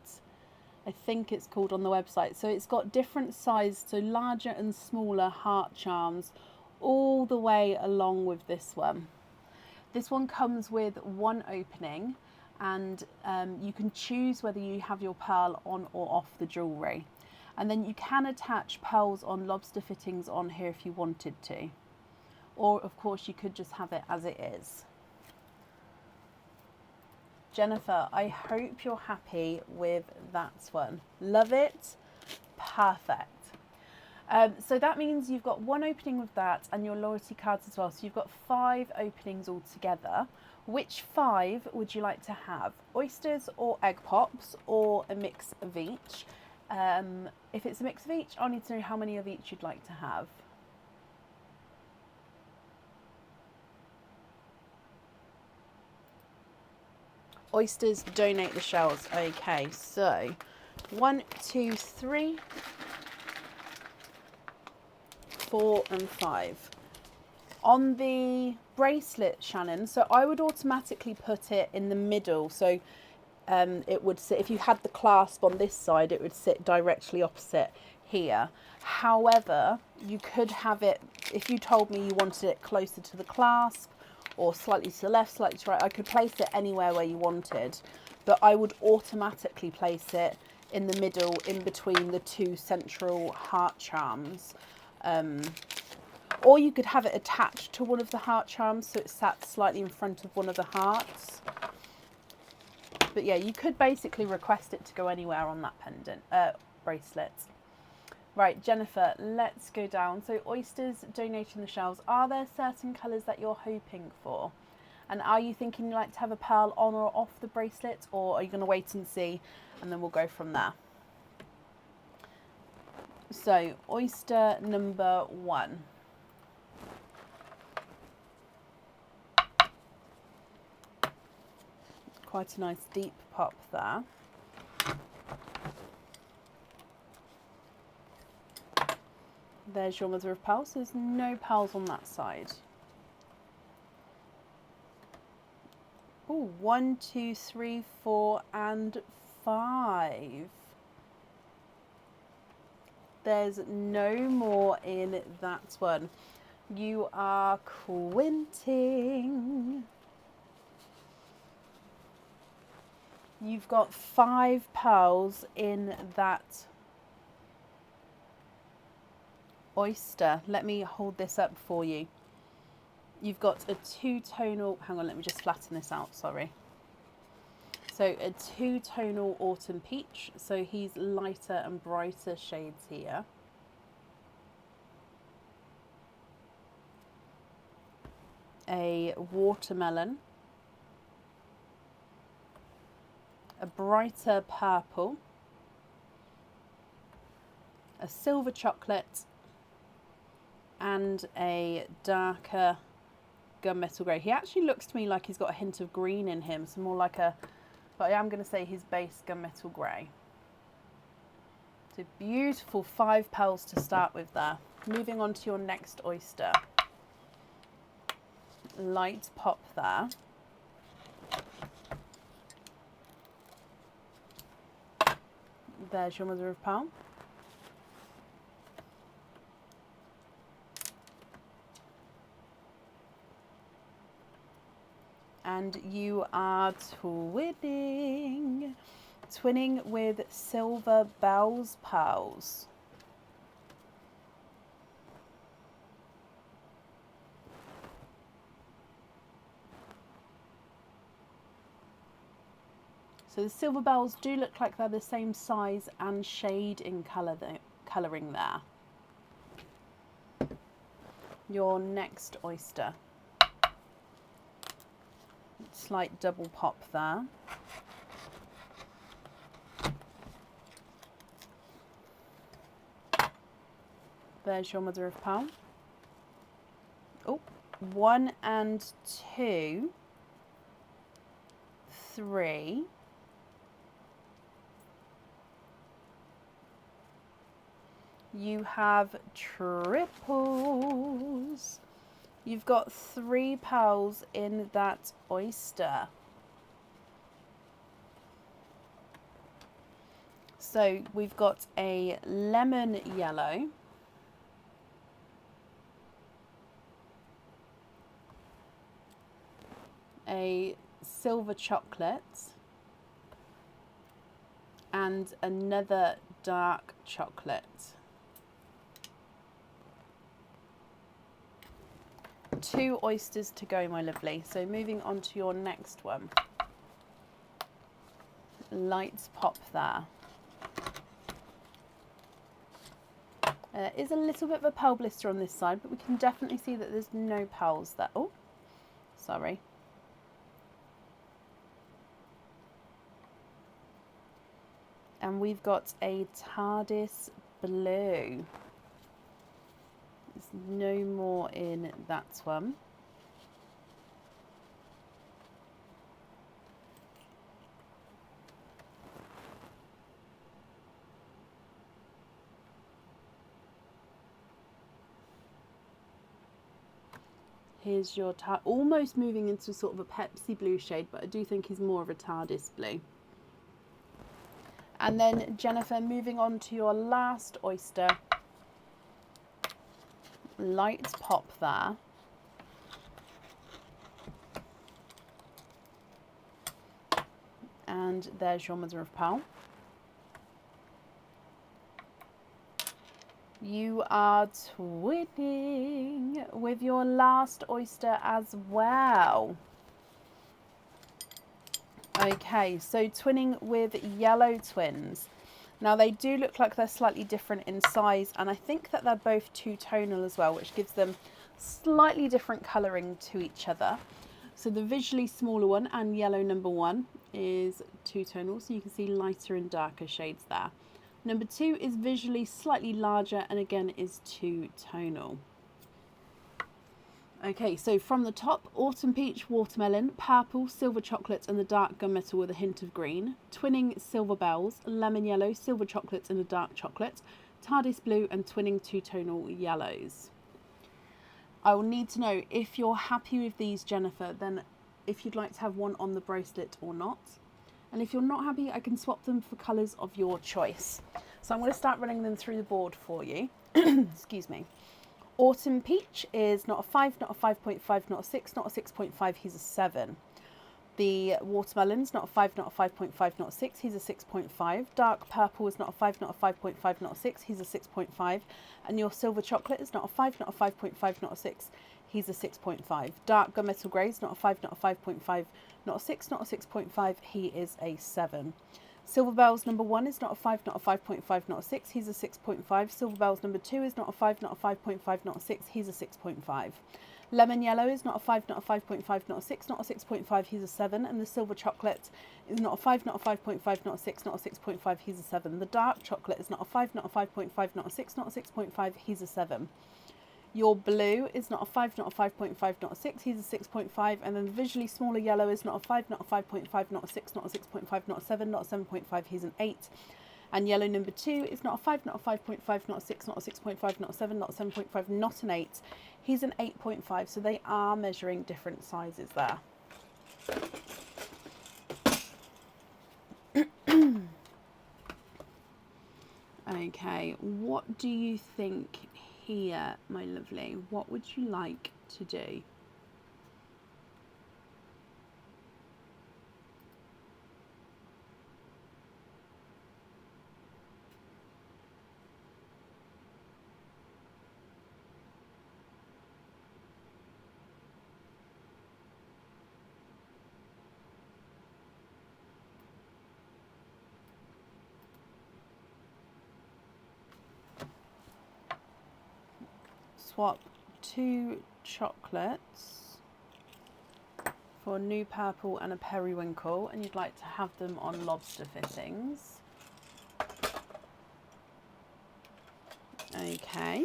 I think it's called on the website. So it's got different sized, so larger and smaller heart charms all the way along with this one. This one comes with one opening and you can choose whether you have your pearl on or off the jewellery. And then you can attach pearls on lobster fittings on here if you wanted to. Or of course you could just have it as it is. Jennifer, I hope you're happy with that one. Love it. Perfect. So that means you've got one opening with that and your loyalty cards as well. So you've got 5 openings altogether. Which 5 would you like to have? Oysters or egg pops or a mix of each? If it's a mix of each, I'll need to know how many of each you'd like to have. Oysters, donate the shells. Okay, so 1, 2, 3, 4 and 5. On the bracelet, Shannon, so I would automatically put it in the middle. So it would sit, if you had the clasp on this side, it would sit directly opposite here. However, you could have it, if you told me you wanted it closer to the clasp, or slightly to the left, slightly to the right, I could place it anywhere where you wanted, but I would automatically place it in the middle, in between the 2 central heart charms. Or you could have it attached to one of the heart charms, so it sat slightly in front of one of the hearts. But yeah, you could basically request it to go anywhere on that pendant, bracelet. Right, Jennifer, let's go down. So oysters, donating the shells. Are there certain colours that you're hoping for? And are you thinking you'd like to have a pearl on or off the bracelet? Or are you going to wait and see and then we'll go from there? So oyster number 1. Quite a nice deep pop there. There's your mother of pearls. There's no pearls on that side. Oh, 1, 2, 3, 4 and 5. There's no more in that one. You are quinting. You've got 5 pearls in that oyster. Let me hold this up for you. You've got a 2-tonal, hang on, let me just flatten this out, sorry. So a 2-tonal autumn peach, so he's lighter and brighter shades here. A watermelon, a brighter purple, a silver chocolate, and a darker gunmetal grey. He actually looks to me like he's got a hint of green in him, so more like a, but I am going to say his base gunmetal grey. So beautiful 5 pearls to start with there. Moving on to your next oyster. Light pop there. There's your mother of pearl. And you are twinning with silver bells pearls. So the silver bells do look like they're the same size and shade in colouring there. Your next oyster. Slight double pop there. There's your mother of pearl. Oh, 1 and 2, 3. You have triples. You've got 3 pearls in that oyster. So we've got a lemon yellow, a silver chocolate, and another dark chocolate. 2 oysters to go, my lovely. So moving on to your next one. Lights pop there. Is a little bit of a pearl blister on this side, but we can definitely see that there's no pearls there. Oh, sorry. And we've got a TARDIS blue. There's no more in that one. Here's your almost moving into sort of a Pepsi blue shade, but I do think he's more of a TARDIS blue. And then Jennifer, moving on to your last oyster. Lights pop there. And there's your mother of pearl. You are twinning with your last oyster as well. Okay, so twinning with yellow twins. Now they do look like they're slightly different in size, and I think that they're both 2-tonal as well, which gives them slightly different colouring to each other. So the visually smaller one and yellow number 1 is 2-tonal, so you can see lighter and darker shades there. Number 2 is visually slightly larger and again is 2-tonal. Okay, so from the top, autumn peach, watermelon, purple, silver chocolate and the dark gunmetal with a hint of green, twinning silver bells, lemon yellow, silver chocolate and a dark chocolate, TARDIS blue and twinning 2-tonal yellows. I will need to know if you're happy with these, Jennifer, then if you'd like to have one on the bracelet or not. And if you're not happy, I can swap them for colours of your choice. So I'm going to start running them through the board for you. Excuse me. Autumn Peach is not a 5, not a 5.5, not a 6, not a 6.5, he's a 7. The Watermelon's not a 5, not a 5.5, not a 6, he's a 6.5. Dark Purple is not a 5, not a 5.5, not a 6, he's a 6.5. And your Silver Chocolate is not a 5, not a 5.5, not a 6, he's a 6.5. Dark Gunmetal Grey is not a 5, not a 5.5, not a 6, not a 6.5, he is a 7. Silver Bells number 1 is not a 5, not a 5.5, not a 6, he's a 6.5. Silver Bells number 2 is not a 5, not a 5.5, not a 6, he's a 6.5. Lemon Yellow is not a 5, not a 5.5, not a 6, not a 6.5, he's a 7. And the Silver Chocolate is not a 5, not a 5.5, not a 6, not a 6.5, he's a 7. The Dark Chocolate is not a 5, not a 5.5, not a 6, not a 6.5, he's a 7. Your Blue is not a 5, not a 5.5, not a 6, he's a 6.5. And then the Visually Smaller Yellow is not a 5, not a 5.5, not a 6, not a 6.5, not a 7, not a 7.5, he's an 8. And Yellow number 2 is not a 5, not a 5.5, not a 6, not a 6.5, not a 7, not a 7.5, not an 8. He's an 8.5, so they are measuring different sizes there. Okay, what do you think here, my lovely? What would you like to do? Swap 2 chocolates for a new purple and a periwinkle, and you'd like to have them on lobster fittings. Okay.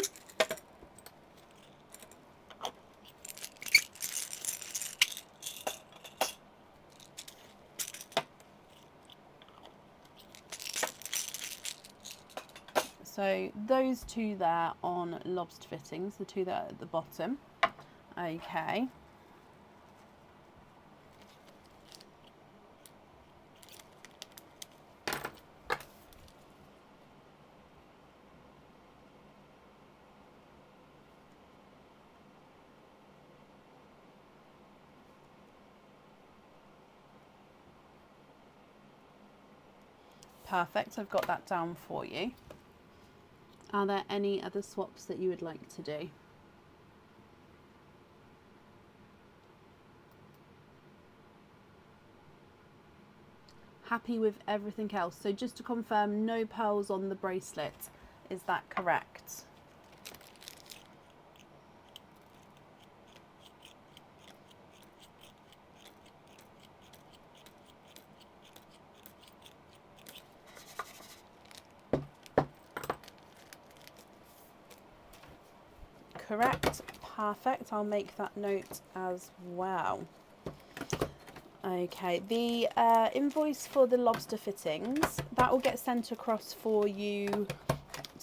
So those two there on lobster fittings, the two that are at the bottom. Okay. Perfect, I've got that down for you. Are there any other swaps that you would like to do? Happy with everything else. So just to confirm, no pearls on the bracelet. Is that correct? Correct. Perfect. I'll make that note as well. Okay, the invoice for the lobster fittings, that will get sent across for you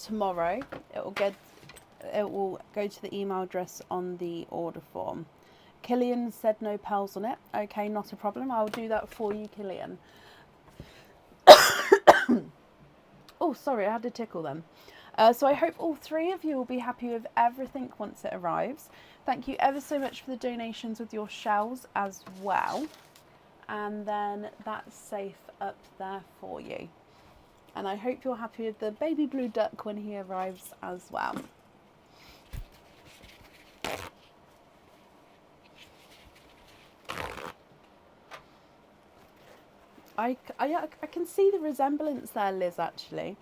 tomorrow. It will go to the email address on the order form. Killian said no pearls on it. Okay, not a problem. I'll do that for you, Killian. Oh, sorry, I had to tickle them. So I hope all three of you will be happy with everything once it arrives. Thank you ever so much for the donations with your shells as well. And then that's safe up there for you. And I hope you're happy with the baby blue duck when he arrives as well. I can see the resemblance there, Liz, actually.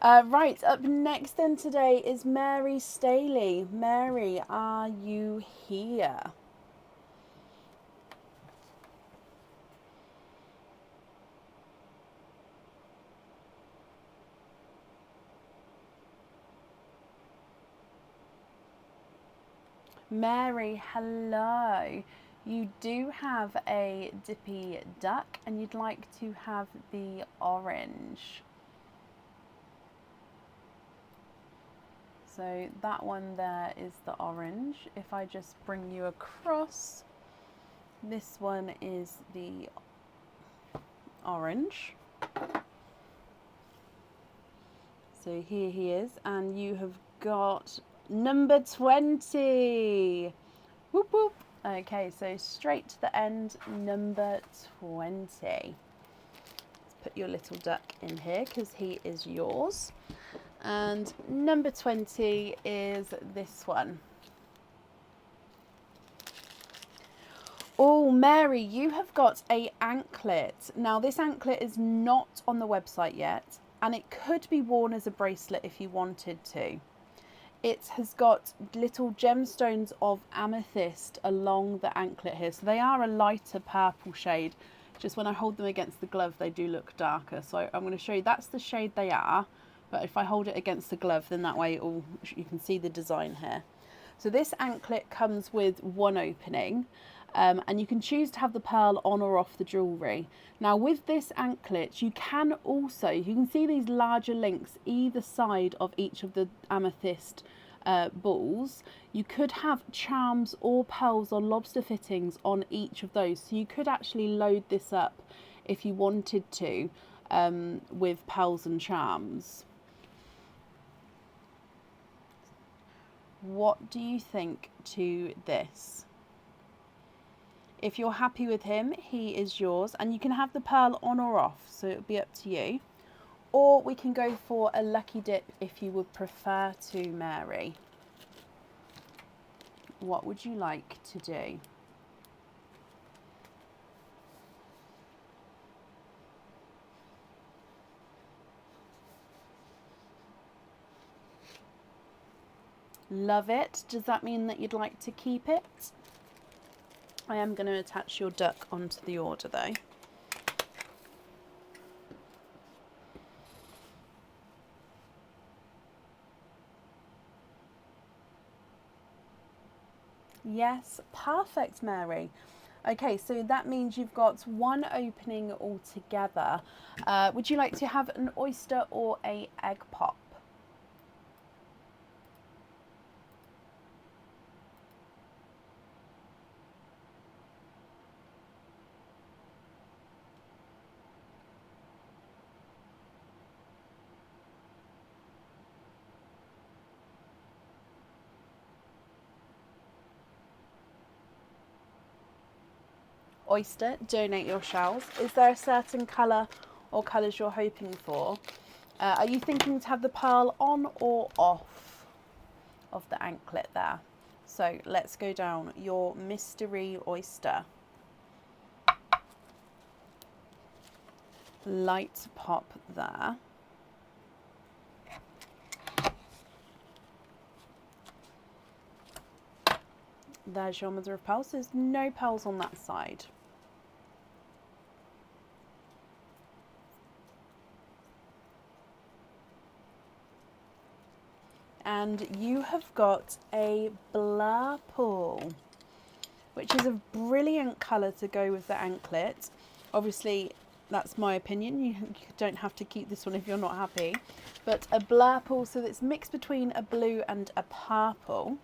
Right, up next then today is Mary Staley. Mary, are you here? Mary, hello. You do have a Dippy Duck and you'd like to have the orange. So that one there is the orange. If I just bring you across, this one is the orange. So here he is, and you have got number 20. Whoop whoop. Okay, so straight to the end, number 20. Let's put your little duck in here because he is yours. And number 20 is this one. Oh, Mary, you have got a anklet. Now, this anklet is not on the website yet, and it could be worn as a bracelet if you wanted to. It has got little gemstones of amethyst along the anklet here. So they are a lighter purple shade. Just when I hold them against the glove, they do look darker. So I'm going to show you, that's the shade they are. But if I hold it against the glove, then that way you can see the design here. So this anklet comes with one opening. And you can choose to have the pearl on or off the jewellery. Now with this anklet, you can see these larger links either side of each of the amethyst balls. You could have charms or pearls or lobster fittings on each of those. So you could actually load this up if you wanted to with pearls and charms. What do you think to this? If you're happy with him, he is yours, and you can have the pearl on or off, so it'll be up to you. Or we can go for a lucky dip if you would prefer to, Mary. What would you like to do? Love it. Does that mean that you'd like to keep it? I am going to attach your duck onto the order though. Yes, perfect, Mary. Okay, so that means you've got one opening altogether. Would you like to have an oyster or a egg pop? Oyster, donate your shells. Is there a certain colour or colours you're hoping for? Are you thinking to have the pearl on or off of the anklet there? So let's go down your mystery oyster. Light pop there. There's your mother of pearls. There's no pearls on that side. And you have got a blurple, which is a brilliant colour to go with the anklet. Obviously, that's my opinion. You don't have to keep this one if you're not happy. But a blurple, so it's mixed between a blue and a purple.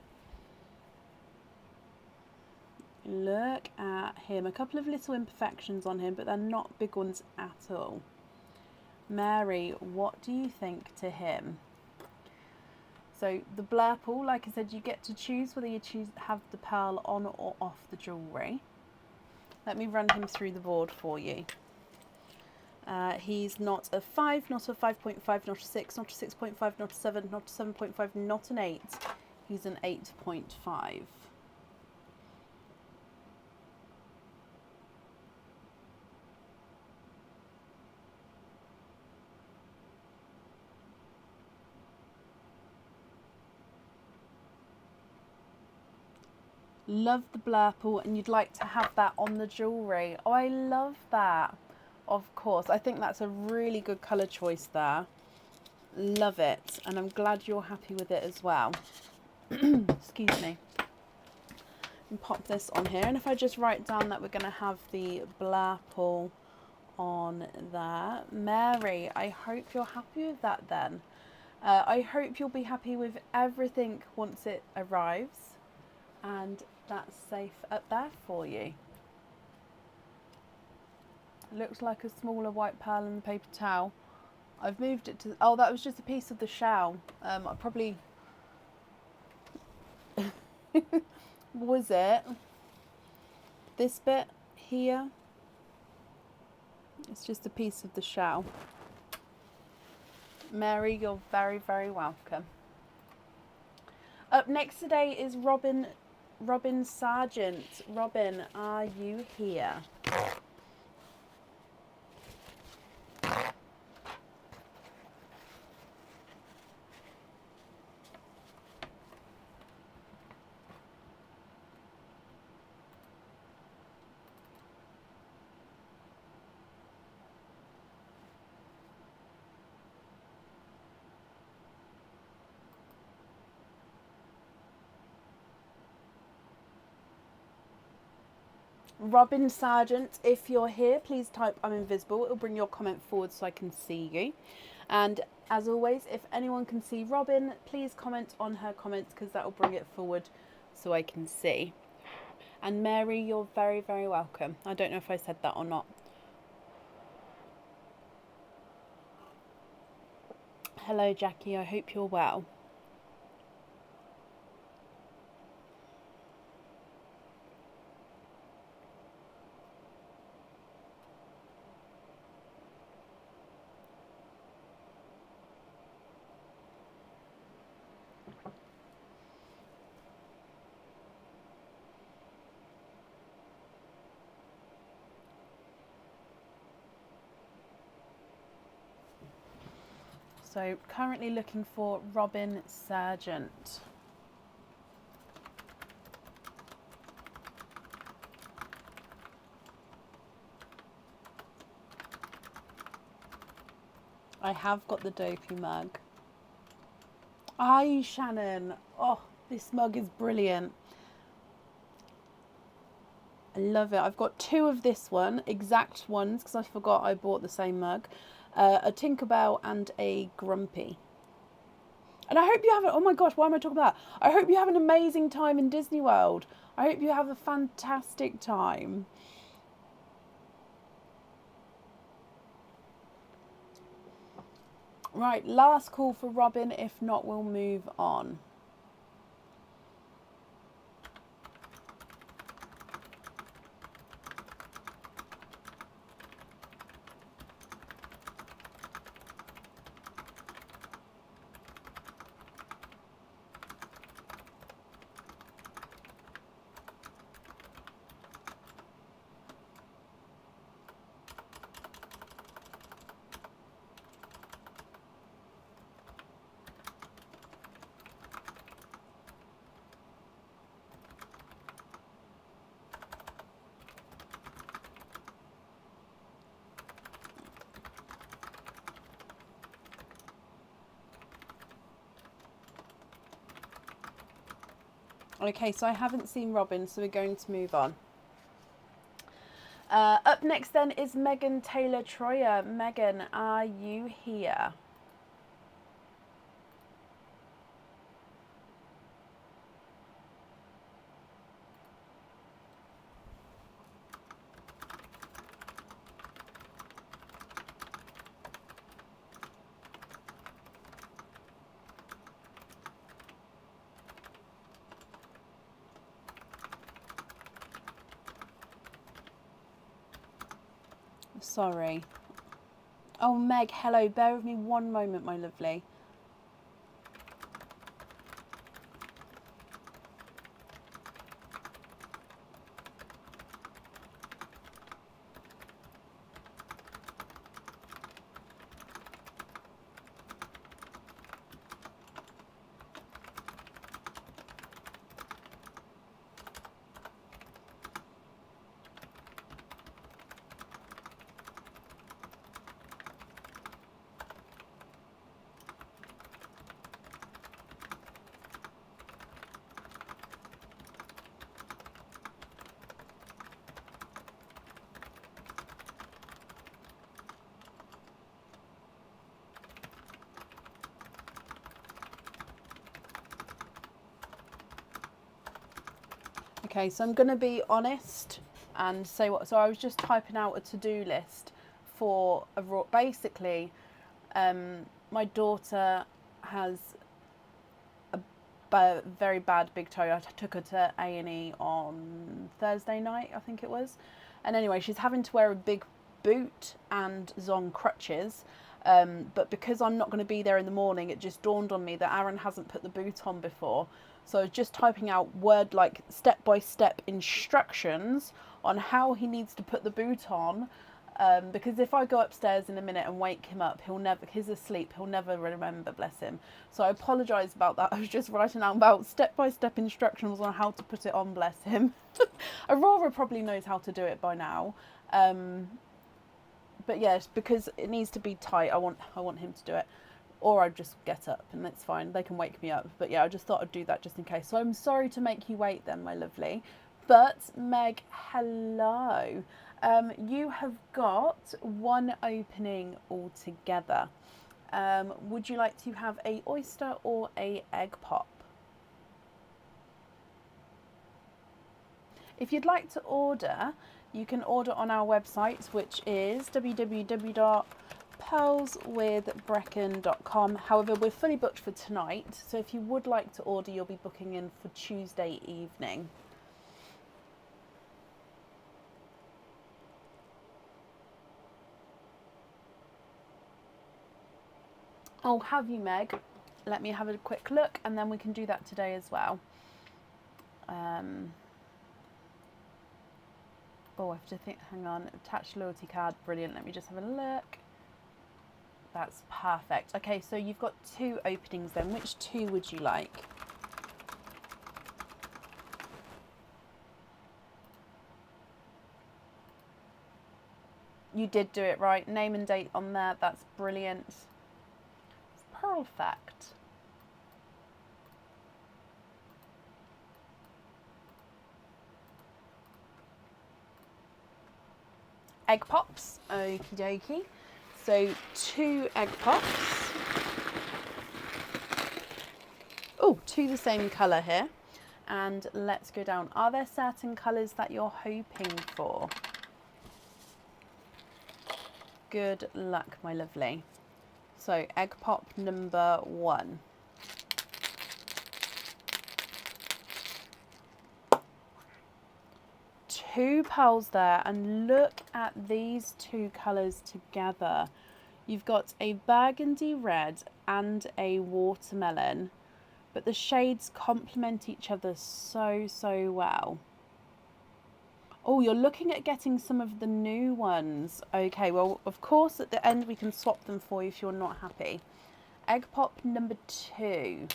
Look at him. A couple of little imperfections on him, but they're not big ones at all. Mary, what do you think to him? So the blurple, like I said, you get to choose whether you have the pearl on or off the jewellery. Let me run him through the board for you. He's not a 5, not a 5.5, not a 6, not a 6.5, not a 7, not a 7.5, not an 8. He's an 8.5. Love the blurple, and you'd like to have that on the jewellery. Oh, I love that. Of course, I think that's a really good colour choice there. Love it, and I'm glad you're happy with it as well. Excuse me. And pop this on here, and if I just write down that we're going to have the blurple on there. Mary, I hope you're happy with that then. I hope you'll be happy with everything once it arrives, and that's safe up there for you. Looks like a smaller white pearl in the paper towel. I've moved it to... Oh, that was just a piece of the shell. I probably... was it? This bit here? It's just a piece of the shell. Mary, you're very, very welcome. Up next today is Robin Sargent. Robin, are you here? Robin Sargent, if you're here, please type I'm invisible. It'll bring your comment forward so I can see you. And as always, if anyone can see Robin, please comment on her comments because that will bring it forward so I can see. And Mary, you're very, very welcome. I don't know if I said that or not. Hello, Jackie. I hope you're well. So currently looking for Robin Sargent. I have got the dopey mug. Aye, Shannon. Oh, this mug is brilliant. I love it. I've got two of this one, exact ones, because I forgot I bought the same mug. A Tinkerbell and a Grumpy. And I hope you have, oh my gosh, why am I talking about that? I hope you have an amazing time in Disney World. I hope you have a fantastic time. Right, last call for Robin. If not, we'll move on. Okay, so I haven't seen Robin, so we're going to move on. Up next then is Megan Taylor Troyer. Megan, are you here? Sorry. Oh, Meg, hello. Bear with me one moment, my lovely. Okay, so I'm going to be honest. and say what. So I was just typing out a to-do list for a basically. My daughter has a very bad big toe. I took her to A&E on Thursday night, I think it was. And anyway, she's having to wear a big boot and is on crutches. But because I'm not going to be there in the morning, it just dawned on me that Aaron hasn't put the boot on before. So I was just typing out step-by-step instructions on how he needs to put the boot on. Because if I go upstairs in a minute and wake him up, he's asleep, he'll never remember, bless him. So I apologise about that. I was just writing out about step-by-step instructions on how to put it on, bless him. Aurora probably knows how to do it by now. But yes, because it needs to be tight, I want him to do it. Or I'd just get up and it's fine. They can wake me up. But yeah, I just thought I'd do that just in case. So I'm sorry to make you wait then, my lovely. But Meg, hello. You have got one opening altogether. Would you like to have a oyster or a egg pop? If you'd like to order, you can order on our website, which is www.pearlswithbrecken.com. However, we're fully booked for tonight, so if you would like to order, you'll be booking in for Tuesday evening. Oh, have you, Meg? Let me have a quick look, and then we can do that today as well. Oh, I have to think, hang on, attached loyalty card, brilliant. Let me just have a look. That's perfect. Okay, so you've got 2 openings then. Which 2 would you like? You did do it right. Name and date on there. That's brilliant. It's perfect. Egg pops. Okie dokie. So 2 egg pops. Oh, 2 the same colour here. And let's go down. Are there certain colours that you're hoping for? Good luck, my lovely. So egg pop number 1. Two pearls there, and look at these 2 colours together. You've got a burgundy red and a watermelon, but the shades complement each other so well. Oh, you're looking at getting some of the new ones. Okay, well, of course, at the end we can swap them for you if you're not happy. Egg pop number 2.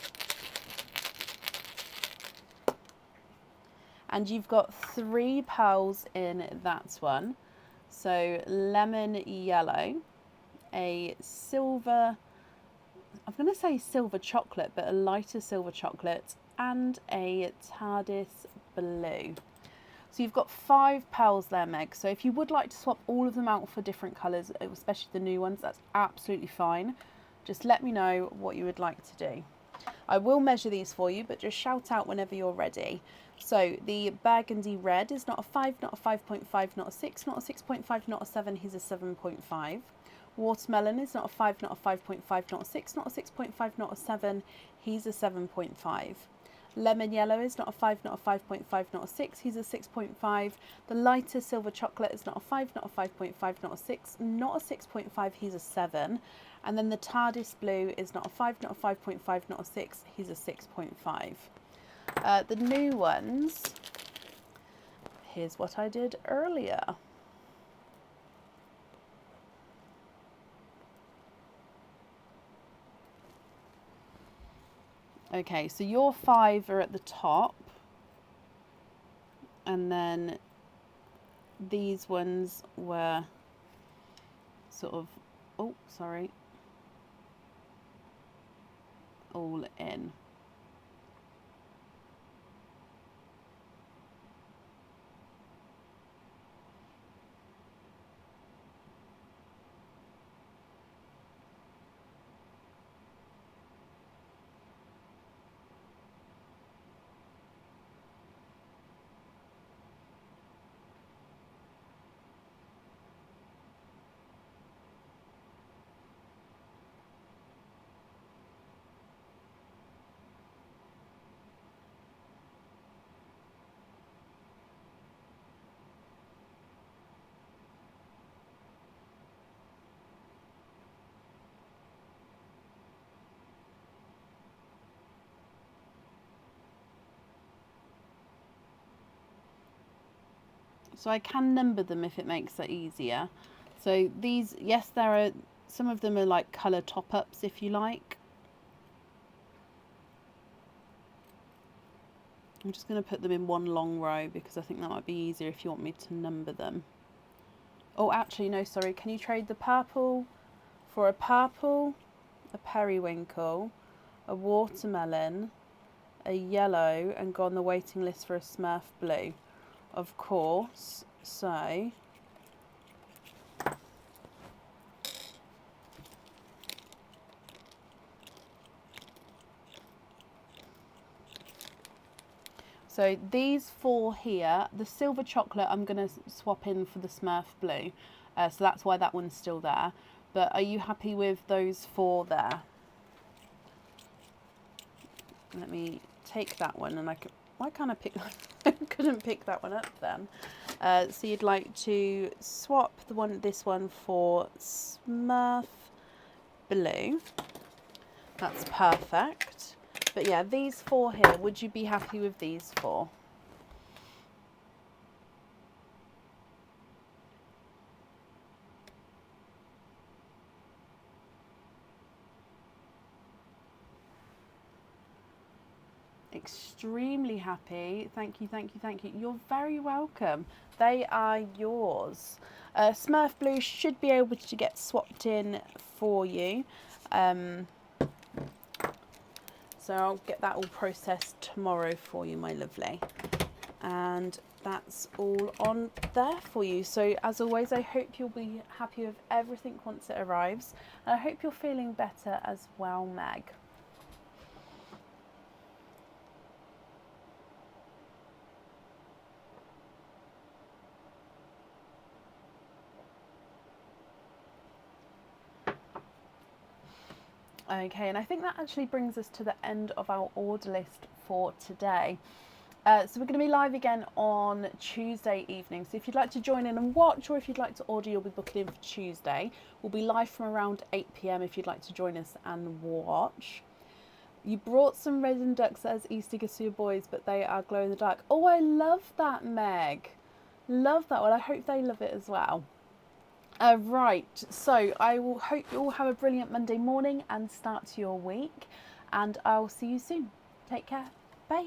And you've got 3 pearls in that one. So lemon yellow, a silver, I'm going to say silver chocolate, but a lighter silver chocolate, and a TARDIS blue. So you've got 5 pearls there, Meg. So if you would like to swap all of them out for different colours, especially the new ones, that's absolutely fine. Just let me know what you would like to do. I will measure these for you, but just shout out whenever you're ready. So the burgundy red is not a 5, not a 5.5, not a 6, not a 6.5, not a 7, he's a 7.5. Watermelon is not a 5, not a 5.5, not a 6, not a 6.5, not a 7, he's a 7.5. Lemon yellow is not a 5, not a 5.5, not a 6, he's a 6.5. The lighter silver chocolate is not a 5, not a 5.5, not a 6, not a 6.5, he's a 7. And then the TARDIS blue is not a 5, not a 5.5, not a 6, he's a 6.5. The new ones, here's what I did earlier. Okay, so your 5 are at the top, and then these ones were sort of, oh, sorry, all in. So I can number them if it makes it easier. So these, yes, there are, some of them are like colour top-ups if you like. I'm just going to put them in one long row because I think that might be easier if you want me to number them. Oh, actually, no, sorry. Can you trade the purple for a purple, a periwinkle, a watermelon, a yellow, and go on the waiting list for a Smurf blue? Of course. So these four here, the silver chocolate I'm going to swap in for the Smurf blue. So that's why that one's still there. But are you happy with those four there? Let me take that one, and why can't I pick that? I couldn't pick that one up then. So you'd like to swap this one for Smurf blue. That's perfect. But yeah, these four here, would you be happy with these four? Extremely happy. Thank you, thank you, thank you. You're very welcome. They are yours. Smurf blue should be able to get swapped in for you. So I'll get that all processed tomorrow for you, my lovely. And that's all on there for you. So as always, I hope you'll be happy with everything once it arrives. And I hope you're feeling better as well, Meg. Okay, and I think that actually brings us to the end of our order list for today. So we're going to be live again on Tuesday evening. So if you'd like to join in and watch, or if you'd like to order, you'll be booking in for Tuesday. We'll be live from around 8 PM if you'd like to join us and watch. You brought some resin ducks as Easter gifts for your boys, but they are glow in the dark. Oh, I love that, Meg. Love that. Well, I hope they love it as well. Right, so I will hope you all have a brilliant Monday morning and start to your week, and I'll see you soon. Take care. Bye.